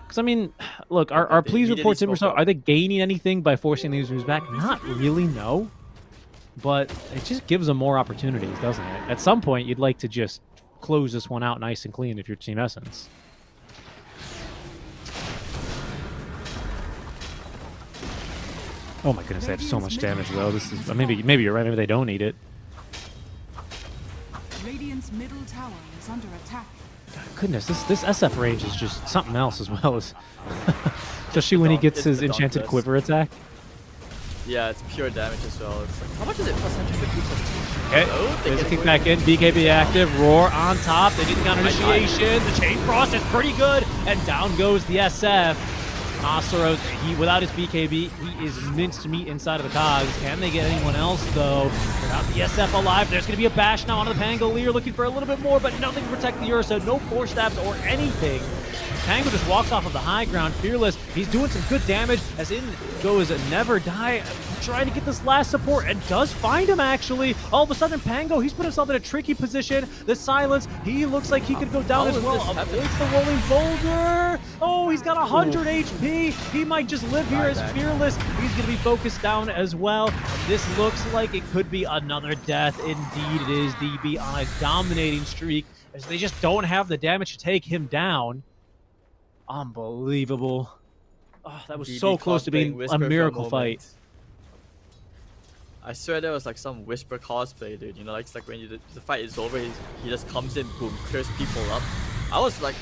Speaker 9: Because, I mean, look, our please report Timbersaw, are they gaining anything by forcing these moves back? Not really, no. But it just gives them more opportunities, doesn't it? At some point, you'd like to just close this one out nice and clean if you're Team Essence. Oh my goodness, they have so much damage though. This is maybe you're right. Maybe they don't need it.
Speaker 6: Radiant's middle tower is under attack.
Speaker 9: Goodness, this SF range is just something else as well as, especially when he gets his enchanted quiver attack.
Speaker 5: Yeah, it's pure damage as well. It's like, how much is it? Plus 150 plus 2.
Speaker 9: Okay, there's a kick back in. BKB active. Roar on top. They didn't count initiation. The chain frost is pretty good, and down goes the SF. Masaros, without his BKB, he is minced meat inside of the cogs. Can they get anyone else, though? Without the SF alive, there's going to be a bash now onto the Pangolier, looking for a little bit more, but nothing to protect the Ursa. No force stabs or anything. Pango just walks off of the high ground, fearless. He's doing some good damage, as in goes Never Die, trying to get this last support, and does find him, actually. All of a sudden, Pango, he's put himself in a tricky position. The silence, he looks like he could go down as well. Avoids the rolling boulder. Oh, he's got 100 HP. He might just live here as fearless. He's going to be focused down as well. This looks like it could be another death. Indeed, it is. DB on a dominating streak, as they just don't have the damage to take him down. Unbelievable. Oh, that was so close to being a miracle fight.
Speaker 5: I swear there was like some Whisper cosplay, dude. You know, like, it's like when the fight is over, he just comes in, boom, clears people up. I was like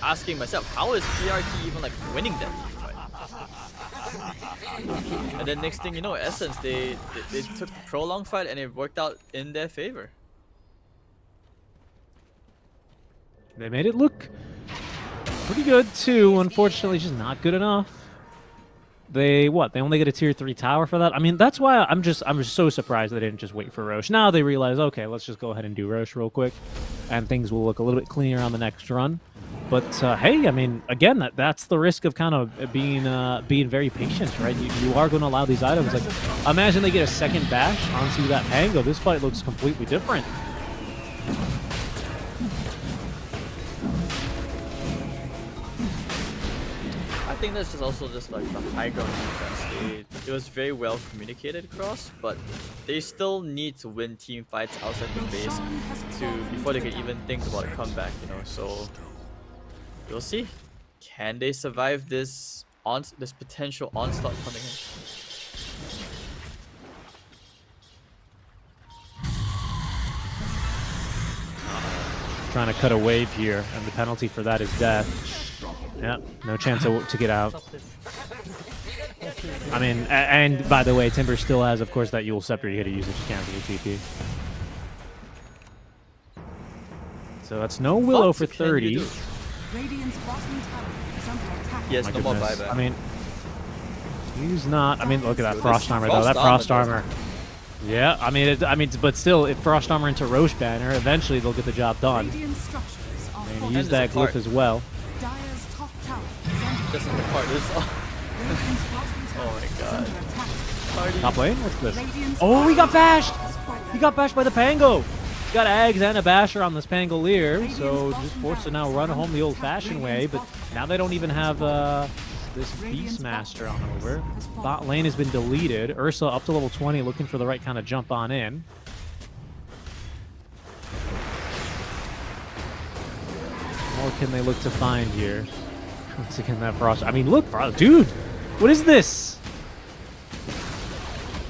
Speaker 5: asking myself, how is PRT even like winning that fight? And then next thing you know, Essence, they took the prolonged fight and it worked out in their favor.
Speaker 9: They made it look pretty good too. Unfortunately, just not good enough. They only get a tier 3 tower for that. I mean, that's why I'm just so surprised they didn't just wait for Roche. Now they realize, okay, let's just go ahead and do Roche real quick, and things will look a little bit cleaner on the next run. But hey, I mean, again, that's the risk of kind of being very patient, right? You are going to allow these items. Like, imagine they get a second bash onto that Pango. This fight looks completely different.
Speaker 5: I think this is also just like the high ground defense. It was very well communicated across, but they still need to win team fights outside the base before they can even think about a comeback, you know. So we'll see. Can they survive this potential onslaught coming in?
Speaker 9: Trying to cut a wave here, and the penalty for that is death. Yeah, no chance to get out. I mean, and by the way, Timber still has, of course, that Yule Scepter you got to use if you can for the TP. So that's no Willow for 30.
Speaker 6: Radiant's bottom tower is under attack.
Speaker 5: Yes, no more
Speaker 9: goodness.
Speaker 5: buyback.
Speaker 9: I mean, he's not. I mean, look at that Frost Armor though. That Frost Armor. Yeah, I mean, but still, if Frost Armor into Roche banner, eventually they'll get the job done.
Speaker 6: Radiant structures are
Speaker 9: And use that glyph as well.
Speaker 6: Dire's top tower is under
Speaker 5: Just in the card. This is
Speaker 6: Radiant's bottom tower
Speaker 5: oh my
Speaker 6: is
Speaker 5: god.
Speaker 6: under attack.
Speaker 9: Top lane? What's this?
Speaker 6: Radiant's
Speaker 9: Oh, he got bashed!
Speaker 6: is falling.
Speaker 9: He got bashed by the Pango! He's got Ags and a Basher on this Pangolier, so just forced to now run home the old-fashioned way, but now they don't even have this Beastmaster on over. Bot lane has been deleted. Ursa up to level 20, looking for the right kind of jump on in. What can they look to find here? Once again, that Frost. I mean, look, dude! What is this?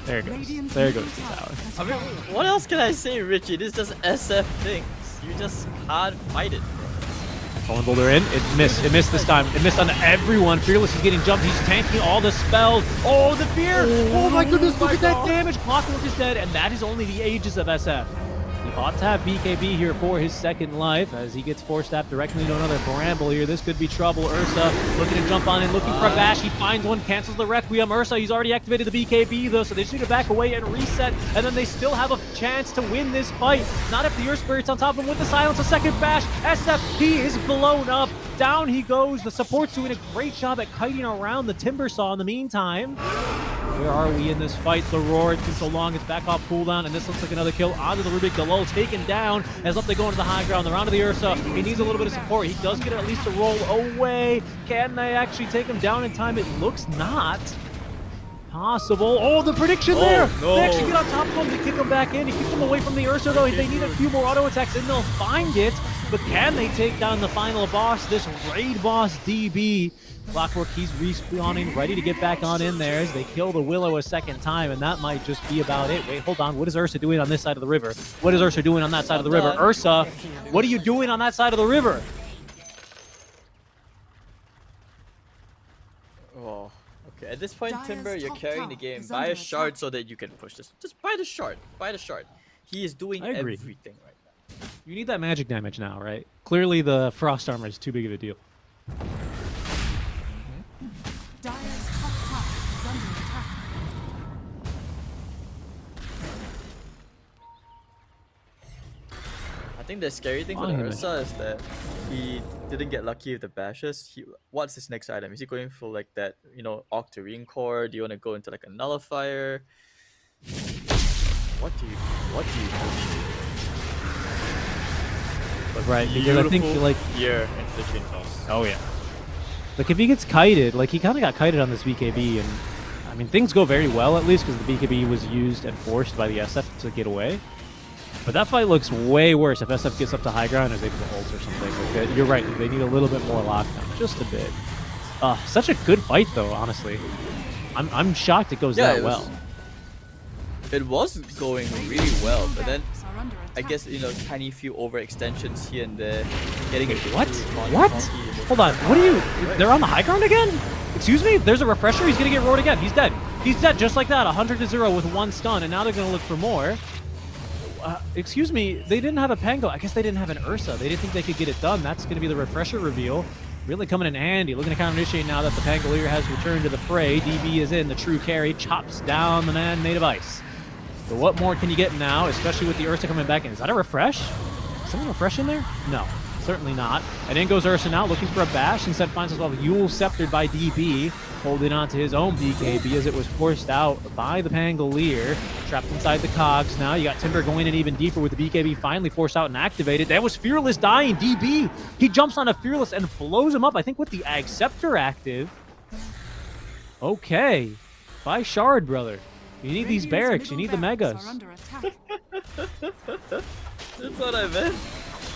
Speaker 9: There it goes. There goes the tower.
Speaker 5: I mean, what else can I say, Richie? This is just SF things. You just can't fight it.
Speaker 9: Fallen Boulder in. It missed. It missed this time. It missed on everyone. Fearless is getting jumped. He's tanking all the spells. Oh, the fear! Oh my goodness, look at that damage! Clockwork is dead, and that is only the ages of SF. He ought to have BKB here for his second life as he gets force stabbed directly into another Bramble here. This could be trouble. Ursa looking to jump on in, looking for a bash. He finds one, cancels the Requiem. Ursa, he's already activated the BKB though, so they just need to back away and reset, and then they still have a chance to win this fight. Not if the Earth Spirit's on top of him with the silence. A second bash. SF, he is blown up. Down he goes. The support's doing a great job at kiting around the Timber Saw in the meantime. Where are we in this fight? The Roar, it's been so long, it's back off cooldown, and this looks like another kill onto the Rubik. Galul taken down, as up they go into the high ground. They're onto the Ursa. He needs a little bit of support. He does get at least a roll away. Can they actually take him down in time? It looks not possible. Oh, the prediction there!
Speaker 5: No.
Speaker 9: They actually get on top of him to kick him back in. He keeps him away from the Ursa, though. They need a few more auto attacks, and they'll find it. But can they take down the final boss, this raid boss DB? Clockwork, he's respawning, ready to get back on in there as they kill the Willow a second time, and that might just be about it. Wait, hold on. What is Ursa doing on this side of the river? What is Ursa doing on that side of the river? Ursa, what are you doing on that side of the river?
Speaker 5: Oh, okay. At this point,
Speaker 6: Dire's
Speaker 5: Timber, you're
Speaker 6: top
Speaker 5: carrying the
Speaker 6: tower
Speaker 5: game.
Speaker 6: is
Speaker 5: Buy
Speaker 6: under
Speaker 5: a shard
Speaker 6: attack.
Speaker 5: so that you can push this. Just buy the shard. Buy the shard. He is doing
Speaker 9: I agree.
Speaker 5: everything right now.
Speaker 9: You need that magic damage now, right? Clearly the Frost Armor is too big of a deal.
Speaker 6: Dire's top tower is under attack.
Speaker 5: I think the scary thing for the
Speaker 9: Fine.
Speaker 5: Ursa is that he didn't get lucky with the bashes. What's his next item? Is he going for like that, you know, Octarine Core? Do you want to go into like a Nullifier? What do you do?
Speaker 9: Right, because I think like
Speaker 5: Fear into the chain toss.
Speaker 9: oh yeah. Like if he gets kited, like he kind of got kited on this BKB, and I mean things go very well at least because the BKB was used and forced by the SF to get away. But that fight looks way worse if SF gets up to high ground and is able to ult or something. Like you're right, they need a little bit more lockdown, just a bit. Such a good fight though, honestly. I'm shocked it goes that well.
Speaker 5: It was going really well, but then
Speaker 6: Are under
Speaker 5: I
Speaker 6: attack.
Speaker 5: guess, you know, tiny few overextensions here and there, getting a
Speaker 9: What?
Speaker 5: funky
Speaker 9: What?
Speaker 5: emote.
Speaker 9: Hold on, what are you? They're on the high ground again? Excuse me? There's a refresher, he's gonna get roared again. He's dead. He's dead just like that, 100-0 with one stun, and now they're gonna look for more. Excuse me, they didn't have a Pango. I guess they didn't have an Ursa. They didn't think they could get it done. That's gonna be the refresher reveal. really coming in handy. Looking to counter-initiate now that the Pangolier has returned to the fray. DB is in, the true carry, chops down the man made of ice. But what more can you get now, especially with the Ursa coming back in? Is that a refresh? Is someone refresh in there? No, certainly not. And in goes Ursa now, looking for a bash. Instead finds himself Yule sceptered by DB, holding on to his own BKB as it was forced out by the Pangolier. Trapped inside the cogs now. You got Timber going in even deeper with the BKB finally forced out and activated. That was Fearless dying. DB, he jumps on a Fearless and blows him up, I think with the Ag Scepter active. Okay. By Shard, brother. You need these barracks. You need the megas.
Speaker 5: That's what I meant.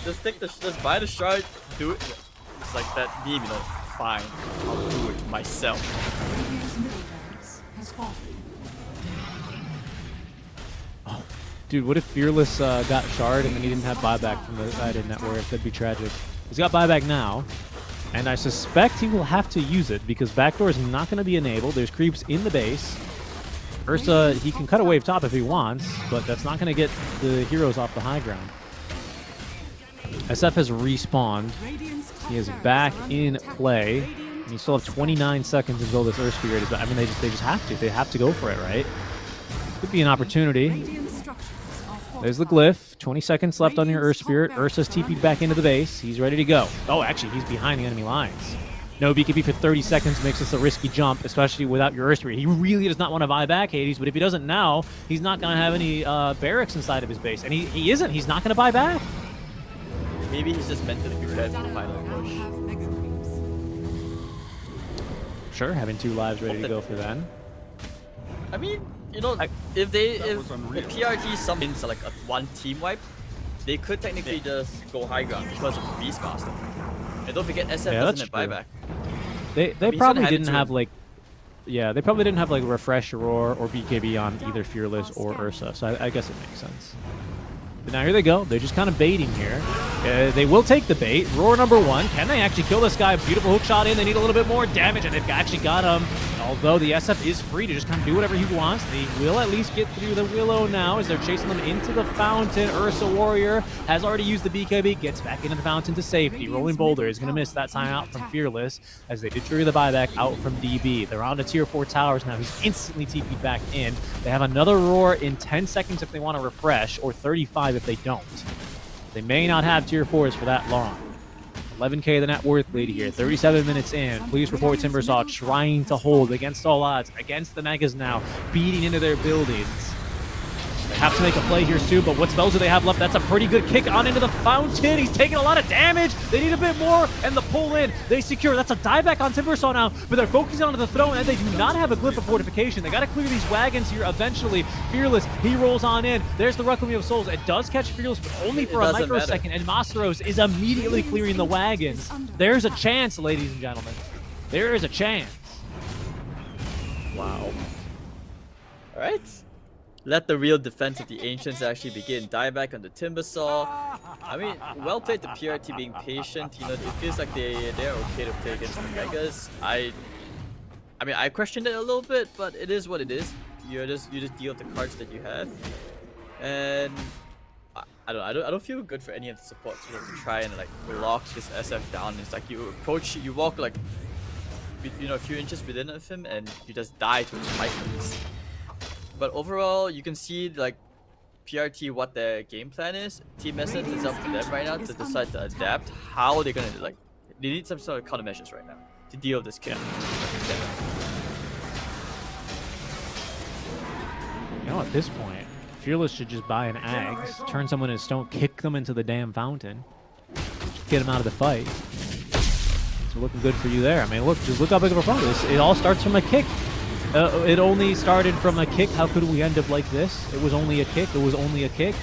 Speaker 5: Just buy the shard, do it. It's like that meme, you know. Fine, I'll do it myself.
Speaker 9: Oh, dude, what if Fearless got shard and then he didn't have buyback from the side in network? That'd be tragic. He's got buyback now, and I suspect he will have to use it because backdoor is not going to be enabled. There's creeps in the base. Ursa, he can cut a wave top if he wants, but that's not going to get the heroes off the high ground. SF has respawned. He is back in play. And you still have 29 seconds until this Earth Spirit is back. I mean, they just have to. They have to go for it, right? Could be an opportunity. There's the glyph. 20 seconds left on your Earth Spirit. Ursa's TP'd back into the base. He's ready to go. Oh, actually, he's behind the enemy lines. No BKB for 30 seconds makes this a risky jump, especially without your Earth Spirit. He really does not want to buy back Hades, but if he doesn't now, he's not going to have any barracks inside of his base. And he isn't. He's not going to buy back.
Speaker 5: Maybe he's just mentally prepared for the final push.
Speaker 9: Sure, having 2 lives ready to go for then.
Speaker 5: I mean, you know, if PRT summons like a 1 team wipe, they could technically just go high ground because of the Beastmaster. And don't forget, SF doesn't have buyback.
Speaker 9: They probably didn't have like, they probably didn't have like Refresh, Roar, or BKB on either Fearless or Ursa, so I guess it makes sense. But now here they go. They're just kind of baiting here. They will take the bait. Roar number 1. Can they actually kill this guy? Beautiful hook shot in. They need a little bit more damage, and they've actually got him. Although the SF is free to just kind of do whatever he wants, they will at least get through the Willow now as they're chasing them into the fountain. Ursa Warrior has already used the BKB, gets back into the fountain to safety. Rolling Boulder is going to miss that time out from Fearless as they did trigger the buyback out from DB. They're on to tier 4 towers now. He's instantly TP'd back in. They have another Roar in 10 seconds if they want to refresh, or 35 if they don't. They may not have tier 4s for that long. 11k the net worth lead here, 37 minutes in. Please report Timbersaw trying to hold against all odds, against the Megas now, beating into their buildings. They have to make a play here soon, but what spells do they have left? That's a pretty good kick on into the fountain. He's taking a lot of damage. They need a bit more, and the pull in, they secure. That's a dieback on Timbersaw now, but they're focusing on the throne, and they do not have a glyph of fortification. They got to clear these wagons here eventually. Fearless, he rolls on in. There's the Requiem of Souls. It does catch Fearless, but only for a microsecond, and Masteros is immediately clearing the wagons. There's a chance, ladies and gentlemen. There is a chance.
Speaker 5: Wow. All right. Let the real defense of the Ancients actually begin. Dieback on the Timbersaw. I mean, well played the PRT being patient. You know, it feels like they're okay to play against the Megas. I mean, I questioned it a little bit, but it is what it is. You just deal with the cards that you have, and I don't feel good for any of the supports to try and like lock this SF down. It's like you walk like, you know, a few inches within of him, and you just die to his micros. But overall, you can see like PRT what their game plan is. Team Essence is up to them right now to decide to adapt how they're gonna like. They need some sort of countermeasures right now to deal with this kid.
Speaker 9: You know, at this point, Fearless should just buy an Ags, turn someone into stone, kick them into the damn fountain, just get them out of the fight. So looking good for you there. I mean, look, just look how big of a problem this. It all starts from a kick. It only started from a kick. How could we end up like this? It was only a kick. It was only a kick.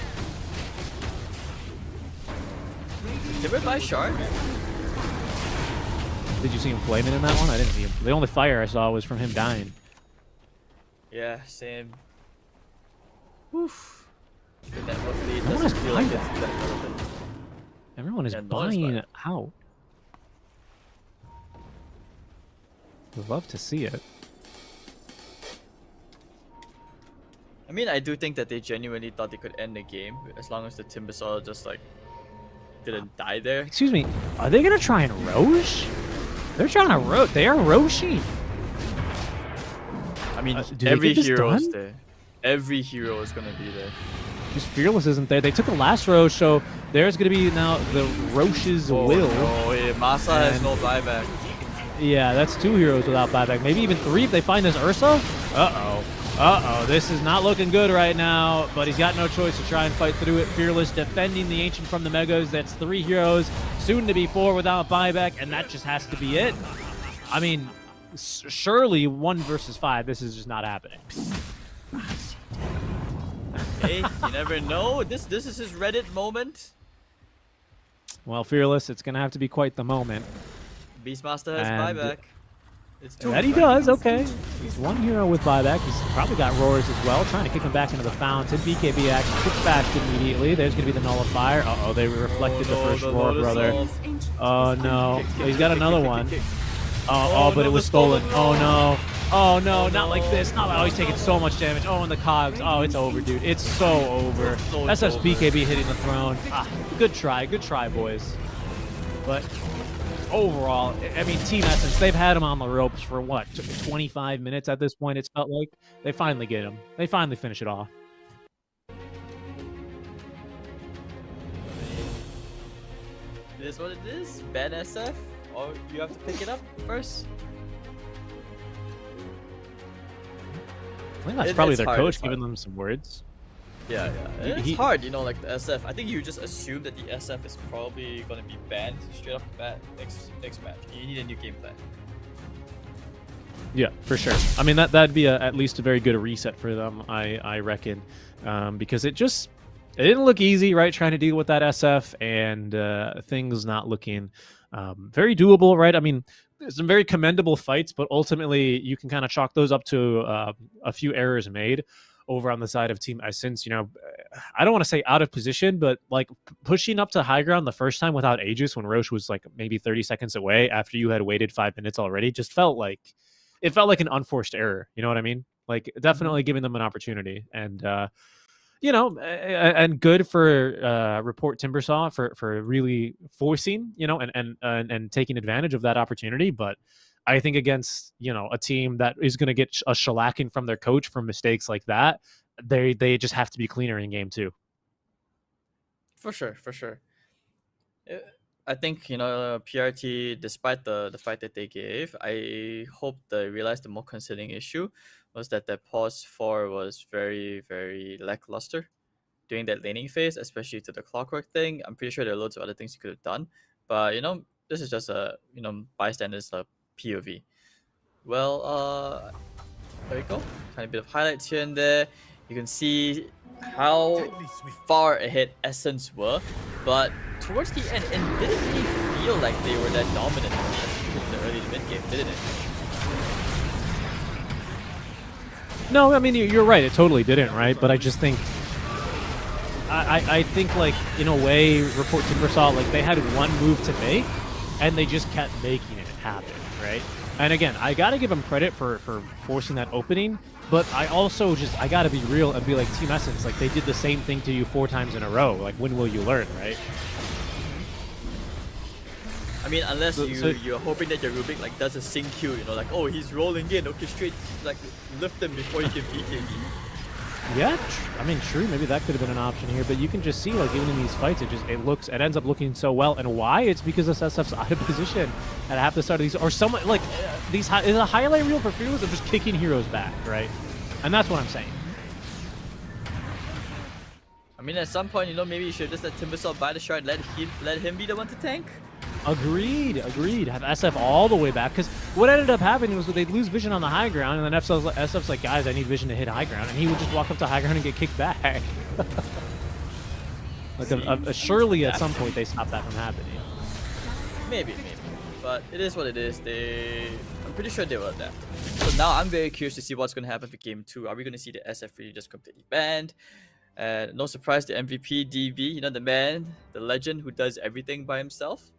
Speaker 5: Timbered by Shard?
Speaker 9: Did you see him flaming in that one? I didn't see him. The only fire I saw was from him dying.
Speaker 5: Yeah, same. Oof.
Speaker 9: Everyone is buying out. Would love to see it.
Speaker 5: I mean, I do think that they genuinely thought they could end the game as long as the Timbersaw just like didn't die there.
Speaker 9: Excuse me, are they gonna try and Roche? They're trying to They are Roshi.
Speaker 5: I mean,
Speaker 9: do they
Speaker 5: every
Speaker 9: get this
Speaker 5: hero is
Speaker 9: done?
Speaker 5: there. Every hero is gonna be there.
Speaker 9: Just Fearless isn't there. They took the last Roche, so there's going to be now the Roche's will.
Speaker 5: Oh, yeah, Masa has no buyback.
Speaker 9: Yeah, that's 2 heroes without buyback. Maybe even 3 if they find this Ursa. Uh-oh. Uh-oh. This is not looking good right now, but he's got no choice to try and fight through it. Fearless defending the Ancient from the Megas. That's 3 heroes, soon to be 4 without buyback, and that just has to be it. I mean, surely 1 versus 5, this is just not happening.
Speaker 5: Hey, you never know. This is his Reddit moment.
Speaker 9: Well, Fearless, it's going to have to be quite the moment.
Speaker 5: Beastmaster has
Speaker 9: And
Speaker 5: buyback. It's 2.
Speaker 9: That he does, okay. He's 1 hero with buyback. He's probably got Roars as well, trying to kick him back into the fountain. BKB action kicks back immediately. There's going to be the Nullifier. Uh-oh, they reflected the first Roar, brother. Oh, no. He's got another one. Oh, but it was stolen. Oh, no. Oh, no, not like this. Not like, oh, he's taking so much damage. Oh, and the cogs. Oh, it's over, dude. It's so over. That's just BKB hitting the throne. Ah, good try, boys. But overall, I mean, Team Essence, they've had him on the ropes for what, 25 minutes at this point, it's felt like. They finally get him. They finally finish it off.
Speaker 5: It is what it is. Bad SF. Or you have to pick it up first.
Speaker 9: I think that's probably
Speaker 5: it's
Speaker 9: their
Speaker 5: hard,
Speaker 9: coach
Speaker 5: it's
Speaker 9: giving
Speaker 5: hard.
Speaker 9: them some words.
Speaker 5: Yeah. It's hard, you know, like the SF. I think you just assume that the SF is probably going to be banned straight off the bat next match. You need a new game plan.
Speaker 9: Yeah, for sure. I mean, that'd be at least a very good reset for them, I reckon, because it didn't look easy, right? Trying to deal with that SF and things not looking very doable, right? I mean, some very commendable fights, but ultimately you can kind of chalk those up to a few errors made over on the side of Team Essence. You know, I don't want to say out of position, but like pushing up to high ground the first time without Aegis when Roche was like maybe 30 seconds away after you had waited 5 minutes already just felt like an unforced error. You know what I mean? Like definitely giving them an opportunity. And you know, and good for Report Timbersaw for really forcing, you know, and taking advantage of that opportunity. But I think against, you know, a team that is going to get a shellacking from their coach for mistakes like that, they just have to be cleaner in game 2.
Speaker 5: For sure. I think, you know, PRT, despite the fight that they gave, I hope they realized the more concerning issue was that their pause 4 was very, very lackluster during that laning phase, especially to the clockwork thing. I'm pretty sure there are loads of other things you could have done, but you know, this is just a, you know, bystanders POV. Well, there you go. Kind of bit of highlights here and there. You can see how far ahead Essence were, but towards the end, it didn't really feel like they were that dominant in the early to mid game, didn't it?
Speaker 9: No, I mean, you're right. It totally didn't, right? But I just think, I think, like, in a way, Report Timbersaw, like, they had one move to make, and they just kept making it happen, right? And again, I got to give them credit for forcing that opening, but I also I got to be real and be like, Team Essence, like, they did the same thing to you 4 times in a row. Like, when will you learn, right?
Speaker 5: I mean, unless you're hoping that your Rubik like does a sync Q, you know, like, oh, he's rolling in, okay, straight, like, lift him before you can BKB.
Speaker 9: Yeah, I mean, true. Maybe that could have been an option here, but you can just see, like, even in these fights, it ends up looking so well. And why? It's because SSF's out of position at half the start of these, or someone like these. Is a highlight reel for Fearless of just kicking heroes back, right? And that's what I'm saying.
Speaker 5: I mean, at some point, you know, maybe you should just let Timbersaw buy the shard, let him be the one to tank.
Speaker 9: Agreed. Have SF all the way back, because what ended up happening was that they'd lose vision on the high ground, and then SF's like, guys, I need vision to hit high ground, and he would just walk up to high ground and get kicked back. Like, surely at some point they stopped that from happening.
Speaker 5: Maybe. But it is what it is. I'm pretty sure they will adapt. So now I'm very curious to see what's going to happen for game 2. Are we going to see the SF really just completely banned? No surprise, the MVP, DB, you know, the man, the legend who does everything by himself.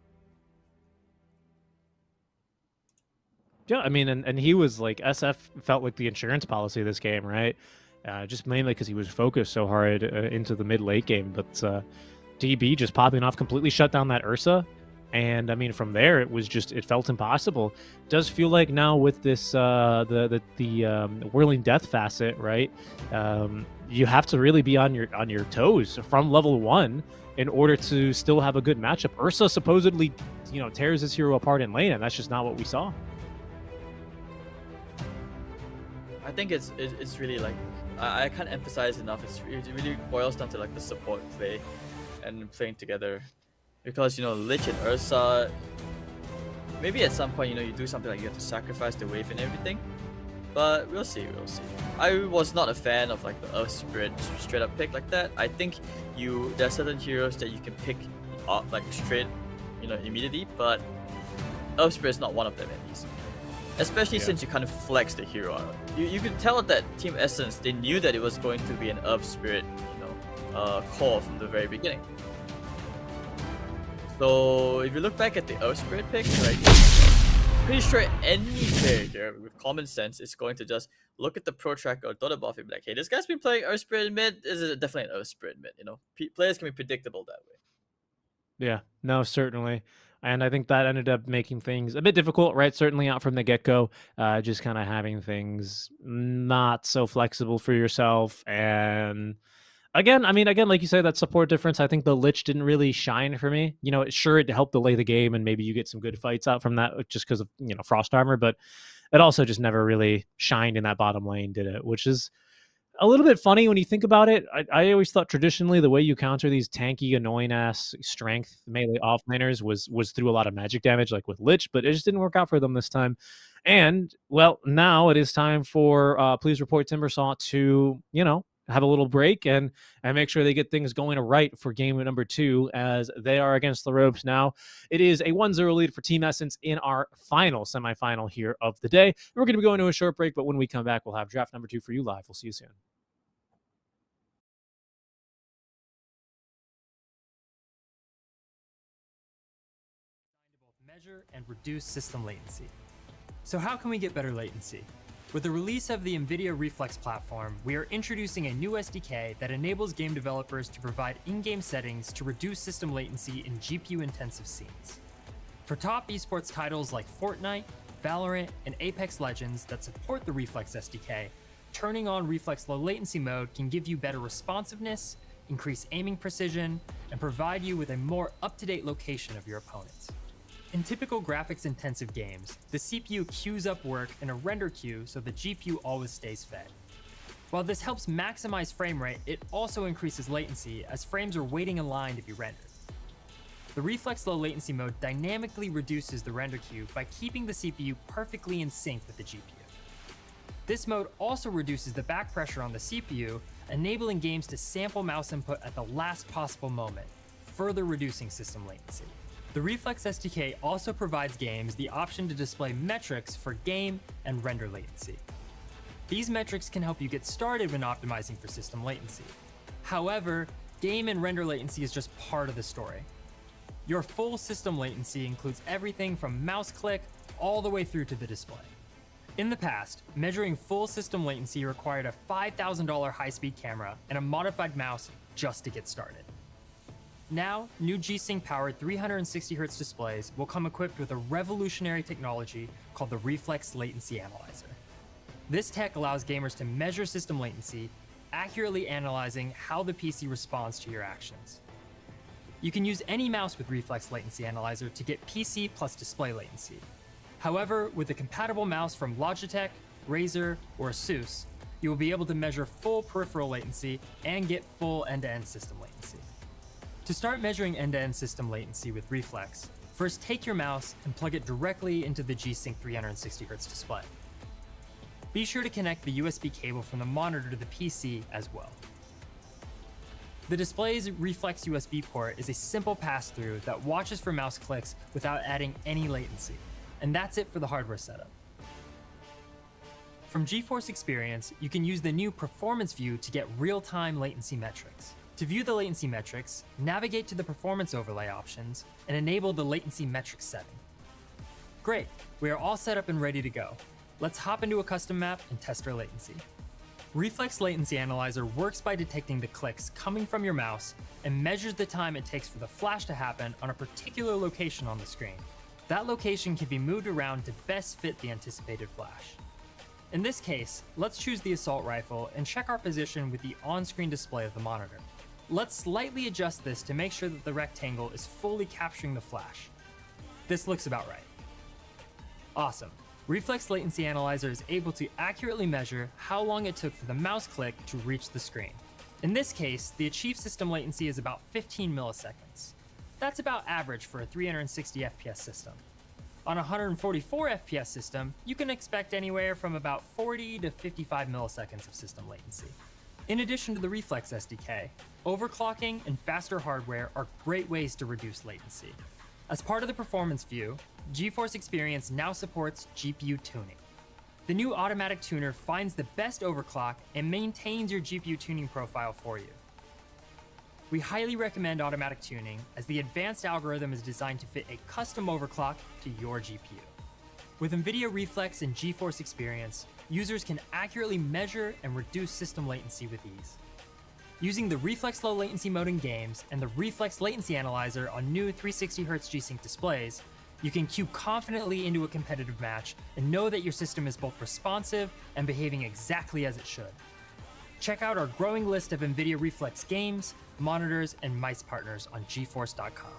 Speaker 9: Yeah, I mean, and he was like, SF felt like the insurance policy of this game, right? Just mainly because he was focused so hard into the mid-late game. But DB just popping off, completely shut down that Ursa. And I mean, from there, it felt impossible. Does feel like now with this the whirling death facet, right? You have to really be on your toes from level 1 in order to still have a good matchup. Ursa supposedly, tears his hero apart in lane, and that's just not what we saw.
Speaker 5: I think it's really like I can't emphasize enough. It really boils down to like the support play and playing together, because Lich and Ursa, maybe at some point you do something like you have to sacrifice the wave and everything, but we'll see. I was not a fan of like the Earth Spirit straight up pick like that. I think there are certain heroes that you can pick up like straight immediately, but Earth Spirit is not one of them at least. Especially since you kind of flex the hero out. You could tell that Team Essence, they knew that it was going to be an Earth Spirit, core from the very beginning. So if you look back at the Earth Spirit pick, right, pretty sure any player here with common sense is going to just look at the pro tracker or DOTA buff and be like, hey, this guy's been playing Earth Spirit in mid. This is definitely an Earth Spirit mid. Players can be predictable that way.
Speaker 9: Yeah, no, certainly. And I think that ended up making things a bit difficult, right? Certainly out from the get-go, just kind of having things not so flexible for yourself. And again, like you said, that support difference, I think the Lich didn't really shine for me. Sure, it helped delay the game, and maybe you get some good fights out from that just because of, Frost Armor, but it also just never really shined in that bottom lane, did it? Which is a little bit funny when you think about it. I always thought traditionally the way you counter these tanky, annoying-ass strength melee offlaners was through a lot of magic damage, like with Lich, but it just didn't work out for them this time. And, well, now it is time for Please Report Timbersaw to, have a little break and make sure they get things going right for game number 2, as they are against the ropes now. It is a 1-0 lead for Team Essence in our final semifinal here of the day. We're going to be going to a short break, but when we come back, we'll have draft number 2 for you live. We'll see you soon.
Speaker 2: Measure and reduce system latency. So how can we get better latency? With the release of the Nvidia Reflex platform, we are introducing a new SDK that enables game developers to provide in-game settings to reduce system latency in GPU-intensive scenes. For top esports titles like Fortnite, Valorant, and Apex Legends that support the Reflex SDK, turning on Reflex low latency mode can give you better responsiveness, increase aiming precision, and provide you with a more up-to-date location of your opponents. In typical graphics-intensive games, the CPU queues up work in a render queue so the GPU always stays fed. While this helps maximize frame rate, it also increases latency as frames are waiting in line to be rendered. The Reflex low latency mode dynamically reduces the render queue by keeping the CPU perfectly in sync with the GPU. This mode also reduces the back pressure on the CPU, enabling games to sample mouse input at the last possible moment, further reducing system latency. The Reflex SDK also provides games the option to display metrics for game and render latency. These metrics can help you get started when optimizing for system latency. However, game and render latency is just part of the story. Your full system latency includes everything from mouse click all the way through to the display. In the past, measuring full system latency required a $5,000 high-speed camera and a modified mouse just to get started. Now, new G-Sync-powered 360Hz displays will come equipped with a revolutionary technology called the Reflex Latency Analyzer. This tech allows gamers to measure system latency, accurately analyzing how the PC responds to your actions. You can use any mouse with Reflex Latency Analyzer to get PC plus display latency. However, with a compatible mouse from Logitech, Razer, or Asus, you will be able to measure full peripheral latency and get full end-to-end system latency. To start measuring end-to-end system latency with Reflex, first take your mouse and plug it directly into the G-Sync 360Hz display. Be sure to connect the USB cable from the monitor to the PC as well. The display's Reflex USB port is a simple pass-through that watches for mouse clicks without adding any latency, and that's it for the hardware setup. From GeForce Experience, you can use the new Performance View to get real-time latency metrics. To view the latency metrics, navigate to the performance overlay options and enable the latency metrics setting. Great, we are all set up and ready to go. Let's hop into a custom map and test our latency. Reflex Latency Analyzer works by detecting the clicks coming from your mouse and measures the time it takes for the flash to happen on a particular location on the screen. That location can be moved around to best fit the anticipated flash. In this case, let's choose the assault rifle and check our position with the on-screen display of the monitor. Let's slightly adjust this to make sure that the rectangle is fully capturing the flash. This looks about right. Awesome. Reflex Latency Analyzer is able to accurately measure how long it took for the mouse click to reach the screen. In this case, the achieved system latency is about 15 milliseconds. That's about average for a 360 FPS system. On a 144 FPS system, you can expect anywhere from about 40 to 55 milliseconds of system latency. In addition to the Reflex SDK, overclocking and faster hardware are great ways to reduce latency. As part of the performance view, GeForce Experience now supports GPU tuning. The new automatic tuner finds the best overclock and maintains your GPU tuning profile for you. We highly recommend automatic tuning as the advanced algorithm is designed to fit a custom overclock to your GPU. With NVIDIA Reflex and GeForce Experience, users can accurately measure and reduce system latency with ease. Using the Reflex Low Latency mode in games and the Reflex Latency Analyzer on new 360Hz G-Sync displays, you can queue confidently into a competitive match and know that your system is both responsive and behaving exactly as it should. Check out our growing list of NVIDIA Reflex games, monitors, and mice partners on GeForce.com.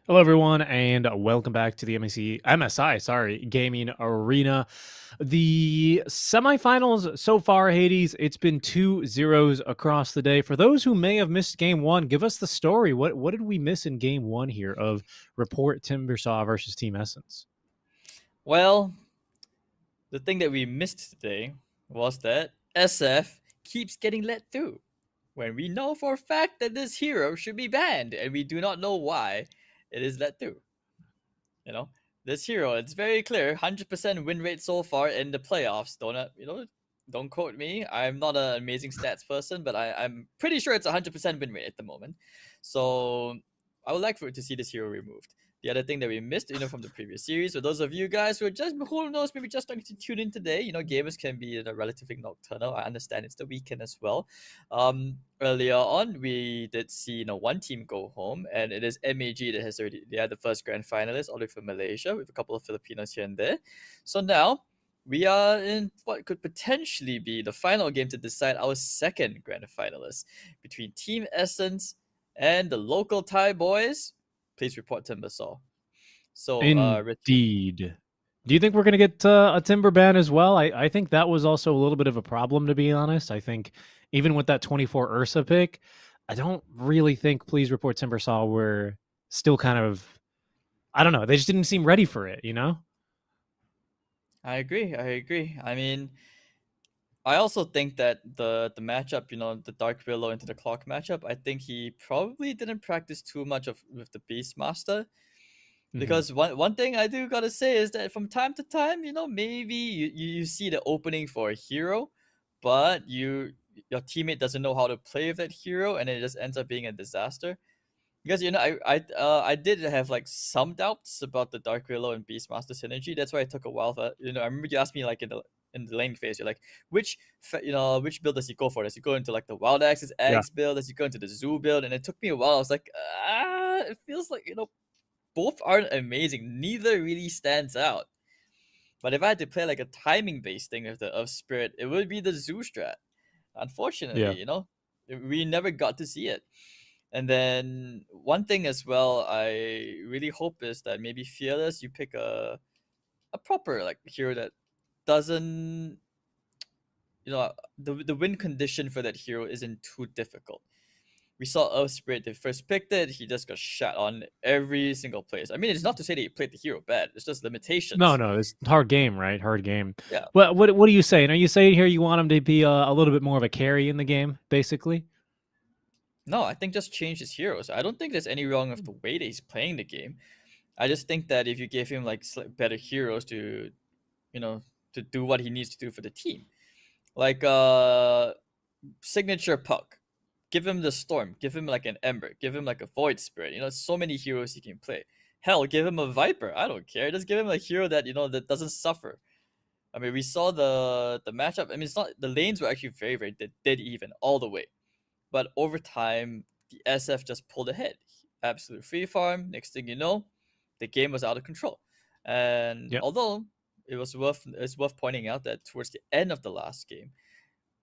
Speaker 4: Hello, everyone, and welcome back to the MSI Gaming Arena. The semifinals so far, Hades, it's been 2-0 across the day. For those who may have missed game one, give us the story. What did we miss in game one here of Report Timbersaw versus Team Essence?
Speaker 5: Well, the thing that we missed today was that SF keeps getting let through, when we know for a fact that this hero should be banned, and we do not know why it is let through. You know, this hero, it's very clear, 100% win rate so far in the playoffs. Don't quote me. I'm not an amazing stats person, but I'm pretty sure it's 100% win rate at the moment. So I would like for it to see this hero removed. The other thing that we missed, from the previous series, for those of you guys who knows, maybe just starting to tune in today, gamers can be relatively nocturnal. I understand it's the weekend as well. Earlier on, we did see, one team go home, and it is MAG that they had the first grand finalist, all the way from Malaysia, with a couple of Filipinos here and there. So now, we are in what could potentially be the final game to decide our second grand finalist between Team Essence and the local Thai boys. Please report Timbersaw. So,
Speaker 4: Indeed. Do you think we're going to get a Timber ban as well? I think that was also a little bit of a problem, to be honest. I think even with that 24 Ursa pick, I don't really think Please Report Timbersaw were still kind of, I don't know, they just didn't seem ready for it,
Speaker 5: I agree. I mean, I also think that the matchup, the Dark Willow into the Clock matchup, I think he probably didn't practice too much with the Beastmaster. Because one thing I do gotta say is that from time to time, maybe you see the opening for a hero, but your teammate doesn't know how to play with that hero, and it just ends up being a disaster. Because I did have like some doubts about the Dark Willow and Beastmaster synergy. That's why it took a while for I remember you asked me like in the lane phase, you're like, which build does he go for? Does he go into like the Wild Axe's eggs build? Does he go into the Zoo build? And it took me a while. I was like, it feels like both aren't amazing. Neither really stands out. But if I had to play like a timing based thing with the Earth Spirit, it would be the Zoo strat. Unfortunately, we never got to see it. And then one thing as well, I really hope is that maybe Fearless, you pick a proper like hero that doesn't, the win condition for that hero isn't too difficult. We saw Earth Spirit, they first picked it, he just got shot on every single place. I mean, it's not to say that he played the hero bad, it's just limitations.
Speaker 4: No, it's hard game, right? Hard game.
Speaker 5: Yeah.
Speaker 4: What are you saying? Are you saying here you want him to be a little bit more of a carry in the game, basically?
Speaker 5: No, I think just change his heroes. I don't think there's any wrong with the way that he's playing the game. I just think that if you gave him like better heroes to, to do what he needs to do for the team, like signature Puck, give him the Storm, give him like an Ember, give him like a Void Spirit. So many heroes he can play. Hell, give him a Viper. I don't care. Just give him a hero that that doesn't suffer. I mean, we saw the matchup. I mean, it's not the lanes were actually very very dead even all the way, but over time the SF just pulled ahead. Absolute free farm. Next thing you know, the game was out of control. And although it's worth pointing out that towards the end of the last game,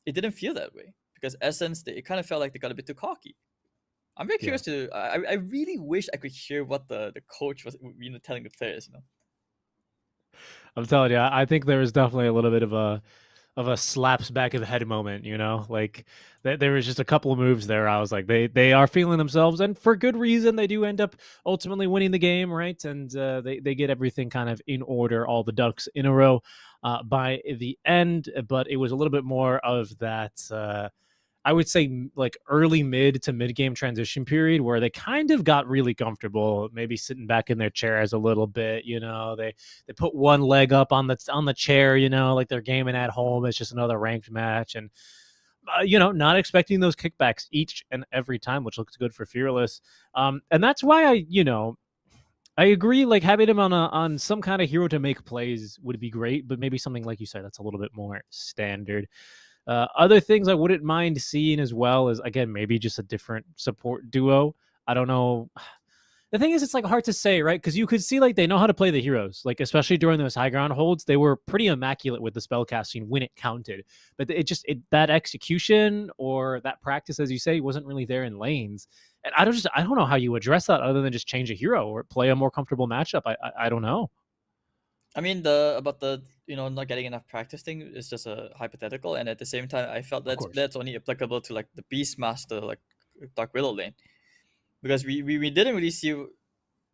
Speaker 5: it didn't feel that way. Because Essence, it kind of felt like they got a bit too cocky. I'm very curious to. I really wish I could hear what the coach was, telling the players.
Speaker 4: I'm telling you, I think there was definitely a little bit of a slaps back of the head moment. Like there was just a couple of moves there. I was like, they are feeling themselves, and for good reason. They do end up ultimately winning the game, right? And they get everything kind of in order, all the ducks in a row by the end. But it was a little bit more of that. I would say like early mid to mid game transition period where they kind of got really comfortable, maybe sitting back in their chairs a little bit. They put one leg up on the chair, like they're gaming at home. It's just another ranked match, and not expecting those kickbacks each and every time, which looks good for Fearless. And that's why I agree. Like having him on some kind of hero to make plays would be great, but maybe something like you said that's a little bit more standard. Other things I wouldn't mind seeing as well is, again, maybe just a different support duo. I don't know. The thing is, it's like hard to say, right? Because you could see like they know how to play the heroes, like especially during those high ground holds, they were pretty immaculate with the spell casting when it counted. But that execution or that practice, as you say, wasn't really there in lanes.
Speaker 9: And I don't know how you address that other than just change a hero or play a more comfortable matchup. I don't know.
Speaker 5: I mean, about the not getting enough practice thing is just a hypothetical, and at the same time, I felt that's only applicable to like the Beastmaster, like Dark Willow lane, because we didn't really see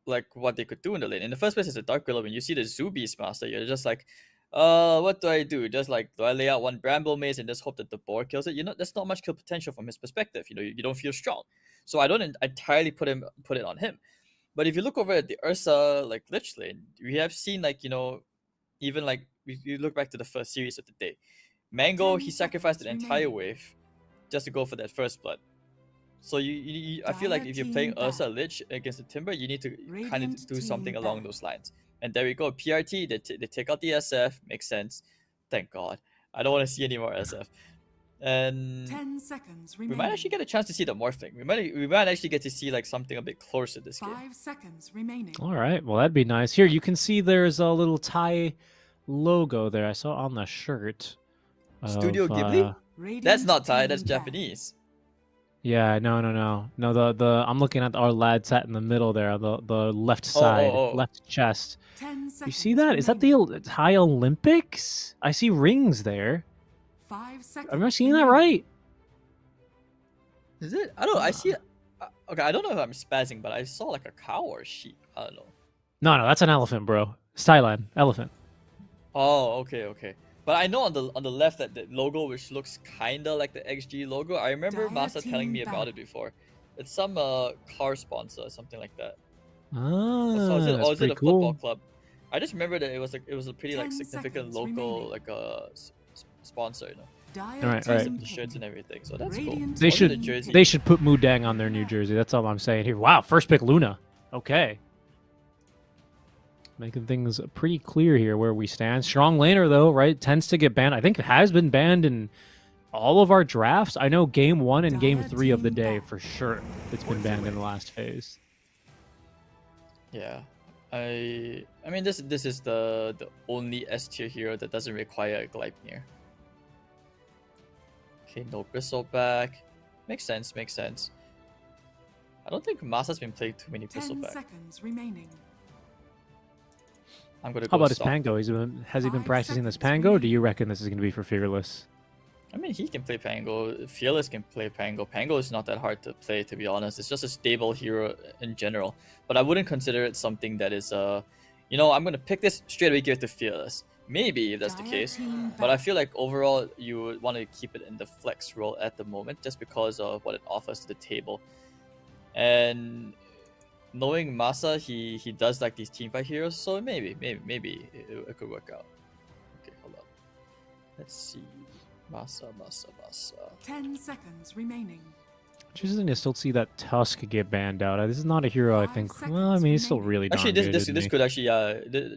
Speaker 5: like what they could do in the lane. In the first place, it's a Dark Willow. When you see the Zoo Beastmaster, you're just like, what do I do? Just like, do I lay out one Bramble Maze and just hope that the board kills it? There's not much kill potential from his perspective. You don't feel strong, so I don't entirely put it on him. But if you look over at the Ursa like Lich lane, we have seen like even like you look back to the first series of the day, Mango, he sacrificed an entire wave just to go for that first blood. So I feel like if you're playing Ursa Lich against the Timber, you need to kind of do something along those lines. And there we go, PRT, they take out the SF, makes sense. Thank God. I don't want to see any more SF. And
Speaker 6: 10 seconds
Speaker 5: we might actually get a chance to see the morphing. We might actually get to see like something a bit closer this game.
Speaker 6: 5 seconds remaining.
Speaker 9: All right, well that'd be nice. Here you can see there's a little Thai logo there. I saw on the shirt.
Speaker 5: Studio Ghibli? That's not Thai. That's Japanese.
Speaker 9: Yeah, no. The I'm looking at our lad sat in the middle there, the left side, left chest. You see that? Is that the Thai Olympics? I see rings there.
Speaker 6: 5 seconds.
Speaker 9: Am I seeing that right?
Speaker 5: Is it? I don't know. I see it. Okay, I don't know if I'm spazzing, but I saw like a cow or a sheep. I don't know.
Speaker 9: No, that's an elephant, bro. It's Thailand, elephant.
Speaker 5: Oh, okay. But I know on the left that the logo, which looks kinda like the XG logo. I remember Masa telling me about it before. It's some car sponsor or something like that.
Speaker 9: Ah,
Speaker 5: is it a
Speaker 9: cool.
Speaker 5: football club? I just remember that it was a pretty like significant local like sponsor,
Speaker 9: All right.
Speaker 5: The shirts and everything, so that's cool.
Speaker 9: They should put Mudang on their new jersey. That's all I'm saying here. Wow, first pick Luna. Okay. Making things pretty clear here where we stand. Strong laner though, right? Tends to get banned. I think it has been banned in all of our drafts. I know game 1 and game 3 of the day for sure. It's been banned in the last phase.
Speaker 5: Yeah. I mean this is the only S tier hero that doesn't require a Gleipnir. Okay, no Bristleback. Makes sense. I don't think Masa's been playing too many
Speaker 6: 10
Speaker 5: Bristleback.
Speaker 6: seconds remaining.
Speaker 5: I'm gonna
Speaker 9: How
Speaker 5: go
Speaker 9: about his Pango? Has he been
Speaker 6: 5
Speaker 9: practicing this
Speaker 6: seconds
Speaker 9: Pango, or do
Speaker 6: remaining.
Speaker 9: you reckon this is going to be for Fearless?
Speaker 5: I mean, he can play Pango. Fearless can play Pango. Pango is not that hard to play, to be honest. It's just a stable hero in general. But I wouldn't consider it something that is, I'm going to pick this straight away, give it to Fearless. Maybe if that's the case. But I feel like overall, you would want to keep it in the flex role at the moment, just because of what it offers to the table. And knowing Masa, he does like these teamfight heroes, so maybe it could work out. Okay, hold on. Let's see. Masa.
Speaker 6: 10 seconds remaining.
Speaker 9: Interesting to still see that Tusk get banned out. This is not a hero I think. Well, I mean, he's still really darn
Speaker 5: Actually,
Speaker 9: good,
Speaker 5: this
Speaker 9: isn't he?
Speaker 5: could actually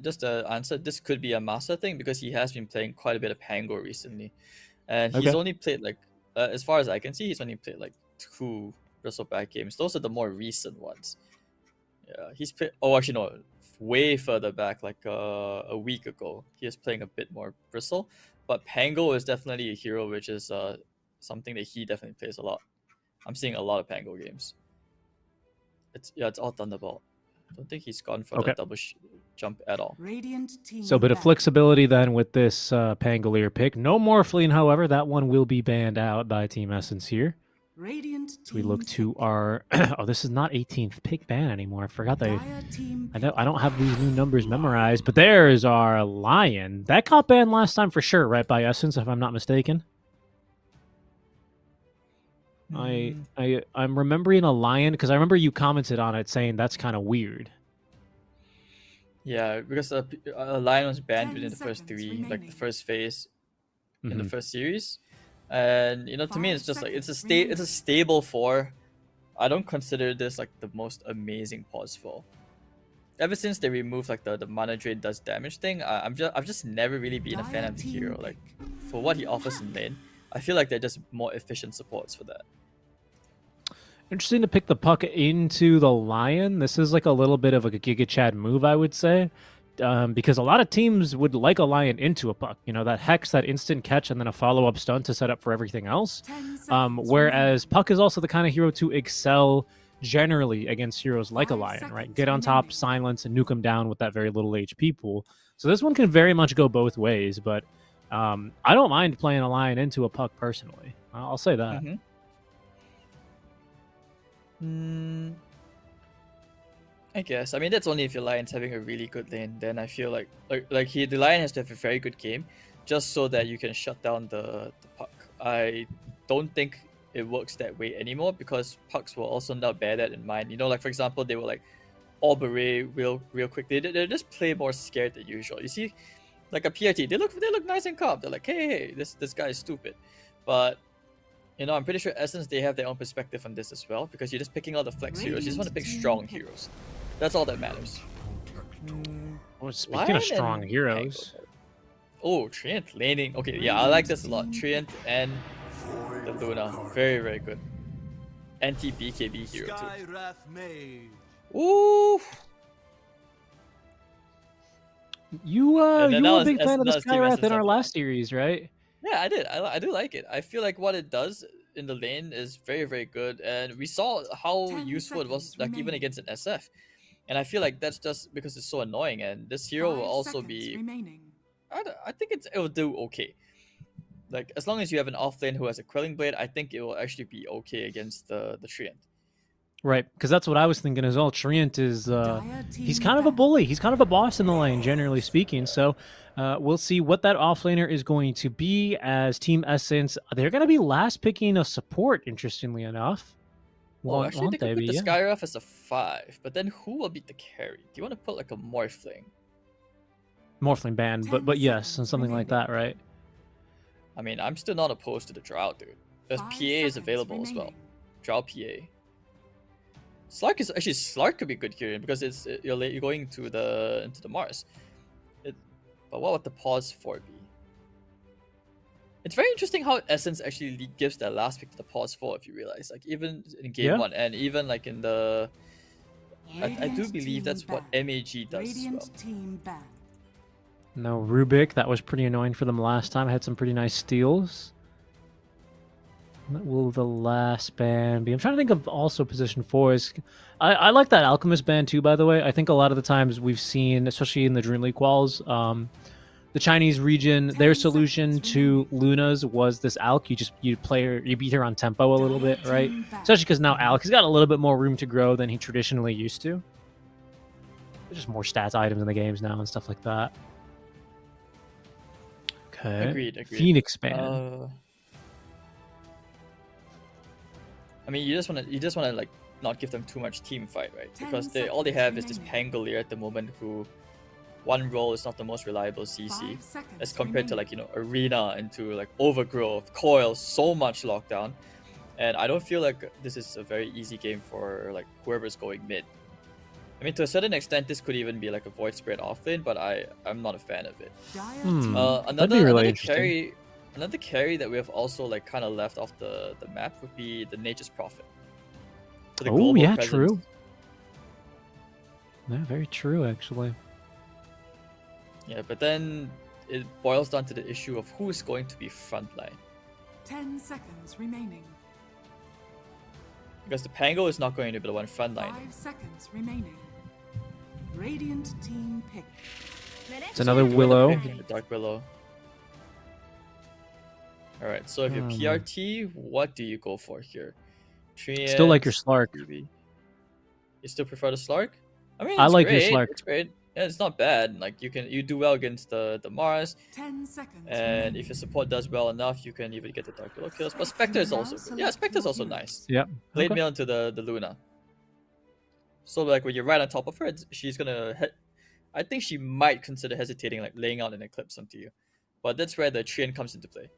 Speaker 5: just to answer, this could be a Masa thing because he has been playing quite a bit of Pango recently, and he's only played like as far as I can see, he's only played like 2 Bristleback games. Those are the more recent ones. Yeah, he's played. Oh, actually no, way further back, like a week ago. He is playing a bit more Bristle, but Pango is definitely a hero, which is something that he definitely plays a lot. I'm seeing a lot of Pango games. It's all Thunderbolt. I don't think he's gone for the double jump at all.
Speaker 6: Radiant team
Speaker 9: So a bit of flexibility then with this Pangolier pick. No Morphling, however. That one will be banned out by Team Essence here.
Speaker 6: Radiant
Speaker 9: So we look to our... oh, this is not 18th pick ban anymore. I forgot that. I don't have these new numbers memorized, but there's our Lion. That got banned last time for sure, right, by Essence, if I'm not mistaken? I'm remembering a Lion, because I remember you commented on it saying that's kind of weird.
Speaker 5: Yeah, because a Lion was banned within the first 3, like the first phase in the first series. And to me, it's just like it's a stable 4. I don't consider this like the most amazing pause 4. Ever since they removed like the mana drain does damage thing, I've just never really been a fan of the hero. Like for what he offers in lane, I feel like they're just more efficient supports for that.
Speaker 9: Interesting to pick the puck into the Lion. This is like a little bit of a Giga Chad move, I would say. Because a lot of teams would like a Lion into a puck. That Hex, that instant catch, and then a follow-up stunt to set up for everything else. Whereas Puck is also the kind of hero to excel generally against heroes like a Lion, right? Get on top, silence, and nuke him down with that very little HP pool. So this one can very much go both ways, but I don't mind playing a Lion into a Puck personally. I'll say that.
Speaker 5: I guess. I mean, that's only if your Lion's having a really good lane. Then I feel like the Lion has to have a very good game, just so that you can shut down the Puck. I don't think it works that way anymore because Pucks will also not bear that in mind. You know, like for example, they were like all beret real quick. They just play more scared than usual. You see, like a PRT, they look nice and calm. They're like, hey, this guy is stupid. But you know, I'm pretty sure Essence, they have their own perspective on this as well, because you're just picking all the flex heroes. You just want to pick strong heroes. That's all that matters.
Speaker 9: Well, speaking of strong heroes.
Speaker 5: Oh, Treant laning. Okay, yeah, I like this a lot. Treant and the Luna. Very, very good. Anti-BKB hero too. Ooh!
Speaker 9: You were a big fan of the
Speaker 5: Team
Speaker 9: Skywrath
Speaker 5: Essence
Speaker 9: in our
Speaker 5: up.
Speaker 9: last series, right?
Speaker 5: Yeah, I did. I do like it. I feel like what it does in the lane is very, very good. And we saw how useful it was, like even against an SF. And I feel like that's just because it's so annoying. And this hero will also be... I think it will do okay. Like, as long as you have an offlane who has a Quelling Blade, I think it will actually be okay against the Treant.
Speaker 9: Right, because that's what I was thinking as well. Treant is, he's kind of a bully. He's kind of a boss in the lane, generally speaking. So we'll see what that offlaner is going to be as Team Essence. They're going to be last picking a support, interestingly enough.
Speaker 5: Well, actually, they could put the Skywrath as a 5, but then who will beat the carry? Do you want to put like a Morphling?
Speaker 9: Morphling ban, but yes, and something like that, right?
Speaker 5: I mean, I'm still not opposed to the Drought, dude. There's PA is available as well. Drought PA. Slark could be good here because you're going into the Mars. But what would the pause for be? It's very interesting how Essence actually gives that last pick to the pause for, if you realize. Like even in game 1 and even like in the I do believe that's what MAG does as well.
Speaker 9: No Rubik, that was pretty annoying for them last time. I had some pretty nice steals. What will the last ban be? I'm trying to think of also position 4 is. I like that Alchemist ban too, by the way. I think a lot of the times we've seen, especially in the Dream League quals, the Chinese region, their solution to Luna's was this Alc. You beat her on tempo a little bit, right? Especially because now Alc has got a little bit more room to grow than he traditionally used to. There's just more stats items in the games now and stuff like that. Okay.
Speaker 5: Agreed.
Speaker 9: Phoenix ban.
Speaker 5: I mean, you just want to like not give them too much team fight, right? Because all they have is this Pangolier at the moment, who one role is not the most reliable CC as compared to like, you know, Arena into like Overgrowth, Coil, so much lockdown. And I don't feel like this is a very easy game for like whoever's going mid. I mean, to a certain extent, this could even be like a Void Spread offlane, but I'm not a fan of it. Another carry that we have also like kind of left off the map would be the Nature's Prophet.
Speaker 9: Oh yeah, true. Yeah, very true actually.
Speaker 5: Yeah, but then it boils down to the issue of who's going to be frontline.
Speaker 6: 10 seconds remaining.
Speaker 5: Because the Pango is not going to be the one frontline.
Speaker 6: 5 seconds remaining. Radiant team pick.
Speaker 9: It's another Willow.
Speaker 5: The Dark Willow. Alright, so if you're PRT, what do you go for here? Treant,
Speaker 9: still like your Slark.
Speaker 5: You still prefer the Slark? I mean,
Speaker 9: I like
Speaker 5: great.
Speaker 9: your Slark.
Speaker 5: It's great. Yeah, it's not bad. Like you do well against the Mars.
Speaker 6: 10 seconds.
Speaker 5: And if your support does well enough, you can even get the Dark Willow kills. But Spectre is also good. Yeah, Spectre is also nice.
Speaker 9: Yeah.
Speaker 5: Blade Mail into the Luna. So like when you're right on top of her, she's gonna I think she might consider hesitating, like laying out an Eclipse onto you. But that's where the Treant comes into play.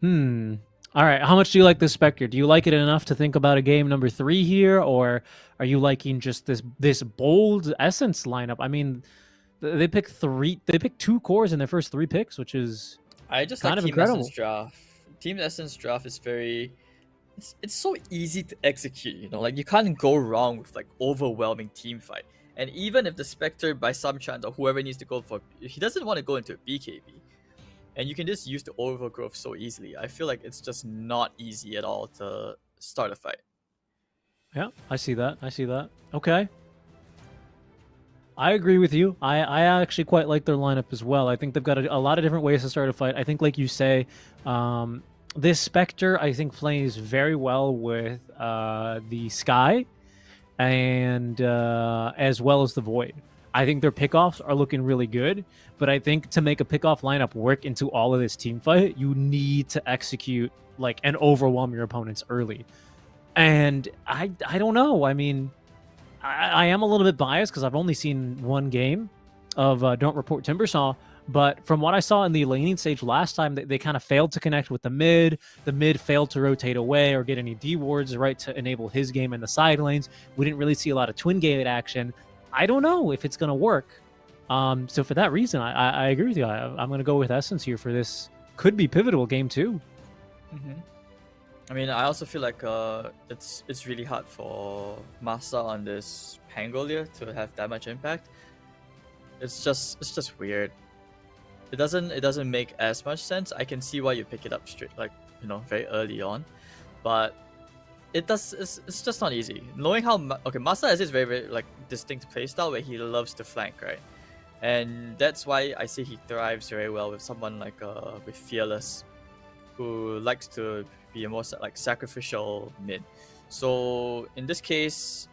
Speaker 9: All right. How much do you like this Spectre? Do you like it enough to think about a game number 3 here, or are you liking just this bold Essence lineup? I mean, they picked 2 cores in their first 3 picks, which is
Speaker 5: I just
Speaker 9: kind
Speaker 5: like
Speaker 9: of
Speaker 5: Team
Speaker 9: incredible.
Speaker 5: Essence draft. Team Essence draft is very. It's so easy to execute. You know, like you can't go wrong with like overwhelming team fight. And even if the Spectre by some chance or whoever needs to go for, if he doesn't want to go into a BKB. and you can just use the overgrowth so easily. I feel like it's just not easy at all to start a fight.
Speaker 9: Yeah, I see that. I see that. Okay. I agree with you. I actually quite like their lineup as well. I think they've got a lot of different ways to start a fight. I think, like you say, this Spectre, I think, plays very well with the Sky and as well as the Void. I think their pickoffs are looking really good, but I think to make a pickoff lineup work into all of this team fight, you need to execute like and overwhelm your opponents early. And I don't know. I mean, I am a little bit biased because I've only seen one game of Don't Report Timbersaw, but from what I saw in the laning stage last time, they kind of failed to connect with the mid. The mid failed to rotate away or get any D wards right to enable his game in the side lanes. We didn't really see a lot of twin gate action. I don't know if it's going to work. So for that reason, I agree with you. I'm going to go with Essence here for this. Could be pivotal game 2.
Speaker 5: I mean, I also feel like it's really hard for Masa on this Pangolier to have that much impact. It's just weird. It doesn't make as much sense. I can see why you pick it up straight, like, you know, very early on, but it's just not easy. Knowing how Masa has this very like distinct playstyle where he loves to flank, right? And that's why I say he thrives very well with someone like with Fearless, who likes to be a more like sacrificial mid. So in this case,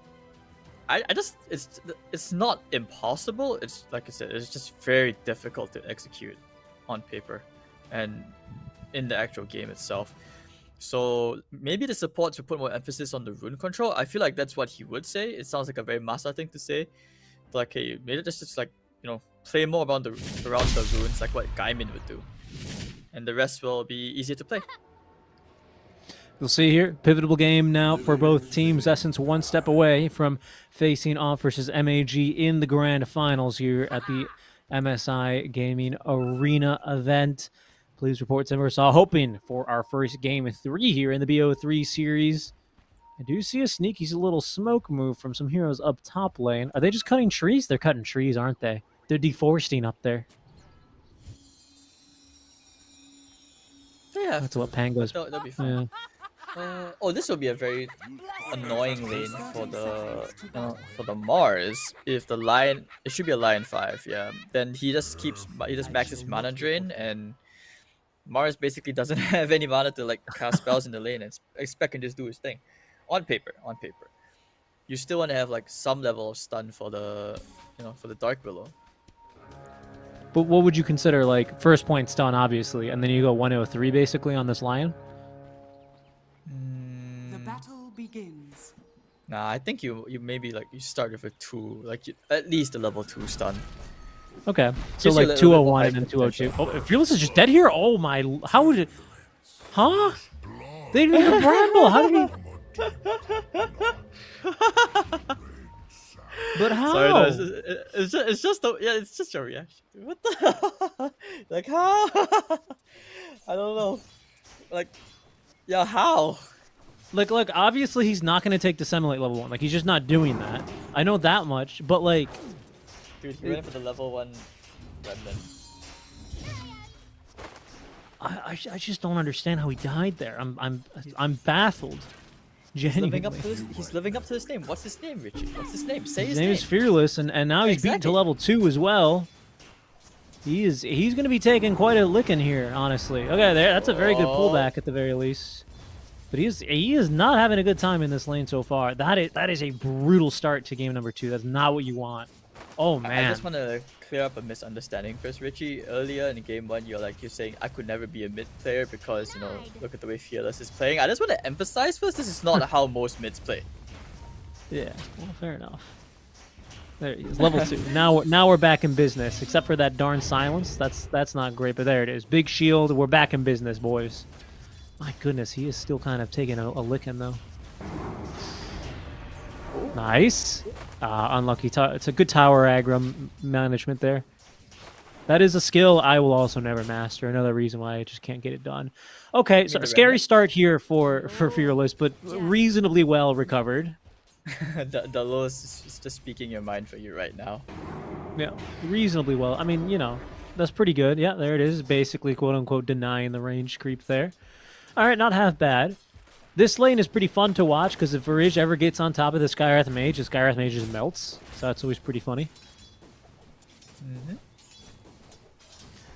Speaker 5: I just it's not impossible. It's like I said, it's just very difficult to execute on paper and in the actual game itself. So maybe the supports will put more emphasis on the rune control. I feel like that's what he would say. It sounds like a very Masa thing to say. But like, hey, maybe just like, you know, play more around the runes, like what Gaimin would do, and the rest will be easier to play.
Speaker 9: You'll see here, pivotal game now for both teams. Essence one step away from facing off versus MAG in the grand finals here at the MSI Gaming Arena event. Please report Timbersaw, hoping for our first game 3 here in the BO3 series. I do see a sneaky little smoke move from some heroes up top lane. Are they just cutting trees? They're cutting trees, aren't they? They're deforesting up there.
Speaker 5: Yeah,
Speaker 9: that's what Pango's.
Speaker 5: That'll be fun.
Speaker 9: Yeah.
Speaker 5: Oh, this will be a very annoying lane for the Mars. If the Lion, it should be a Lion 5, yeah. Then he just maxes mana drain, and Mars basically doesn't have any mana to like cast spells in the lane, and expect can just do his thing. On paper, you still want to have like some level of stun for the for the Dark Willow.
Speaker 9: But what would you consider like first point stun, obviously, and then you go 103 basically on this Lion?
Speaker 6: The battle begins.
Speaker 5: Nah, I think you maybe like you start with a 2, like at least a level 2 stun.
Speaker 9: Okay, so like 201 and then 202. Oh, Fearless is just dead here? Oh my, how would it? Huh? They didn't even bramble. How did he? But how?
Speaker 5: Sorry, no, it's just a reaction. What the hell? Like how? I don't know. Like, yeah, how?
Speaker 9: Like, obviously he's not going to take Dissemblate level 1. Like, he's just not doing that. I know that much, but like...
Speaker 5: Dude, he went for the level 1 Remnant.
Speaker 9: I just don't understand how he died there. I'm baffled. Genuinely.
Speaker 5: He's living up to his name. What's his name, Richie? What's his name? Say his
Speaker 9: name. His name is Fearless, and now he's beaten to level 2 as well. He's going to be taking quite a licking here, honestly. Okay, that's a very good pullback at the very least. But he is not having a good time in this lane so far. That is a brutal start to game number 2. That's not what you want. Oh man.
Speaker 5: I just want to clear up a misunderstanding first, Richie. Earlier in game 1, you're saying I could never be a mid player because look at the way Fearless is playing. I just want to emphasize first, this is not how most mids play.
Speaker 9: Yeah, well, fair enough. There he is, level 2. Now we're back in business, except for that darn silence. That's not great, but there it is. Big shield. We're back in business, boys. My goodness, he is still kind of taking a licking though. Nice. Unlucky. It's a good tower aggro management there. That is a skill I will also never master. Another reason why I just can't get it done. Okay, so a scary start here for Fearless, but reasonably well recovered.
Speaker 5: Dalos is just speaking your mind for you right now.
Speaker 9: Yeah, reasonably well. I mean, That's pretty good. Yeah, there it is. Basically, quote-unquote, denying the range creep there. All right, not half bad. This lane is pretty fun to watch because if Varij ever gets on top of the Skywrath Mage, the Skywrath Mage just melts. So that's always pretty funny.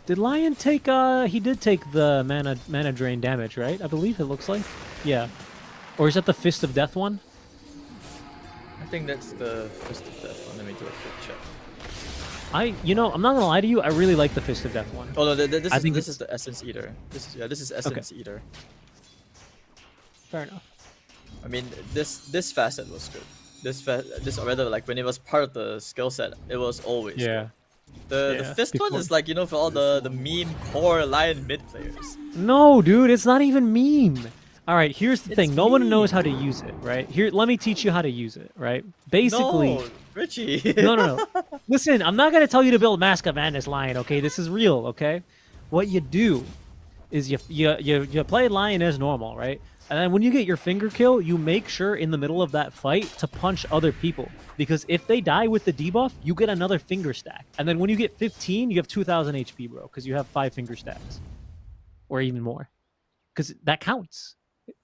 Speaker 9: Did Lion take, he did take the mana drain damage, right? I believe it looks like. Yeah. Or is that the Fist of Death one?
Speaker 5: I think that's the Fist of Death one. Let me do a quick check.
Speaker 9: You know, I'm not gonna lie to you. I really like the Fist of Death one.
Speaker 5: Oh no, this is the Essence Eater. This is Essence Eater.
Speaker 9: Fair enough.
Speaker 5: I mean, this facet was good. This rather like when it was part of the skill set, it was always good. The Fist one is like, you know, for all the meme core Lion mid players.
Speaker 9: No, dude, it's not even meme. All right, here's the thing. No one
Speaker 5: meme.
Speaker 9: knows how to use it, right? Here, let me teach you how to use it, right? Basically,
Speaker 5: No, Richie.
Speaker 9: no. Listen, I'm not gonna tell you to build Mask of Madness Lion, okay? This is real, okay? What you do is you play Lion as normal, right? And then when you get your finger kill, you make sure in the middle of that fight to punch other people. Because if they die with the debuff, you get another finger stack. And then when you get 15, you have 2,000 HP, bro. Because you have 5 finger stacks. Or even more. Because that counts.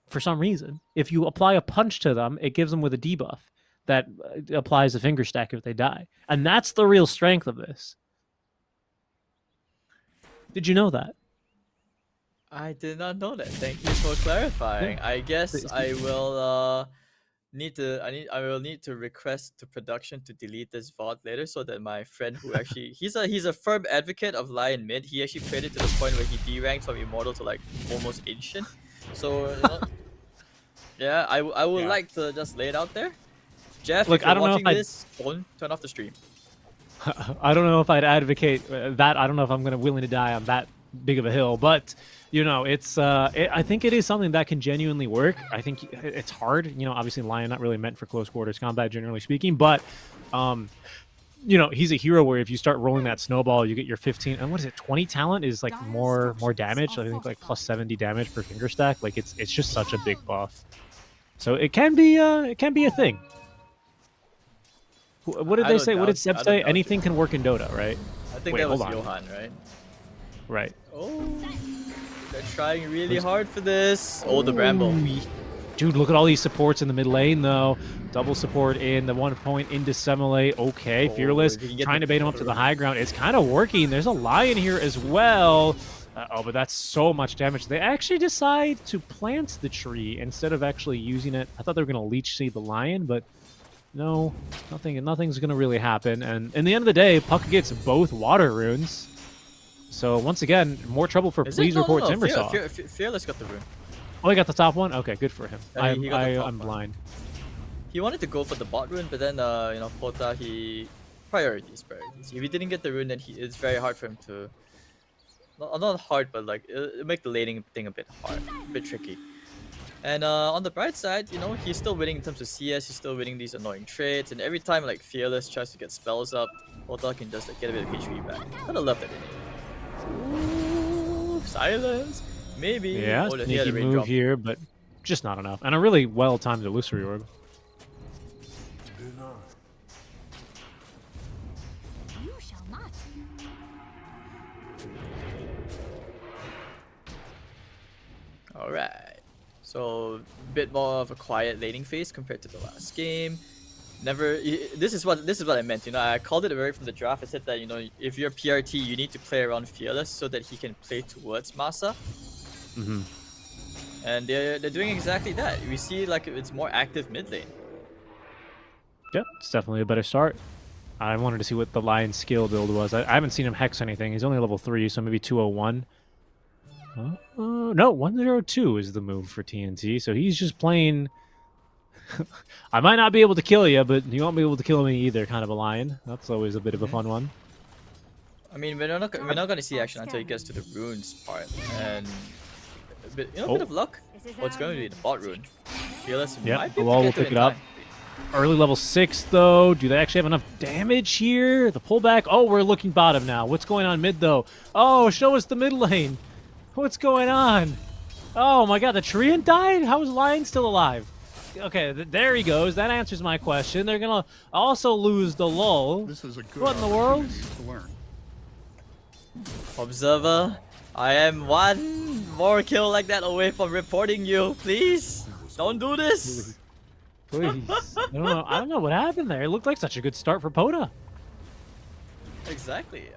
Speaker 9: For some reason. If you apply a punch to them, it gives them with a debuff. That applies a finger stack if they die. And that's the real strength of this. Did you know that?
Speaker 5: I did not know that. Thank you for clarifying. I guess I will need to request to production to delete this VOD later so that my friend who actually he's a firm advocate of Lion mid. He actually played it to the point where he D-ranked from Immortal to like almost Ancient. So you know, yeah, I would like to just lay it out there. Jeff,
Speaker 9: look,
Speaker 5: if you're watching this, don't turn off the stream.
Speaker 9: I don't know if I'd advocate that. I don't know if I'm willing to die on that big of a hill, but you know, it's I think it is something that can genuinely work. I think it's hard, you know, obviously Lion not really meant for close quarters combat generally speaking, but you know, he's a hero where if you start rolling that snowball, you get your 15 and what is it, 20 talent is like more damage. I think like plus 70 damage per finger stack. Like it's just such a big buff. So it can be a thing. What did they say? What did Seb say? Anything can work in Dota, right?
Speaker 5: I think that was Johan, right?
Speaker 9: Right.
Speaker 5: Oh, they're trying really hard for this. Oh, the Bramble.
Speaker 9: Dude, look at all these supports in the mid lane, though. Double support in the 1 point into Semele. Okay, Fearless trying to bait him up to the high ground. It's kind of working. There's a Lion here as well. Oh, but that's so much damage. They actually decide to plant the tree instead of actually using it. I thought they were going to leech seed the Lion, but no, nothing's going to really happen. And in the end of the day, Puck gets both water runes. So once again, more trouble for Please Report Timbersaw.
Speaker 5: Fearless got the rune.
Speaker 9: Oh, he got the top one? Okay, good for him. I'm blind.
Speaker 5: He wanted to go for the bot rune, but then you know, Pota, he priorities. If he didn't get the rune, then it's very hard for him to not hard, but like it'll make the laning thing a bit hard, a bit tricky. And on the bright side, you know, he's still winning in terms of CS, he's still winning these annoying trades, and every time like Fearless tries to get spells up, Pota can just like get a bit of HP back. Kinda love that. Ooh, silence. Maybe.
Speaker 9: Yeah, sneaky move here, but just not enough. And a really well-timed illusory orb.
Speaker 8: You shall not.
Speaker 5: Alright. So a bit more of a quiet laning phase compared to the last game. This is what I meant, you know, I called it right from the draft. I said that, you know, if you're PRT, you need to play around Fearless so that he can play towards Masa. And they're doing exactly that. We see like it's more active mid lane.
Speaker 9: Yeah, it's definitely a better start. I wanted to see what the Lion skill build was. I haven't seen him hex anything. He's only level 3, so maybe 201. No, 102 is the move for TNT. So he's just playing... I might not be able to kill you, but you won't be able to kill me either, kind of a Lion. That's always a bit of a fun one.
Speaker 5: I mean, we're not going to see action until he gets to the runes part. And a bit of luck. What's going to be the bot rune? Fearless might be able to
Speaker 9: will pick it up. Early level 6, though. Do they actually have enough damage here? The pullback. Oh, we're looking bottom now. What's going on mid, though? Oh, show us the mid lane. What's going on? Oh, my God. The Treant died? How is Lion still alive? Okay, there he goes. That answers my question. They're going to also lose the lull.
Speaker 12: This is a good
Speaker 9: what in the world?
Speaker 12: to learn.
Speaker 5: Observer, I am one more kill like that away from reporting you. Please, don't do this.
Speaker 9: Please. I don't know what happened there. It looked like such a good start for Pota.
Speaker 5: Exactly.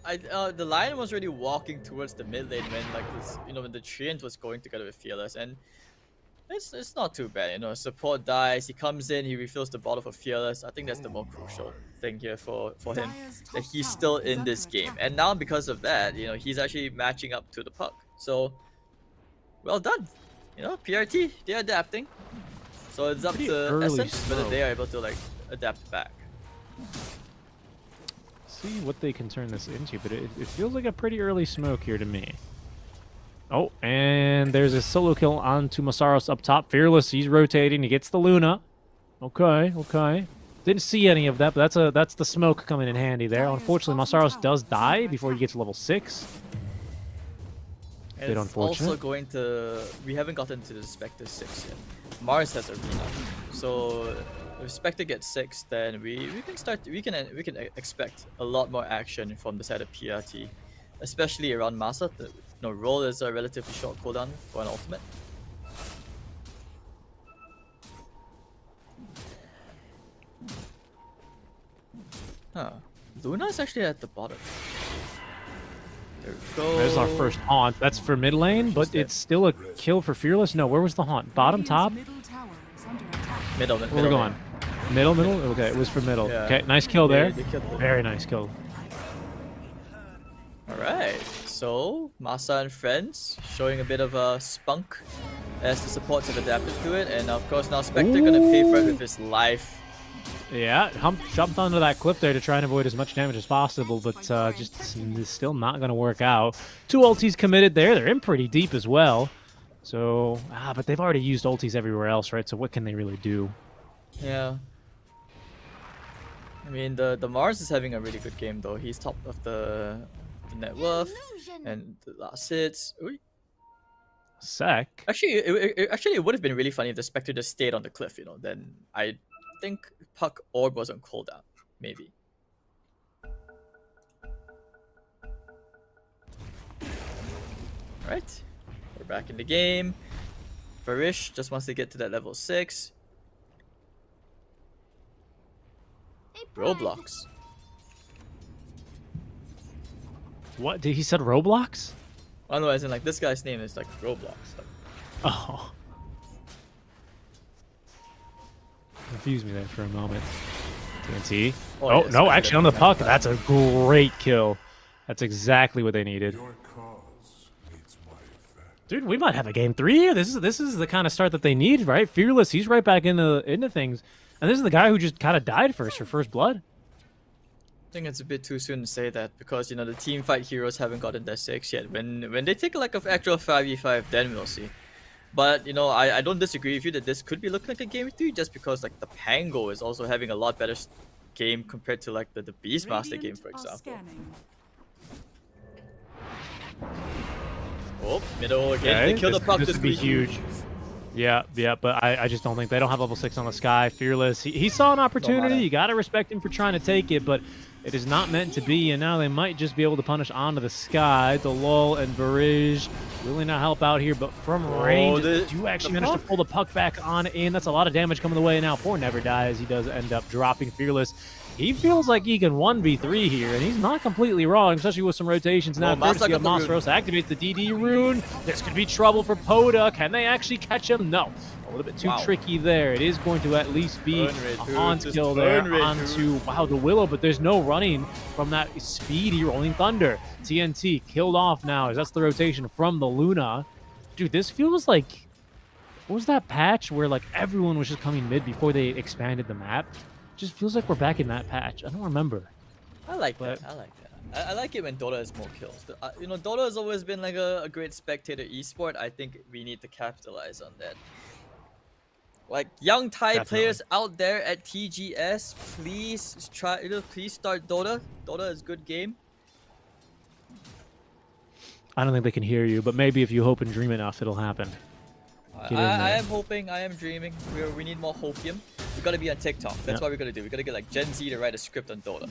Speaker 5: The line was already walking towards the mid lane when like this, when the Treant was going together with Fearless, and it's not too bad. Support dies, he comes in, he refills the bottle for Fearless. I think that's the more crucial thing here for him, that he's still in this game. And now because of that, he's actually matching up to the puck. So well done. PRT, they're adapting. So it's up to Essence whether they are able to like adapt back.
Speaker 9: See what they can turn this into, but it feels like a pretty early smoke here to me. Oh, and there's a solo kill onto Masaros up top. Fearless, he's rotating, he gets the Luna. Okay. Didn't see any of that, but that's the smoke coming in handy there. Unfortunately, Masaros does die before he gets to level 6. Bit unfortunate.
Speaker 5: Also going to, we haven't gotten to the Spectre 6 yet. Mars has Arena, so if Spectre gets 6, then we can expect a lot more action from the side of PRT, especially around Masa. Roll is a relatively short cooldown for an ultimate. Luna is actually at the bottom. There we go.
Speaker 9: There's our first haunt. That's for mid lane, but it's still a kill for Fearless. No, where was the haunt? Bottom, top?
Speaker 5: Middle.
Speaker 9: Where we're going? Middle? Okay, it was for middle.
Speaker 5: Yeah.
Speaker 9: Okay, nice kill there.
Speaker 5: They killed it.
Speaker 9: Very nice kill.
Speaker 5: Alright, so Masa and friends showing a bit of a spunk as the supports have adapted to it, and of course now Spectre gonna pay for it with his life.
Speaker 9: Yeah, jumped onto that cliff there to try and avoid as much damage as possible, but just still not going to work out. 2 ultis committed there. They're in pretty deep as well. So, but they've already used ultis everywhere else, right? So what can they really do?
Speaker 5: Yeah. I mean, the Mars is having a really good game though. He's top of the net worth and the last hits. Ooh.
Speaker 9: Sec.
Speaker 5: Actually, it would have been really funny if the Spectre just stayed on the cliff, then I think Puck Orb was on cooldown, maybe. Alright, we're back in the game. Varish just wants to get to that level 6. Roblox.
Speaker 9: What? He said Roblox?
Speaker 5: Oh no, as in like this guy's name is like Roblox. Like,
Speaker 9: oh. Confused me there for a moment. TNT. Oh,
Speaker 5: yes,
Speaker 9: no, actually on the puck. That's a great kill. That's exactly what they needed. Dude, we might have a game 3 here. This is the kind of start that they need, right? Fearless, he's right back into things. And this is the guy who just kind of died first for first blood.
Speaker 5: I think it's a bit too soon to say that because the team fight heroes haven't gotten their 6 yet. When they take like an actual 5v5, then we'll see. But I don't disagree with you that this could be looking like a game 3 just because like the Pango is also having a lot better game compared to like the Beastmaster game, for example. Oh, middle again.
Speaker 9: Okay,
Speaker 5: They kill the puck.
Speaker 9: This would be huge. Yeah, but I just don't think they don't have level 6 on the Sky. Fearless, he saw an opportunity. You gotta respect him for trying to take it, but it is not meant to be. And now they might just be able to punish onto the Sky. The Lul and Barrage really not help out here, but from range, do actually manage to pull the puck back on in. That's a lot of damage coming the way now. 4 never dies. He does end up dropping Fearless. He feels like he can 1v3 here, and he's not completely wrong, especially with some rotations now. Courtesy of Masaros activates the DD rune. This could be trouble for Pota. Can they actually catch him? No. A little bit too tricky there. It is going to at least be a Haunt kill there onto, the Willow, but there's no running from that speedy Rolling Thunder. TNT killed off now as that's the rotation from the Luna. Dude, this feels like, what was that patch where like everyone was just coming mid before they expanded the map? Just feels like we're back in that patch. I don't remember.
Speaker 5: I like that. I like it when Dota has more kills. Dota has always been like a great spectator esport. I think we need to capitalize on that. Like young Thai players out there at TGS, please please start Dota. Dota is a good game.
Speaker 9: I don't think they can hear you, but maybe if you hope and dream enough, it'll happen.
Speaker 5: I am hoping, I am dreaming. We need more hopium. We gotta be on TikTok. That's what we're gonna do. We gotta get like Gen Z to write a script on Dota.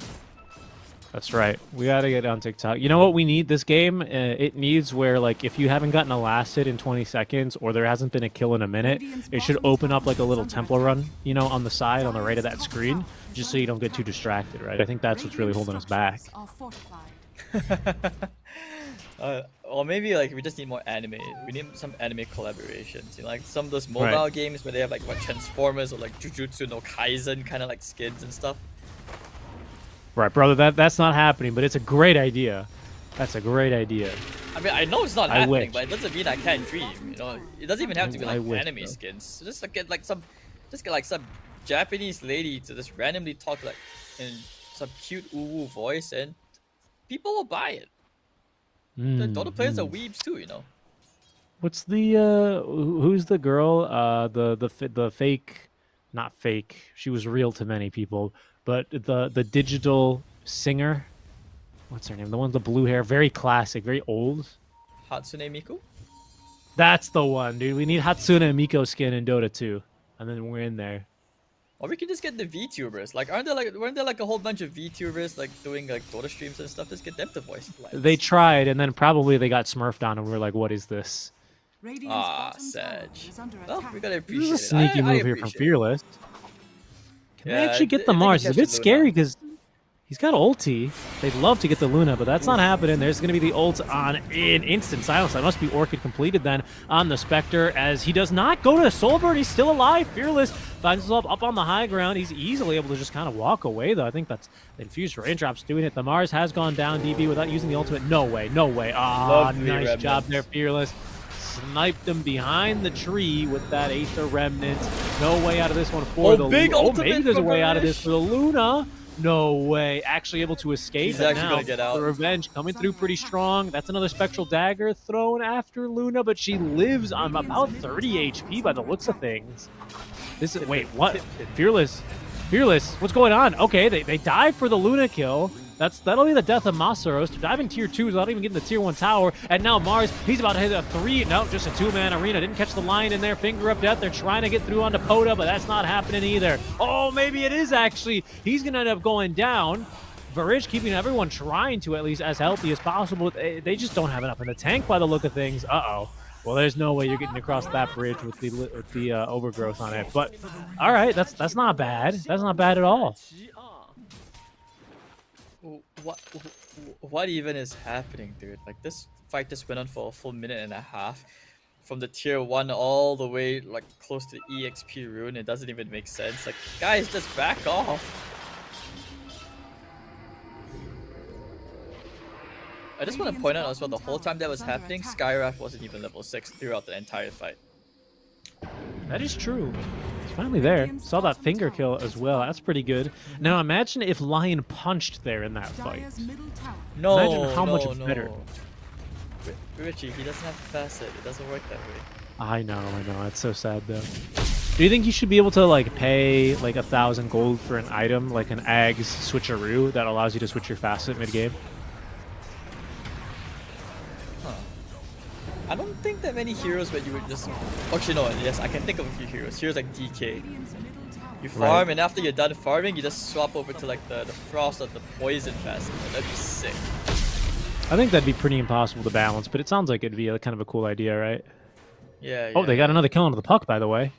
Speaker 9: That's right. We got to get on TikTok. You know what we need this game? It needs where, like, if you haven't gotten a last hit in 20 seconds or there hasn't been a kill in a minute, it should open up like a little temple run, you know, on the side, on the right of that screen, just so you don't get too distracted, right? I think that's what's really holding us back.
Speaker 5: Or maybe like we just need more anime. We need some anime collaborations. You know, like some of those mobile games where they have like what Transformers or like Jujutsu no Kaisen kind of like skins and stuff.
Speaker 9: Right, brother. That's not happening, but it's a great idea. That's a great idea.
Speaker 5: I mean, I know it's not happening,
Speaker 9: wish.
Speaker 5: but it doesn't mean I can't dream. You know, it doesn't even have to be like
Speaker 9: wish,
Speaker 5: anime
Speaker 9: bro.
Speaker 5: skins. Just like get some Japanese lady to just randomly talk like in some cute woo voice, and people will buy it. The Dota players are weebs too, you know.
Speaker 9: What's the who's the girl? The fake, not fake. She was real to many people, but the digital singer. What's her name? The one with the blue hair, very classic, very old.
Speaker 5: Hatsune Miku.
Speaker 9: That's the one, dude. We need Hatsune Miku skin in Dota 2, and then we're in there.
Speaker 5: Or we can just get the VTubers. Like, weren't there like a whole bunch of VTubers like doing like Dota streams and stuff? Just get them to voice the lines.
Speaker 9: They tried, and then probably they got smurfed on, and we were like, "What is this?"
Speaker 5: Sad. Well, we gotta
Speaker 9: This
Speaker 5: appreciate
Speaker 9: is a
Speaker 5: it.
Speaker 9: sneaky
Speaker 5: I
Speaker 9: move here from
Speaker 5: appreciate it.
Speaker 9: Fearless. Can they
Speaker 5: Yeah,
Speaker 9: actually get the
Speaker 5: I think
Speaker 9: Mars?
Speaker 5: he
Speaker 9: It's a bit
Speaker 5: catches Luna.
Speaker 9: scary because he's got ulti. They'd love to get the Luna, but that's not happening. There's going to be the ult on in instant silence. That must be Orchid completed then on the Spectre, as he does not go to Soulbird. He's still alive. Fearless finds himself up on the high ground. He's easily able to just kind of walk away, though. I think that's the Infused Raindrops doing it. The Mars has gone down, DB, without using the ultimate. No way, no way. Ah,
Speaker 5: Lovely
Speaker 9: nice
Speaker 5: remnants.
Speaker 9: job there, Fearless. Sniped him behind the tree with that Aether Remnant. No way out of this one for the
Speaker 5: big
Speaker 9: Luna.
Speaker 5: ultimate
Speaker 9: Maybe there's a
Speaker 5: from
Speaker 9: way out of this
Speaker 5: Varish.
Speaker 9: for the Luna. No way. Actually able to escape.
Speaker 5: He's
Speaker 9: and
Speaker 5: actually
Speaker 9: now
Speaker 5: gonna get out.
Speaker 9: The Revenge coming through pretty strong. That's another Spectral Dagger thrown after Luna, but she lives on about 30 HP by the looks of things. This is... Wait, what? Fearless. Fearless. What's going on? Okay, they dive for the Luna kill. That'll be the death of Masaros to dive in tier 2 without even getting the tier 1 tower. And now Mars, he's about to hit a 3. No, just a 2-man arena. Didn't catch the line in there. Finger of death. They're trying to get through onto Poda, but that's not happening either. Oh, maybe it is actually. He's going to end up going down. Varish keeping everyone trying to at least as healthy as possible. They just don't have enough in the tank by the look of things. Uh-oh. Well, there's no way you're getting across that bridge with the overgrowth on it. But all right, that's not bad. That's not bad at all.
Speaker 5: What even is happening, dude? Like, this fight just went on for a full minute and a half. From the tier 1 all the way like close to the EXP rune. It doesn't even make sense. Like, guys, just back off. I just want to point out as well, the whole time that was happening, Skywrath wasn't even level 6 throughout the entire fight.
Speaker 9: That is true. He's finally there. Saw that finger kill as well. That's pretty good. Now imagine if Lion punched there in that fight.
Speaker 5: No,
Speaker 9: Imagine how much better.
Speaker 5: Richie, he doesn't have the facet. It doesn't work that way.
Speaker 9: I know. That's so sad though. Do you think you should be able to like pay like 1,000 gold for an item, like an Ags switcheroo that allows you to switch your facet mid-game?
Speaker 5: I don't think that many heroes where you would just... Actually, no, yes, I can think of a few heroes. Heroes like DK. You farm, and after you're done farming, you just swap over to like the Frost or the Poison facet. That'd be sick.
Speaker 9: I think that'd be pretty impossible to balance, but it sounds like it'd be a kind of a cool idea, right?
Speaker 5: Yeah,
Speaker 9: Oh, they got another kill onto the puck, by the way.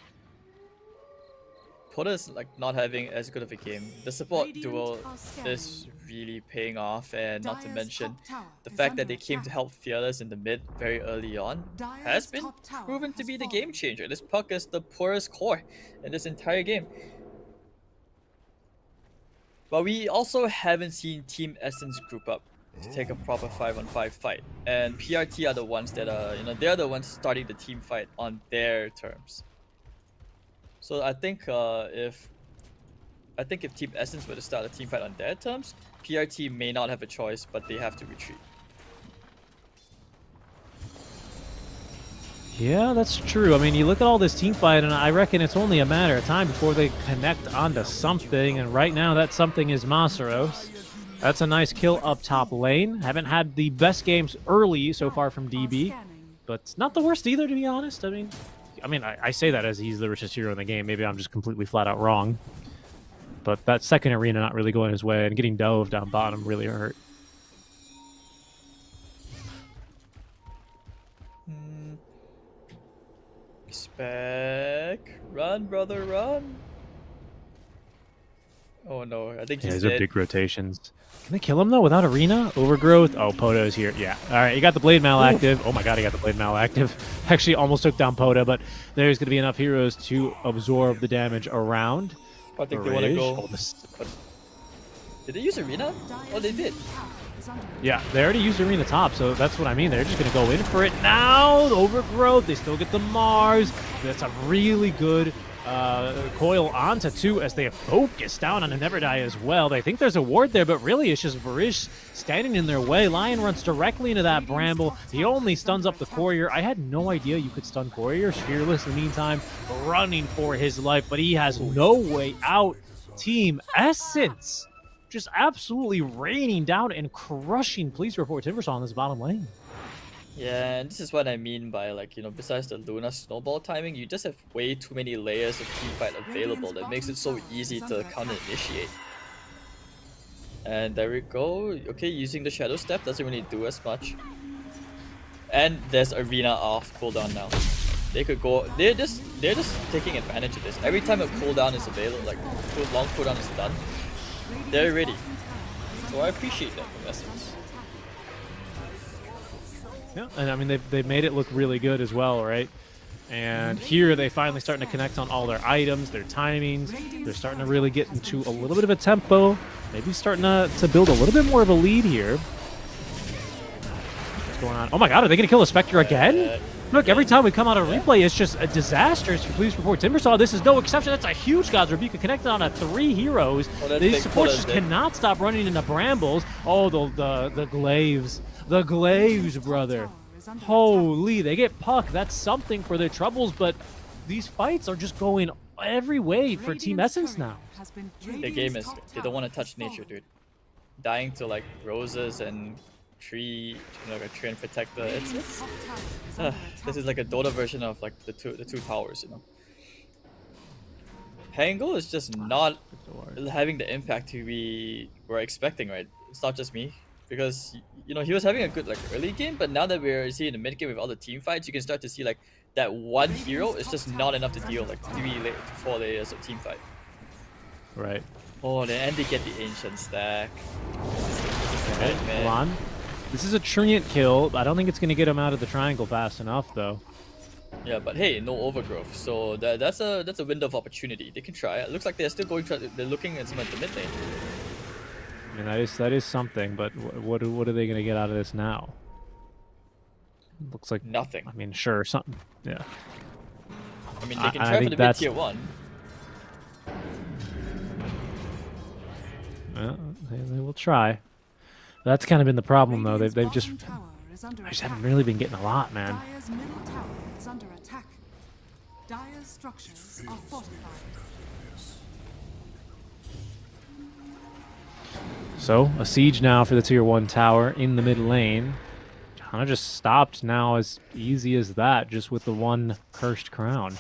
Speaker 5: Poda's like not having as good of a game. The support duo is really paying off, and not to mention the fact that they came to help Fearless in the mid very early on has been proven to be the game changer. This puck is the poorest core in this entire game. But we also haven't seen Team Essence group up to take a proper 5-on-5 fight, and PRT are the ones that are, they're the ones starting the team fight on their terms. So I think if Team Essence were to start a team fight on their terms, PRT may not have a choice, but they have to retreat.
Speaker 9: Yeah, that's true. I mean, you look at all this team fight, and I reckon it's only a matter of time before they connect onto something, and right now that something is Masaros. That's a nice kill up top lane. Haven't had the best games early so far from DB, but not the worst either, to be honest. I mean, I say that as he's the richest hero in the game. Maybe I'm just completely flat out wrong. but that second arena not really going his way, and getting dove down bottom really hurt.
Speaker 5: Spec, run, brother, run. Oh no, I think he's
Speaker 9: these are
Speaker 5: dead.
Speaker 9: big rotations. Can they kill him though without arena? Overgrowth? Oh, Poda is here. Yeah. All right, you got the Blade Mal active. Oh my god, he got the Blade Mal active. Actually almost took down Poda, but there's going to be enough heroes to absorb the damage around.
Speaker 5: I think they want to go.
Speaker 9: Oh,
Speaker 5: did they use arena? Oh, they did.
Speaker 9: yeah, they already used arena top, so that's what I mean. They're just going to go in for it now. The Overgrowth, they still get the Mars. That's a really good coil onto 2 as they have focused down on a Never Die as well. They think there's a ward there, but really it's just Varish standing in their way. Lion runs directly into that Bramble. He only stuns up the Courier. I had no idea you could stun Couriers. Fearless, in the meantime, running for his life, but he has no way out. Team Essence just absolutely raining down and crushing Please Report Timbersaw on this bottom lane.
Speaker 5: Yeah, and this is what I mean by, like, you know, besides the Luna snowball timing, you just have way too many layers of teamfight available that makes it so easy to counter-initiate. And there we go. Okay, using the Shadow Step doesn't really do as much. And there's Arena off cooldown now. They could go. They're just taking advantage of this. Every time a cooldown is available, like long cooldown is done, they're ready. So I appreciate that from Essence.
Speaker 9: Yeah, and I mean they've made it look really good as well, right? And here they finally starting to connect on all their items, their timings. They're starting to really get into a little bit of a tempo. Maybe starting to build a little bit more of a lead here. What's going on? Oh my god, are they going to kill a Spectre again? Look, every time we come out of replay, it's just a disaster. So Please Report Timbersaw. This is no exception. That's a huge God's Rebuke connected on 3 heroes. These supports just cannot stop running into Brambles. Oh, the glaives. The glaives, brother. Holy, they get Puck. That's something for their troubles, but these fights are just going every way for Team Essence now.
Speaker 5: The game is, they don't want to touch nature, dude. Dying to like roses and tree, like a tree and protector. This is like a Dota version of like the two towers, you know. Pango is just not having the impact we were expecting, right? It's not just me. Because, you know, he was having a good like early game, but now that we're seeing the mid game with all the team fights, you can start to see like that one hero is just not enough to deal like 3 to 4 layers of team fight.
Speaker 9: Right.
Speaker 5: Oh, and they get the ancient stack.
Speaker 9: Okay, hold on. This is a Treant kill. I don't think it's going to get him out of the triangle fast enough, though.
Speaker 5: Yeah, but hey, no overgrowth, so that's a window of opportunity. They can try. It looks like they're still going. They're looking at some of the mid lane.
Speaker 9: I mean, that is something, but what are they going to get out of this now? Looks like
Speaker 5: nothing.
Speaker 9: I mean, sure, something. Yeah.
Speaker 5: I mean, they can try for the mid tier 1.
Speaker 9: Well, they will try. That's kind of been the problem, though. They've just I just haven't really been getting a lot, man.
Speaker 6: Dire's middle tower is under attack. Dire's structures are fortified.
Speaker 9: So, a siege now for the tier 1 tower in the mid lane. Kind of just stopped now as easy as that, just with the one cursed crown.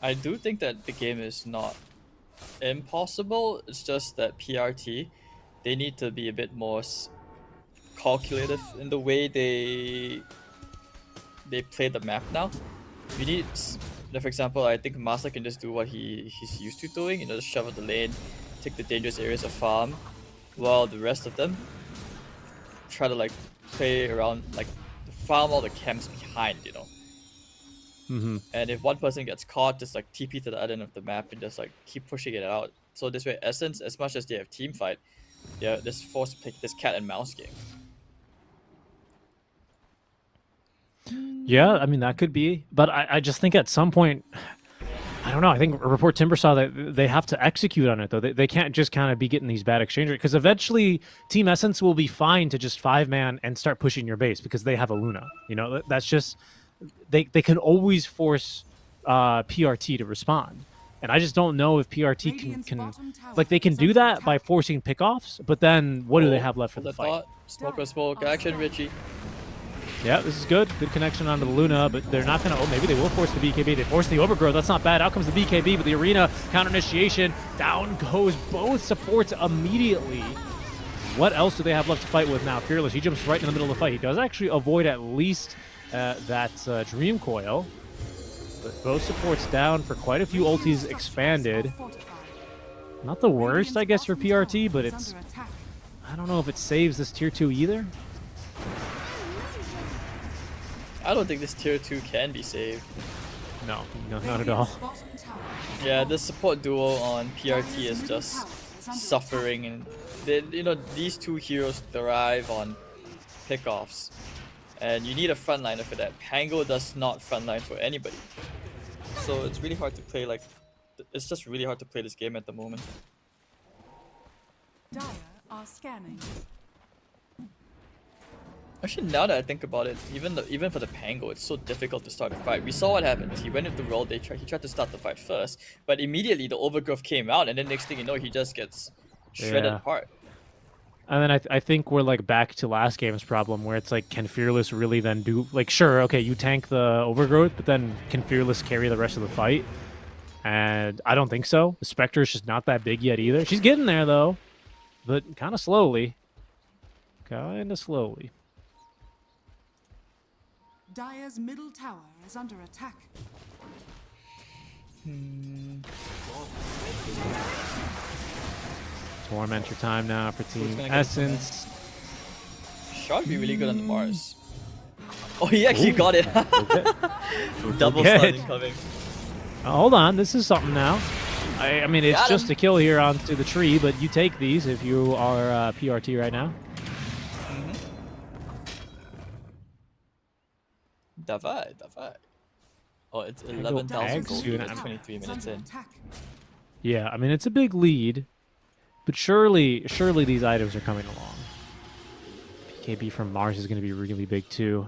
Speaker 5: I do think that the game is not impossible. It's just that PRT, they need to be a bit more calculative in the way they play the map now. We need, for example, I think Master can just do what he's used to doing, you know, just shove out the lane, take the dangerous areas of farm, while the rest of them try to like play around, like farm all the camps behind, you know. And if one person gets caught, just like TP to the other end of the map and just like keep pushing it out. So this way, Essence, as much as they have team fight, they're just forced to play this cat and mouse game.
Speaker 9: Yeah, I mean, that could be. But I just think at some point, I don't know, I think Report Timbersaw that they have to execute on it, though. They can't just kind of be getting these bad exchange rates, because eventually Team Essence will be fine to just 5-man and start pushing your base because they have a Luna. You know, that's just... They can always force PRT to respond. And I just don't know if PRT can like, they can do that by forcing pickoffs, but then what do they have left for the fight?
Speaker 5: Smoke or smoke, action, Richie.
Speaker 9: Yeah, this is good. Good connection onto the Luna, but they're not going to... Oh, maybe they will force the BKB. They force the overgrowth. That's not bad. Out comes the BKB, but the arena counter initiation. Down goes both supports immediately. What else do they have left to fight with now? Fearless, he jumps right in the middle of the fight. He does actually avoid at least that Dream Coil. But both supports down for quite a few ultis expanded. Not the worst, I guess, for PRT, but it's... I don't know if it saves this tier 2 either.
Speaker 5: I don't think this tier 2 can be saved.
Speaker 9: No, not at all.
Speaker 5: Yeah, the support duo on PRT is just suffering, and they, you know, these two heroes thrive on pickoffs, and you need a frontliner for that. Pango does not frontline for anybody, so it's really hard to play. Like, it's just really hard to play this game at the moment.
Speaker 6: Dire are scanning.
Speaker 5: Actually, now that I think about it, even for the Pango, it's so difficult to start a fight. We saw what happened. He went into roll. He tried to start the fight first, but immediately the overgrowth came out, and then next thing you know, he just gets shredded apart.
Speaker 9: And then I think we're like back to last game's problem, where it's like, can Fearless really then do, like, sure, okay, you tank the overgrowth, but then can Fearless carry the rest of the fight? And I don't think so. The Spectre is just not that big yet either. She's getting there though, but kind of slowly. Kind of slowly.
Speaker 6: Dire's middle tower is under attack.
Speaker 9: Tormentor time now for Team Essence.
Speaker 5: Should be really good on the Mars. Oh, he actually got it. Double
Speaker 9: Okay.
Speaker 5: stun incoming.
Speaker 9: Hold on, this is something now. I mean, it's just a kill here onto the tree, but you take these if you are PRT right now.
Speaker 5: Davai. Oh, it's 11,000 gold.
Speaker 9: Soon.
Speaker 5: 23 minutes in.
Speaker 9: Yeah, I mean, it's a big lead, but surely these items are coming along. PKB from Mars is going to be really big too.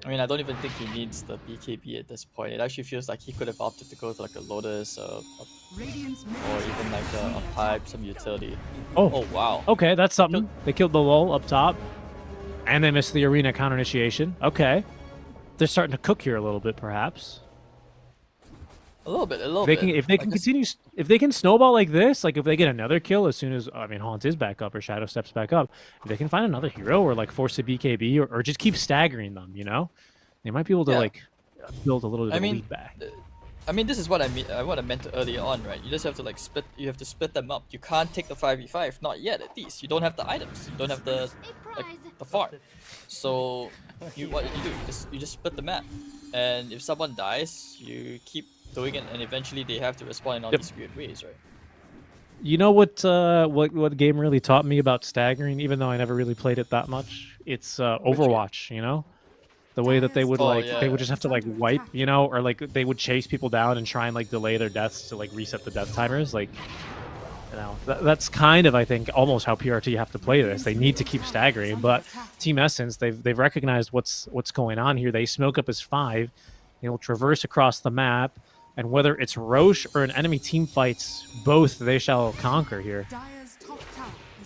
Speaker 5: I mean, I don't even think he needs the BKB at this point. It actually feels like he could have opted to go to like a Lotus or even like a pipe, some utility. Oh wow.
Speaker 9: Okay, that's something. They killed the lull up top, and they missed the arena counter initiation. Okay, they're starting to cook here a little bit, perhaps.
Speaker 5: A little bit.
Speaker 9: If they can continue, if they can snowball like this, like if they get another kill as soon as, I mean, Haunt is back up or Shadow steps back up, if they can find another hero or like force a BKB or just keep staggering them, you know, they might be able to like build a little bit of a lead back.
Speaker 5: I mean, this is what I mean. What I meant earlier on, right? You just have to like split. You have to split them up. You can't take the 5v5, not yet. At least you don't have the items. You don't have the the farm. So what you do? You just split the map, and if someone dies, you keep doing it, and eventually they have to respond in all these weird ways, right?
Speaker 9: You know what game really taught me about staggering, even though I never really played it that much? It's Overwatch, you know? The way that they would they would just have to like wipe, you know, or like they would chase people down and try and like delay their deaths to like reset the death timers. Like, you know, that's kind of, I think, almost how PRT have to play this. They need to keep staggering, but Team Essence, they've recognized what's going on here. They smoke up as 5, you know, traverse across the map, and whether it's Roche or an enemy team fights, both they shall conquer here.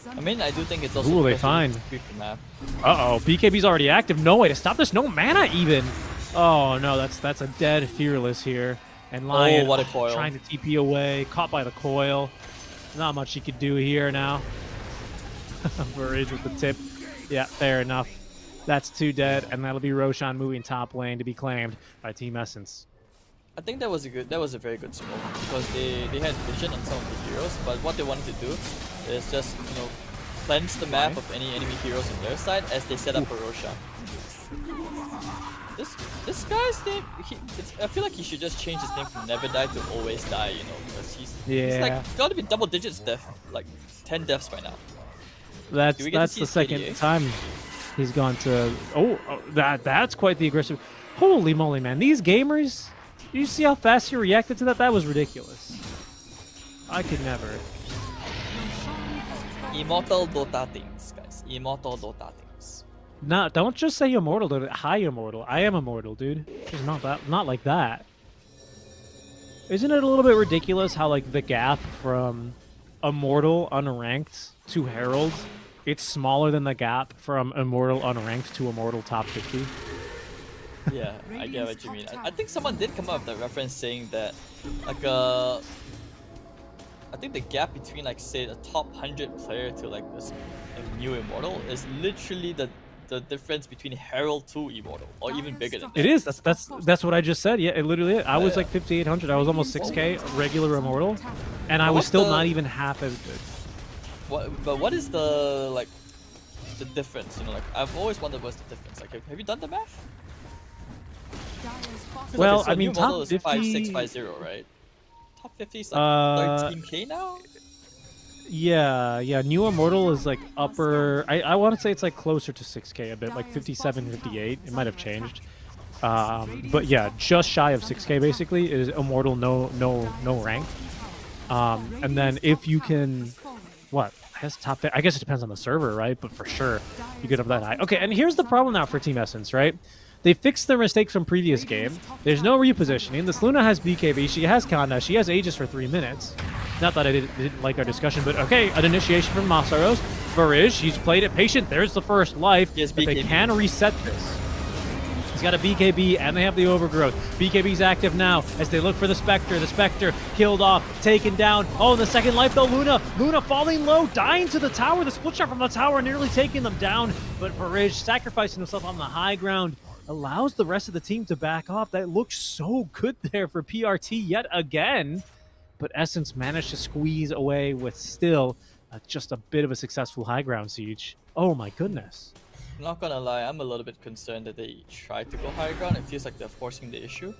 Speaker 5: I mean, I do think it's also.
Speaker 9: Who will they find?
Speaker 5: The map.
Speaker 9: Uh-oh, BKB's already active. No way to stop this. No mana even. Oh no, that's a dead Fearless here. And Lion
Speaker 5: what a coil.
Speaker 9: Trying to TP away, caught by the coil. Not much he could do here now. Barrage with the tip. Yeah, fair enough. That's 2 dead, and that'll be Roshan moving top lane to be claimed by Team Essence.
Speaker 5: I think that was a very good smoke because they had vision on some of the heroes, but what they wanted to do is just, you know, cleanse the map of any enemy heroes on their side as they set up for Roshan. This guy's name, I feel like he should just change his name from Never Die to Always Die, you know, because he's like got to be double digits death, like 10 deaths by now.
Speaker 9: That's the second time he's gone to. That's quite the aggressive. Holy moly, man! These gamers. You see how fast he reacted to that? That was ridiculous. I could never.
Speaker 5: Immortal Dota things, guys. Immortal Dota things.
Speaker 9: Nah, don't just say immortal, dude. High immortal. I am immortal, dude. It's not like that. Isn't it a little bit ridiculous how like the gap from Immortal unranked to Herald, it's smaller than the gap from Immortal unranked to Immortal top 50.
Speaker 5: Yeah, I get what you mean. I think someone did come up with a reference saying that, like, I think the gap between, like, say, a top 100 player to, like, this new Immortal is literally the difference between Herald to Immortal, or even bigger than that.
Speaker 9: It is. That's what I just said. Yeah, it literally is. I was like 5,800. I was almost 6K regular Immortal, and I was still not even half as good.
Speaker 5: But what is the, like, the difference? You know, like, I've always wondered what's the difference. Like, have you done the math?
Speaker 9: Well,
Speaker 5: so
Speaker 9: I mean,
Speaker 5: new model
Speaker 9: top
Speaker 5: is
Speaker 9: 50...
Speaker 5: 5650, right? Top 50 is like 13k now?
Speaker 9: Yeah, new Immortal is like upper, I want to say it's like closer to 6K a bit, like 57, 58. It might have changed. But yeah, just shy of 6K basically is Immortal no rank. And then if you can, what? I guess I guess it depends on the server, right? But for sure, you get up that high. Okay, and here's the problem now for Team Essence, right? They fixed their mistakes from previous game. There's no repositioning. This Luna has BKB. She has Kanda. She has Aegis for 3 minutes. Not that I didn't like our discussion, but okay, an initiation from Masaros. Varish, he's played it patient. There's the first life.
Speaker 5: Yes,
Speaker 9: but they can reset this. He's got a BKB, and they have the overgrowth. BKB's active now as they look for the Spectre. The Spectre killed off, taken down. Oh, and the second life, though, Luna falling low, dying to the tower. The split shot from the tower nearly taking them down. But Varish sacrificing himself on the high ground allows the rest of the team to back off. That looks so good there for PRT yet again. But Essence managed to squeeze away with still just a bit of a successful high ground siege. Oh my goodness.
Speaker 5: I'm not gonna lie, I'm a little bit concerned that they tried to go high ground. It feels like they're forcing the issue.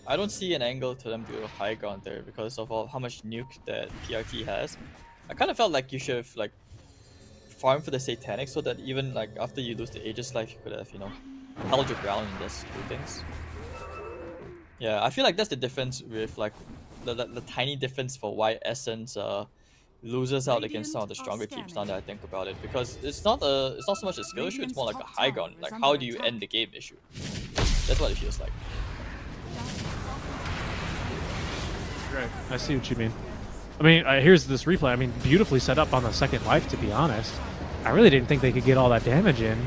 Speaker 5: I don't see an angle to them to go high ground there because of how much nuke that PRT has. I kind of felt like you should have, like, farmed for the Satanic so that even, like, after you lose the Aegis life, you could have, you know, held your ground and just do things. Yeah, I feel like that's the difference with, like, the tiny difference for why Essence loses out against some of the stronger teams now that I think about it, because it's not so much a skill issue, it's more like a high ground, like how do you end the game issue. That's what it feels like.
Speaker 9: Right. I see what you mean. I mean, here's this replay. I mean, beautifully set up on the second life, to be honest. I really didn't think they could get all that damage in.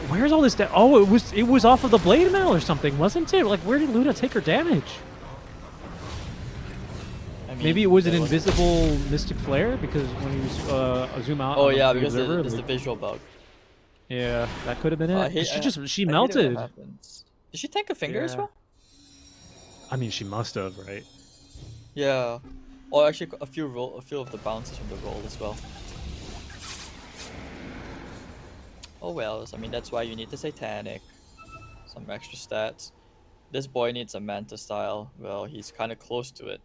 Speaker 9: Where's all this oh, it was off of the blade mail or something, wasn't it? Like, where did Luna take her damage? I mean, maybe it was an invisible Mystic Flare because when you zoom out.
Speaker 5: Oh yeah, because there's the visual bug.
Speaker 9: Yeah, that could have been it. She
Speaker 5: I
Speaker 9: melted.
Speaker 5: Did she tank a finger as well?
Speaker 9: I mean, she must have, right?
Speaker 5: Yeah, or actually a few of the bounces from the roll as well. Oh well, I mean that's why you need the Satanic, some extra stats. This boy needs a Manta style. Well, he's kind of close to it.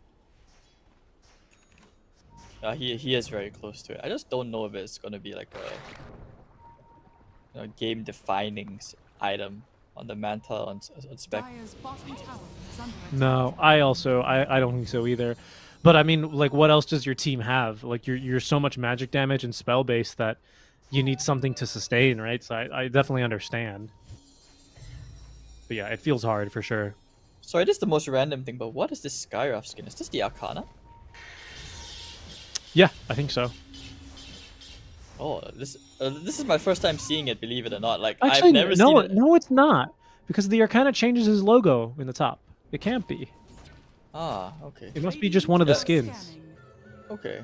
Speaker 5: He is very close to it. I just don't know if it's gonna be like a game-defining item on the Manta on spec.
Speaker 9: No, I don't think so either. But I mean, like, what else does your team have? Like, you're so much magic damage and spell based that you need something to sustain, right? So I definitely understand. But yeah, it feels hard for sure.
Speaker 5: Sorry, this is the most random thing, but what is this Skywrath skin? Is this the Arcana?
Speaker 9: Yeah, I think so.
Speaker 5: Oh, this is my first time seeing it, believe it or not. Like,
Speaker 9: actually,
Speaker 5: I've never seen it.
Speaker 9: No, it's not. Because the Arcana changes his logo in the top. It can't be.
Speaker 5: Ah, okay.
Speaker 9: It must be just one of the skins.
Speaker 5: Okay.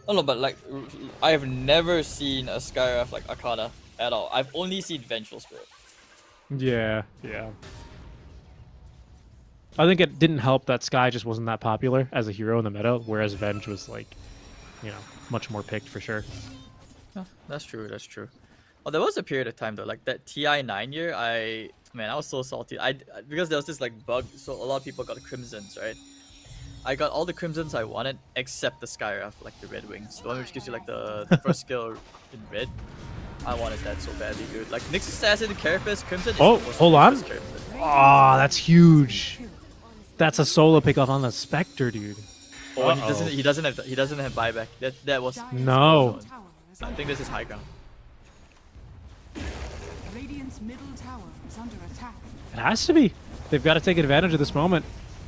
Speaker 5: Oh no, but like, I have never seen a Skywrath like Arcana at all. I've only seen Vengeful Spirit.
Speaker 9: Yeah. I think it didn't help that Sky just wasn't that popular as a hero in the meta, whereas Venge was, like, you know, much more picked for sure.
Speaker 5: Oh, that's true. Well, there was a period of time though, like that TI9 year. I was so salty. Because there was this like bug, so a lot of people got Crimsons, right? I got all the Crimsons I wanted except the Skywrath, like the Red Wings, the one which gives you like the first skill in red. I wanted that so badly, dude. Like Nyx Assassin, Carapace, Crimson.
Speaker 9: Oh, hold on. Oh, that's huge. That's a solo pick off on the Spectre, dude.
Speaker 5: Oh, and he doesn't have buyback. That was
Speaker 9: no.
Speaker 5: I think this is high ground.
Speaker 6: Radiant's middle tower is under attack.
Speaker 9: It has to be. They've got to take advantage of this moment.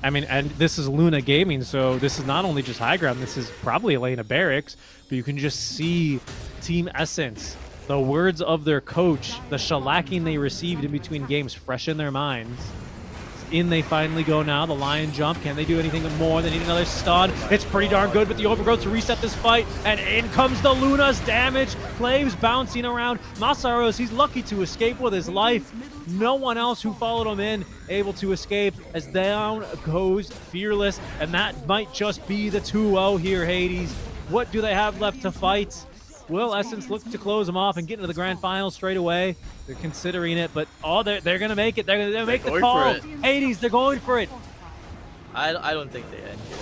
Speaker 9: I mean, and this is Luna Gaming, so this is not only just high ground, this is probably a lane of barracks, but you can just see Team Essence, the words of their coach, the shellacking they received in between games fresh in their minds. In they finally go now. The lion jump. Can they do anything more? They need another stun. It's pretty darn good with the overgrowth to reset this fight. And in comes the Luna's damage. Flames bouncing around. Masaros, he's lucky to escape with his life. No one else who followed him in able to escape, as down goes Fearless. And that might just be the 2-0 here, Hades. What do they have left to fight? Will Essence look to close them off and get into the grand final straight away? They're considering it, but they're going to make it. They're going to make the call. Hades, they're going for it.
Speaker 5: I don't think they end here.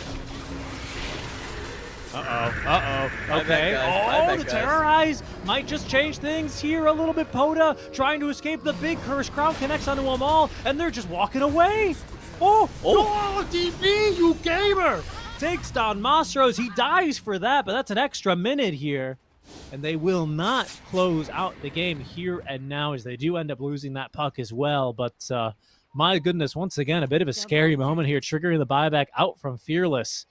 Speaker 9: Okay. The Terrorize might just change things here a little bit. Poda trying to escape the big curse. Crown connects onto them all, and they're just walking away. Oh, DB, you gamer! Takes down Mastros. He dies for that, but that's an extra minute here. And they will not close out the game here and now, as they do end up losing that puck as well. But my goodness, once again, a bit of a scary moment here, triggering the buyback out from Fearless.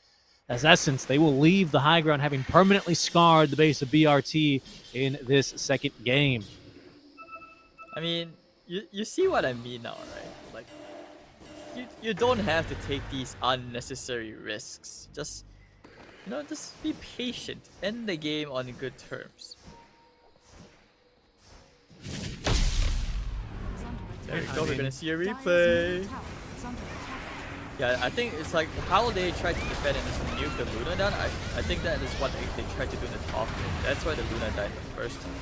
Speaker 9: As Essence, they will leave the high ground having permanently scarred the base of BRT in this second game.
Speaker 5: I mean, you see what I mean now, right? Like, you don't have to take these unnecessary risks. Just be patient. End the game on good terms. There we go. We're gonna see a replay. Yeah, I think it's like how they tried to defend and just nuke the Luna down. I think that is what they tried to do in the top lane. That's why the Luna died the first time.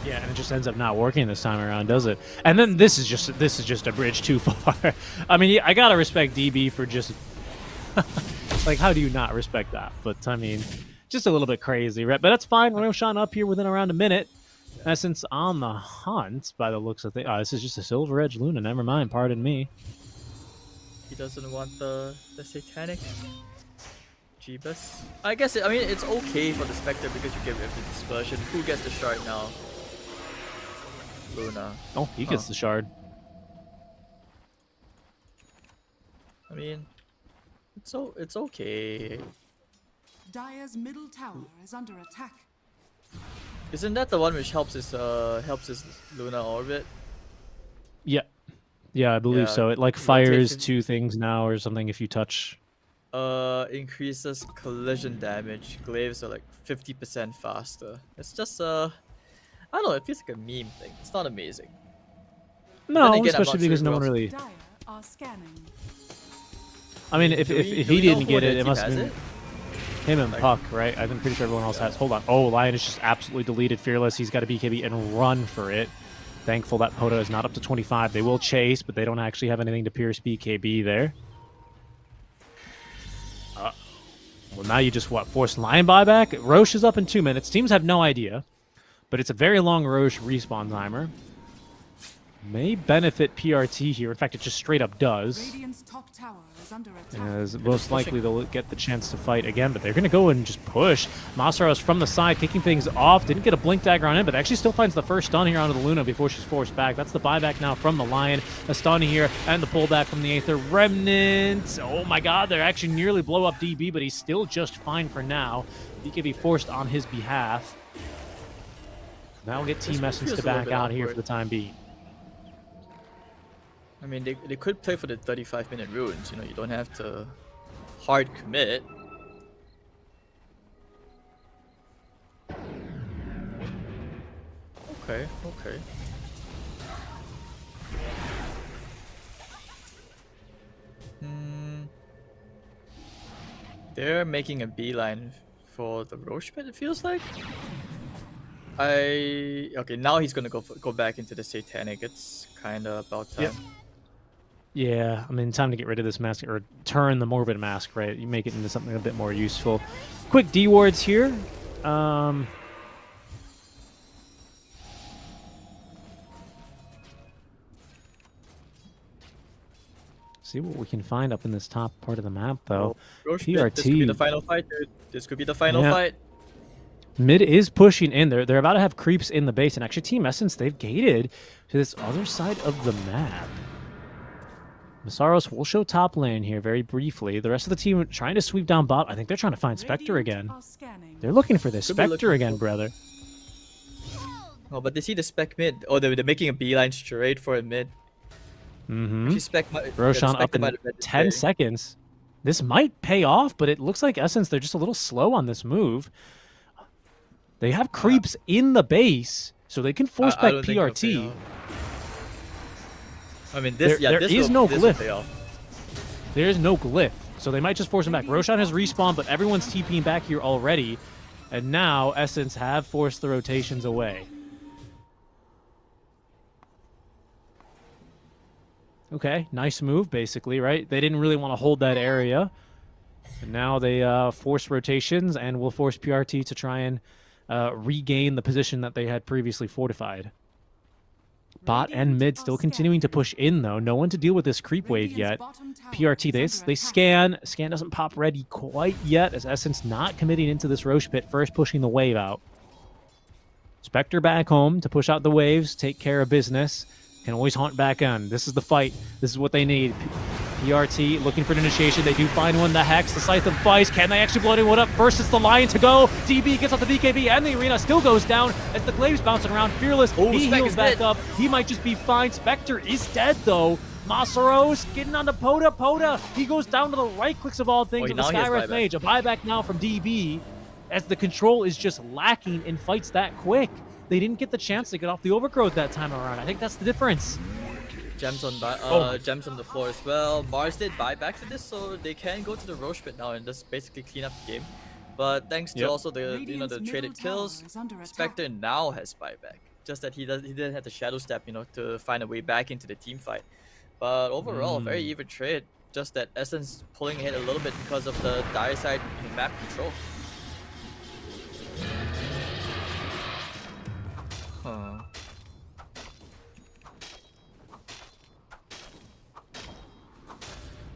Speaker 9: Yeah, and it just ends up not working this time around, does it? And then this is just a bridge too far. I mean, I gotta respect DB for just like, how do you not respect that? But I mean, just a little bit crazy, right? But that's fine. Roshan up here within around a minute. Essence on the hunt by the looks of things. Oh, this is just a Silver Edge Luna. Never mind. Pardon me.
Speaker 5: He doesn't want the Satanic. Jeebus. I guess I mean it's okay for the Spectre because you get rid of the dispersion. Who gets the shard now? Luna.
Speaker 9: Oh, he gets the shard.
Speaker 5: I mean, it's okay.
Speaker 6: Dire's middle tower is under attack.
Speaker 5: Isn't that the one which helps his Luna orbit?
Speaker 9: Yeah, I believe so. It like fires two things now or something if you touch.
Speaker 5: Increases collision damage. Glaives are like 50% faster. It's just I don't know. It feels like a meme thing. It's not amazing.
Speaker 9: No,
Speaker 5: again,
Speaker 9: especially because no one really.
Speaker 6: Dire are scanning.
Speaker 9: I mean, if he didn't get it, it must have been him and
Speaker 5: Like,
Speaker 9: Puck, right? I'm pretty sure everyone else has. Hold on. Oh, Lion is just absolutely deleted Fearless. He's got a BKB and run for it. Thankful that Poda is not up to 25. They will chase, but they don't actually have anything to pierce BKB there. Well, now you just, force Lion buyback? Roche is up in 2 minutes. Teams have no idea, but it's a very long Roche respawn timer. May benefit PRT here. In fact, it just straight up does.
Speaker 6: Radiant's top tower is under attack.
Speaker 9: As most likely they'll get the chance to fight again, but they're going to go and just push. Masaros from the side, kicking things off. Didn't get a blink dagger on him, but actually still finds the first stun here onto the Luna before she's forced back. That's the buyback now from the Lion. A stun here, and the pullback from the Aether. Remnant. Oh my god, they're actually nearly blow up DB, but he's still just fine for now. BKB forced on his behalf. Now we'll get Team Essence to back out here for the time being.
Speaker 5: I mean, they could play for the 35-minute runes. You know, you don't have to hard commit. Okay. They're making a beeline for the Roche pit, it feels like. Okay, now he's gonna go back into the Satanic. It's kind of about time.
Speaker 9: Yep. Yeah, I mean, time to get rid of this mask, or turn the Morbid Mask, right? You make it into something a bit more useful. Quick D wards here. See what we can find up in this top part of the map, though.
Speaker 5: Roche pit, this could be the final fight, dude. This could be the final fight.
Speaker 9: Mid is pushing in. They're about to have creeps in the base, and actually Team Essence, they've gated to this other side of the map. Masaros will show top lane here very briefly. The rest of the team trying to sweep down bot. I think they're trying to find Spectre again. They're looking for this Spectre again, brother.
Speaker 5: Oh, but they see the spec mid. Oh, they're making a beeline straight for a mid.
Speaker 9: Mm-hmm. Roshan up in 10 seconds. This might pay off, but it looks like Essence, they're just a little slow on this move. They have creeps in the base, so they can force back PRT.
Speaker 5: I mean, this,
Speaker 9: there is no glyph.
Speaker 5: Pay off.
Speaker 9: There is no glyph, so they might just force him back. Roshan has respawned, but everyone's TPing back here already. And now Essence have forced the rotations away. Okay, nice move, basically, right? They didn't really want to hold that area. And now they force rotations and will force PRT to try and regain the position that they had previously fortified. Bot and mid still continuing to push in, though. No one to deal with this creep wave yet. PRT, they scan. Scan doesn't pop ready quite yet, as Essence not committing into this Roche pit, first pushing the wave out. Spectre back home to push out the waves, take care of business. Can always haunt back on. This is the fight. This is what they need. PRT looking for an initiation. They do find one. The Hex, the Scythe of Vice. Can they actually blow anyone up? First, it's the Lion to go. DB gets off the BKB, and the arena still goes down as the Glaive's bouncing around. Fearless, he heals back up. He might just be fine. Spectre is dead, though. Masaros getting on to Poda. Poda, he goes down to the right clicks of all things of the Skywrath Mage. A buyback now from DB, as the control is just lacking in fights that quick. They didn't get the chance to get off the overgrowth that time around. I think that's the difference.
Speaker 5: Gems on gems on the floor as well. Mars did buybacks in this, so they can go to the Roche pit now and just basically clean up the game. But thanks to also the the traded kills, Spectre now has buyback. Just that he didn't have the shadow step, to find a way back into the team fight. But overall, very even trade. Just that Essence pulling ahead a little bit because of the dire side map control.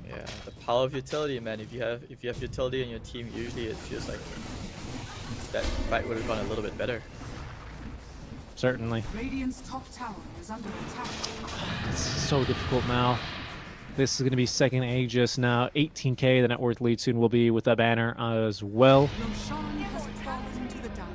Speaker 5: Yeah, the power of utility, man. If you have utility in your team, usually it feels like that fight would have gone a little bit better.
Speaker 9: Certainly.
Speaker 6: Radiant's top tower is under attack.
Speaker 9: It's so difficult now. This is going to be second Aegis now. 18k, the net worth lead soon will be with that banner as well.
Speaker 6: Roshan has fallen to the dire.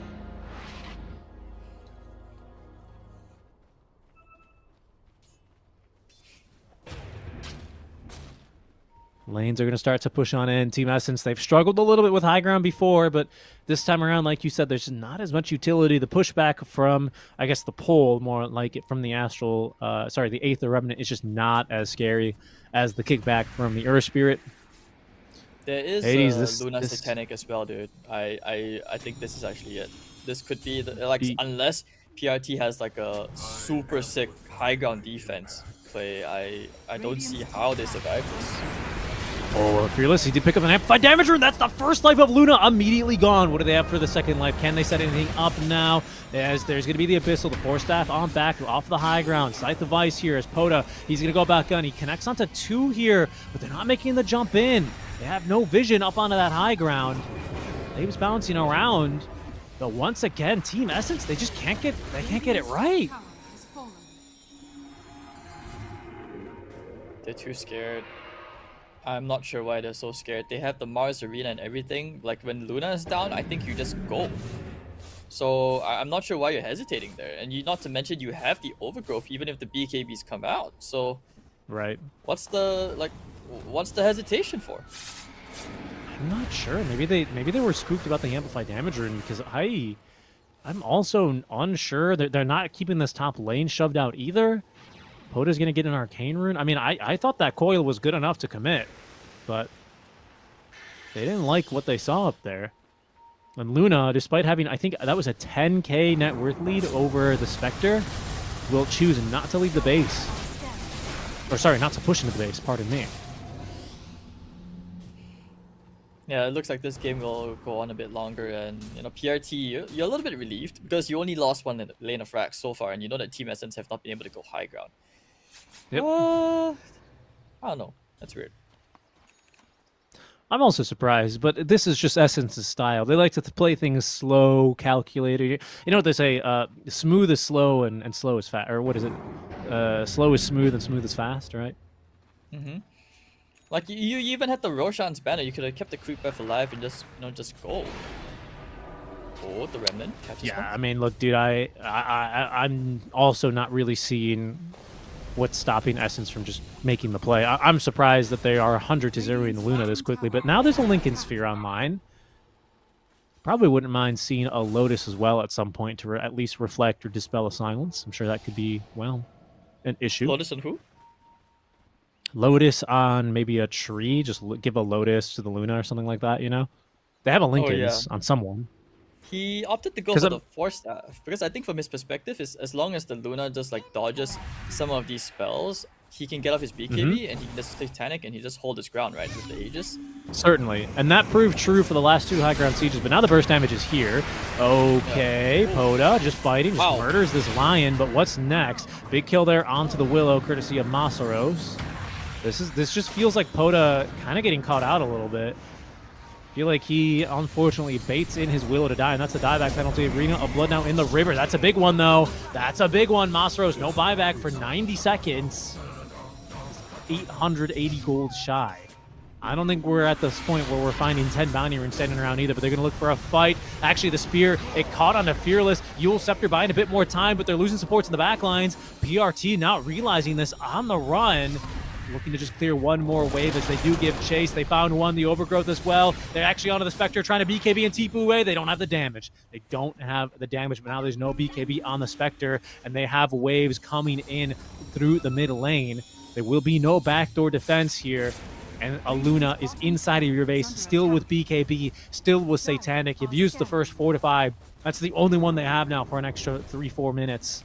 Speaker 9: Lanes are going to start to push on in. Team Essence, they've struggled a little bit with high ground before, but this time around, like you said, there's just not as much utility. The pushback from, I guess, the pole, more like it from the Astral, the Aether Remnant, is just not as scary as the kickback from the Earth Spirit.
Speaker 5: There is Luna Satanic as well, dude. I think this is actually it. This could be, unless PRT has like a super sick high ground defense play, I don't see how they survive this.
Speaker 9: Oh, Fearless, he did pick up an amplified damage rune. That's the first life of Luna immediately gone. What do they have for the second life? Can they set anything up now? As there's going to be the Abyssal, the Force Staff on back, off the high ground. Scythe of Vice here as Poda. He's going to go back on. He connects onto 2 here, but they're not making the jump in. They have no vision up onto that high ground. He was bouncing around, but once again, Team Essence, they just can't get it right.
Speaker 5: They're too scared. I'm not sure why they're so scared. They have the Mars arena and everything. Like when Luna is down, I think you just go. So I'm not sure why you're hesitating there. And not to mention you have the overgrowth even if the BKBs come out. So
Speaker 9: right.
Speaker 5: What's the hesitation for?
Speaker 9: I'm not sure. Maybe they were spooked about the amplified damage rune, because I'm also unsure that they're not keeping this top lane shoved out either. Poda's going to get an arcane rune. I mean, I thought that coil was good enough to commit, but they didn't like what they saw up there. And Luna, despite having, I think that was a 10k net worth lead over the Spectre, will choose not to leave the base. Or sorry, not to push into the base, pardon me.
Speaker 5: Yeah, it looks like this game will go on a bit longer, and PRT, you're a little bit relieved because you only lost one lane of racks so far, and you know that Team Essence have not been able to go high ground.
Speaker 9: Yep.
Speaker 5: I don't know. That's weird.
Speaker 9: I'm also surprised, but this is just Essence's style. They like to play things slow, calculated. You know what they say? Smooth is slow and slow is fast. Or what is it? Slow is smooth and smooth is fast, right?
Speaker 5: Mm-hmm. Like you even had the Roshan's banner. You could have kept the creep buff alive and just just go. Oh, the remnant catches
Speaker 9: Yeah,
Speaker 5: one.
Speaker 9: I mean, look, dude, I'm also not really seeing what's stopping Essence from just making the play. I'm surprised that they are 100 to 0 in the Luna this quickly, but now there's a Lincoln Sphere online. Probably wouldn't mind seeing a Lotus as well at some point to at least reflect or dispel a silence. I'm sure that could be, well, an issue.
Speaker 5: Lotus on who?
Speaker 9: Lotus on maybe a tree, just give a Lotus to the Luna or something like that, you know? They have a Lincoln's on someone.
Speaker 5: He opted to go for the Force Staff because I think from his perspective, is as long as the Luna just like dodges some of these spells, he can get off his BKB and he can just Titanic and he just hold his ground, right, with the Aegis.
Speaker 9: Certainly, and that proved true for the last 2 high ground sieges, but now the burst damage is here. Okay, Poda just fighting, just murders this Lion, but what's next? Big kill there onto the Willow, courtesy of Masaros. This just feels like Poda kind of getting caught out a little bit. I feel like he, unfortunately, baits in his Willow to die, and that's a dieback penalty. Arena of Blood now in the river. That's a big one, though. That's a big one. Masaros, no buyback for 90 seconds. 880 gold shy. I don't think we're at this point where we're finding 10 bounty runes standing around either, but they're going to look for a fight. Actually, the spear, it caught on a Fearless. Yule Scepter buying a bit more time, but they're losing supports in the back lines. PRT not realizing this on the run. Looking to just clear one more wave as they do give chase. They found one, the Overgrowth as well. They're actually onto the Spectre trying to BKB and Tipu away. They don't have the damage. They don't have the damage, but now there's no BKB on the Spectre, and they have waves coming in through the mid lane. There will be no backdoor defense here, and a Luna is inside of your base, still with BKB, still with Satanic. You've used the first 4 to 5. That's the only one they have now for an extra 3-4 minutes.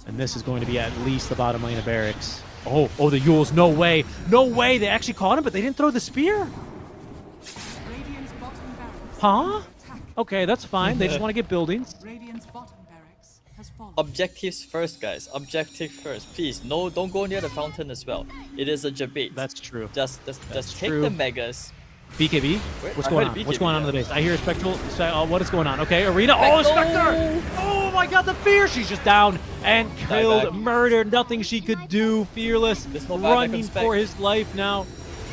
Speaker 9: And this is going to be at least the bottom lane of Barracks. Oh, the Yules, no way. No way, they actually caught him, but they didn't throw the spear. Huh? Okay, that's fine. They just want to get buildings.
Speaker 5: Objectives first, guys. Objective first. Please, no, don't go near the fountain as well. It is a debate.
Speaker 9: That's true.
Speaker 5: Just take the Megas.
Speaker 9: BKB? What's going on?
Speaker 5: BKB,
Speaker 9: What's going on in the base? I hear a Spectral. What is going on? Okay, Arena. Oh, Spectre! Oh my god, the Fear! She's just down and killed, murdered. Nothing she could do. Fearless, running for his life now.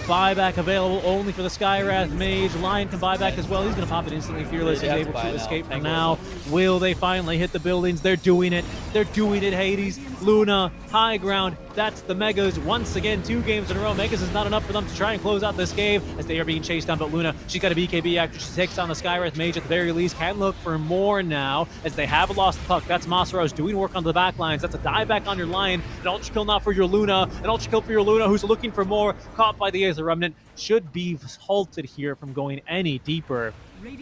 Speaker 9: Buyback available only for the Skywrath Mage. Lion can buy back as well. He's going to pop it instantly. Fearless is able to escape for now. Will they finally hit the buildings? They're doing it. They're doing it, Hades. Luna, high ground. That's the Megas. Once again, 2 games in a row. Megas is not enough for them to try and close out this game as they are being chased down. But Luna, she's got a BKB after she takes down the Skywrath Mage at the very least. Can look for more now as they have lost the puck. That's Masaros doing work on the back lines. That's a dieback on your Lion. An ultra kill now for your Luna. An ultra kill for your Luna who's looking for more. Caught by the Aether Remnant. Should be halted here from going any deeper.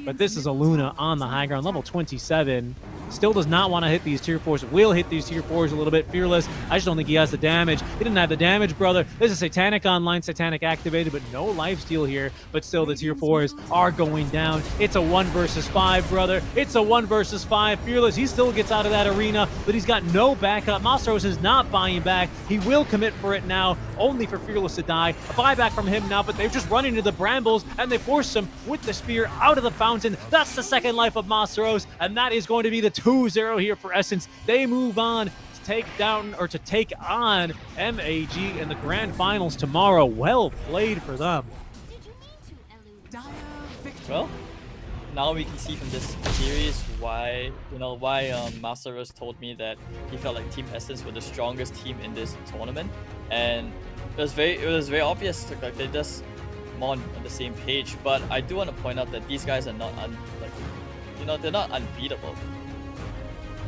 Speaker 9: But this is a Luna on the high ground, level 27. Still does not want to hit these tier 4s. Will hit these tier 4s a little bit. Fearless. I just don't think he has the damage. He didn't have the damage, brother. There's a Satanic online, Satanic activated, but no lifesteal here. But still, the tier 4s are going down. It's a 1 versus 5, brother. It's a 1 versus 5. Fearless, he still gets out of that arena, but he's got no backup. Masaros is not buying back. He will commit for it now, only for Fearless to die. A buyback from him now, but they're just running into the brambles, and they force him with the spear out of the fountain. That's the second life of Masaros, and that is going to be the 2-0 here for Essence. They move on to take on MAG in the grand finals tomorrow. Well played for them.
Speaker 5: Well, now we can see from this series why Masaros told me that he felt like Team Essence were the strongest team in this tournament, and it was very obvious. Like they just on the same page. But I do want to point out that these guys are not they're not unbeatable.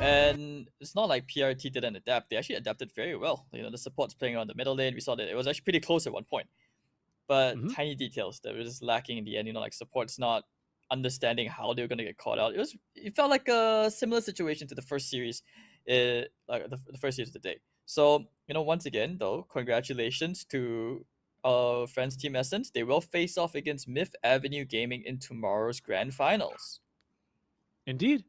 Speaker 5: And it's not like PRT didn't adapt. They actually adapted very well. The support's playing on the middle lane. We saw that it was actually pretty close at one point. But tiny details that were just lacking in the end. Like support's not understanding how they were going to get caught out. It felt like a similar situation to the first series, like the first series of the day. So, once again, though, congratulations to our friends Team Essence. They will face off against Myth Avenue Gaming in tomorrow's grand finals.
Speaker 9: Indeed.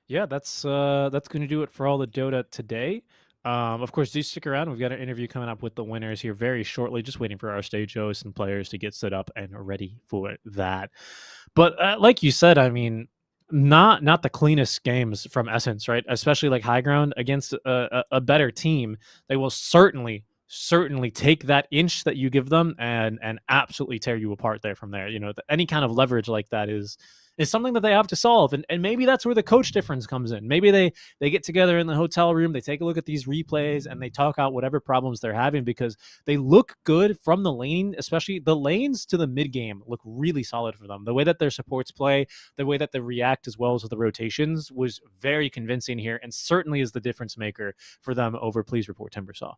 Speaker 9: Yeah, that's going to do it for all the Dota today.
Speaker 4: Of course, do stick around. We've got an interview coming up with the winners here very shortly. Just waiting for our stage hosts and players to get set up and ready for that. But like you said, I mean, not the cleanest games from Essence, right? Especially like high ground against a better team. They will certainly take that inch that you give them and absolutely tear you apart there from there. You know, any kind of leverage like that is something that they have to solve. And maybe that's where the coach difference comes in. Maybe they get together in the hotel room, they take a look at these replays, and they talk out whatever problems they're having, because they look good from the lane, especially the lanes to the mid game look really solid for them. The way that their supports play, the way that they react as well as with the rotations was very convincing here, and certainly is the difference maker for them over Please Report Timbersaw.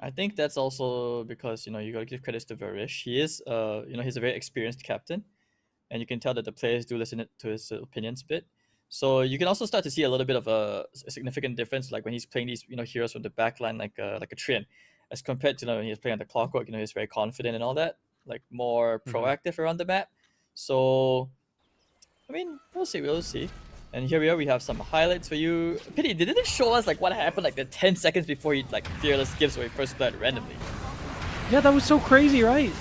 Speaker 5: I think that's also because, you know, you got to give credits to Varish. He is, you know, he's a very experienced captain, and you can tell that the players do listen to his opinions a bit. So you can also start to see a little bit of a significant difference, like when he's playing these, you know, heroes from the back line, like a Trian, as compared to, you know, when he's playing on the Clockwork. You know, he's very confident and all that, like more proactive around the map. So, I mean, we'll see. And here we are, we have some highlights for you. Pity, didn't it show us like what happened like the 10 seconds before he like Fearless gives away first blood randomly?
Speaker 9: Yeah, that was so crazy, right?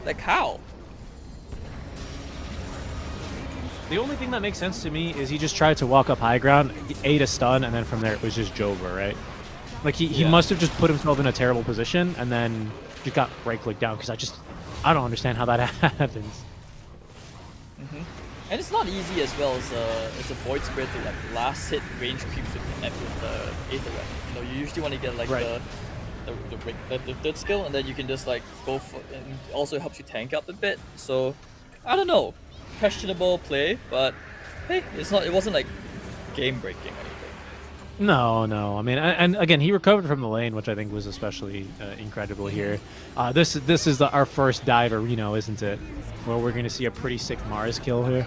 Speaker 5: Like how?
Speaker 4: The only thing that makes sense to me is he just tried to walk up high ground, ate a stun, and then from there it was just Jova, right? Like he must have just put himself in a terrible position and then just got right-clicked down, because I don't understand how that happens.
Speaker 5: And it's not easy as well as a Void Spirit to like last hit range creeps with connect with the Aether Weapon. You know, you usually want to get like the third skill, and then you can just like go for, and also helps you tank up a bit. So I don't know, questionable play, but hey, it wasn't like game breaking or anything.
Speaker 4: No. I mean, and again, he recovered from the lane, which I think was especially incredible here. This is our first dive arena, isn't it? Well, we're going to see a pretty sick Mars kill here.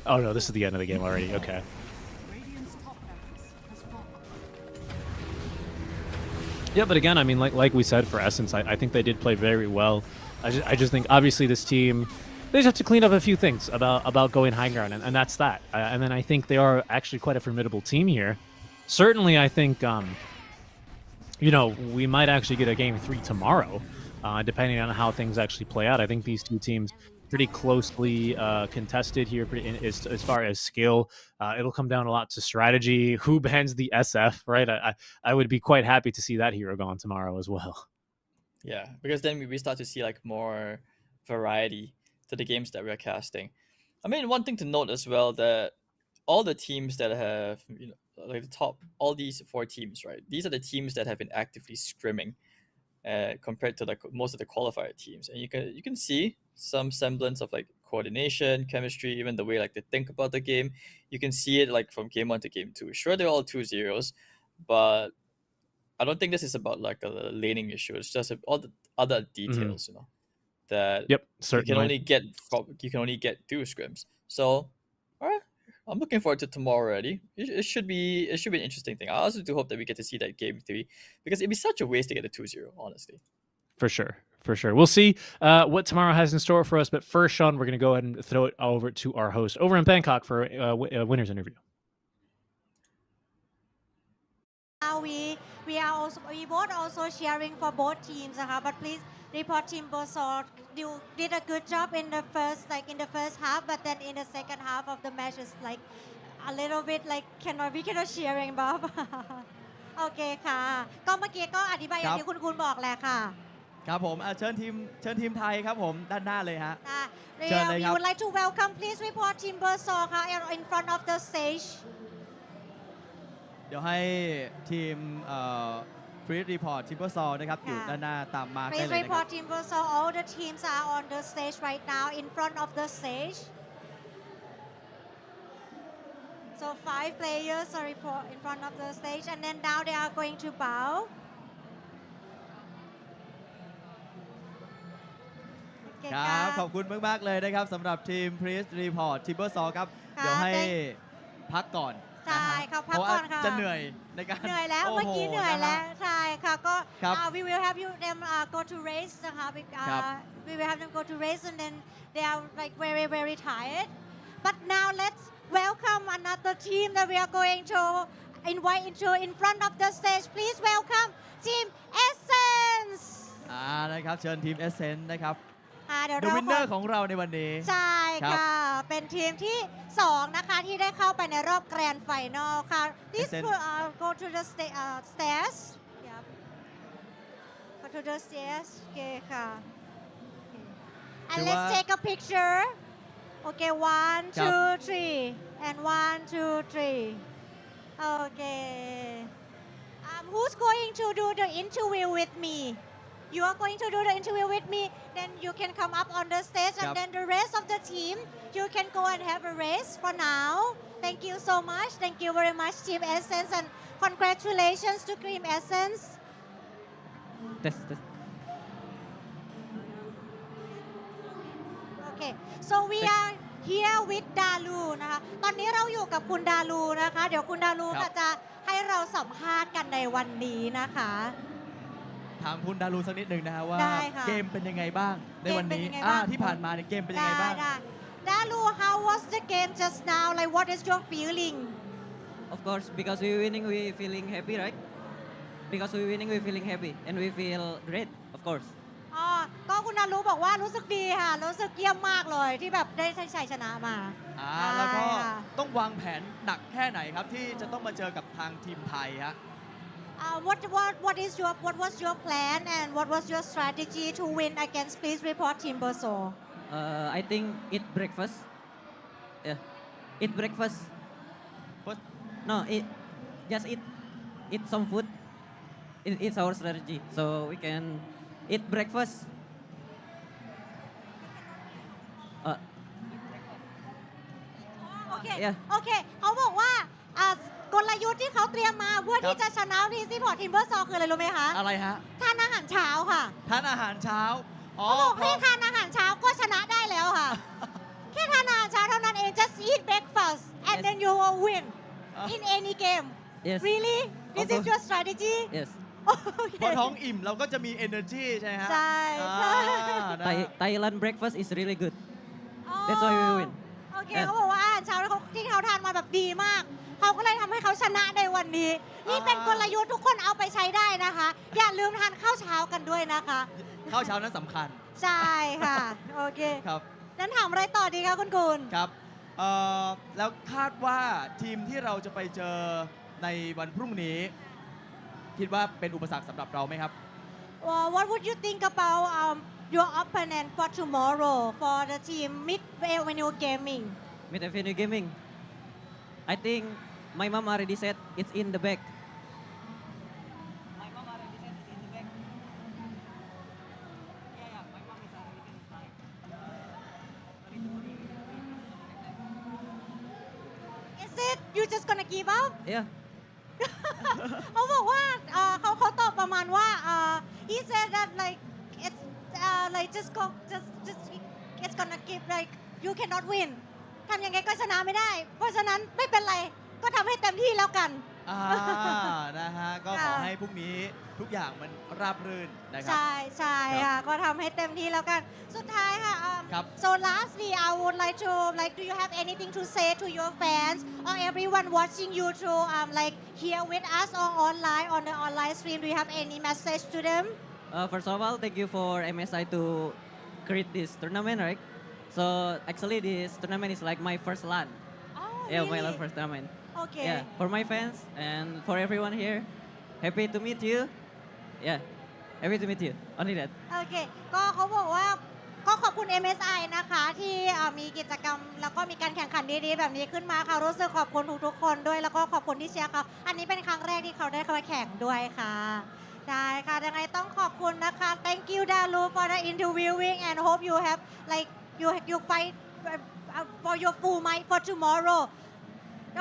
Speaker 4: Oh no, this is the end of the game already. Okay. Yeah, but again, I mean, like we said for Essence, I think they did play very well. I just think obviously this team, they just have to clean up a few things about going high ground, and that's that. And then I think they are actually quite a formidable team here. Certainly, I think you know, we might actually get a game 3 tomorrow, depending on how things actually play out. I think these two teams pretty closely contested here as far as skill. It'll come down a lot to strategy. Who bans the SF, right? I would be quite happy to see that hero gone tomorrow as well.
Speaker 5: Yeah, because then we start to see like more variety to the games that we're casting. I mean, one thing to note as well, that all the teams that have, you know, like the top, all these 4 teams, right? These are the teams that have been actively scrimming compared to like most of the qualifier teams, and you can see some semblance of like coordination, chemistry, even the way like they think about the game. You can see it like from game 1 to game 2. Sure, they're all 2-0s, but I don't think this is about like a laning issue. It's just all the other details, you know, that
Speaker 4: certainly.
Speaker 5: you can only get through scrims. So, all right, I'm looking forward to tomorrow already. It should be an interesting thing. I also do hope that we get to see that game 3, because it'd be such a waste to get a 2-0, honestly.
Speaker 4: For sure. We'll see what tomorrow has in store for us. But first, Sean, we're going to go ahead and throw it over to our host over in Bangkok for a winner's interview.
Speaker 3: We both also cheering for both teams, but please report Team Bosor. You did a good job in the first half, but then in the second half of the match is like a little bit like we cannot cheering, Bob. โอเคค่ะก็เมื่อกี้ก็อธิบายอย่างที่คุณบอกแหละค่ะ
Speaker 1: ครับผมเชิญทีมไทยครับผมด้านหน้าเลยฮะเชิญเลยครับ
Speaker 3: We would like to welcome please report Team Bosor ค่ะ in front of the stage
Speaker 1: เดี๋ยวให้ทีมPlease report Timbersaw นะครับอยู่ด้านหน้าตามมาได้เลยนะครับ
Speaker 3: Please report Timbersaw. All the teams are on the stage right now in front of the stage. So 5 players are report in front of the stage, and then now they are going to bow.
Speaker 1: ครับขอบคุณมากๆเลยนะครับสำหรับทีม Please report Timbersaw ครับเดี๋ยวให้พักก่อนใช่เขาพักก่อนค่ะจะเหนื่อยในการเหนื่อยแล้วเมื่อกี้เหนื่อยแล้วใช่ค่ะก็ we will have them go to race นะคะ we will have them go to race and then they are like very very tired but now
Speaker 3: welcome another team that we are going to invite into in front of the stage. Please welcome Team Essence
Speaker 1: นะครับเชิญทีม Essence นะครับ
Speaker 3: เดี๋ยว
Speaker 1: The
Speaker 3: เรา
Speaker 1: winner ของเราในวันนี้
Speaker 3: ใช่
Speaker 1: ครั
Speaker 3: ค่ะ
Speaker 1: บ
Speaker 3: เป็นทีมที่ 2 นะคะที่ได้เข้าไปในรอบแกรนด์ไฟนอลค่ะ Please
Speaker 1: Essence
Speaker 3: go to the stairs Yep. Go to the stairs โอเคค่ะ and
Speaker 1: ถือ
Speaker 3: let's
Speaker 1: ว่า
Speaker 3: take a picture Okay 1 2 3 and 1 2 3 Okay who's going to do the interview with me You are going to do the interview with me, then you can come up on the stage, and
Speaker 1: Yep.
Speaker 3: then the rest of the team, you can go and have a race for now. Thank you so much. Thank you very much, Team Essence, and congratulations to Team Essence.
Speaker 11: Test.
Speaker 3: Okay, so we are here with Dalu นะคะ ตอนนี้เราอยู่กับคุณดาลูนะคะ เดี๋ยวคุณดาลู
Speaker 1: ครับ
Speaker 3: จะให้เราสัมภาษณ์กันในวันนี้นะคะ
Speaker 1: ถามคุณดารูสักนิดหนึ่งนะฮะว่า
Speaker 3: ได้ค่ะ
Speaker 1: เกมเป็นยังไงบ้างในวันนี้
Speaker 3: เกมเป็นยังไงบ้าง
Speaker 1: ที่ผ่านมาในยเกมเป็นยังไงบ้าง
Speaker 3: ได้ Dalu, how was the game just now? Like, what is your feeling?
Speaker 11: Of course, because we winning, we feeling happy, right? Because we winning, we feeling happy, and we feel great, of course.
Speaker 3: อ๋อก็คุณดารุบอกว่ารู้สึกดีค่ะ รู้สึกเยี่ยมมากเลยที่แบบได้ชัยชนะมา
Speaker 1: แล้วก็
Speaker 3: ใช่ค่ะ
Speaker 1: ต้องวางแผนหนักแค่ไหนครับที่จะต้องมาเจอกับทางทีมไทยฮะ
Speaker 3: what was your plan and what was your strategy to win against please report Team Berso
Speaker 11: I think eat breakfast. Yeah, eat breakfast.
Speaker 1: What?
Speaker 11: No, just eat some food. It's our strategy, so we can eat breakfast.
Speaker 3: โอเค
Speaker 11: Yeah.
Speaker 3: โอเคเขาบอกว่ากลยุทธ์ที่เขาเตรียมมาเพื่อที่จะชนะทีมซีพอร์ตทีมเบอร์ซอคืออะไรรู้ไหมคะ
Speaker 1: อะไรฮะ
Speaker 3: ทานอาหารเช้าค่ะ
Speaker 1: ทานอาหารเช้าอ๋อ
Speaker 3: เขาบอก
Speaker 1: พ
Speaker 3: ให้
Speaker 1: อ
Speaker 3: ทานอาหารเช้าก็ชนะได้แล้วค่ะ แค่ทานอาหารเช้าเท่านั้นเอง just eat breakfast and
Speaker 11: Yes.
Speaker 3: then you will win in any game
Speaker 11: Yes.
Speaker 3: really this is
Speaker 11: course.
Speaker 3: your strategy
Speaker 11: Yes.
Speaker 3: โอเค
Speaker 1: พอท้องอิ่มเราก็จะมี energy ใช่ไหมฮะ
Speaker 3: ใช่
Speaker 1: อ่านะฮะ
Speaker 11: Thailand breakfast is really good. That's why we win.
Speaker 3: โอเค
Speaker 11: Yeah.
Speaker 3: เขาบอกว่าอาหารเช้าที่เขาทานมาแบบดีมาก เขาก็เลยทำให้เขาชนะในวันนี้ นี่เป็นกลยุทธ์ทุกคนเอาไปใช้ได้นะคะ อย่าลืมทานข้าวเช้ากันด้วยนะคะ
Speaker 1: ข้าวเช้านั้นสำคัญ
Speaker 3: ใช่ค่ะ โอเค
Speaker 1: ครับ
Speaker 3: นั้นถามอะไรต่อดีคะคุณกุล
Speaker 1: ครับแล้วคาดว่าทีมที่เราจะไปเจอในวันพรุ่งนี้ คิดว่าเป็นอุปสรรคสำหรับเราไหมครับ
Speaker 3: What would you think about your opponent for tomorrow for the team Mid Avenue Gaming
Speaker 11: Mid Avenue Gaming. I think my mom already said it's in the back. My mom already said it's in the back. Yeah, my mom is already said it's like.
Speaker 3: Is it you just gonna give up
Speaker 11: Yeah.
Speaker 3: เขาบอกว่าเขาตอบประมาณว่าhe said that like it's like just go just it's gonna give like you cannot win ทำยังไงก็ชนะไม่ได้ เพราะฉะนั้นไม่เป็นไรก็ทำให้เต็มที่แล้วกัน
Speaker 1: นะฮะ ก็ขอให้พรุ่งนี้ทุกอย่างมันราบรื่นนะครั
Speaker 3: ใช่ใช่ค่ะ ก็ทำให้เต็มที่แล้วกัน สุดท้ายค่ะ
Speaker 1: ครับ
Speaker 3: so lastly I would like to like do you have anything to say to your fans or everyone watching you to like here with us or online on the online stream do you have any message to them
Speaker 11: First of all, thank you for MSI to create this tournament, right? So actually, this tournament is like my first LAN.
Speaker 3: oh
Speaker 11: Yeah, my
Speaker 3: really
Speaker 11: first tournament.
Speaker 3: okay
Speaker 11: Yeah, for my fans and for everyone here, happy to meet you. Yeah, happy to meet you. Only that.
Speaker 3: โอเค ก็เขาบอกว่าก็ขอบคุณ MSI นะคะที่มีกิจกรรมแล้วก็มีการแข่งขันดีๆแบบนี้ขึ้นมาค่ะ รู้สึกขอบคุณทุกๆคนด้วย แล้วก็ขอบคุณที่เชียร์เขาอันนี้เป็นครั้งแรกที่เขาได้เข้ามาแข่งด้วยค่ะ ได้ค่ะ ยังไงต้องขอบคุณนะคะ Thank you Dalu for the interviewing and hope you have like you fight for your full might for tomorrow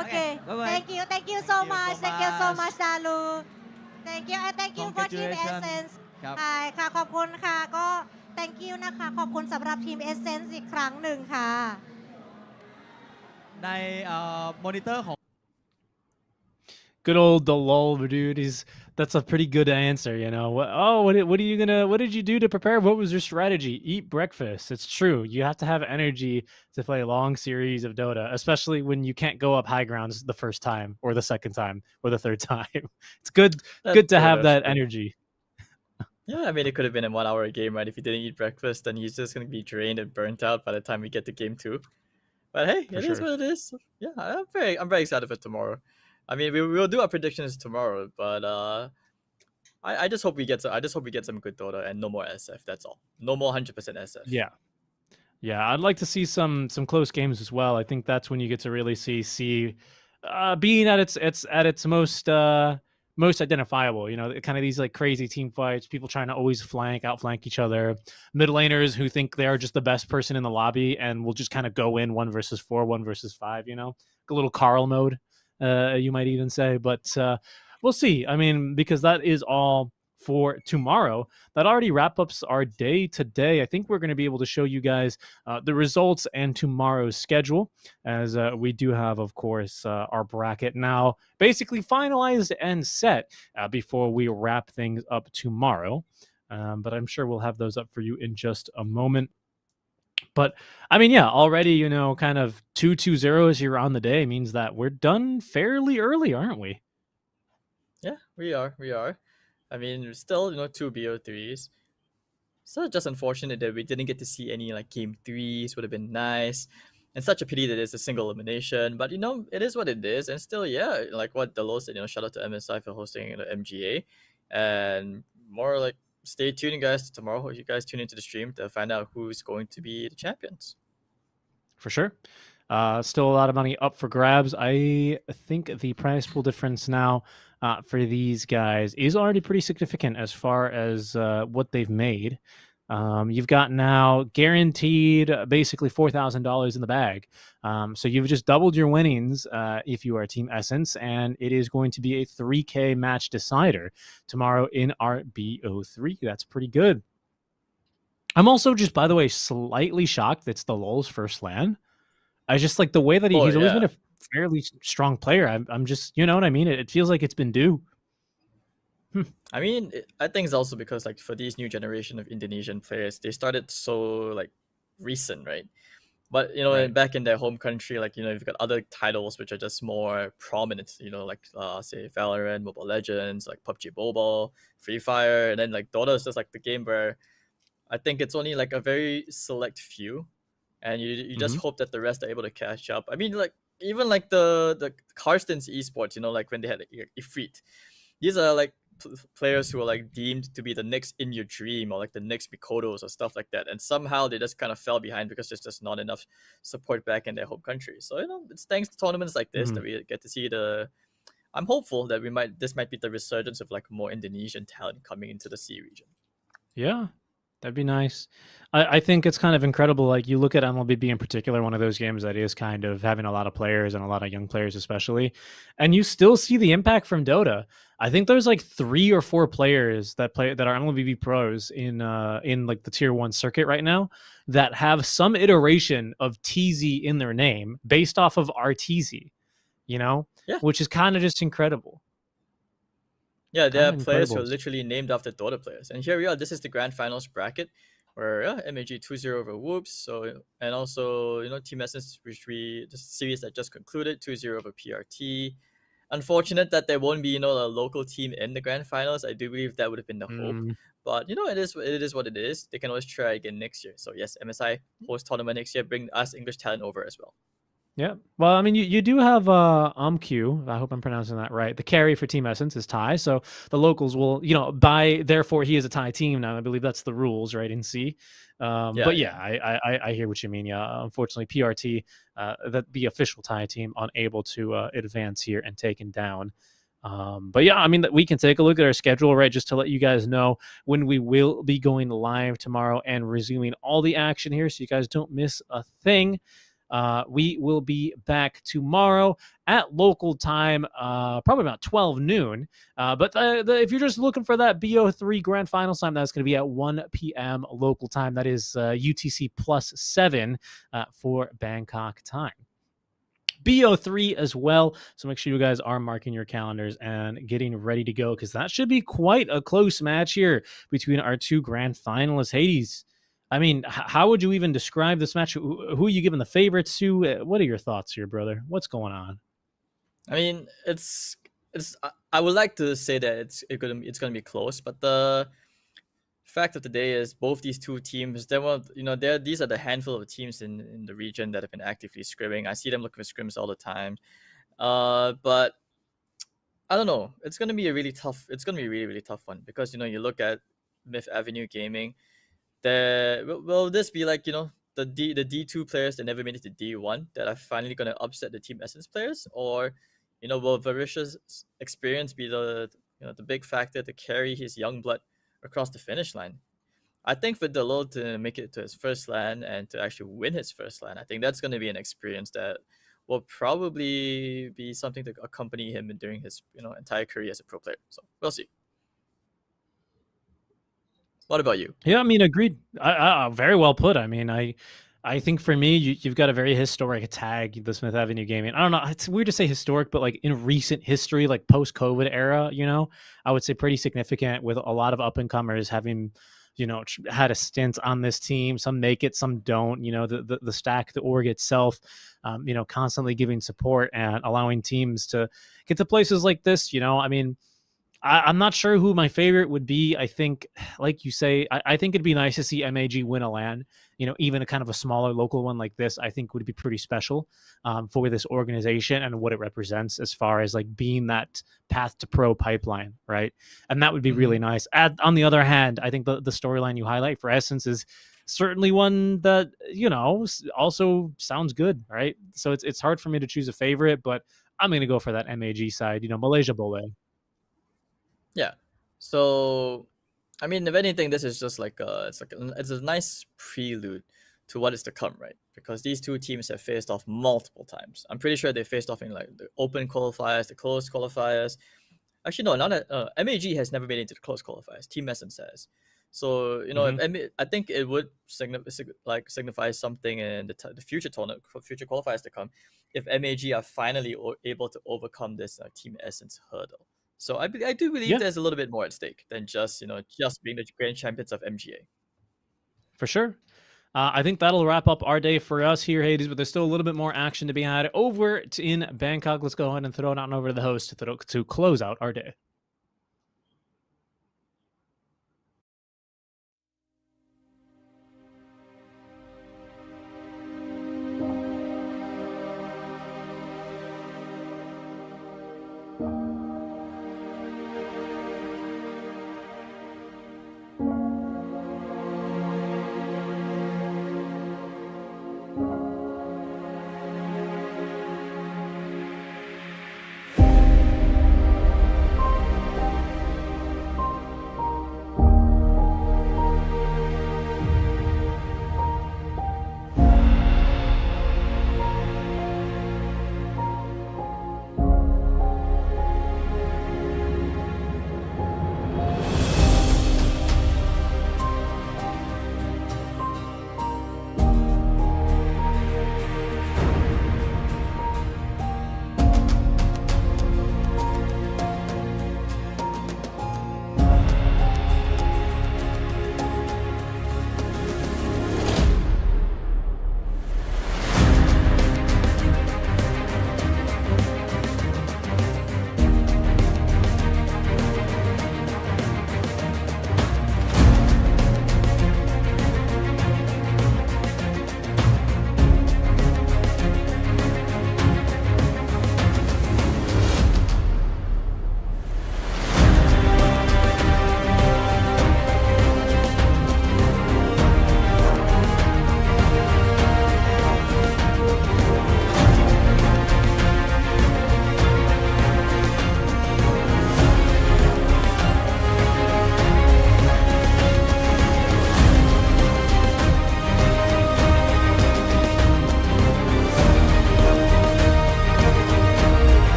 Speaker 3: Okay
Speaker 11: bye-bye.
Speaker 3: thank you so much thank you so much Dalu thank you and thank you for Team
Speaker 1: Congratulations
Speaker 3: Essence
Speaker 1: ครับ
Speaker 3: ใช่ค่ะ ขอบคุณค่ะ ก็ thank you นะคะ ขอบคุณสำหรับทีม Essence อีกครั้งหนึ่งค่ะ
Speaker 1: ในมอนิเตอร์ของ
Speaker 9: Good old the lull, dude. That's a pretty good answer, you know. What did you do to prepare? What was your strategy? Eat breakfast. It's true. You have to have energy to play a long series of Dota, especially when you can't go up high grounds the first time or the second time or the third time. It's good to have that energy.
Speaker 5: Yeah, I mean, it could have been a 1 hour game, right? If he didn't eat breakfast, then he's just going to be drained and burnt out by the time we get to game 2. But hey, it is what it is. Yeah, I'm very excited for tomorrow. I mean, we'll do our predictions tomorrow, but I just hope we get some good Dota and no more SF. That's all. No more 100% SF.
Speaker 9: Yeah, I'd like to see some close games as well. I think that's when you get to really see being at its most identifiable. You know, kind of these like crazy team fights, people trying to always outflank each other, mid laners who think they are just the best person in the lobby and will just kind of go in 1 versus 4, 1 versus 5. You know, like a little Carl mode, you might even say. But we'll see. I mean, because that is all for tomorrow. That already wraps up our day today. I think we're going to be able to show you guys the results and tomorrow's schedule, as we do have, of course, our bracket now basically finalized and set before we wrap things up tomorrow. But I'm sure we'll have those up for you in just a moment. But I mean, yeah, already, you know, kind of 2-2-0 as you're on the day means that we're done fairly early, aren't we?
Speaker 5: Yeah, we are. I mean, still, you know, 2 BO3s. So just unfortunate that we didn't get to see any like game 3s. Would have been nice. And such a pity that it's a single elimination. But you know, it is what it is. And still, yeah, like what Delo said, you know, shout out to MSI for hosting the MGA. And more like stay tuned, guys. Tomorrow, you guys tune into the stream to find out who's going to be the champions.
Speaker 9: For sure. Still a lot of money up for grabs. I think the prize pool difference now for these guys is already pretty significant as far as what they've made. You've got now guaranteed basically $4,000 in the bag. So you've just doubled your winnings if you are Team Essence, and it is going to be a 3K match decider tomorrow in our BO3. That's pretty good. I'm also just, by the way, slightly shocked that's the lul's first LAN. I just like the way that he's always been a fairly strong player. I'm just, you know what I mean? It feels like it's been due.
Speaker 5: I mean, I think it's also because like for these new generation of Indonesian players, they started so like recent, right? But you know, back in their home country, like, you know, you've got other titles which are just more prominent, you know, like say Valorant, Mobile Legends, like PUBG Mobile, Free Fire, and then like Dota is just like the game where I think it's only like a very select few, and you just hope that the rest are able to catch up. I mean, like even like the Karsten's esports, you know, like when they had like, Ifrit, these are like players who are like deemed to be the next In Your Dream or like the next Mikotos or stuff like that, and somehow they just kind of fell behind because there's just not enough support back in their home country. So, you know, it's thanks to tournaments like this that we get to see I'm hopeful that this might be the resurgence of like more Indonesian talent coming into the C region.
Speaker 9: Yeah, that'd be nice. I think it's kind of incredible. Like you look at MLBB in particular, one of those games that is kind of having a lot of players and a lot of young players especially, and you still see the impact from Dota. I think there's like 3 or 4 players that are MLBB pros in like the tier 1 circuit right now that have some iteration of TZ in their name based off of RTZ, you know, which is kind of just incredible.
Speaker 5: Yeah, there are players who are literally named after Dota players. And here we are. This is the grand finals bracket where MAG 2-0 over Whoops. So, and also, you know, Team Essence, the series that just concluded, 2-0 over PRT. Unfortunate that there won't be, you know, a local team in the grand finals. I do believe that would have been the hope. But, you know, it is what it is. They can always try again next year. So, yes, MSI host tournament next year. Bring us English talent over as well.
Speaker 9: Yeah. Well, I mean, you do have Umq. I hope I'm pronouncing that right. The carry for Team Essence is Thai, so the locals will, you know, therefore he is a Thai team now. I believe that's the rules, right, in C. But yeah, I hear what you mean. Yeah, unfortunately, PRT, the official Thai team, unable to advance here and taken down. But yeah, I mean, we can take a look at our schedule, right, just to let you guys know when we will be going live tomorrow and resuming all the action here, so you guys don't miss a thing. We will be back tomorrow at local time, probably about 12 noon. But if you're just looking for that BO3 grand finals time, that's going to be at 1 p.m. local time. That is UTC+7 for Bangkok time. BO3 as well. So make sure you guys are marking your calendars and getting ready to go, because that should be quite a close match here between our two grand finalists. Hades, I mean, how would you even describe this match? Who are you giving the favorites to? What are your thoughts here, brother? What's going on?
Speaker 5: I mean, it's I would like to say that it's gonna be close, but the fact of the day is both these two teams, these are the handful of teams in the region that have been actively scrimming. I see them looking for scrims all the time. But I don't know. It's gonna be a really tough. It's gonna be a really, really tough one, because you look at Myth Avenue Gaming. Will this be like the D2 players that never made it to D1 that are finally gonna upset the Team Essence players, or will Varisha's experience be the big factor to carry his young blood across the finish line? I think for Delo to make it to his first LAN and to actually win his first LAN, I think that's going to be an experience that will probably be something to accompany him during his entire career as a pro player. So we'll see. What about you?
Speaker 9: Yeah, I mean, agreed. Very well put. I mean, I think for me, you've got a very historic tag, the Smith Avenue Gaming. I don't know. It's weird to say historic, but like in recent history, like post-COVID era, I would say pretty significant, with a lot of up-and-comers having, had a stint on this team. Some make it, some don't. The stack, the org itself, constantly giving support and allowing teams to get to places like this. I mean, I'm not sure who my favorite would be. I think, like you say, I think it'd be nice to see MAG win a LAN. Even a kind of a smaller local one like this, I think would be pretty special for this organization and what it represents as far as like being that path to pro pipeline, right? And that would be really nice. On the other hand, I think the storyline you highlight for Essence is certainly one that also sounds good, right? So it's hard for me to choose a favorite, but I'm going to go for that MAG side. Malaysia Bole.
Speaker 5: Yeah. So, I mean, if anything, this is just like it's a nice prelude to what is to come, right? Because these two teams have faced off multiple times. I'm pretty sure they faced off in like the open qualifiers, the closed qualifiers. Actually, no, not that. MAG has never made it into the closed qualifiers. Team Essence has. So I think it would signify something in the future tournament, future qualifiers to come, if MAG are finally able to overcome this Team Essence hurdle. So I do believe there's a little bit more at stake than just being the grand champions of MGA.
Speaker 9: For sure. I think that'll wrap up our day for us here, Hades, but there's still a little bit more action to be had over in Bangkok. Let's go ahead and throw it on over to the host to close out our day.